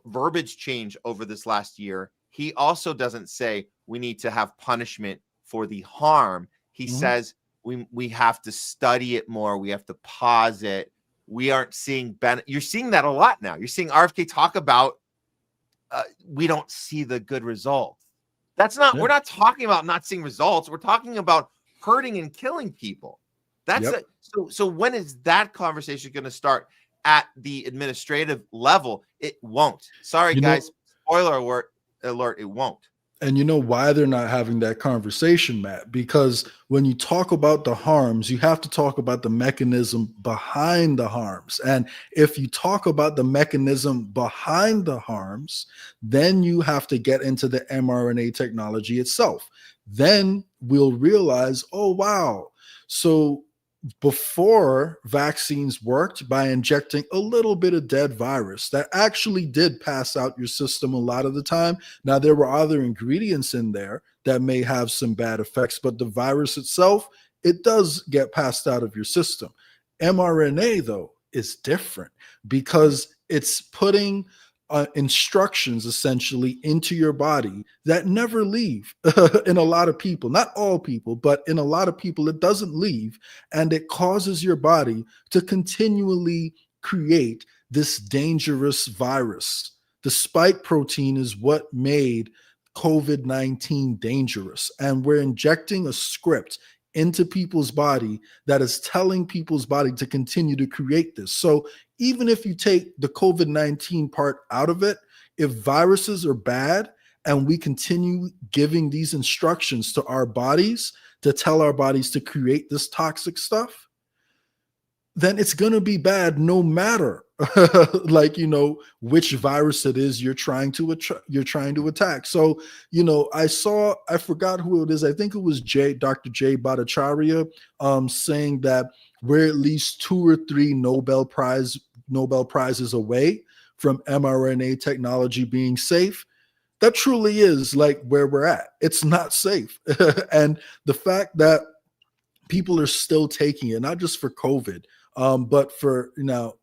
verbiage change over this last year, he also doesn't say we need to have punishment for the harm. He says we have to study it more. We have to pause it. We aren't seeing You're seeing that a lot now. You're seeing RFK talk about we don't see the good results. That's not. We're not talking about not seeing results. We're talking about hurting and killing people. That's so. When is that conversation going to start at the administrative level? It won't. Sorry, guys. Spoiler alert. It won't. And you know why they're not having that conversation, Matt? Because when you talk about the harms, you have to talk about the mechanism behind the harms. And if you talk about the mechanism behind the harms, then you have to get into the mRNA technology itself. Then we'll realize, oh, wow. So before, vaccines worked by injecting a little bit of dead virus that actually did pass out your system a lot of the time. Now, there were other ingredients in there that may have some bad effects, but the virus itself, it does get passed out of your system. mRNA, though, is different because it's putting instructions essentially into your body that never leave. In a lot of people, not all people, but in a lot of people, it doesn't leave, and it causes your body to continually create this dangerous virus. The spike protein is what made COVID-19 dangerous, and we're injecting a script into people's body that is telling people's body to continue to create this. So even if you take the COVID-19 part out of it, if viruses are bad and we continue giving these instructions to our bodies to tell our bodies to create this toxic stuff, then it's going to be bad no matter which virus it is you're trying to attack. So, I forgot who it is. I think it was Dr. Jay Bhattacharya saying that we're at least 2 or 3 Nobel Prizes away from mRNA technology being safe. That truly is like where we're at. It's not safe. And the fact that people are still taking it, not just for COVID, but for now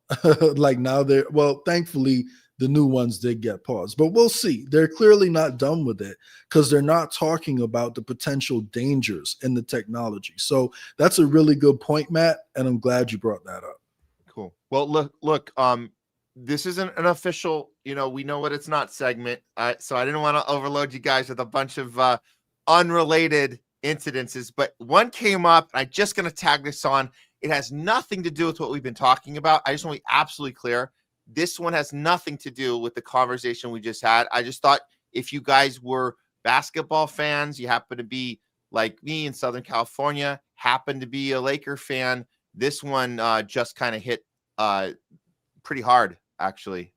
they're, thankfully the new ones did get paused, but we'll see. They're clearly not done with it because they're not talking about the potential dangers in the technology. So that's a really good point, Matt, and I'm glad you brought that up. Cool. Well, look, this isn't an official, we know what it's not segment. So I didn't want to overload you guys with a bunch of unrelated incidences, but one came up. I'm just going to tag this on. It has nothing to do with what we've been talking about. I just want to be absolutely clear. This one has nothing to do with the conversation we just had. I just thought if you guys were basketball fans, you happen to be like me in Southern California, happen to be a Laker fan, this one just kind of hit pretty hard, actually.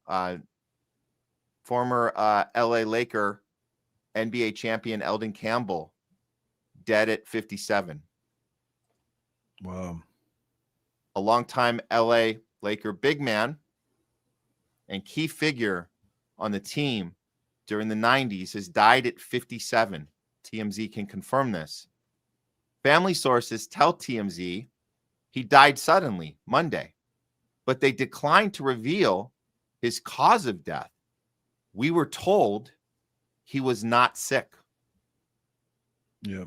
Former LA Laker NBA champion Eldon Campbell dead at 57. Wow. A longtime LA Laker big man and key figure on the team during the 90s has died at 57. TMZ can confirm this. Family sources tell TMZ he died suddenly Monday, but they declined to reveal his cause of death. We were told he was not sick. Yeah.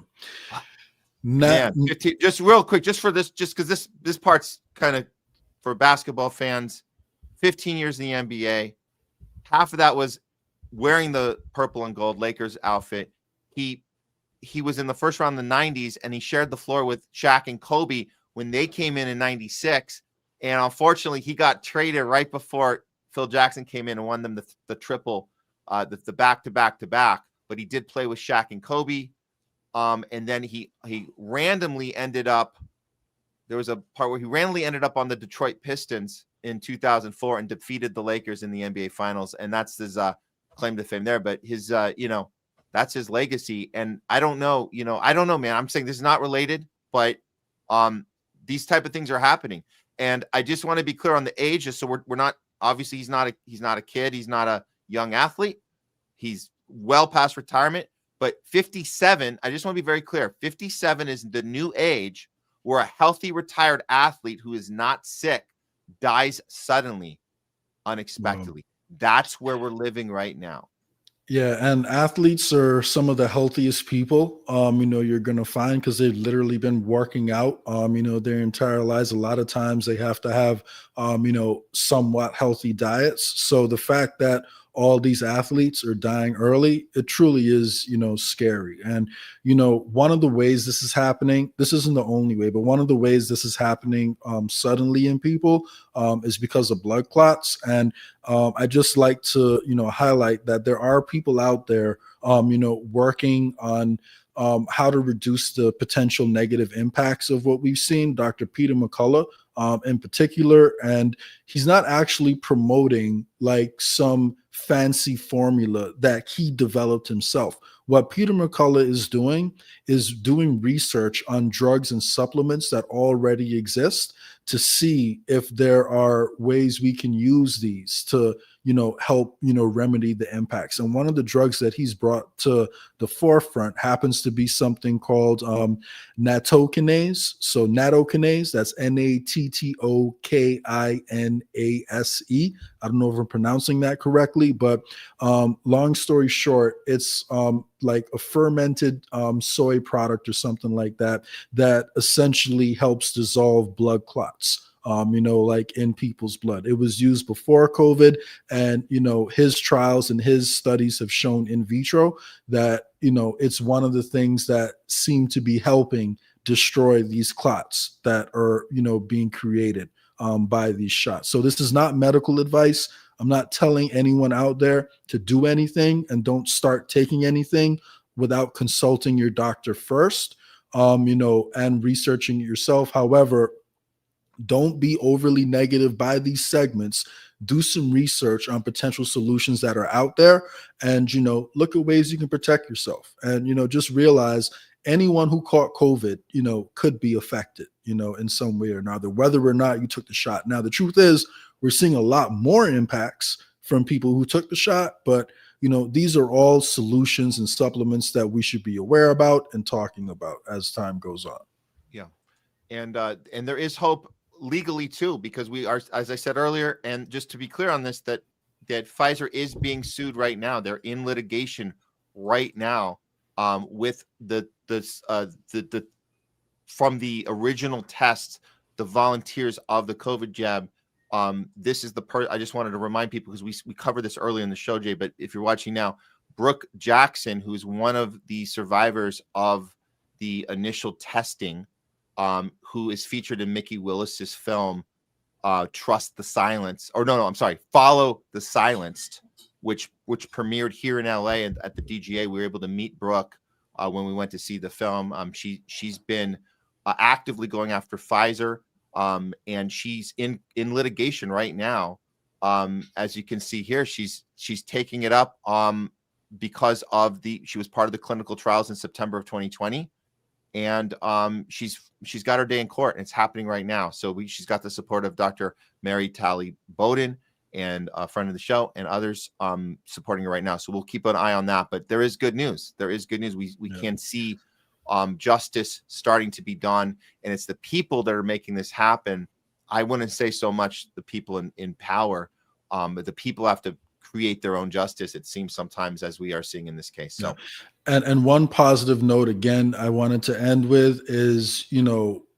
Man, 15, just real quick, just for this, just because this part's kind of for basketball fans. 15 years in the NBA. Half of that was wearing the purple and gold Lakers outfit. He was in the first round in the 90s, and he shared the floor with Shaq and Kobe when they came in 96. And unfortunately, he got traded right before Phil Jackson came in and won them the triple, the back-to-back-to-back. But he did play with Shaq and Kobe. And then he randomly ended up, there was a part where he randomly ended up on the Detroit Pistons in 2004 and defeated the Lakers in the NBA Finals. And that's his claim to fame there. But his, that's his legacy. And I don't know, man. I'm saying this is not related, but these type of things are happening. And I just want to be clear on the age, just so we're not, obviously he's not a kid. He's not a young athlete. He's well past retirement. But 57, I just want to be very clear. 57 is the new age where a healthy retired athlete who is not sick dies suddenly, unexpectedly. Wow. That's where we're living right now. Yeah, and athletes are some of the healthiest people, you're going to find, because they've literally been working out, their entire lives. A lot of times they have to have, somewhat healthy diets. So the fact that all these athletes are dying early, it truly is, scary. And, one of the ways this is happening, this isn't the only way, but one of the ways this is happening suddenly in people is because of blood clots. And I just like to, highlight that there are people out there, working on how to reduce the potential negative impacts of what we've seen. Dr. Peter McCullough in particular, and he's not actually promoting like some fancy formula that he developed himself. What Peter McCullough is doing research on drugs and supplements that already exist to see if there are ways we can use these to, help, remedy the impacts. And one of the drugs that he's brought to the forefront happens to be something called nattokinase. So nattokinase, that's Nattokinase. I don't know if I'm pronouncing that correctly, but long story short, it's like a fermented soy product or something like that, that essentially helps dissolve blood clots. Like in people's blood. It was used before COVID, and, his trials and his studies have shown in vitro that, it's one of the things that seem to be helping destroy these clots that are, being created by these shots. So this is not medical advice. I'm not telling anyone out there to do anything, and don't start taking anything without consulting your doctor first, and researching it yourself. However, don't be overly negative by these segments. Do some research on potential solutions that are out there, and, look at ways you can protect yourself. And, just realize anyone who caught COVID, could be affected, in some way or another, whether or not you took the shot. Now, the truth is we're seeing a lot more impacts from people who took the shot, but, these are all solutions and supplements that we should be aware about and talking about as time goes on. Yeah. And there is hope legally too, because we are, as I said earlier, and just to be clear on this, that Pfizer is being sued right now. They're in litigation right now with the from the original tests, the volunteers of the COVID jab. This is the part I just wanted to remind people, because we covered this earlier in the show, Jay, but if you're watching now, Brooke Jackson, who's one of the survivors of the initial testing, who is featured in Mickey Willis's film, Trust the Silence, or I'm sorry, Follow the Silenced, which premiered here in LA and at the DGA. We were able to meet Brooke when we went to see the film. She's been actively going after Pfizer, and she's in litigation right now. As you can see here, she's taking it up because of she was part of the clinical trials in September of 2020. and she's got her day in court, and it's happening right now. So she's got the support of Dr. Mary Talley Bowden and a friend of the show and others supporting her right now. So we'll keep an eye on that. But there is good news. There is good news. We can see justice starting to be done, and it's the people that are making this happen. I wouldn't say so much the people in power, but the people have to create their own justice, it seems sometimes, as we are seeing in this case. So, and one positive note again I wanted to end with is,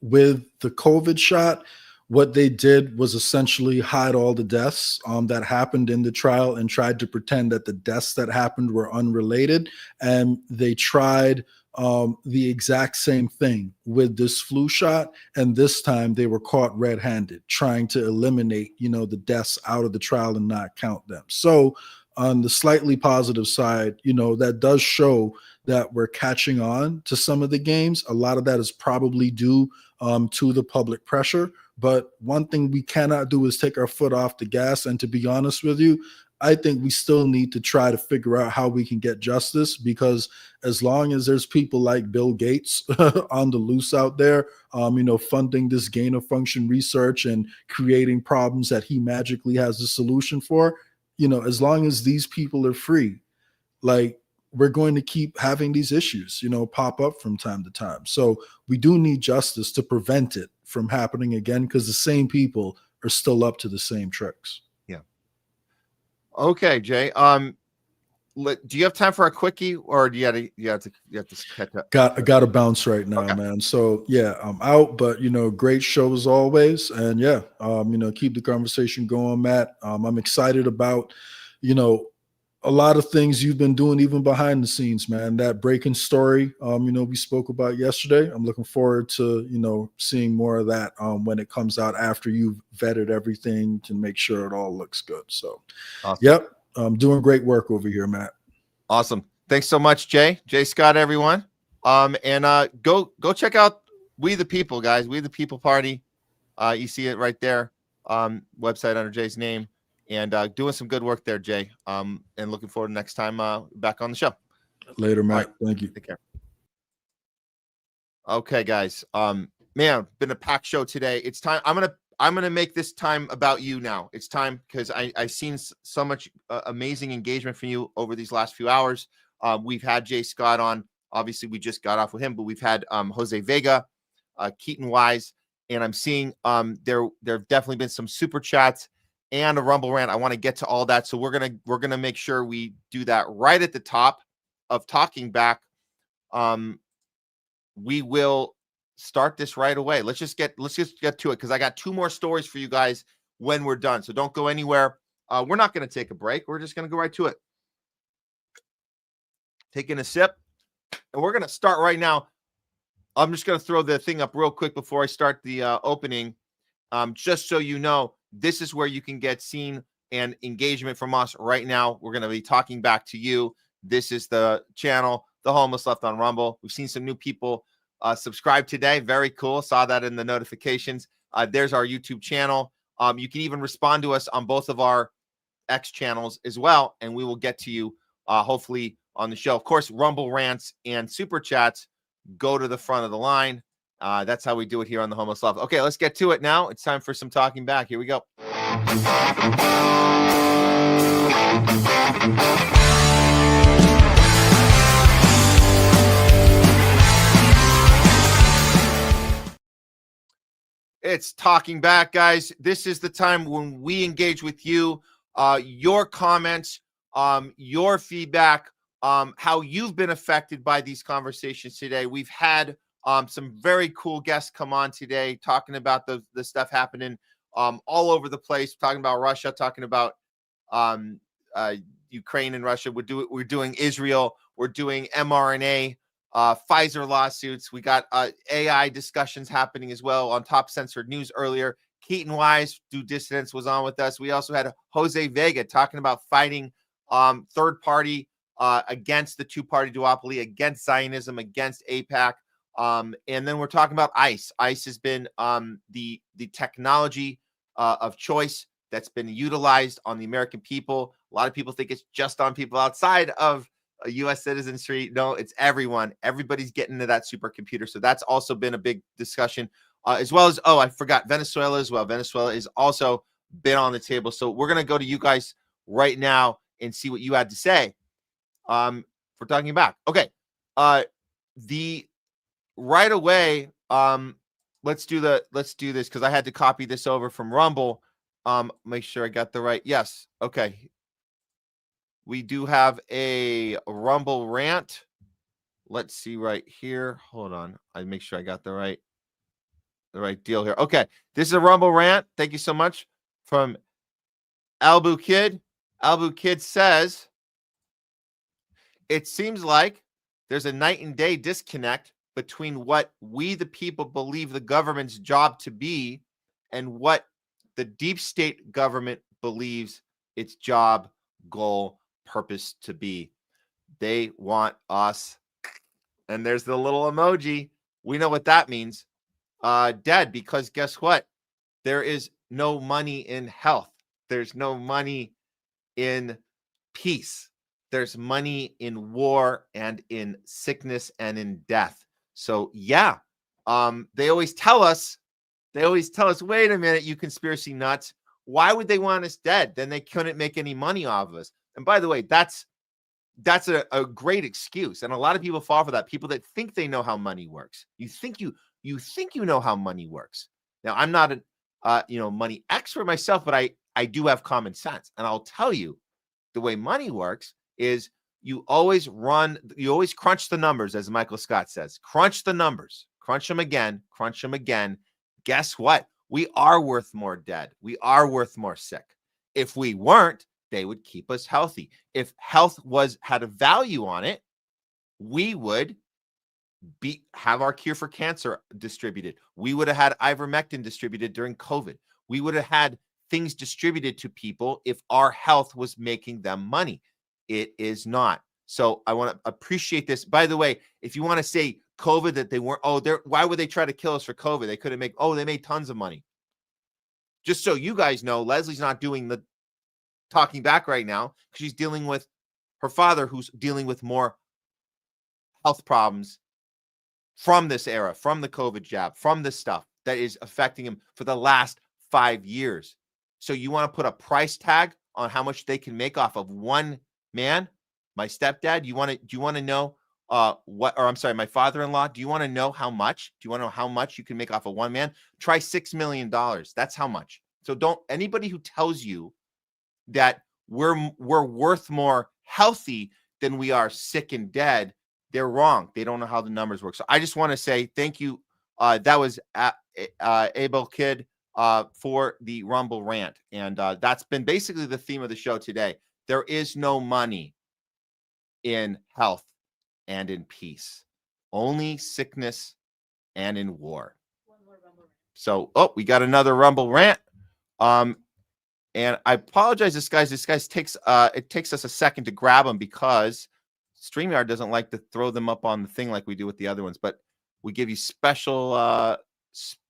with the COVID shot, what they did was essentially hide all the deaths that happened in the trial and tried to pretend that the deaths that happened were unrelated. And they tried the exact same thing with this flu shot. And this time they were caught red-handed, trying to eliminate, the deaths out of the trial and not count them. So on the slightly positive side, that does show that we're catching on to some of the games. A lot of that is probably due to the public pressure. But one thing we cannot do is take our foot off the gas. And to be honest with you, I think we still need to try to figure out how we can get justice, because as long as there's people like Bill Gates on the loose out there, funding this gain of function research and creating problems that he magically has the solution for, as long as these people are free, we're going to keep having these issues, pop up from time to time. So we do need justice to prevent it from happening again, because the same people are still up to the same tricks. Yeah. Okay, Jay. Do you have time for a quickie, or do you have to catch up? I got to bounce right now, man. So yeah, I'm out, but great show as always, and yeah, keep the conversation going, Matt. I'm excited about, a lot of things you've been doing even behind the scenes, man. That breaking story, we spoke about yesterday. I'm looking forward to, seeing more of that when it comes out after you've vetted everything to make sure it all looks good. So, awesome. Yep, doing great work over here, Matt. Awesome. Thanks so much, Jay Scott, everyone. And go check out We the People, guys. We the People Party. You see it right there. Website under Jay's name. And doing some good work there, Jay. And looking forward to next time back on the show. Later, Matt. Right. Thank you. Take care. Okay, guys. Man, been a packed show today. It's time. I'm gonna make this time about you now. It's time, because I've seen so much amazing engagement from you over these last few hours. We've had Jay Scott on. Obviously, we just got off with him, but we've had JOSE VEGA, Keaton Weiss, and I'm seeing there have definitely been some super chats and a Rumble rant. I want to get to all that, so we're gonna make sure we do that right at the top of Talking Back. We will start this right away. Let's just get to it, because I got two more stories for you guys when we're done. So don't go anywhere. We're not going to take a break. We're just going to go right to it. Taking a sip, and we're going to start right now. I'm just going to throw the thing up real quick before I start the opening. Just so you know, this is where you can get seen and engagement from us right now. We're going to be talking back to you. This is the channel, The Homeless Left on Rumble. We've seen some new people subscribe today. Very cool. Saw that in the notifications. There's our YouTube channel. You can even respond to us on both of our X channels as well, and we will get to you hopefully on the show. Of course, Rumble rants and super chats go to the front of the line. That's how we do it here on The Homeless Left. Okay, let's get to it now. It's time for some talking back. Here we go. It's Talking Back, guys. This is the time when we engage with you, your comments, your feedback, how you've been affected by these conversations today. We've had some very cool guests come on today talking about the stuff happening all over the place, talking about Russia, talking about Ukraine and Russia. We're doing Israel. We're doing mRNA. Pfizer lawsuits. We got AI discussions happening as well on Top Censored News earlier. Keaton Weiss, do Dissidence, was on with us. We also had JOSE VEGA talking about fighting third party against the two-party duopoly, against Zionism, against AIPAC. And then we're talking about ICE. ICE has been the technology of choice that's been utilized on the American people. A lot of people think it's just on people outside of a U.S. citizenry. No, it's everyone. Everybody's getting into that supercomputer. So that's also been a big discussion, as well as, I forgot Venezuela as well. Venezuela is also been on the table. So we're going to go to you guys right now and see what you had to say. For talking back. Okay. The right away, let's do this because I had to copy this over from Rumble. Make sure I got the right. Yes. Okay. We do have a Rumble rant. Let's see right here. Hold on. I make sure I got the right deal here. Okay. This is a Rumble rant. Thank you so much from Albu Kid. Albu Kid says, it seems like there's a night and day disconnect between what we, the people, believe the government's job to be and what the deep state government believes its job, goal, purpose to be. They want us. And there's the little emoji. We know what that means. Dead, because guess what? There is no money in health. There's no money in peace. There's money in war and in sickness and in death. So yeah, they always tell us, wait a minute, you conspiracy nuts. Why would they want us dead? Then they couldn't make any money off of us. And by the way, that's a great excuse. And a lot of people fall for that. People that think they know how money works. You think you know how money works. Now, I'm not a money expert myself, but I do have common sense. And I'll tell you, the way money works is you always crunch the numbers, as Michael Scott says. Crunch the numbers. Crunch them again. Crunch them again. Guess what? We are worth more dead. We are worth more sick. If we weren't, they would keep us healthy. If health had a value on it, we would have our cure for cancer distributed. We would have had ivermectin distributed during COVID. We would have had things distributed to people if our health was making them money. It is not. So I want to appreciate this. By the way, if you want to say COVID, that they weren't, why would they try to kill us for COVID? They couldn't they made tons of money. Just so you guys know, Leslie's not doing the talking back right now because she's dealing with her father, who's dealing with more health problems from this era, from the COVID jab, from this stuff that is affecting him for the last 5 years. So you want to put a price tag on how much they can make off of one man? My stepdad, do you want to know my father-in-law, do you want to know how much? Do you want to know how much you can make off of one man? Try $6 million. That's how much. So anybody who tells you that we're worth more healthy than we are sick and dead, they're wrong. They don't know how the numbers work. So I just want to say thank you. That was Abel Kid for the Rumble rant. And that's been basically the theme of the show today. There is no money in health and in peace, only sickness and in war. So, we got another Rumble rant. And I apologize, this guy takes us a second to grab them because StreamYard doesn't like to throw them up on the thing like we do with the other ones, but we give you special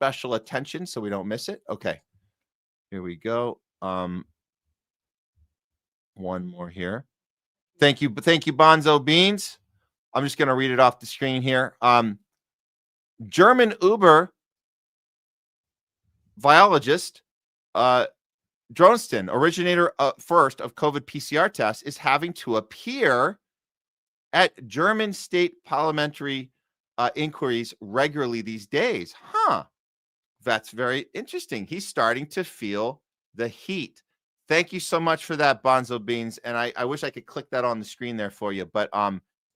attention so we don't miss it. Okay, here we go. One more here. Thank you, Bonzo Beans. I'm just going to read it off the screen here. German Uber biologist Drosten, originator first of COVID PCR tests, is having to appear at German state parliamentary inquiries regularly these days. That's very interesting. He's starting to feel the heat. Thank you so much for that, Bonzo Beans. And I wish I could click that on the screen there for you, but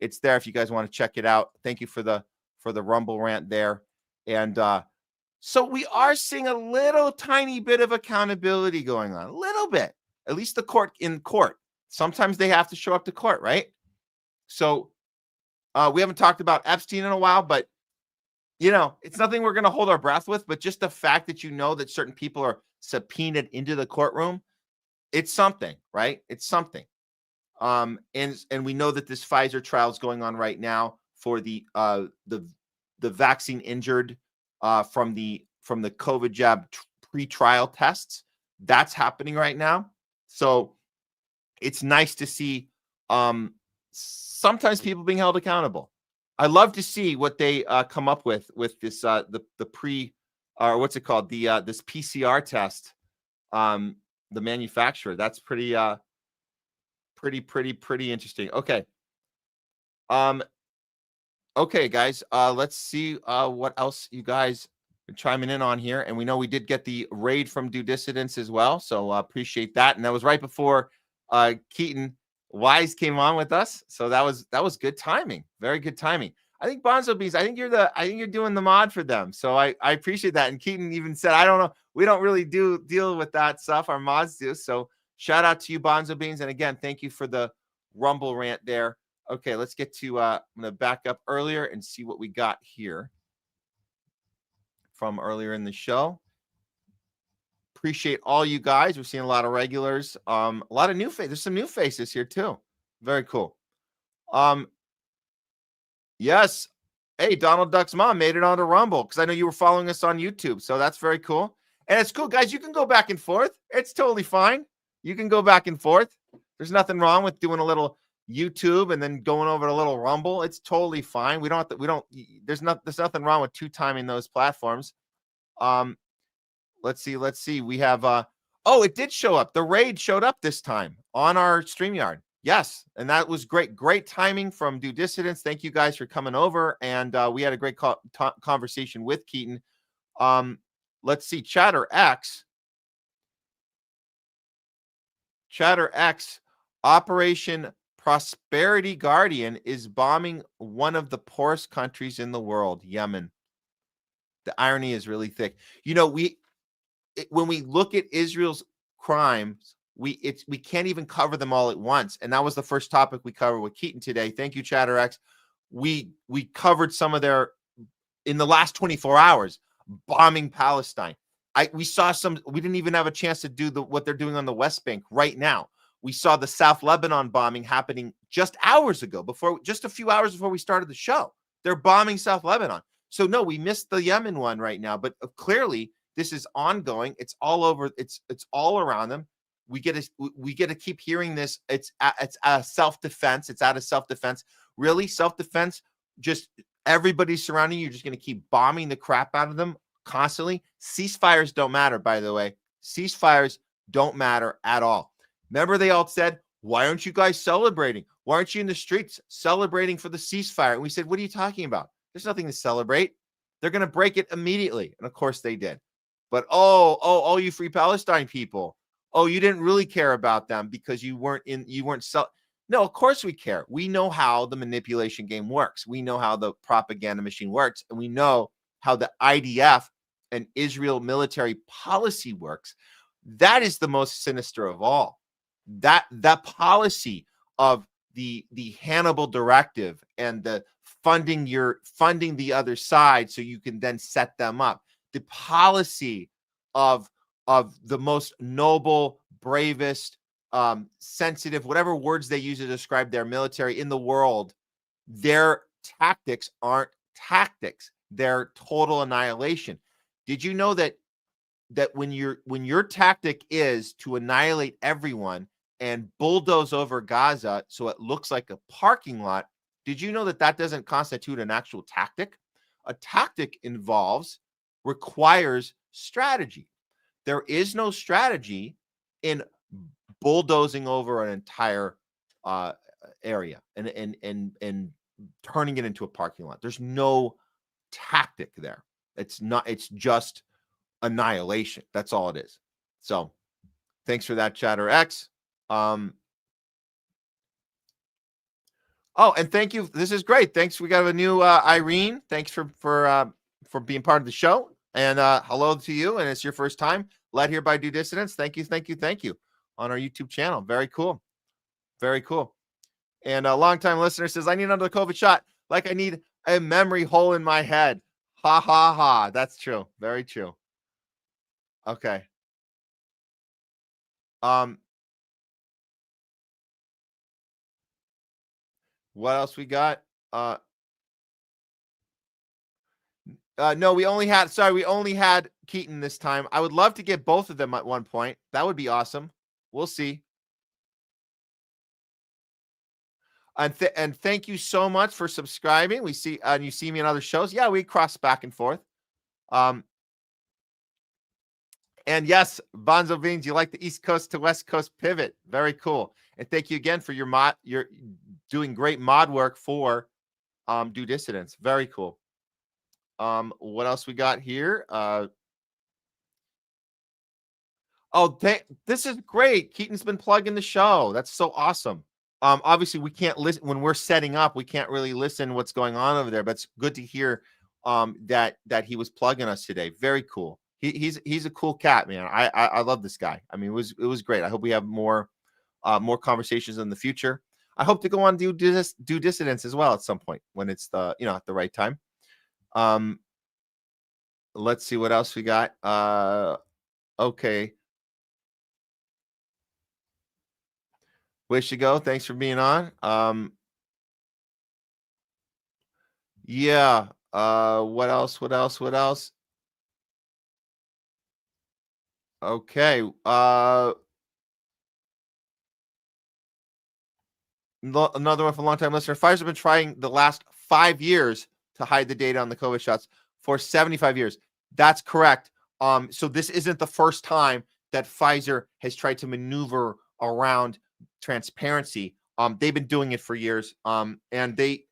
it's there if you guys want to check it out. Thank you for the Rumble rant there. And so we are seeing a little tiny bit of accountability going on, a little bit, at least in court. Sometimes they have to show up to court, right? So we haven't talked about Epstein in a while, but it's nothing we're going to hold our breath with, but just the fact that that certain people are subpoenaed into the courtroom, it's something, right? It's something. And we know that this Pfizer trial is going on right now for the vaccine injured from the COVID jab pre-trial tests. That's happening right now. So it's nice to see sometimes people being held accountable. I love to see what they come up with this the pre or what's it called, the this PCR test, the manufacturer. That's pretty interesting. Okay. Okay, guys, let's see what else you guys are chiming in on here. And we know we did get the raid from Dissidence as well, so appreciate that. And that was right before Keaton Weiss came on with us, so that was good timing, very good timing. I think Bonzo Beans, I think you're doing the mod for them, so I appreciate that. And Keaton even said, I don't know, we don't really deal with that stuff, our mods do. So shout out to you, Bonzo Beans, and again, thank you for the Rumble rant there. Okay, let's get to, I'm going to back up earlier and see what we got here from earlier in the show. Appreciate all you guys. We're seeing a lot of regulars, a lot of new faces. There's some new faces here too. Very cool. Yes. Hey, Donald Duck's mom made it onto Rumble because I know you were following us on YouTube. So that's very cool. And it's cool, guys. You can go back and forth. It's totally fine. You can go back and forth. There's nothing wrong with doing a little YouTube and then going over to a little Rumble. It's totally fine. There's nothing wrong with two-timing those platforms. Let's see. We have it did show up. The raid showed up this time on our StreamYard. Yes, and that was great timing from Dissidence. Thank you guys for coming over, and we had a great conversation with Keaton. Let's see, Chatter X, Operation Prosperity Guardian is bombing one of the poorest countries in the world, Yemen. The irony is really thick. You know, when we look at Israel's crimes, we can't even cover them all at once. And that was the first topic we covered with Keaton today. Thank you, Chatter X. We covered some of their, in the last 24 hours, bombing Palestine. We saw some, we didn't even have a chance to do what they're doing on the West Bank right now. We saw the South Lebanon bombing happening just hours ago, just a few hours before we started the show. They're bombing South Lebanon. So no, we missed the Yemen one right now, but clearly this is ongoing. It's all over. It's all around them. We get to keep hearing this. It's self-defense. It's out of self-defense. Really, self-defense? Just everybody surrounding you. You're just going to keep bombing the crap out of them constantly. Ceasefires don't matter, by the way. Ceasefires don't matter at all. Remember, they all said, why aren't you guys celebrating? Why aren't you in the streets celebrating for the ceasefire? And we said, what are you talking about? There's nothing to celebrate. They're going to break it immediately. And of course they did. But oh, you Free Palestine people. Oh, you didn't really care about them because you weren't. No, of course we care. We know how the manipulation game works. We know how the propaganda machine works. And we know how the IDF and Israel military policy works. That is the most sinister of all. That policy of the Hannibal directive and the funding the other side so you can then set them up. The policy of the most noble, bravest, sensitive, whatever words they use to describe their military in the world, their tactics aren't tactics. They're total annihilation. Did you know that when your tactic is to annihilate everyone and bulldoze over Gaza so it looks like a parking lot, did you know that doesn't constitute an actual tactic? A tactic requires strategy. There is no strategy in bulldozing over an entire area and turning it into a parking lot. There's no tactic there. It's just annihilation. That's all it is. So thanks for that, Chatter X. And thank you. This is great. Thanks. We got a new Irene. Thanks for being part of the show. And hello to you. And it's your first time led here by Dissidence. Thank you on our YouTube channel. Very cool. Very cool. And a longtime listener says, I need another COVID shot like I need a memory hole in my head. Ha, ha, ha. That's true. Very true. Okay. What else we got? No, we only had Keaton this time. I would love to get both of them at one point. That would be awesome. We'll see. And thank you so much for subscribing. We see and you see me in other shows. Yeah, we cross back and forth. And yes, Bonzo Beans, you like the East Coast to West Coast pivot. Very cool. And thank you again for you're doing great mod work for Do Dissidence. Very cool. What else we got here? This is great. Keaton's been plugging the show. That's so awesome. Obviously we can't listen when we're setting up. We can't really listen what's going on over there, but it's good to hear that he was plugging us today. Very cool. He's a cool cat, man. I love this guy. I mean, it was great. I hope we have more conversations in the future. I hope to go on do Dissidence as well at some point when it's at the right time. Let's see what else we got. Okay. Wish you go. Thanks for being on. Yeah. What else? Okay. Another one from a long-time listener. Pfizer has been trying the last 5 years to hide the data on the COVID shots for 75 years. That's correct. So this isn't the first time that Pfizer has tried to maneuver around transparency. They've been doing it for years. And they,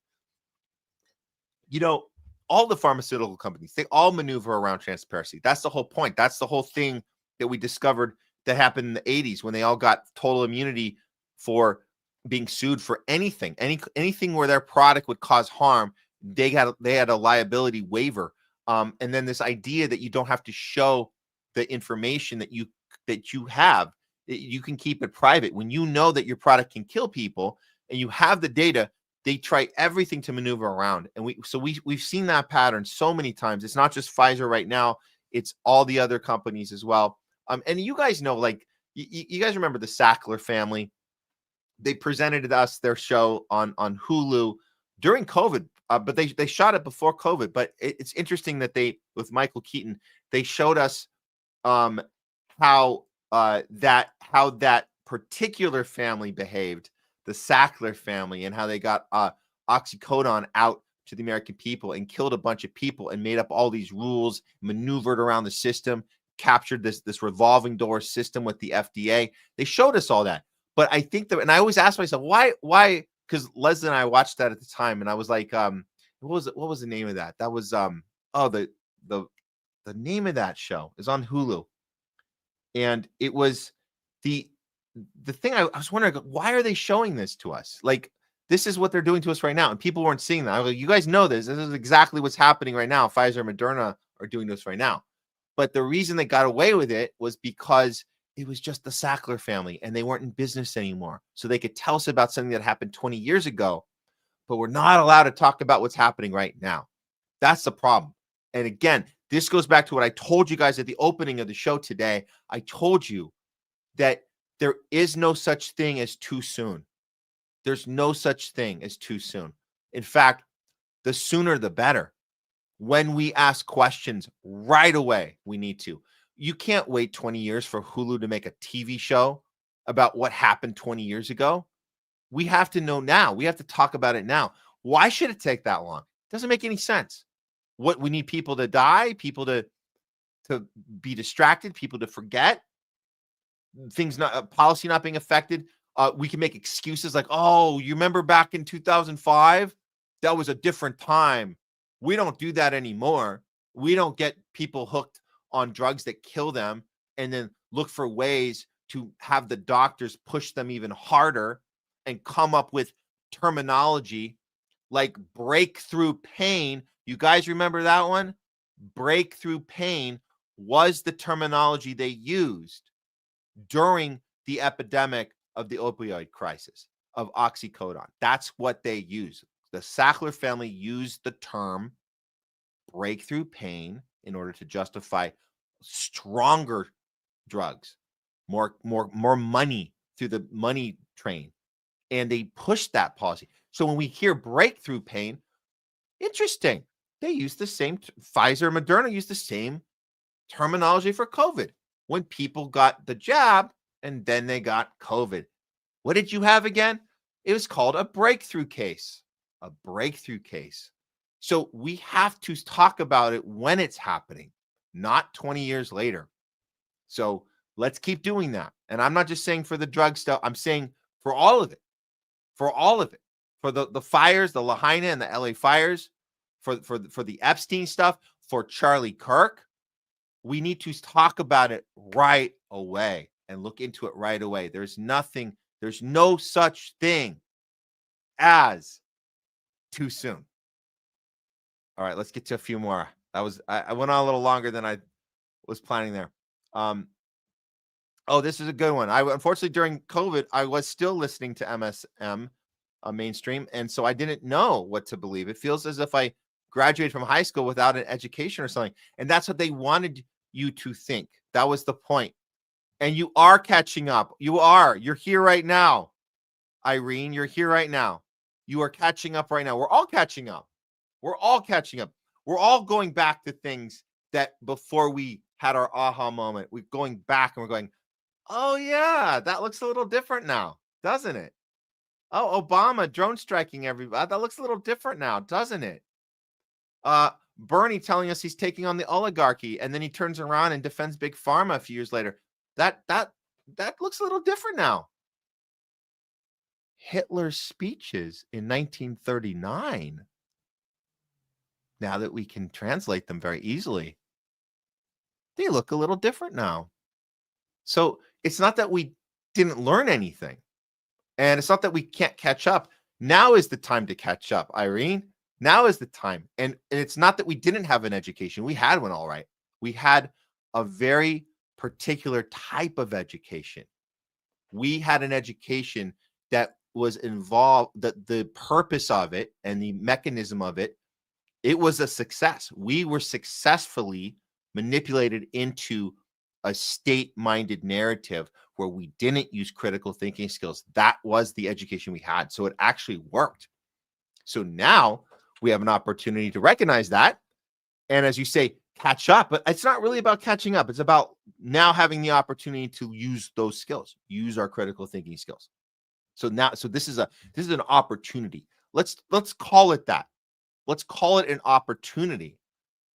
all the pharmaceutical companies, they all maneuver around transparency. That's the whole point. That's the whole thing that we discovered that happened in the 80s when they all got total immunity for being sued for anything where their product would cause harm. They had a liability waiver. And then this idea that you don't have to show the information that you have, you can keep it private. When you know that your product can kill people and you have the data, they try everything to maneuver around. And we've seen that pattern so many times. It's not just Pfizer right now, it's all the other companies as well. And you guys know, like, you guys remember the Sackler family? They presented us their show on Hulu during COVID, but they shot it before COVID. But it's interesting that with Michael Keaton, they showed us how that particular family behaved, the Sackler family, and how they got oxycodone out to the American people and killed a bunch of people and made up all these rules, maneuvered around the system, captured this revolving door system with the FDA. They showed us all that. But I think and I always ask myself, why? Because Leslie and I watched that at the time, and I was like, what was the name of that? That was the name of that show is on Hulu. And it was the thing I was wondering, why are they showing this to us? Like, this is what they're doing to us right now. And people weren't seeing that. I was like, you guys know this. This is exactly what's happening right now. Pfizer and Moderna are doing this right now. But the reason they got away with it was because it was just the Sackler family and they weren't in business anymore. So they could tell us about something that happened 20 years ago, but we're not allowed to talk about what's happening right now. That's the problem. And again, this goes back to what I told you guys at the opening of the show today. I told you that there is no such thing as too soon. There's no such thing as too soon. In fact, the sooner the better. When we ask questions right away, we need to. You can't wait 20 years for Hulu to make a TV show about what happened 20 years ago. We have to know now. We have to talk about it now. Why should it take that long? It doesn't make any sense. What we need people to die, people to be distracted, people to forget, policy not being affected. We can make excuses like, oh, you remember back in 2005? That was a different time. We don't do that anymore. We don't get people hooked on drugs that kill them and then look for ways to have the doctors push them even harder and come up with terminology like breakthrough pain. You guys remember that one? Breakthrough pain was the terminology they used during the epidemic of the opioid crisis of oxycodone. That's what they used. The Sackler family used the term breakthrough pain in order to justify stronger drugs, more money through the money train. And they pushed that policy. So when we hear breakthrough pain, interesting. They use the same, Pfizer and Moderna use the same terminology for COVID. When people got the jab and then they got COVID. What did you have again? It was called a breakthrough case. A breakthrough case. So we have to talk about it when it's happening, not 20 years later. So let's keep doing that. And I'm not just saying for the drug stuff. I'm saying for all of it. For all of it. For the fires, the Lahaina and the LA fires, for the Epstein stuff, for Charlie Kirk. We need to talk about it right away and look into it right away. There's no such thing as too soon. All right, let's get to a few more. I went on a little longer than I was planning there. Oh, this is a good one. Unfortunately, during COVID, I was still listening to MSM mainstream, and so I didn't know what to believe. It feels as if I graduated from high school without an education or something, and that's what they wanted you to think. That was the point. And you are catching up. You're here right now. Irene, you're here right now. You are catching up right now. We're all catching up. We're all catching up. We're all going back to things that before we had our aha moment, we're going back and we're going, oh yeah, that looks a little different now, doesn't it? Oh, Obama drone striking everybody. That looks a little different now, doesn't it? Bernie telling us he's taking on the oligarchy, and then he turns around and defends Big Pharma a few years later. That looks a little different now. Hitler's speeches in 1939, now that we can translate them very easily, they look a little different now. So it's not that we didn't learn anything, and it's not that we can't catch up. Now is the time to catch up, Irene. Now is the time. And it's not that we didn't have an education. We had one, all right. We had a very particular type of education. We had an education that was involved, that the purpose of it and the mechanism of it, it was a success. We were successfully manipulated into a state-minded narrative where we didn't use critical thinking skills. That was the education we had. So it actually worked. So now we have an opportunity to recognize that. And as you say, catch up. But it's not really about catching up. It's about now having the opportunity to use those skills, use our critical thinking skills. So this is an opportunity. Let's call it that. Let's call it an opportunity.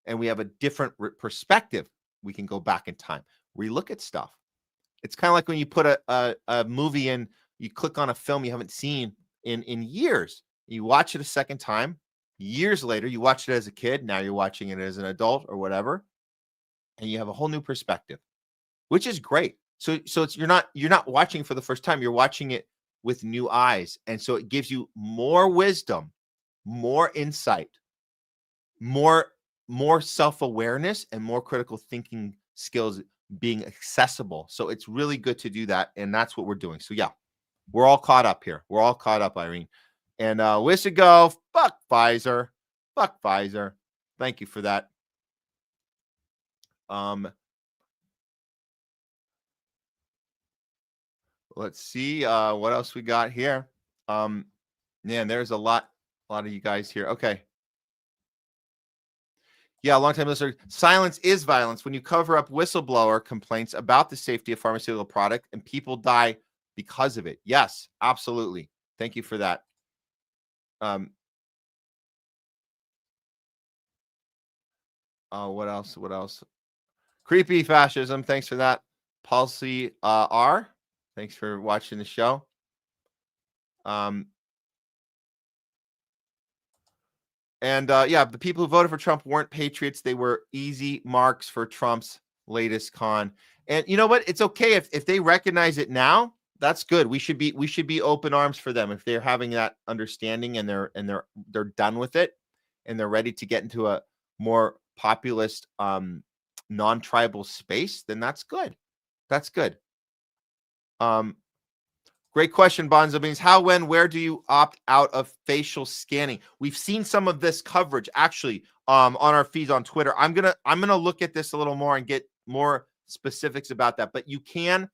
And we have a different perspective. We can go back in time, relook at stuff. It's kind of like when you put a movie in, you click on a film you haven't seen in years. You watch it a second time. Years later, you watched it as a kid. Now you're watching it as an adult or whatever, and you have a whole new perspective, which is great. So it's you're not watching for the first time. You're watching it with new eyes, and so it gives you more wisdom, more insight, more self-awareness, and more critical thinking skills being accessible. So it's really good to do that, and that's what we're doing. So yeah, we're all caught up here. We're all caught up, Irene. And we should go, fuck Pfizer. Fuck Pfizer. Thank you for that. Let's see what else we got here. Man, there's a lot of you guys here. Okay. Yeah, long time listener. Silence is violence. When you cover up whistleblower complaints about the safety of pharmaceutical product and people die because of it. Yes, absolutely. Thank you for that. What else? Creepy fascism. Thanks for that. Policy R. Thanks for watching the show. Yeah, the people who voted for Trump weren't patriots. They were easy marks for Trump's latest con. And you know what? It's okay if they recognize it now. That's good. We should be open arms for them if they're having that understanding and they're done with it and they're ready to get into a more populist, non-tribal space. Then that's good. That's good. Great question, Bonzo Beans. How, when, where do you opt out of facial scanning? We've seen some of this coverage actually on our feeds on Twitter. I'm gonna look at this a little more and get more specifics about that. But you can,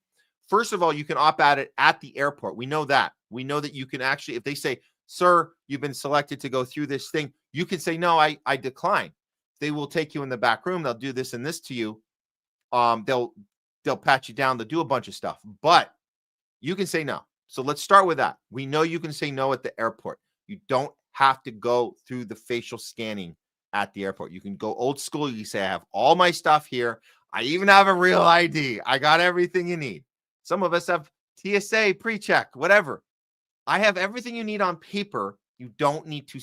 first of all, you can opt out it at the airport. We know that. We know that you can actually, if they say, "Sir, you've been selected to go through this thing," you can say, "No, I decline." They will take you in the back room. They'll do this and this to you. They'll pat you down. They'll do a bunch of stuff, but you can say no. So let's start with that. We know you can say no at the airport. You don't have to go through the facial scanning at the airport. You can go old school. You can say, I have all my stuff here. I even have a real ID. I got everything you need. Some of us have TSA, pre-check, whatever. I have everything you need on paper. You don't need to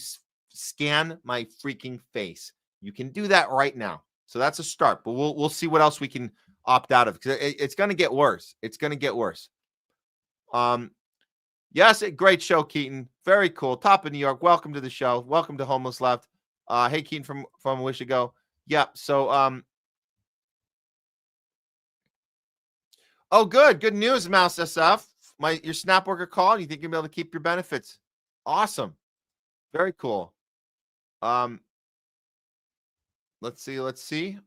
scan my freaking face. You can do that right now. So that's a start, but we'll see what else we can opt out of, because it's going to get worse. It's going to get worse. Yes, great show, Keaton. Very cool. Top of New York. Welcome to the show. Welcome to Homeless Left. Hey, Keaton from Wish to Go. Yeah. So, oh, good news, Mouse SF. Your SNAP worker called. You think you'll be able to keep your benefits? Awesome. Very cool. Let's see.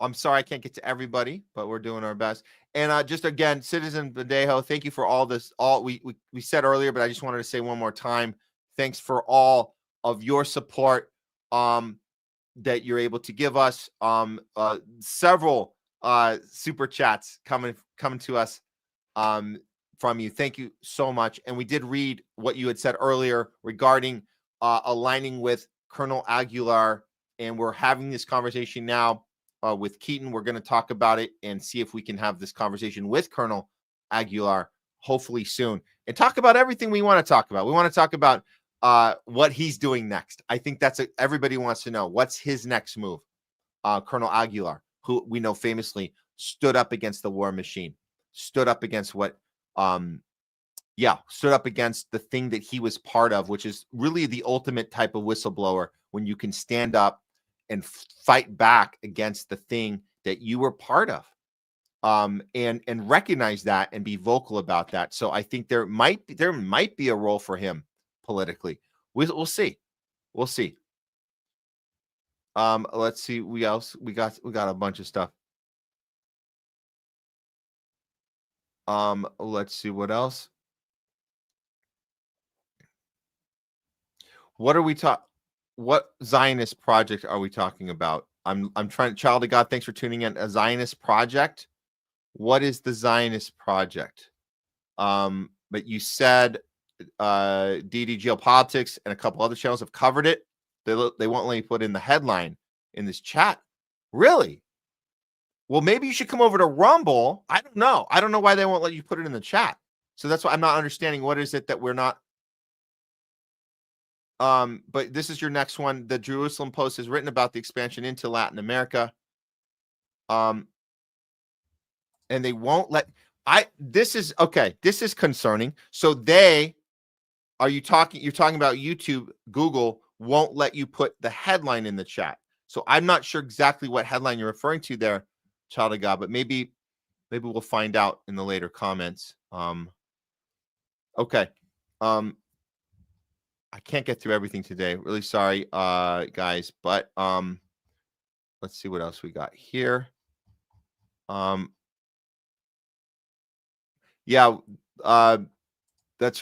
I'm sorry I can't get to everybody, but we're doing our best. And just again, Citizen Badejo, thank you for all this. All we said earlier, but I just wanted to say one more time. Thanks for all of your support that you're able to give us. Several super chats coming to us from you. Thank you so much. And we did read what you had said earlier regarding aligning with Colonel Aguilar, and we're having this conversation now with Keaton. We're going to talk about it and see if we can have this conversation with Colonel Aguilar hopefully soon, and talk about everything we want to talk about. We want to talk about what he's doing next. I think that's everybody wants to know what's his next move. Colonel Aguilar, who we know famously stood up against the war machine, stood up against stood up against the thing that he was part of, which is really the ultimate type of whistleblower, when you can stand up and fight back against the thing that you were part of, and recognize that and be vocal about that. So I think there might be a role for him politically. We'll see. Let's see. We got a bunch of stuff. Let's see what else. What Zionist project are we talking about? I'm trying. Child of God, thanks for tuning in. A Zionist project. What is the Zionist project? But you said DD Geopolitics and a couple other channels have covered it. They won't let me put in the headline in this chat. Really? Well, maybe you should come over to Rumble. I don't know. I don't know why they won't let you put it in the chat. So that's why I'm not understanding. What is it that we're not? But this is your next one. The Jerusalem Post has written about the expansion into Latin America. And they won't let this is concerning. So you're talking about YouTube, Google won't let you put the headline in the chat. So I'm not sure exactly what headline you're referring to there, child of God, but maybe we'll find out in the later comments. Okay. I can't get through everything today. Really sorry, guys, but let's see what else we got here. That's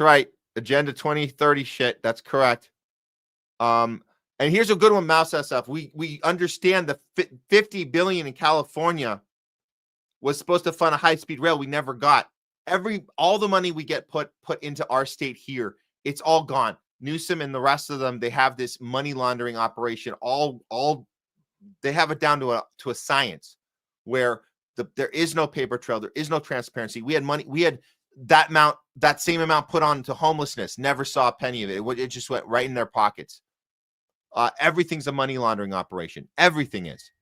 right. Agenda 2030 shit. That's correct. And here's a good one, Mouse SF. We understand the $50 billion in California was supposed to fund a high-speed rail we never got. All the money we get put into our state here, it's all gone. Newsom and the rest of them, they have this money laundering operation. They have it down to a science where there is no paper trail, there is no transparency. We had money, we had that same amount put on to homelessness. Never saw a penny of it. It just went right in their pockets. Everything's a money laundering operation. Everything is,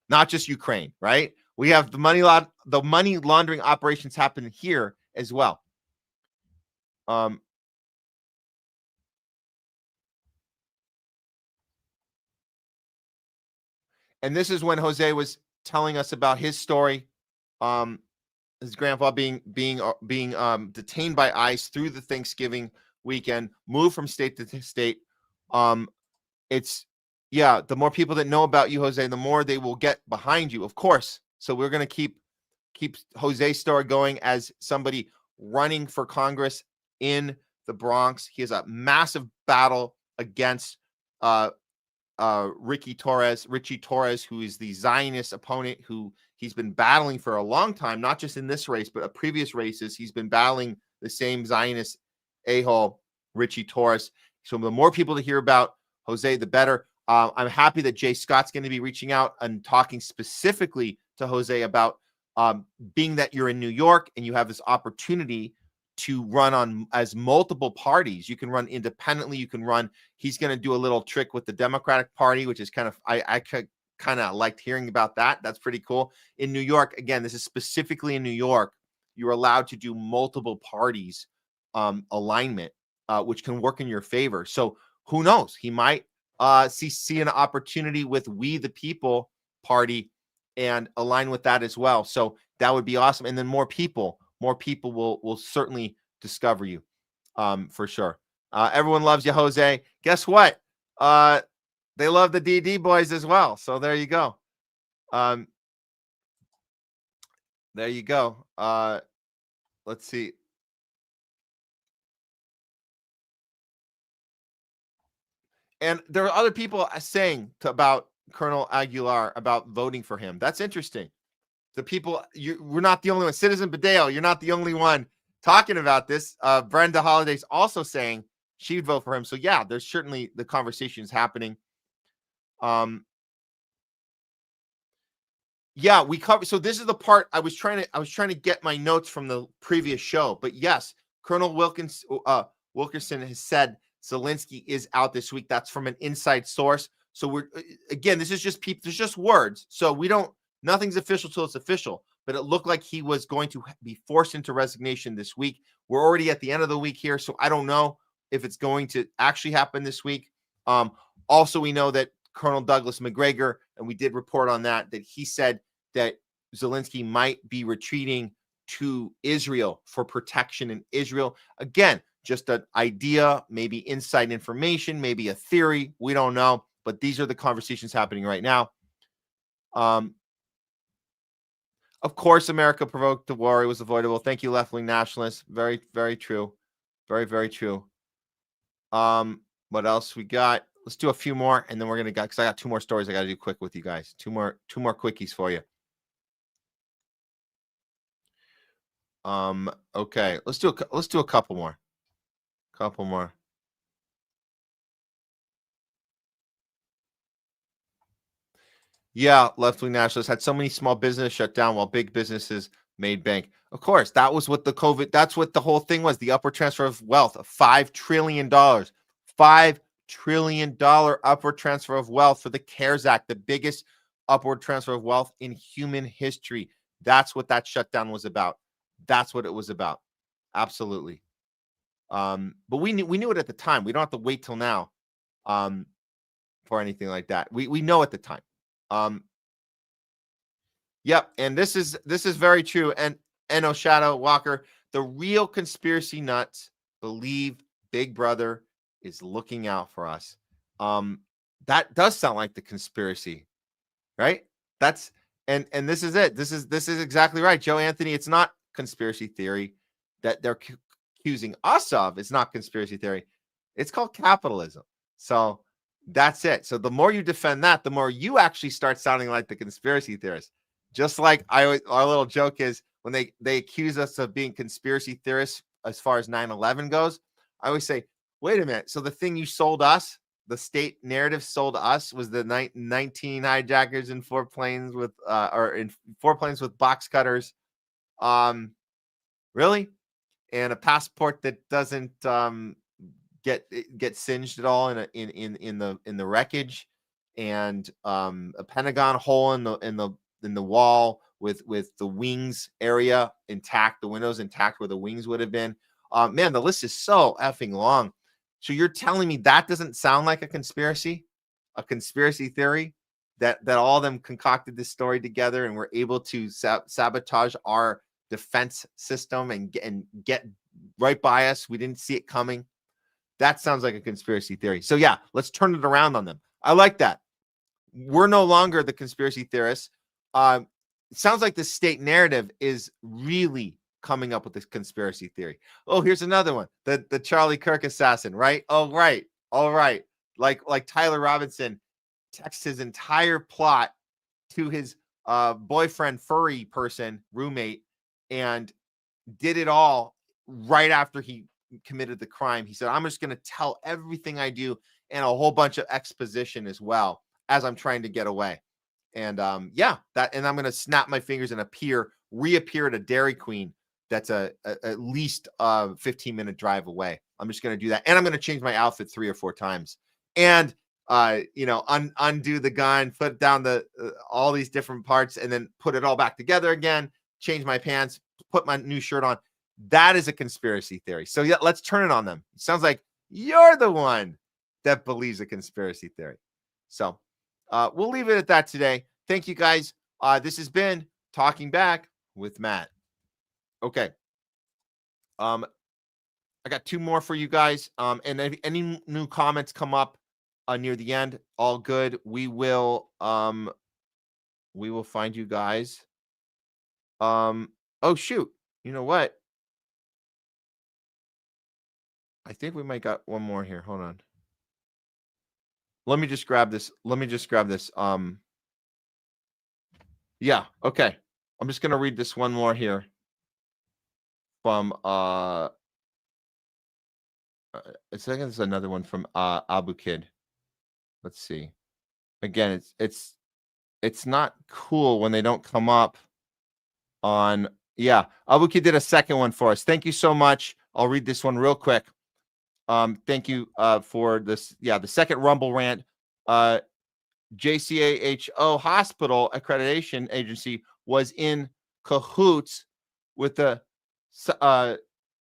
not just Ukraine, right? We have the money laundering operations happen here as well. And this is when Jose was telling us about his story. His grandpa being detained by ICE through the Thanksgiving weekend, moved from state to state. The more people that know about you, Jose, the more they will get behind you, of course. So we're going to keep Jose's story going as somebody running for Congress in the Bronx. He has a massive battle against Richie Torres, who is the Zionist opponent who He's been battling for a long time, not just in this race, but previous races. He's been battling the same Zionist a-hole, Richie Torres. So the more people to hear about Jose, the better. I'm happy that Jay Scott's going to be reaching out and talking specifically to Jose about being that you're in New York and you have this opportunity to run on as multiple parties. You can run independently. You can run. He's going to do a little trick with the Democratic Party, which is kind of, I kind of liked hearing about that. That's pretty cool. In New York, again, this is specifically in New York, you're allowed to do multiple parties alignment, which can work in your favor. So who knows? He might see an opportunity with We the People Party and align with that as well. So that would be awesome. And then more people will certainly discover you for sure. Everyone loves you, Jose. Guess what? They love the DD boys as well. So there you go. There you go. Let's see. And there are other people saying about Colonel Aguilar about voting for him. That's interesting. The people, we're not the only one. Citizen Badeo, you're not the only one talking about this. Brenda Holliday's also saying she'd vote for him. So yeah, there's certainly the conversations happening. Yeah, we cover. So this is the part I was trying to get my notes from the previous show. But yes, Colonel Wilkerson has said Zelensky is out this week. That's from an inside source. So we're again, this is just people. There's just words. So we don't. Nothing's official till it's official. But it looked like he was going to be forced into resignation this week. We're already at the end of the week here, so I don't know if it's going to actually happen this week. Also, we know that Colonel Douglas McGregor, and we did report on that he said that Zelensky might be retreating to Israel for protection in Israel. Again, just an idea, maybe inside information, maybe a theory. We don't know, but these are the conversations happening right now. Of course, America provoked the war. It was avoidable. Thank you, left-wing nationalists. Very, very true. Very, very true. What else we got? Let's do a few more, and then we're gonna go because I got two more stories I got to do quick with you guys. Two more quickies for you. Okay, let's do a couple more. Yeah, left-wing nationalists had so many small businesses shut down while big businesses made bank. Of course, that was what that's what the whole thing was, the upward transfer of wealth of $5 trillion. $5 trillion upward transfer of wealth for the CARES Act, the biggest upward transfer of wealth in human history. That's what that shutdown was about. That's what it was about. Absolutely. But we knew it at the time. We don't have to wait till now for anything like that. We know at the time. Yep, and this is very true. And Eno Shadow Walker, the real conspiracy nuts believe Big Brother is looking out for us. That does sound like the conspiracy, right? That's and this is it. This is exactly right, Joe Anthony. It's not conspiracy theory that they're accusing us of. It's not conspiracy theory. It's called capitalism. So that's it. So the more you defend that, the more you actually start sounding like the conspiracy theorist. Just like our little joke is when they accuse us of being conspiracy theorists as far as 9/11 goes, I always say, wait a minute. So the thing you sold us, the state narrative sold us, was the 19 hijackers in 4 planes with in 4 planes with box cutters. Really? And a passport that doesn't get singed at all in the wreckage, and a Pentagon hole in the wall with the wings area intact, the windows intact where the wings would have been. Man, the list is so effing long. So you're telling me that doesn't sound like a conspiracy theory, that all of them concocted this story together and were able to sabotage our defense system and get right by us. We didn't see it coming. That sounds like a conspiracy theory. So yeah, let's turn it around on them. I like that. We're no longer the conspiracy theorists. It sounds like the state narrative is really coming up with this conspiracy theory. Oh, here's another one. The Charlie Kirk assassin, right? Oh, right. All right. Like Tyler Robinson texts his entire plot to his boyfriend, furry person, roommate, and did it all right after he committed the crime. He said, I'm just going to tell everything I do, and a whole bunch of exposition as well as I'm trying to get away. And and I'm going to snap my fingers and reappear at a Dairy Queen that's at least a 15-minute drive away. I'm just going to do that. And I'm going to change my outfit 3 or 4 times. And undo the gun, put down all these different parts, and then put it all back together again, change my pants, put my new shirt on. That is a conspiracy theory. So yeah, let's turn it on them. It sounds like you're the one that believes a conspiracy theory. So we'll leave it at that today. Thank you, guys. This has been Talking Back with Matt. Okay. I got 2 more for you guys. And if any new comments come up near the end, all good. We will find you guys. Oh shoot. You know what? I think we might got one more here. Hold on. Let me just grab this. Yeah, okay. I'm just gonna read this one more here from I think it's another one from Abu Kid. Let's see. Again, it's not cool when they don't come up on. Yeah, Abu Kid did a second one for us. Thank you so much. I'll read this one real quick. Thank you for this. Yeah, the second Rumble rant. JCAHO Hospital Accreditation Agency was in cahoots with the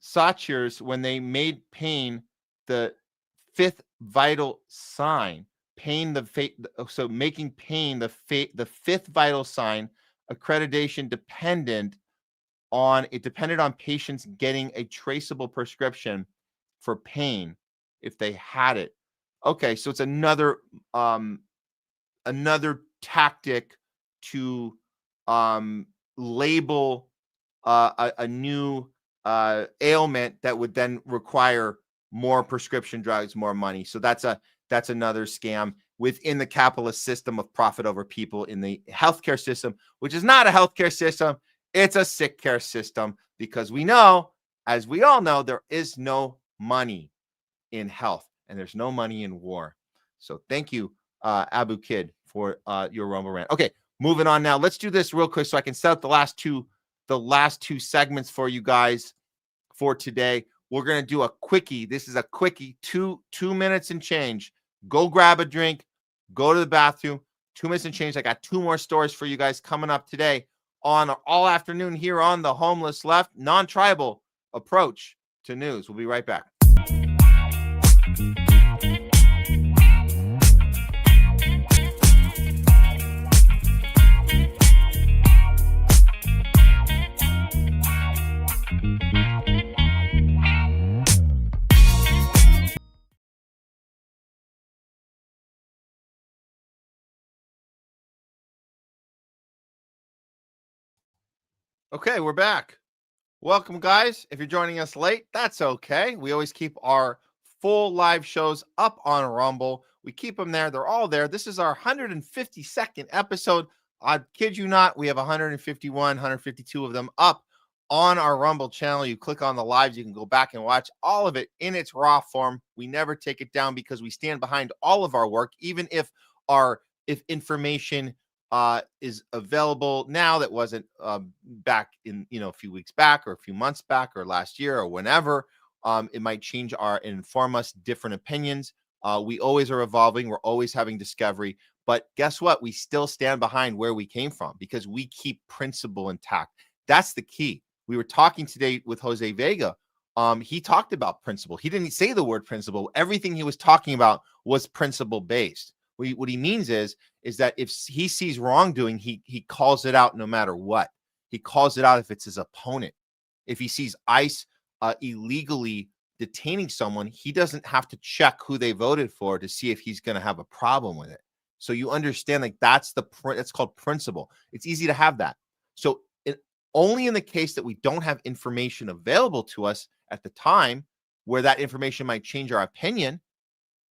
Sachirs when they made pain the 5th vital sign. So making pain the 5th vital sign. Accreditation depended on patients getting a traceable prescription for pain if they had it. Okay, so it's another tactic to label a new ailment that would then require more prescription drugs, more money. So that's another scam within the capitalist system of profit over people in the healthcare system, which is not a healthcare system. It's a sick care system, because we know, as we all know, there is no money in health and there's no money in war. So thank you, Abu Kid, for your Rumble rant. Okay, moving on now. Let's do this real quick so I can set up the last two segments for you guys for today. We're going to do a quickie. This is a quickie, 2 minutes and change. Go grab a drink, go to the bathroom, 2 minutes and change. I got 2 more stories for you guys coming up today on all afternoon here on the Homeless Left, non-tribal approach to news. We'll be right back. Okay, we're back. Welcome, guys. If you're joining us late, that's okay. We always keep our full live shows up on Rumble. We keep them there. They're all there. This is our 152nd episode. I kid you not, we have 151, 152 of them up on our Rumble channel. You click on the lives, you can go back and watch all of it in its raw form. We never take it down because we stand behind all of our work, even if information is available now that wasn't back in a few weeks back or a few months back or last year or whenever. It might change and inform us different opinions. We always are evolving. We're always having discovery. But guess what? We still stand behind where we came from because we keep principle intact. That's the key. We were talking today with Jose Vega. He talked about principle. He didn't say the word principle. Everything he was talking about was principle based. What he means is that if he sees wrongdoing, he calls it out no matter what. He calls it out if it's his opponent. If he sees ICE illegally detaining someone, he doesn't have to check who they voted for to see if he's going to have a problem with it. So you understand, like, that's called principle. It's easy to have that. So only in the case that we don't have information available to us at the time where that information might change our opinion,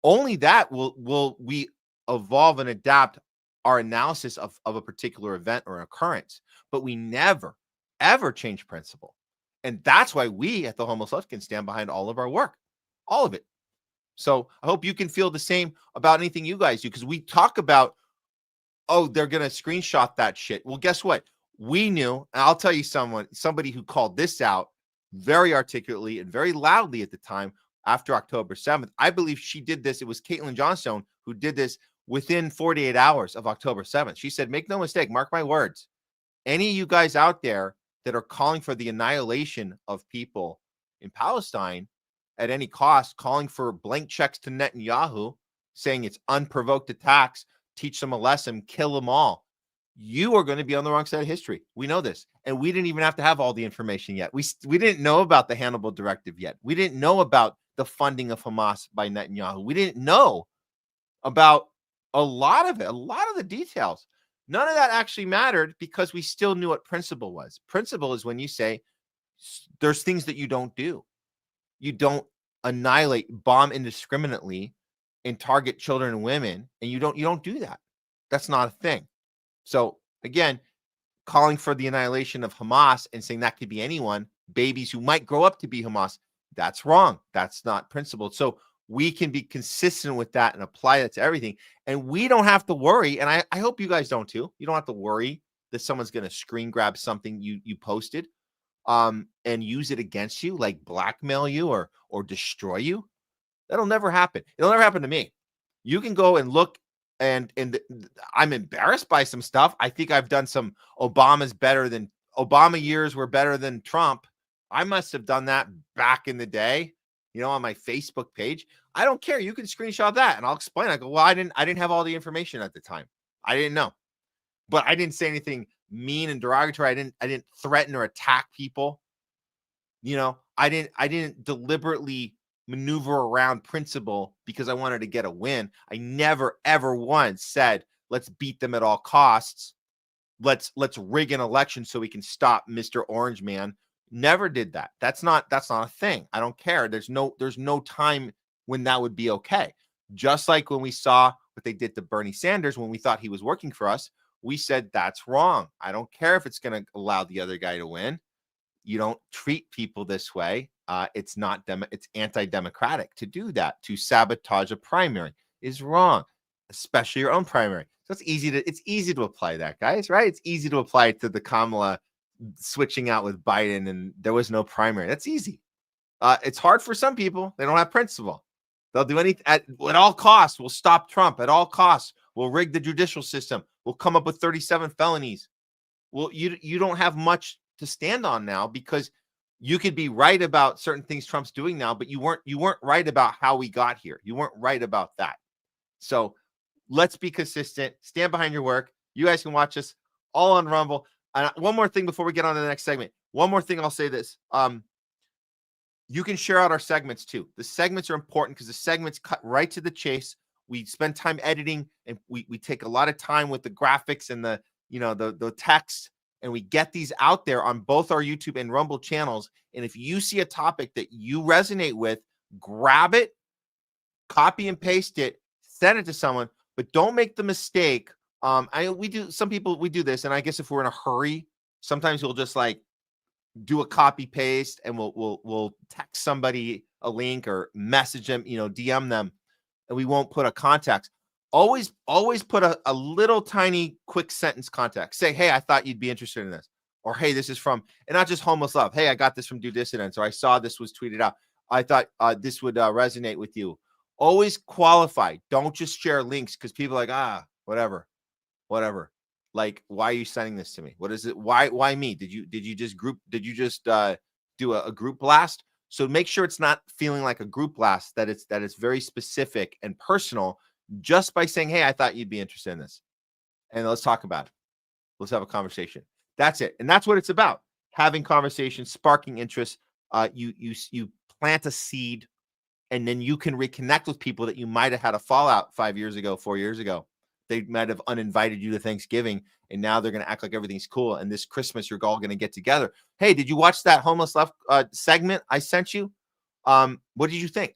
only that will we evolve and adapt our analysis of a particular event or occurrence, but we never, ever change principle. And that's why we at the Homeless Left can stand behind all of our work, all of it. So I hope you can feel the same about anything you guys do, because we talk about, oh, they're going to screenshot that shit. Well, guess what? We knew, and I'll tell you somebody who called this out very articulately and very loudly at the time after October 7th. I believe she did this. It was Caitlin Johnstone who did this within 48 hours of October 7th. She said, make no mistake, mark my words. Any of you guys out there that are calling for the annihilation of people in Palestine at any cost, calling for blank checks to Netanyahu, saying it's unprovoked attacks, teach them a lesson, kill them all. You are going to be on the wrong side of history. We know this. And we didn't even have to have all the information yet. We didn't know about the Hannibal Directive yet. We didn't know about the funding of Hamas by Netanyahu. We didn't know about a lot of it, a lot of the details. None of that actually mattered because we still knew what principle was. Principle is when you say there's things that you don't do. You don't annihilate, bomb indiscriminately, and target children and women, and you don't do that. That's not a thing. So again, calling for the annihilation of Hamas and saying that could be anyone, babies who might grow up to be Hamas, that's wrong. That's not principled. So we can be consistent with that and apply that to everything. And we don't have to worry. And I hope you guys don't too. You don't have to worry that someone's going to screen grab something you posted and use it against you, like blackmail you or destroy you. That'll never happen. It'll never happen to me. You can go and look, and I'm embarrassed by some stuff. I think I've done some Obama years were better than Trump. I must have done that back in the day, on my Facebook page. I don't care. You can screenshot that and I'll explain. I go, well, I didn't have all the information at the time. I didn't know, but I didn't say anything mean and derogatory. I didn't threaten or attack people. I didn't deliberately maneuver around principle because I wanted to get a win. I never, ever once said, let's beat them at all costs. Let's rig an election so we can stop Mr. Orange Man. Never did that. That's not a thing. I don't care. There's no time when that would be okay. Just like when we saw what they did to Bernie Sanders, when we thought he was working for us, we said that's wrong. I don't care if it's going to allow the other guy to win. You don't treat people this way. It's anti-democratic to do that. To sabotage a primary is wrong, especially your own primary. So it's easy to apply that, guys, right? It's easy to apply it to the Kamala switching out with Biden and there was no primary. That's easy. It's hard for some people. They don't have principle. They'll do anything at all costs. We'll stop Trump at all costs. We'll rig the judicial system. We'll come up with 37 felonies. Well, you don't have much to stand on now because you could be right about certain things Trump's doing now, but you weren't right about how we got here. You weren't right about that. So let's be consistent. Stand behind your work. You guys can watch us all on Rumble. One more thing before we get on to the next segment. One more thing, I'll say this. You can share out our segments too. The segments are important because the segments cut right to the chase. We spend time editing and we take a lot of time with the graphics and the text, and we get these out there on both our YouTube and Rumble channels. And if you see a topic that you resonate with, grab it, copy and paste it, send it to someone, but don't make the mistake. Some people do this, and I guess if we're in a hurry, sometimes we'll just like do a copy paste and we'll text somebody a link or message them, DM them, and we won't put a context. Always put a little tiny quick sentence context. Say, hey, I thought you'd be interested in this. Or, hey, this is from, and not just Homeless Love. Hey, I got this from Dissidence, or I saw this was tweeted out. I thought this would resonate with you. Always qualify. Don't just share links because people are like, whatever. Like, why are you sending this to me? What is it? Why me? Did you just do a group blast? So make sure it's not feeling like a group blast, that it's very specific and personal, just by saying, hey, I thought you'd be interested in this. And let's talk about it. Let's have a conversation. That's it. And that's what it's about. Having conversations, sparking interest. You plant a seed, and then you can reconnect with people that you might have had a fallout 5 years ago, 4 years ago. They might have uninvited you to Thanksgiving, and now they're going to act like everything's cool. And this Christmas, you're all going to get together. Hey, did you watch that Homeless Left segment I sent you? What did you think?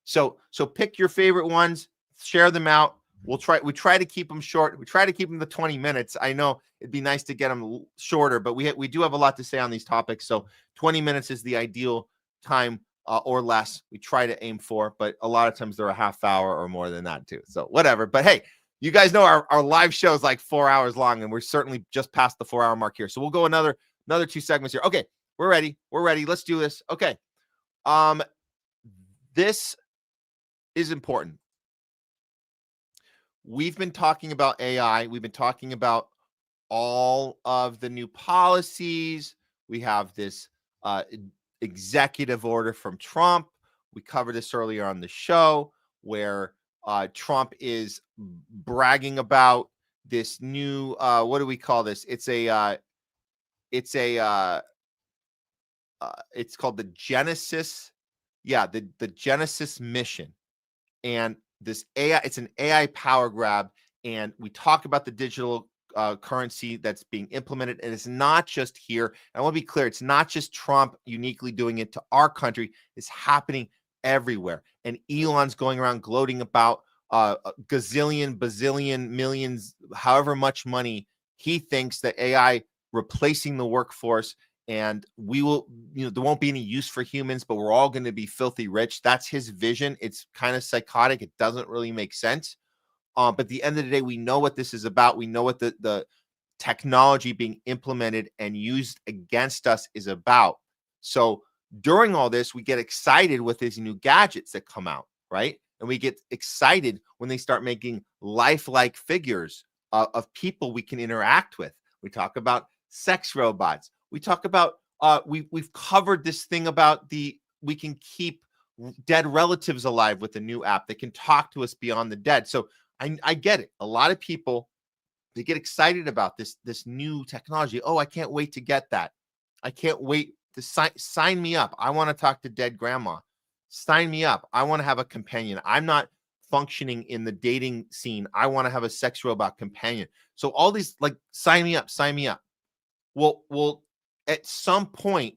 So pick your favorite ones, share them out. We try to keep them short. We try to keep them to 20 minutes. I know it'd be nice to get them shorter, but we do have a lot to say on these topics. So 20 minutes is the ideal time or less we try to aim for, but a lot of times they're a half hour or more than that too. So whatever. But hey, you guys know our live show is like 4 hours long, and we're certainly just past the 4 hour mark here. So we'll go another 2 segments here. Okay, we're ready. Let's do this. Okay. This is important. We've been talking about AI. We've been talking about all of the new policies. We have this executive order from Trump. We covered this earlier on the show where Trump is bragging about this new what do we call this? It's called the Genesis. Yeah, the Genesis mission. And this AI, it's an AI power grab. And we talk about the digital currency that's being implemented. And it's not just here. And I want to be clear. It's not just Trump uniquely doing it to our country. It's happening everywhere. And Elon's going around gloating about gazillion, bazillion, millions, however much money he thinks that AI replacing the workforce. And we will, there won't be any use for humans, but we're all going to be filthy rich. That's his vision. It's kind of psychotic. It doesn't really make sense. But at the end of the day, we know what this is about. We know what the technology being implemented and used against us is about. So during all this, we get excited with these new gadgets that come out, right? And we get excited when they start making lifelike figures of people we can interact with. We talk about sex robots. We talk about, we've covered this thing about we can keep dead relatives alive with a new app that can talk to us beyond the dead. So I get it. A lot of people, they get excited about this new technology. Oh, I can't wait to get that. I can't wait to sign me up. I want to talk to dead grandma. Sign me up. I want to have a companion. I'm not functioning in the dating scene. I want to have a sex robot companion. So all these, like, sign me up, sign me up. Well, at some point,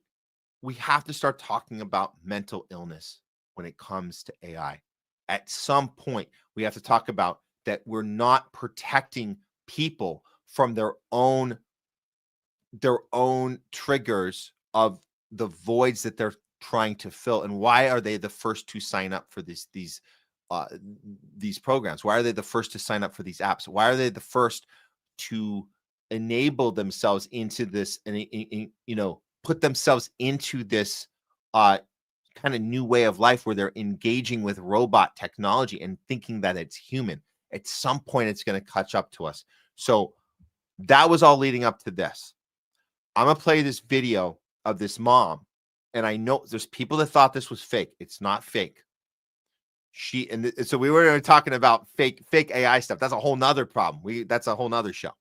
we have to start talking about mental illness when it comes to AI. At some point, we have to talk about that we're not protecting people from their own triggers of the voids that they're trying to fill. And why are they the first to sign up for these programs? Why are they the first to sign up for these apps? Why are they the first to enable themselves into this and put themselves into this kind of new way of life where they're engaging with robot technology and thinking that it's human? At some point, it's going to catch up to us. So that was all leading up to this. I'm going to play this video of this mom. And I know there's people that thought this was fake. It's not fake. So we were talking about fake AI stuff. That's a whole nother problem. That's a whole nother show.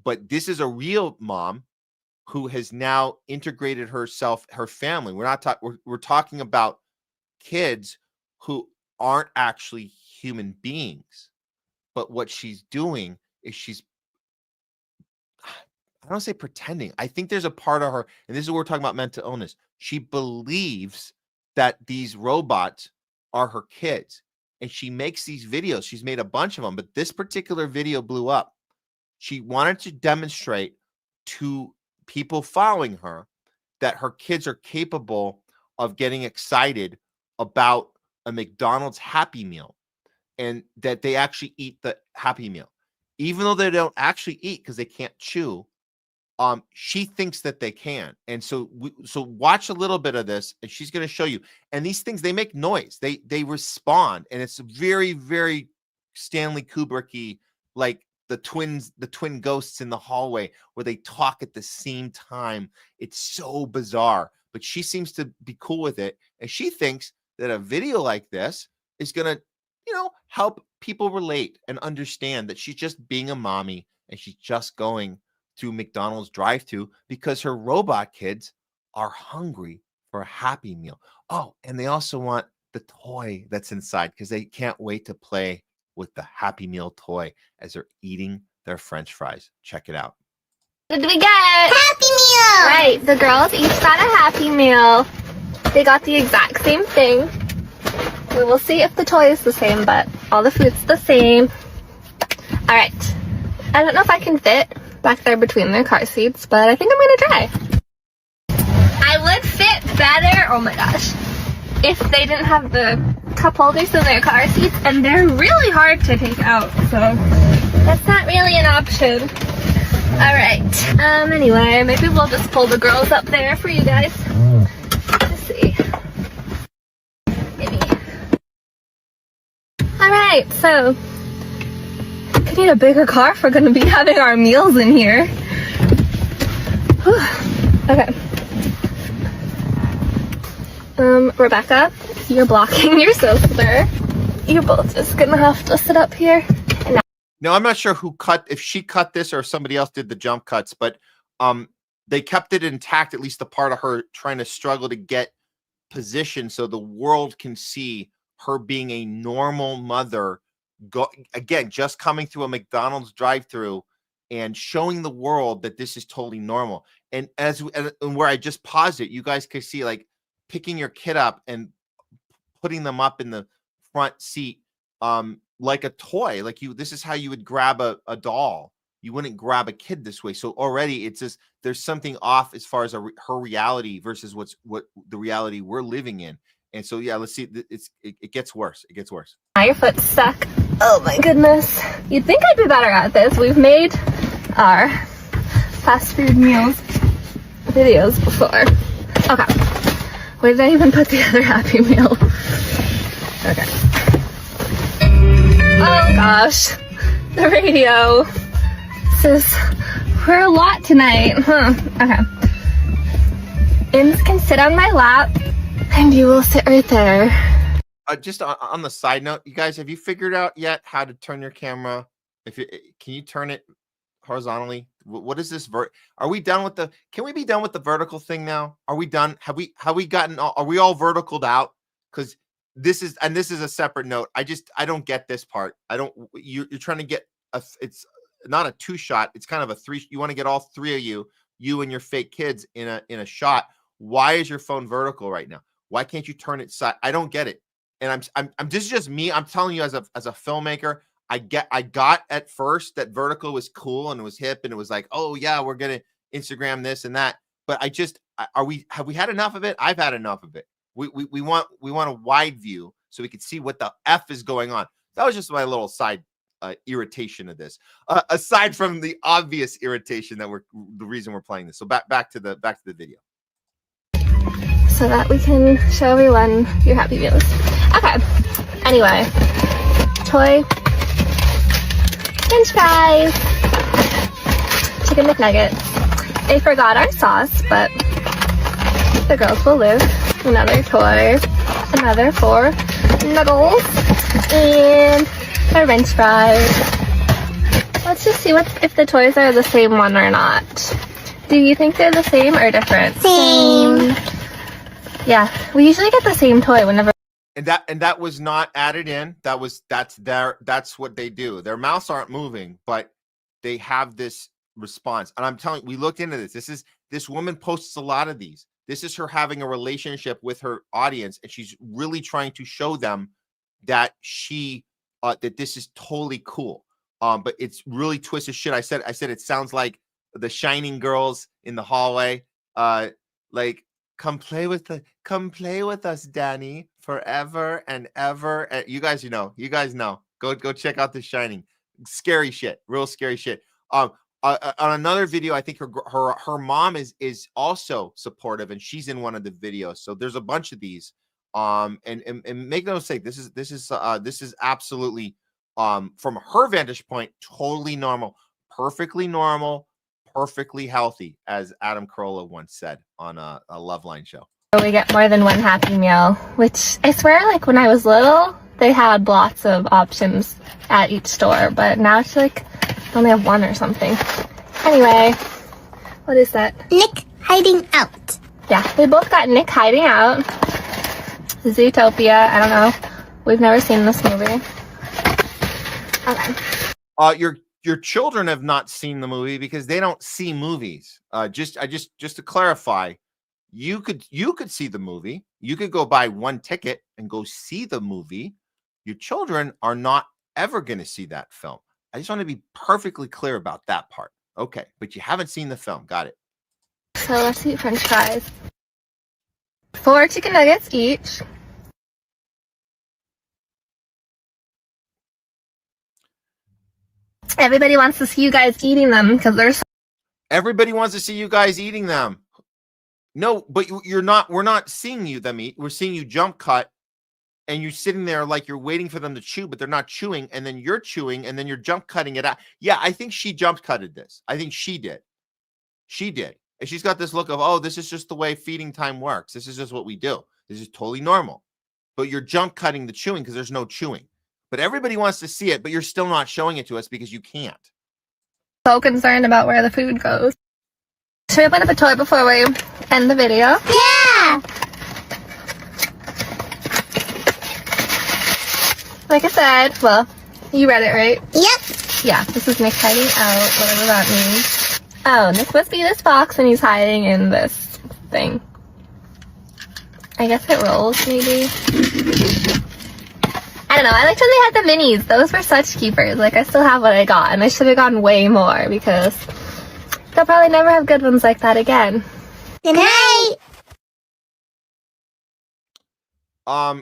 But this is a real mom who has now integrated her family. We're talking about kids who aren't actually human beings. But what she's doing is I don't say pretending. I think there's a part of her, and this is what we're talking about mental illness. She believes that these robots are her kids. And she makes these videos. She's made a bunch of them, but this particular video blew up. She wanted to demonstrate to people following her that her kids are capable of getting excited about a McDonald's Happy Meal and that they actually eat the Happy Meal. Even though they don't actually eat because they can't chew, she thinks that they can. And so watch a little bit of this and she's going to show you. And these things, they make noise. They respond. And it's very, very Stanley Kubrick-y, like the twin ghosts in the hallway where they talk at the same time. It's so bizarre, but she seems to be cool with it. And she thinks that a video like this is going to, help people relate and understand that she's just being a mommy and she's just going through McDonald's drive-thru because her robot kids are hungry for a Happy Meal. Oh, and they also want the toy that's inside because they can't wait to play with the Happy Meal toy as they're eating their French fries. Check it out. What did we get? Happy Meal! Right, the girls each got a Happy Meal. They got the exact same thing. We will see if the toy is the same, but All the food's the same. All right. I don't know if I can fit back there between their car seats, but I think I'm gonna try. I would fit better, oh my gosh, if they didn't have the cup holders in their car seats, and they're really hard to take out, so that's not really an option. All right. Anyway, maybe we'll just pull the girls up there for you guys. Let's see. Maybe. All right, so we need a bigger car if we're going to be having our meals in here. Whew. Okay. Rebecca, you're blocking yourself there. You're both just gonna have to sit up here. Now, I'm not sure if she cut this or if somebody else did the jump cuts, but they kept it intact, at least the part of her trying to struggle to get position so the world can see her being a normal mother. Again, just coming through a McDonald's drive-through and showing the world that this is totally normal. And and where I just paused it, you guys could see like picking your kid up and putting them up in the front seat like a toy. Like this is how you would grab a doll. You wouldn't grab a kid this way. So already it's just there's something off as far as her reality versus what the reality we're living in. And so yeah, let's see. It gets worse. It gets worse. Now your foot's stuck. Oh my goodness. You'd think I'd be better at this. We've made our fast food meals videos before. Okay. Where did I even put the other Happy Meal? Okay. Oh gosh. The radio. We're a lot tonight. Okay. Inns can sit on my lap, and you will sit right there. Just on the side note, you guys, have you figured out yet how to turn your camera? Can you turn it horizontally? What is this? Are we done with the? Can we be done with the vertical thing now? Are we done? Have we gotten? Are we all verticaled out? Because this is a separate note. I don't get this part. You're trying to get it's not a 2-shot. It's kind of a 3. You want to get all 3 of you and your fake kids in a shot. Why is your phone vertical right now? Why can't you turn it side? I don't get it. And I'm this is just me. I'm telling you as a filmmaker, I got at first that vertical was cool and it was hip and it was like, oh yeah, we're gonna Instagram this and that. But have we had enough of it? I've had enough of it. We want a wide view so we can see what the F is going on. That was just my little side irritation of this. Aside from the obvious irritation that the reason we're playing this. So back to the video. So that we can show everyone your Happy Meals. Okay. Anyway, toy, French fries, chicken McNuggets. They forgot our sauce, but the girls will live. Another toy, another 4 nuggles, and our French fries. Let's just see if the toys are the same one or not. Do you think they're the same or different? Same. Yeah, we usually get the same toy whenever. And that was not added in. That's what they do. Their mouths aren't moving, but they have this response. And I'm telling you, we looked into this. This woman posts a lot of these. This is her having a relationship with her audience, and she's really trying to show them that that this is totally cool. But it's really twisted shit. I said it sounds like the Shining girls in the hallway. Like, come play with us, Danny, forever and ever. And you guys know. Go check out The Shining. Scary shit, real scary shit. On another video, I think her mom is also supportive, and she's in one of the videos. So there's a bunch of these. And make no mistake, this is absolutely from her vantage point totally normal, perfectly healthy, as Adam Carolla once said on a Loveline show. We get more than one Happy Meal, which I swear, like when I was little, they had lots of options at each store, but now it's like they only have one or something. Anyway, what is that? Nick hiding out. Yeah, they both got Nick hiding out. Zootopia, I don't know. We've never seen this movie. Okay. Your children have not seen the movie because they don't see movies. Just to clarify, you could see the movie. You could go buy one ticket and go see the movie. Your children are not ever going to see that film. I just want to be perfectly clear about that part. Okay, but you haven't seen the film. Got it. So let's eat french fries. 4 chicken nuggets each. Everybody wants to see you guys eating them because they're so Everybody wants to see you guys eating them. No, but you're not. We're not seeing them eat. We're seeing you jump cut, and you're sitting there like you're waiting for them to chew, but they're not chewing, and then you're chewing, and then you're jump cutting it out. Yeah, I think she jump cutted this. I think she did. She did. And she's got this look of, oh, this is just the way feeding time works. This is just what we do. This is totally normal. But you're jump cutting the chewing because there's no chewing. But everybody wants to see it, but you're still not showing it to us because you can't. concerned about where the food goes. Should we open up a toy before we end the video? Yeah! Like I said, well, you read it, right? Yep. Yeah, this is Nick hiding out, whatever that means. Oh, Nick must be this box and he's hiding in this thing. I guess it rolls, maybe. I don't know, I liked when they had the minis. Those were such keepers. Like, I still have what I got, and I should have gotten way more because they'll probably never have good ones like that again. Good night!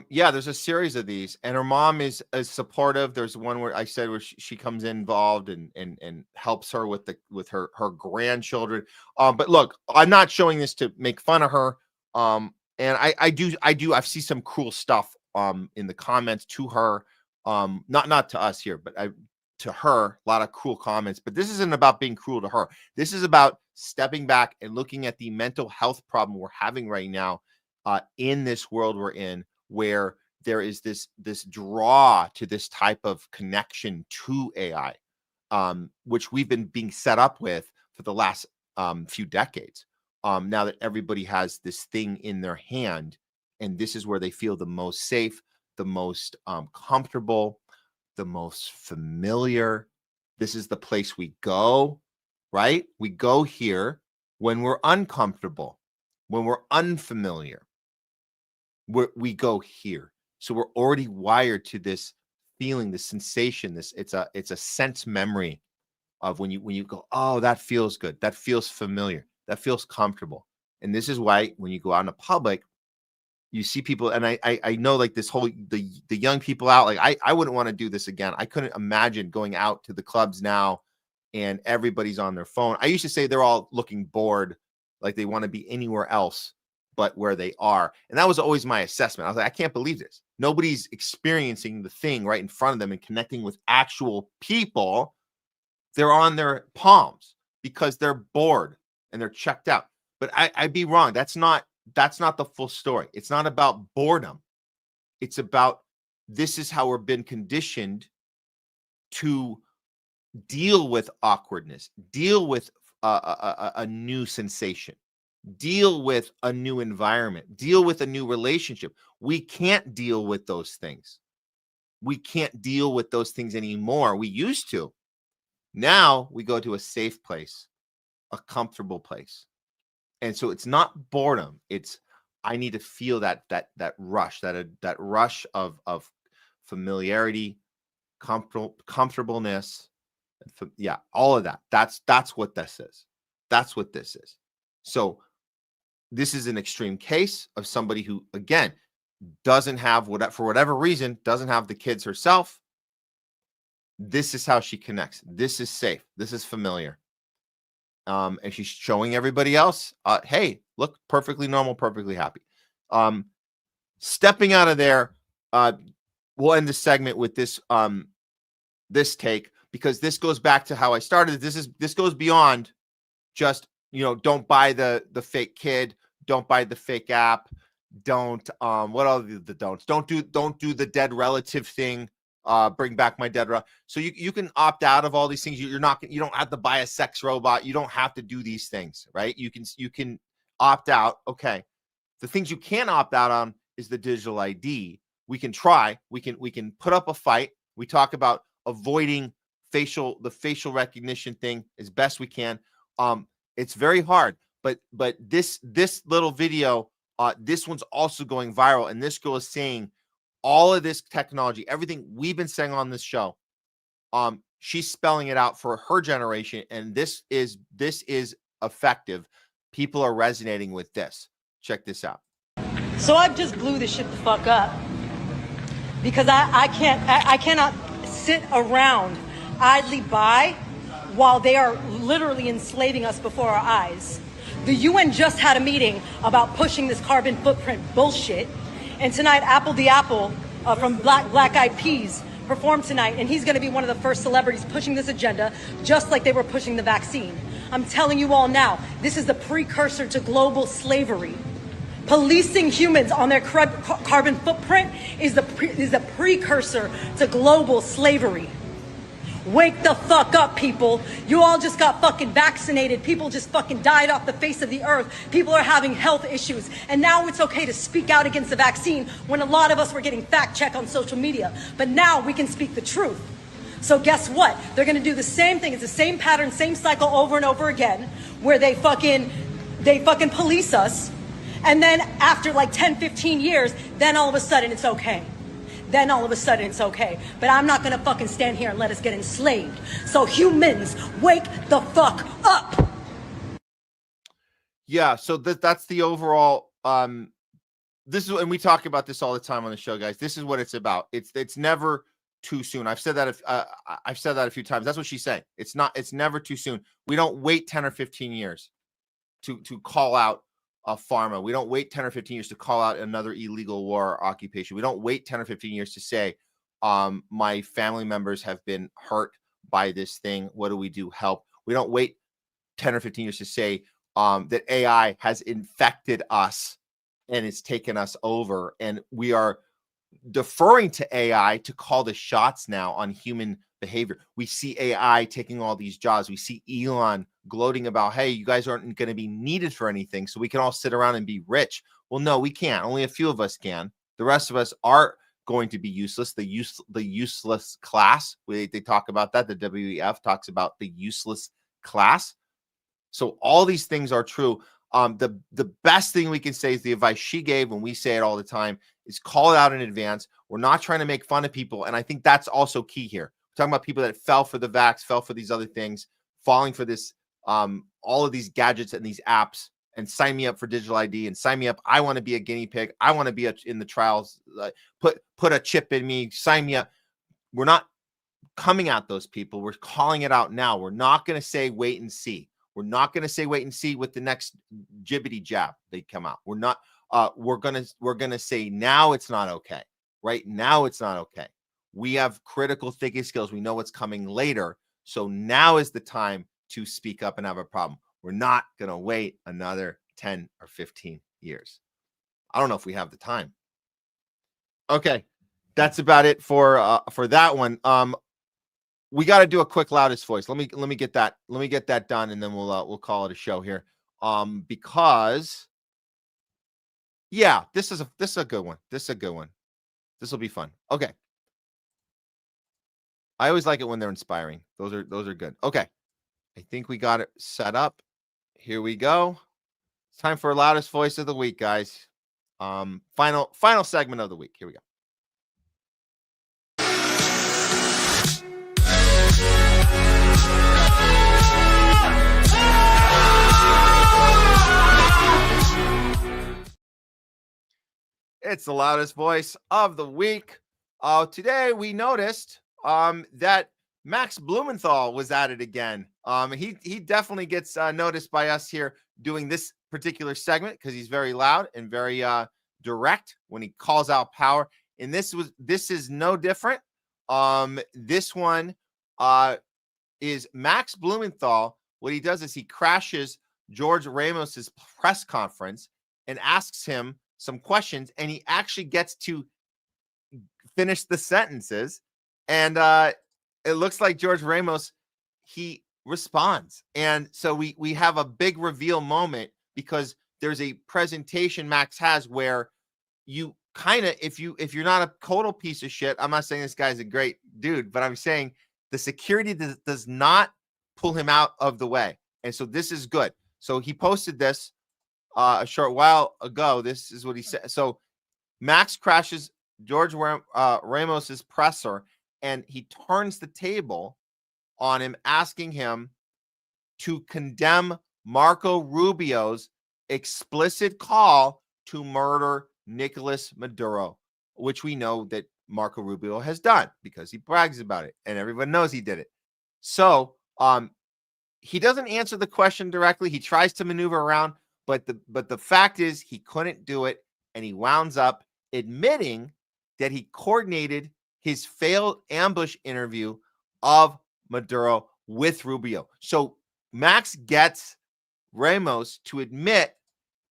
Yeah, there's a series of these, and her mom is supportive. There's one where I said where she comes in involved and helps her with her grandchildren. But look, I'm not showing this to make fun of her. And I see some cruel stuff in the comments to her. Not to us here, but to her, a lot of cruel comments. But this isn't about being cruel to her. This is about stepping back and looking at the mental health problem we're having right now in this world we're in, where there is this draw to this type of connection to AI, which we've been being set up with for the last few decades. Now that everybody has this thing in their hand, and this is where they feel the most safe, the most comfortable, the most familiar. This is the place we go, right? We go here when we're uncomfortable, when we're unfamiliar. We go here. So we're already wired to this feeling, this sensation, it's a sense memory of when you go, oh, that feels good. That feels familiar. That feels comfortable. And this is why when you go out in the public, you see people, and I know like this whole, the young people out, like I wouldn't want to do this again. I couldn't imagine going out to the clubs now and everybody's on their phone. I used to say they're all looking bored, like they want to be anywhere else but where they are. And that was always my assessment. I was like, I can't believe this. Nobody's experiencing the thing right in front of them and connecting with actual people. They're on their palms because they're bored and they're checked out. But I'd be wrong. That's not the full story. It's not about boredom. It's about, this is how we're been conditioned to deal with awkwardness, deal with a new sensation, deal with a new environment, deal with a new relationship. We can't deal with those things. We can't deal with those things anymore. We used to. Now we go to a safe place, a comfortable place. And so it's not boredom. It's, I need to feel that rush, that rush of familiarity, comfortableness. Yeah, all of that. That's what this is. That's what this is. So this is an extreme case of somebody who, again, doesn't have, for whatever reason, doesn't have the kids herself. This is how she connects. This is safe. This is familiar. And she's showing everybody else, hey, look, perfectly normal, perfectly happy. Stepping out of there, we'll end the segment with this this take, because this goes back to how I started. This goes beyond just, don't buy the fake kid, don't buy the fake app, don't what are the don'ts? Don't do the dead relative thing. Bring back my dead relative. So you can opt out of all these things. You don't have to buy a sex robot. You don't have to do these things, right? You can opt out. Okay. The things you can opt out on is the digital ID. We can try. We can put up a fight. We talk about avoiding the facial recognition thing as best we can. It's very hard, but this little video, this one's also going viral, and this girl is saying, all of this technology, everything we've been saying on this show, she's spelling it out for her generation, and this is effective. People are resonating with this. Check this out. So I just blew this shit the fuck up because I cannot sit around idly by while they are literally enslaving us before our eyes. The UN just had a meeting about pushing this carbon footprint bullshit, and tonight Apple the Apple from Black Eyed Peas performed tonight, and he's going to be one of the first celebrities pushing this agenda, just like they were pushing the vaccine. I'm telling you all now, this is the precursor to global slavery. Policing humans on their carbon footprint is the precursor to global slavery. Wake the fuck up, people. You all just got fucking vaccinated. People just fucking died off the face of the earth. People are having health issues. And now it's okay to speak out against the vaccine when a lot of us were getting fact-checked on social media. But now we can speak the truth. So guess what? They're going to do the same thing. It's the same pattern, same cycle over and over again, where they fucking police us. And then after like 10, 15 years, then all of a sudden it's okay. Then all of a sudden it's okay. But I'm not going to fucking stand here and let us get enslaved. So humans, wake the fuck up. Yeah, so that's the overall this is, and we talk about this all the time on the show, guys. This is what it's about. It's never too soon. I've said that a few times. That's what she's saying. It's never too soon. We don't wait 10 or 15 years to call out pharma. We don't wait 10 or 15 years to call out another illegal war or occupation. We don't wait 10 or 15 years to say, my family members have been hurt by this thing. What do we do? Help. We don't wait 10 or 15 years to say that AI has infected us and it's taken us over. And we are deferring to AI to call the shots now on human behavior. We see AI taking all these jobs. We see Elon gloating about, hey, you guys aren't going to be needed for anything, so we can all sit around and be rich. Well, no, we can't. Only a few of us can. The rest of us are going to be useless. The useless class. They talk about that. The WEF talks about the useless class. So all these things are true. The best thing we can say is the advice she gave, when we say it all the time, is call it out in advance. We're not trying to make fun of people. And I think that's also key here. We're talking about people that fell for the vax, fell for these other things, falling for this, all of these gadgets and these apps, and sign me up for digital ID and sign me up. I want to be a guinea pig. I want to be in the trials. Put a chip in me. Sign me up. We're not coming at those people. We're calling it out now. We're not going to say wait and see. We're not going to say wait and see with the next jibbity jab they come out. We're not. We're gonna say now it's not okay. Right now it's not okay. We have critical thinking skills. We know what's coming later. So now is the time to speak up and have a problem. We're not gonna wait another 10 or 15 years. I don't know if we have the time. Okay, that's about it for that one. We got to do a quick loudest voice. Let me get that done, and then we'll call it a show here. Because yeah, this is a good one. This will be fun. Okay. I always like it when they're inspiring. Those are good. Okay. I think we got it set up. Here we go. It's time for loudest voice of the week, guys. Final segment of the week. Here we go. It's the loudest voice of the week. Today we noticed that Max Blumenthal was at it again. He definitely gets noticed by us here doing this particular segment because he's very loud and very direct when he calls out power. And this is no different. This one is Max Blumenthal. What he does is he crashes George Ramos's press conference and asks him some questions, and he actually gets to finish the sentences. And it looks like George Ramos, he responds. And so we have a big reveal moment because there's a presentation Max has where you kind of, if you're not a total piece of shit, I'm not saying this guy's a great dude, but I'm saying the security does not pull him out of the way. And so this is good. So he posted this a short while ago. This is what he said. So Max crashes Ramos's presser, and he turns the table on him, asking him to condemn Marco Rubio's explicit call to murder Nicolas Maduro, which we know that Marco Rubio has done because he brags about it and everyone knows he did it. So he doesn't answer the question directly. He tries to maneuver around, but the fact is he couldn't do it, and he wounds up admitting that he coordinated his failed ambush interview of Maduro with Rubio. So Max gets Ramos to admit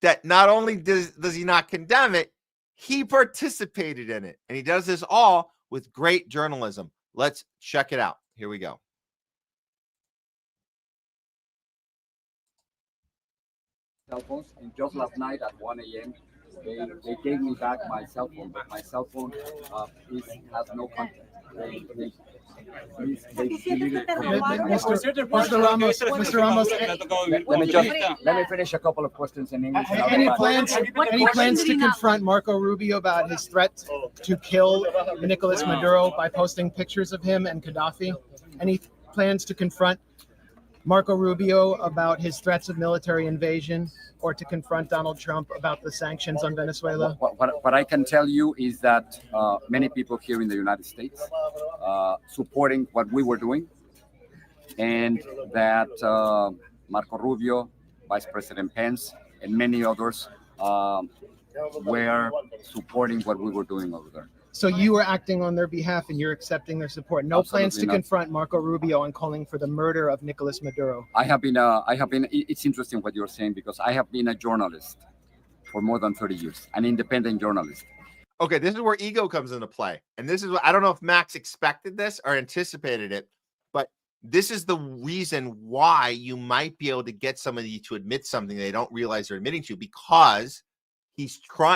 that not only does he not condemn it, he participated in it. And he does this all with great journalism. Let's check it out. Here we go. Cell phones, and just last night at 1 a.m. They gave me back my cell phone, but my cell phone has no contact. Mr. Ramos, let me finish a couple of questions in English. Any plans to confront Marco Rubio about his threat to kill Nicolas Maduro by posting pictures of him and Gaddafi? Any plans to confront Marco Rubio about his threats of military invasion, or to confront Donald Trump about the sanctions on Venezuela? What I can tell you is that many people here in the United States supporting what we were doing, and that Marco Rubio, Vice President Pence, and many others were supporting what we were doing over there. So you were acting on their behalf and you're accepting their support. No Absolutely plans to not. confront Marco Rubio on calling for the murder of Nicolas Maduro. I have been. It's interesting what you're saying, because I have been a journalist for more than 30 years, an independent journalist. Okay, this is where ego comes into play. And this is what I don't know if Max expected this or anticipated it, but this is the reason why you might be able to get somebody to admit something they don't realize they're admitting to, because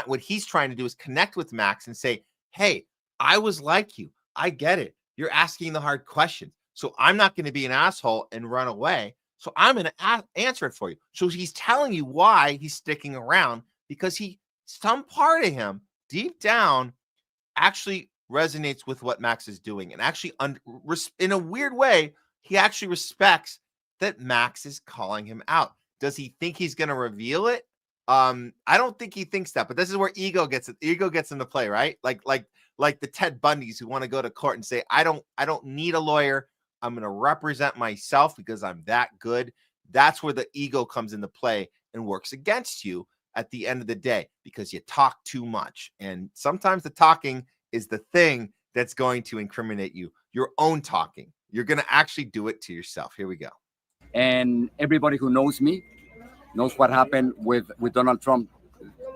what he's trying to do is connect with Max and say, hey, I was like you. I get it. You're asking the hard questions. So I'm not going to be an asshole and run away. So I'm going to answer it for you. So he's telling you why he's sticking around, because some part of him deep down actually resonates with what Max is doing. And actually, in a weird way, he actually respects that Max is calling him out. Does he think he's going to reveal it? I don't think he thinks that, but this is where ego gets into play, right? Like the Ted Bundys who want to go to court and say, I don't need a lawyer. I'm going to represent myself because I'm that good. That's where the ego comes into play and works against you at the end of the day, because you talk too much. And sometimes the talking is the thing that's going to incriminate you. Your own talking. You're going to actually do it to yourself. Here we go. And everybody who knows me knows what happened with Donald Trump.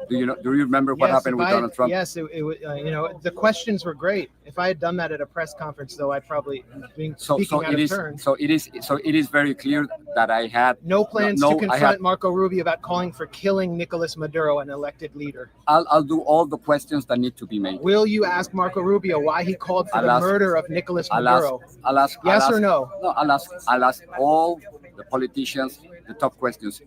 Do you remember what happened with Donald Trump? Yes, the questions were great. If I had done that at a press conference, though, I'd probably be speaking out of turn. So it is very clear that I had no plans to confront Marco Rubio about calling for killing Nicolas Maduro, an elected leader. I'll do all the questions that need to be made. Will you ask Marco Rubio why he called for the murder of Nicolas Maduro? I'll ask yes or no? No, I'll ask all the politicians the tough questions.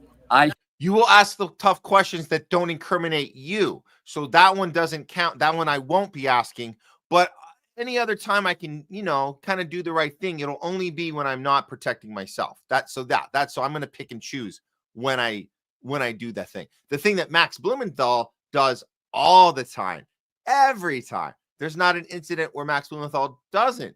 You will ask the tough questions that don't incriminate you. So that one doesn't count. That one I won't be asking. But any other time I can, kind of do the right thing. It'll only be when I'm not protecting myself. So I'm going to pick and choose when I do that thing. The thing that Max Blumenthal does all the time, every time. There's not an incident where Max Blumenthal doesn't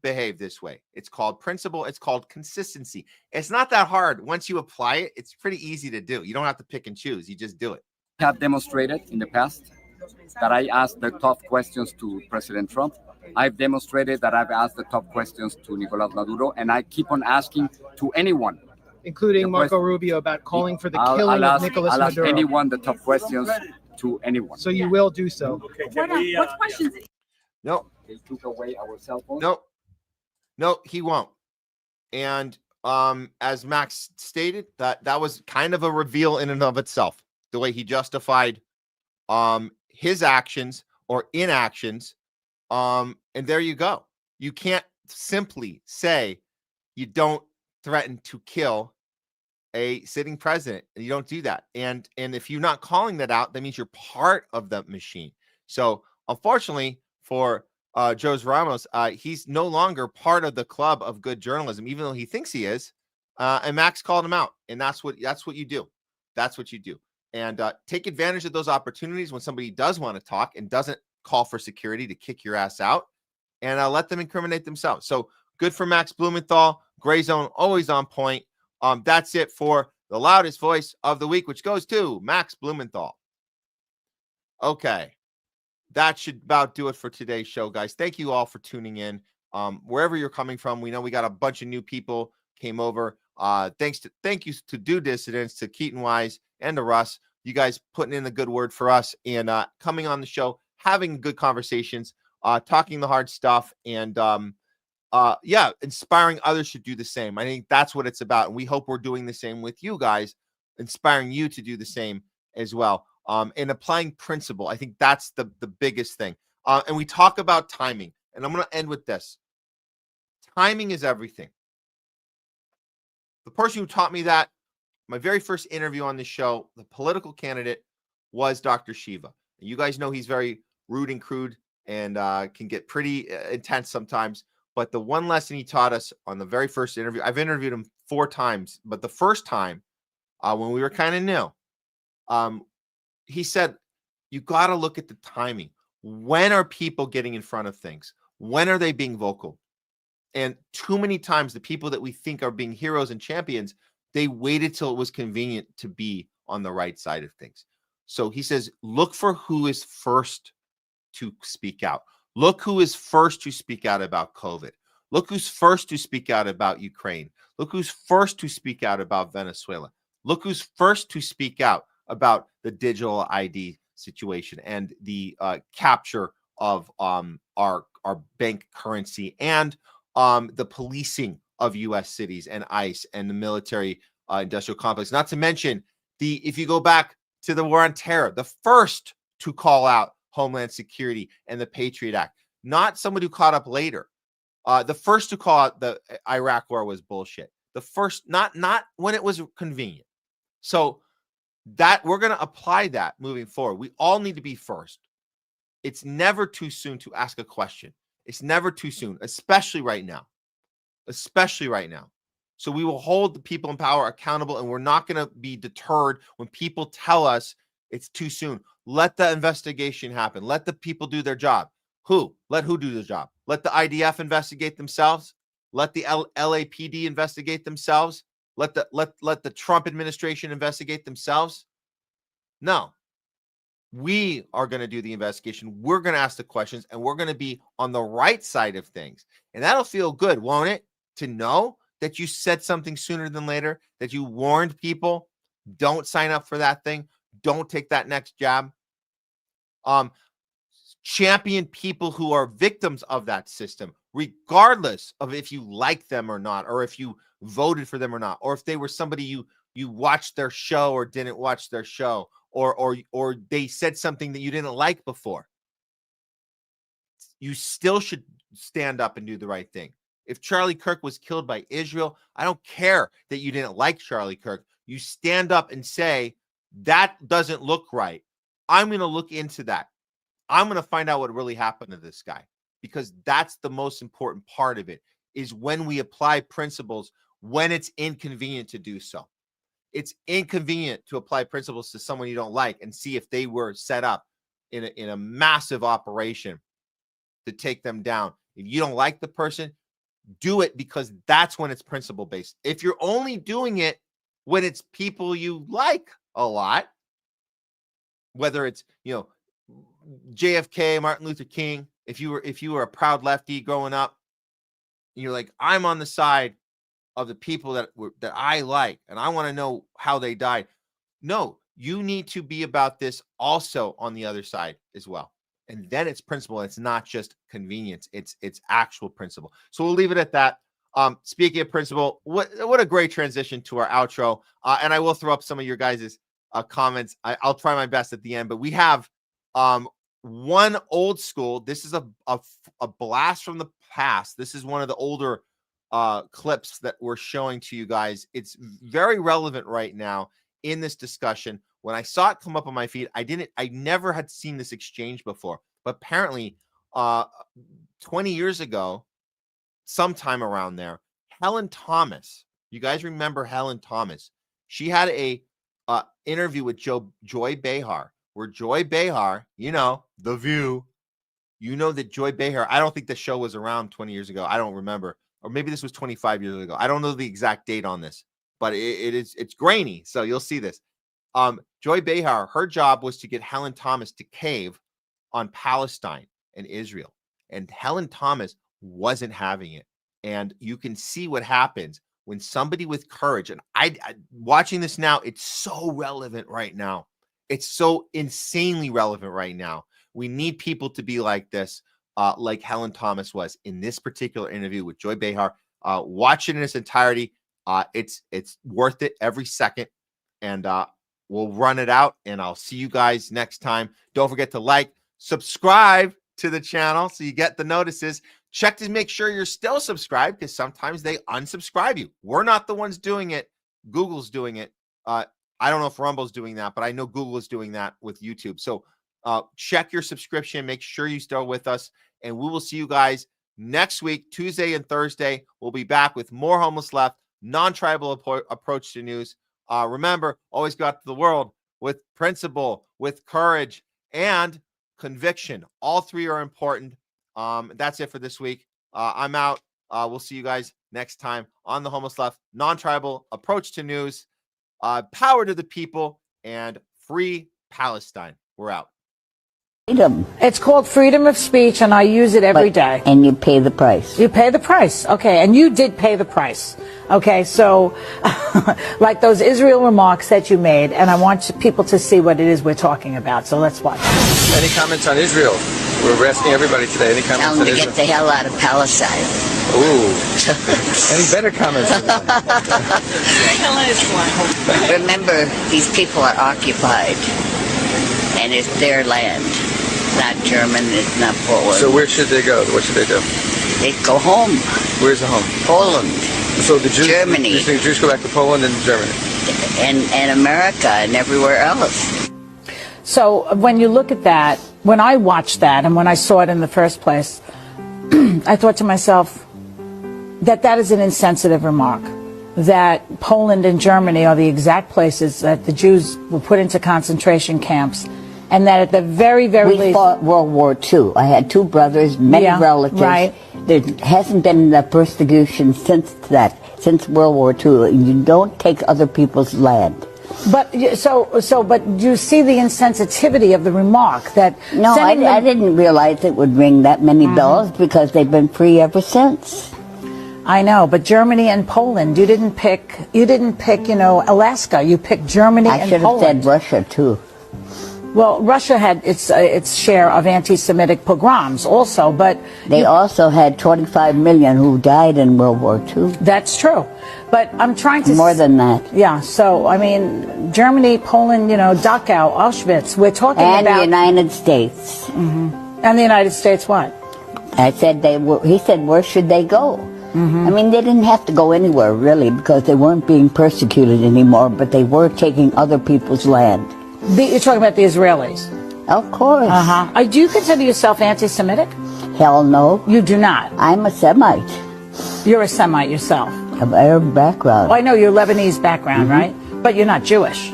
behave this way. It's called principle. It's called consistency. It's not that hard. Once you apply it, it's pretty easy to do. You don't have to pick and choose. You just do it. I have demonstrated in the past that I asked the tough questions to President Trump. I've demonstrated that I've asked the tough questions to Nicolas Maduro, and I keep on asking to anyone, including Marco Rubio, about calling for the killing of Nicolas Maduro. I'll ask anyone the tough questions to anyone. So you will do so. Okay, what questions? No. They took away our cell phones. No, he won't. And as Max stated, that was kind of a reveal in and of itself, the way he justified his actions or inactions. And there you go. You can't simply say you don't threaten to kill a sitting president. You don't do that. And if you're not calling that out, that means you're part of the machine. So unfortunately for Jose Ramos, he's no longer part of the club of good journalism, even though he thinks he is. And Max called him out, and that's what you do. That's what you do. And take advantage of those opportunities when somebody does want to talk and doesn't call for security to kick your ass out, and let them incriminate themselves. So good for Max Blumenthal. Gray Zone, always on point. That's it for the loudest voice of the week, which goes to Max Blumenthal. Okay. That should about do it for today's show, guys. Thank you all for tuning in. Wherever you're coming from, we know we got a bunch of new people came over. Thank you to Do Dissidence, to Keaton Weiss, and to Russ. You guys putting in the good word for us and coming on the show, having good conversations, talking the hard stuff, and inspiring others to do the same. I think that's what it's about, and we hope we're doing the same with you guys, inspiring you to do the same as well. And applying principle. I think that's the biggest thing. And we talk about timing, and I'm going to end with this. Timing is everything. The person who taught me that, my very first interview on this show, the political candidate, was Dr. Shiva. And you guys know he's very rude and crude and can get pretty intense sometimes. But the one lesson he taught us on the very first interview, I've interviewed him 4 times, but the first time when we were kind of new, he said, you got to look at the timing. When are people getting in front of things? When are they being vocal? And too many times, the people that we think are being heroes and champions, they waited till it was convenient to be on the right side of things. So he says, look for who is first to speak out. Look who is first to speak out about COVID. Look who's first to speak out about Ukraine. Look who's first to speak out about Venezuela. Look who's first to speak out about the digital ID situation and the capture of our bank currency and the policing of U.S. cities and ICE and the military industrial complex. Not to mention if you go back to the war on terror, the first to call out Homeland Security and the Patriot Act, not somebody who caught up later. The first to call out the Iraq war was bullshit. The first, not when it was convenient. So that we're going to apply that moving forward. We all need to be first. It's never too soon to ask a question. It's never too soon, especially right now. Especially right now. So we will hold the people in power accountable, and we're not going to be deterred when people tell us it's too soon. Let the investigation happen. Let the people do their job. Let who do the job? Let the IDF investigate themselves. Let the LAPD investigate themselves. Let the Trump administration investigate themselves. No. We are going to do the investigation. We're going to ask the questions, and we're going to be on the right side of things. And that'll feel good, won't it? To know that you said something sooner than later, that you warned people, don't sign up for that thing. Don't take that next jab. Champion people who are victims of that system, regardless of if you like them or not, or if you voted for them or not, or if they were somebody you watched their show or didn't watch their show, or they said something that you didn't like before. You still should stand up and do the right thing. If Charlie Kirk was killed by Israel, I don't care that you didn't like Charlie Kirk. You stand up and say, that doesn't look right. I'm going to look into that. I'm going to find out what really happened to this guy, because that's the most important part of it, is when we apply principles, when it's inconvenient to do so. It's inconvenient to apply principles to someone you don't like and see if they were set up in a massive operation to take them down. If you don't like the person, do it, because that's when it's principle based. If you're only doing it when it's people you like a lot, whether it's, JFK, Martin Luther King, if you were a proud lefty growing up, you're like, I'm on the side of the people that I like, and I want to know how they died. No, you need to be about this also on the other side as well. And then it's principle. It's not just convenience. It's actual principle. So we'll leave it at that. Speaking of principle, what a great transition to our outro. And I will throw up some of your guys' comments. I'll try my best at the end, but we have one old school. This is a blast from the past. This is one of the older clips that we're showing to you guys. It's very relevant right now in this discussion. When I saw it come up on my feed, I never had seen this exchange before. but apparently 20 years ago, sometime around there, Helen Thomas, you guys remember Helen Thomas? She had a interview with Joy Behar, where Joy Behar, The View, that Joy Behar, I don't think the show was around 20 years ago. I don't remember. Or maybe this was 25 years ago. I don't know the exact date on this, but it's grainy. So you'll see this. Joy Behar, her job was to get Helen Thomas to cave on Palestine and Israel. And Helen Thomas wasn't having it. And you can see what happens when somebody with courage, and I watching this now, it's so relevant right now. It's so insanely relevant right now. We need people to be like this, like Helen Thomas was in this particular interview with Joy Behar. Watch it in its entirety. It's worth it every second. And we'll run it out, and I'll see you guys next time. Don't forget to like, subscribe to the channel so you get the notices. Check to make sure you're still subscribed, because sometimes they unsubscribe you. We're not the ones doing it. Google's doing it. I don't know if Rumble's doing that, but I know Google is doing that with YouTube. So check your subscription. Make sure you stay with us, and we will see you guys next week, Tuesday and Thursday. We'll be back with more Homeless Left, non-tribal approach to news. Remember, always go out to the world with principle, with courage, and conviction. All three are important. That's it for this week. I'm out. We'll see you guys next time on the Homeless Left, non-tribal approach to news. Power to the people, and free Palestine. We're out. Freedom. It's called freedom of speech, and I use it every day. And you pay the price. You pay the price. Okay, and you did pay the price. Okay, so like those Israel remarks that you made, and I want people to see what it is we're talking about. So let's watch. Any comments on Israel? We're asking everybody today. Any comments Tell them to get the hell out of Palestine. Ooh. Any better comments? Remember, these people are occupied, and it's their land. It's not German, it's not Poland. So where should they go? What should they do? They go home. Where's the home? Poland. So the Jews, Germany. You think Jews go back to Poland and Germany? And America and everywhere else. So when you look at that, when I watched that and when I saw it in the first place, I thought to myself that is an insensitive remark, that Poland and Germany are the exact places that the Jews were put into concentration camps, and that at the very, very least... We fought World War II. I had two brothers, many relatives. Right. There hasn't been the persecution since World War II. You don't take other people's land. But but you see the insensitivity of the remark that... No, I didn't realize it would ring that many bells, because they've been free ever since. I know, but Germany and Poland, you didn't pick, Alaska. You picked Germany and Poland. I should have said Russia, too. Well, Russia had its share of anti-Semitic pogroms also, but... They also had 25 million who died in World War II. That's true. But I'm trying to... More than that. Yeah, so, I mean, Germany, Poland, Dachau, Auschwitz, we're talking about... And the United States. And the United States what? I said he said, where should they go? I mean, they didn't have to go anywhere, really, because they weren't being persecuted anymore, but they were taking other people's land. You're talking about the Israelis? Of course. Do you consider yourself anti-Semitic? Hell no. You do not? I'm a Semite. You're a Semite yourself? Of Arab background. Oh, I know, you're Lebanese background, right? But you're not Jewish.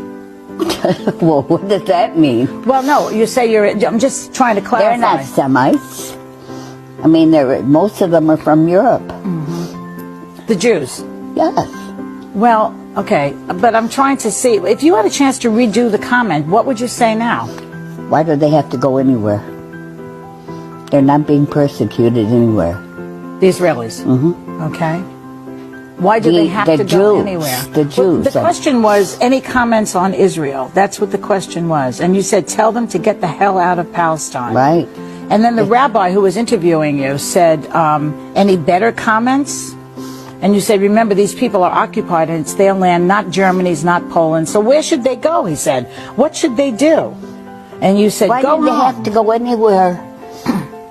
Well, what does that mean? Well, no, you say I'm just trying to clarify. They're not Semites. I mean, most of them are from Europe. The Jews? Yes. Well, okay, but I'm trying to see, if you had a chance to redo the comment, what would you say now? Why do they have to go anywhere? They're not being persecuted anywhere. The Israelis? Okay. Why do they have to go anywhere? The Jews. The question was, any comments on Israel? That's what the question was. And you said, tell them to get the hell out of Palestine. Right. And then the rabbi who was interviewing you said, any better comments? And you said, remember, these people are occupied and it's their land, not Germany's, not Poland. So where should they go, he said. What should they do? And you said, Why go home. Why do they have to go anywhere?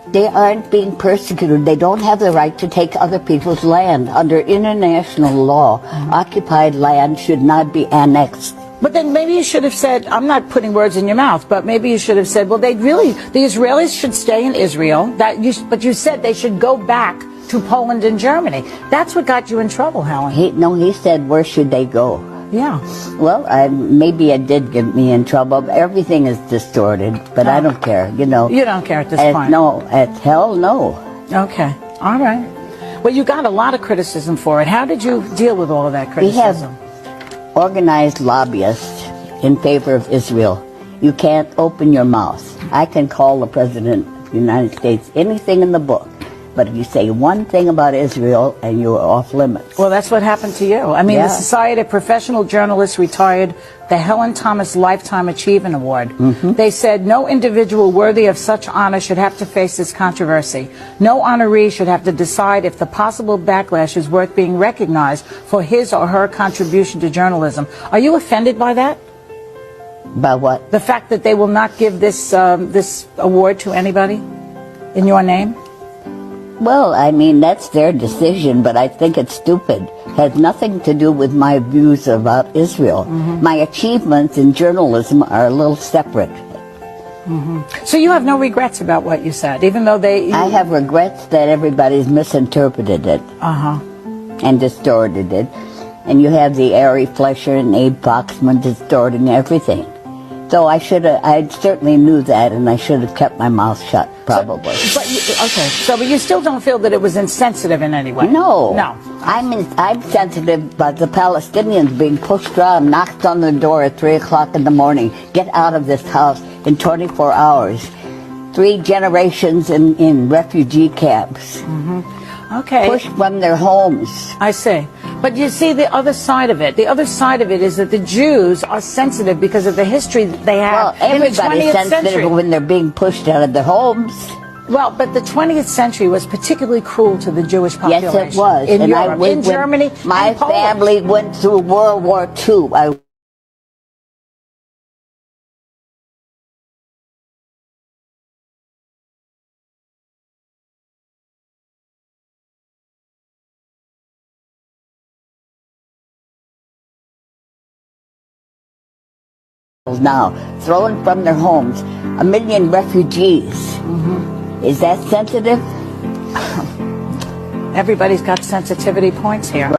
They aren't being persecuted. They don't have the right to take other people's land. Under international law, occupied land should not be annexed. But then maybe you should have said, I'm not putting words in your mouth, but maybe you should have said, well, the Israelis should stay in Israel, but you said they should go back to Poland and Germany. That's what got you in trouble, Helen. He said, where should they go? Yeah. Well, maybe it did get me in trouble. Everything is distorted, but I don't care, You don't care at this point? No, at hell, no. Okay. All right. Well, you got a lot of criticism for it. How did you deal with all of that criticism? We have organized lobbyists in favor of Israel. You can't open your mouth. I can call the President of the United States anything in the book. But if you say one thing about Israel and you're off limits. Well, that's what happened to you. I mean, The Society of Professional Journalists retired the Helen Thomas Lifetime Achievement Award. They said no individual worthy of such honor should have to face this controversy. No honoree should have to decide if the possible backlash is worth being recognized for his or her contribution to journalism. Are you offended by that? By what? The fact that they will not give this award to anybody in your name? Well, I mean, that's their decision, but I think it's stupid. It has nothing to do with my views about Israel. My achievements in journalism are a little separate. So you have no regrets about what you said, even though I have regrets that everybody's misinterpreted it. And distorted it. And you have the Ari Fleischer and Abe Foxman distorting everything. So I certainly knew that, and I should have kept my mouth shut, probably. But you still don't feel that it was insensitive in any way? No. I'm sensitive about the Palestinians being pushed around, knocked on the door at 3 o'clock in the morning. Get out of this house in 24 hours. 3 generations in refugee camps. Okay. Pushed from their homes. I see. But you see the other side of it. The other side of it is that the Jews are sensitive because of the history that they have in the 20th century. Everybody's sensitive when they're being pushed out of their homes. Well, but the 20th century was particularly cruel to the Jewish population. Yes, it was. In Europe, in Germany, my family went through World War II. Now, thrown from their homes, 1 million refugees. Is that sensitive? Everybody's got sensitivity points here.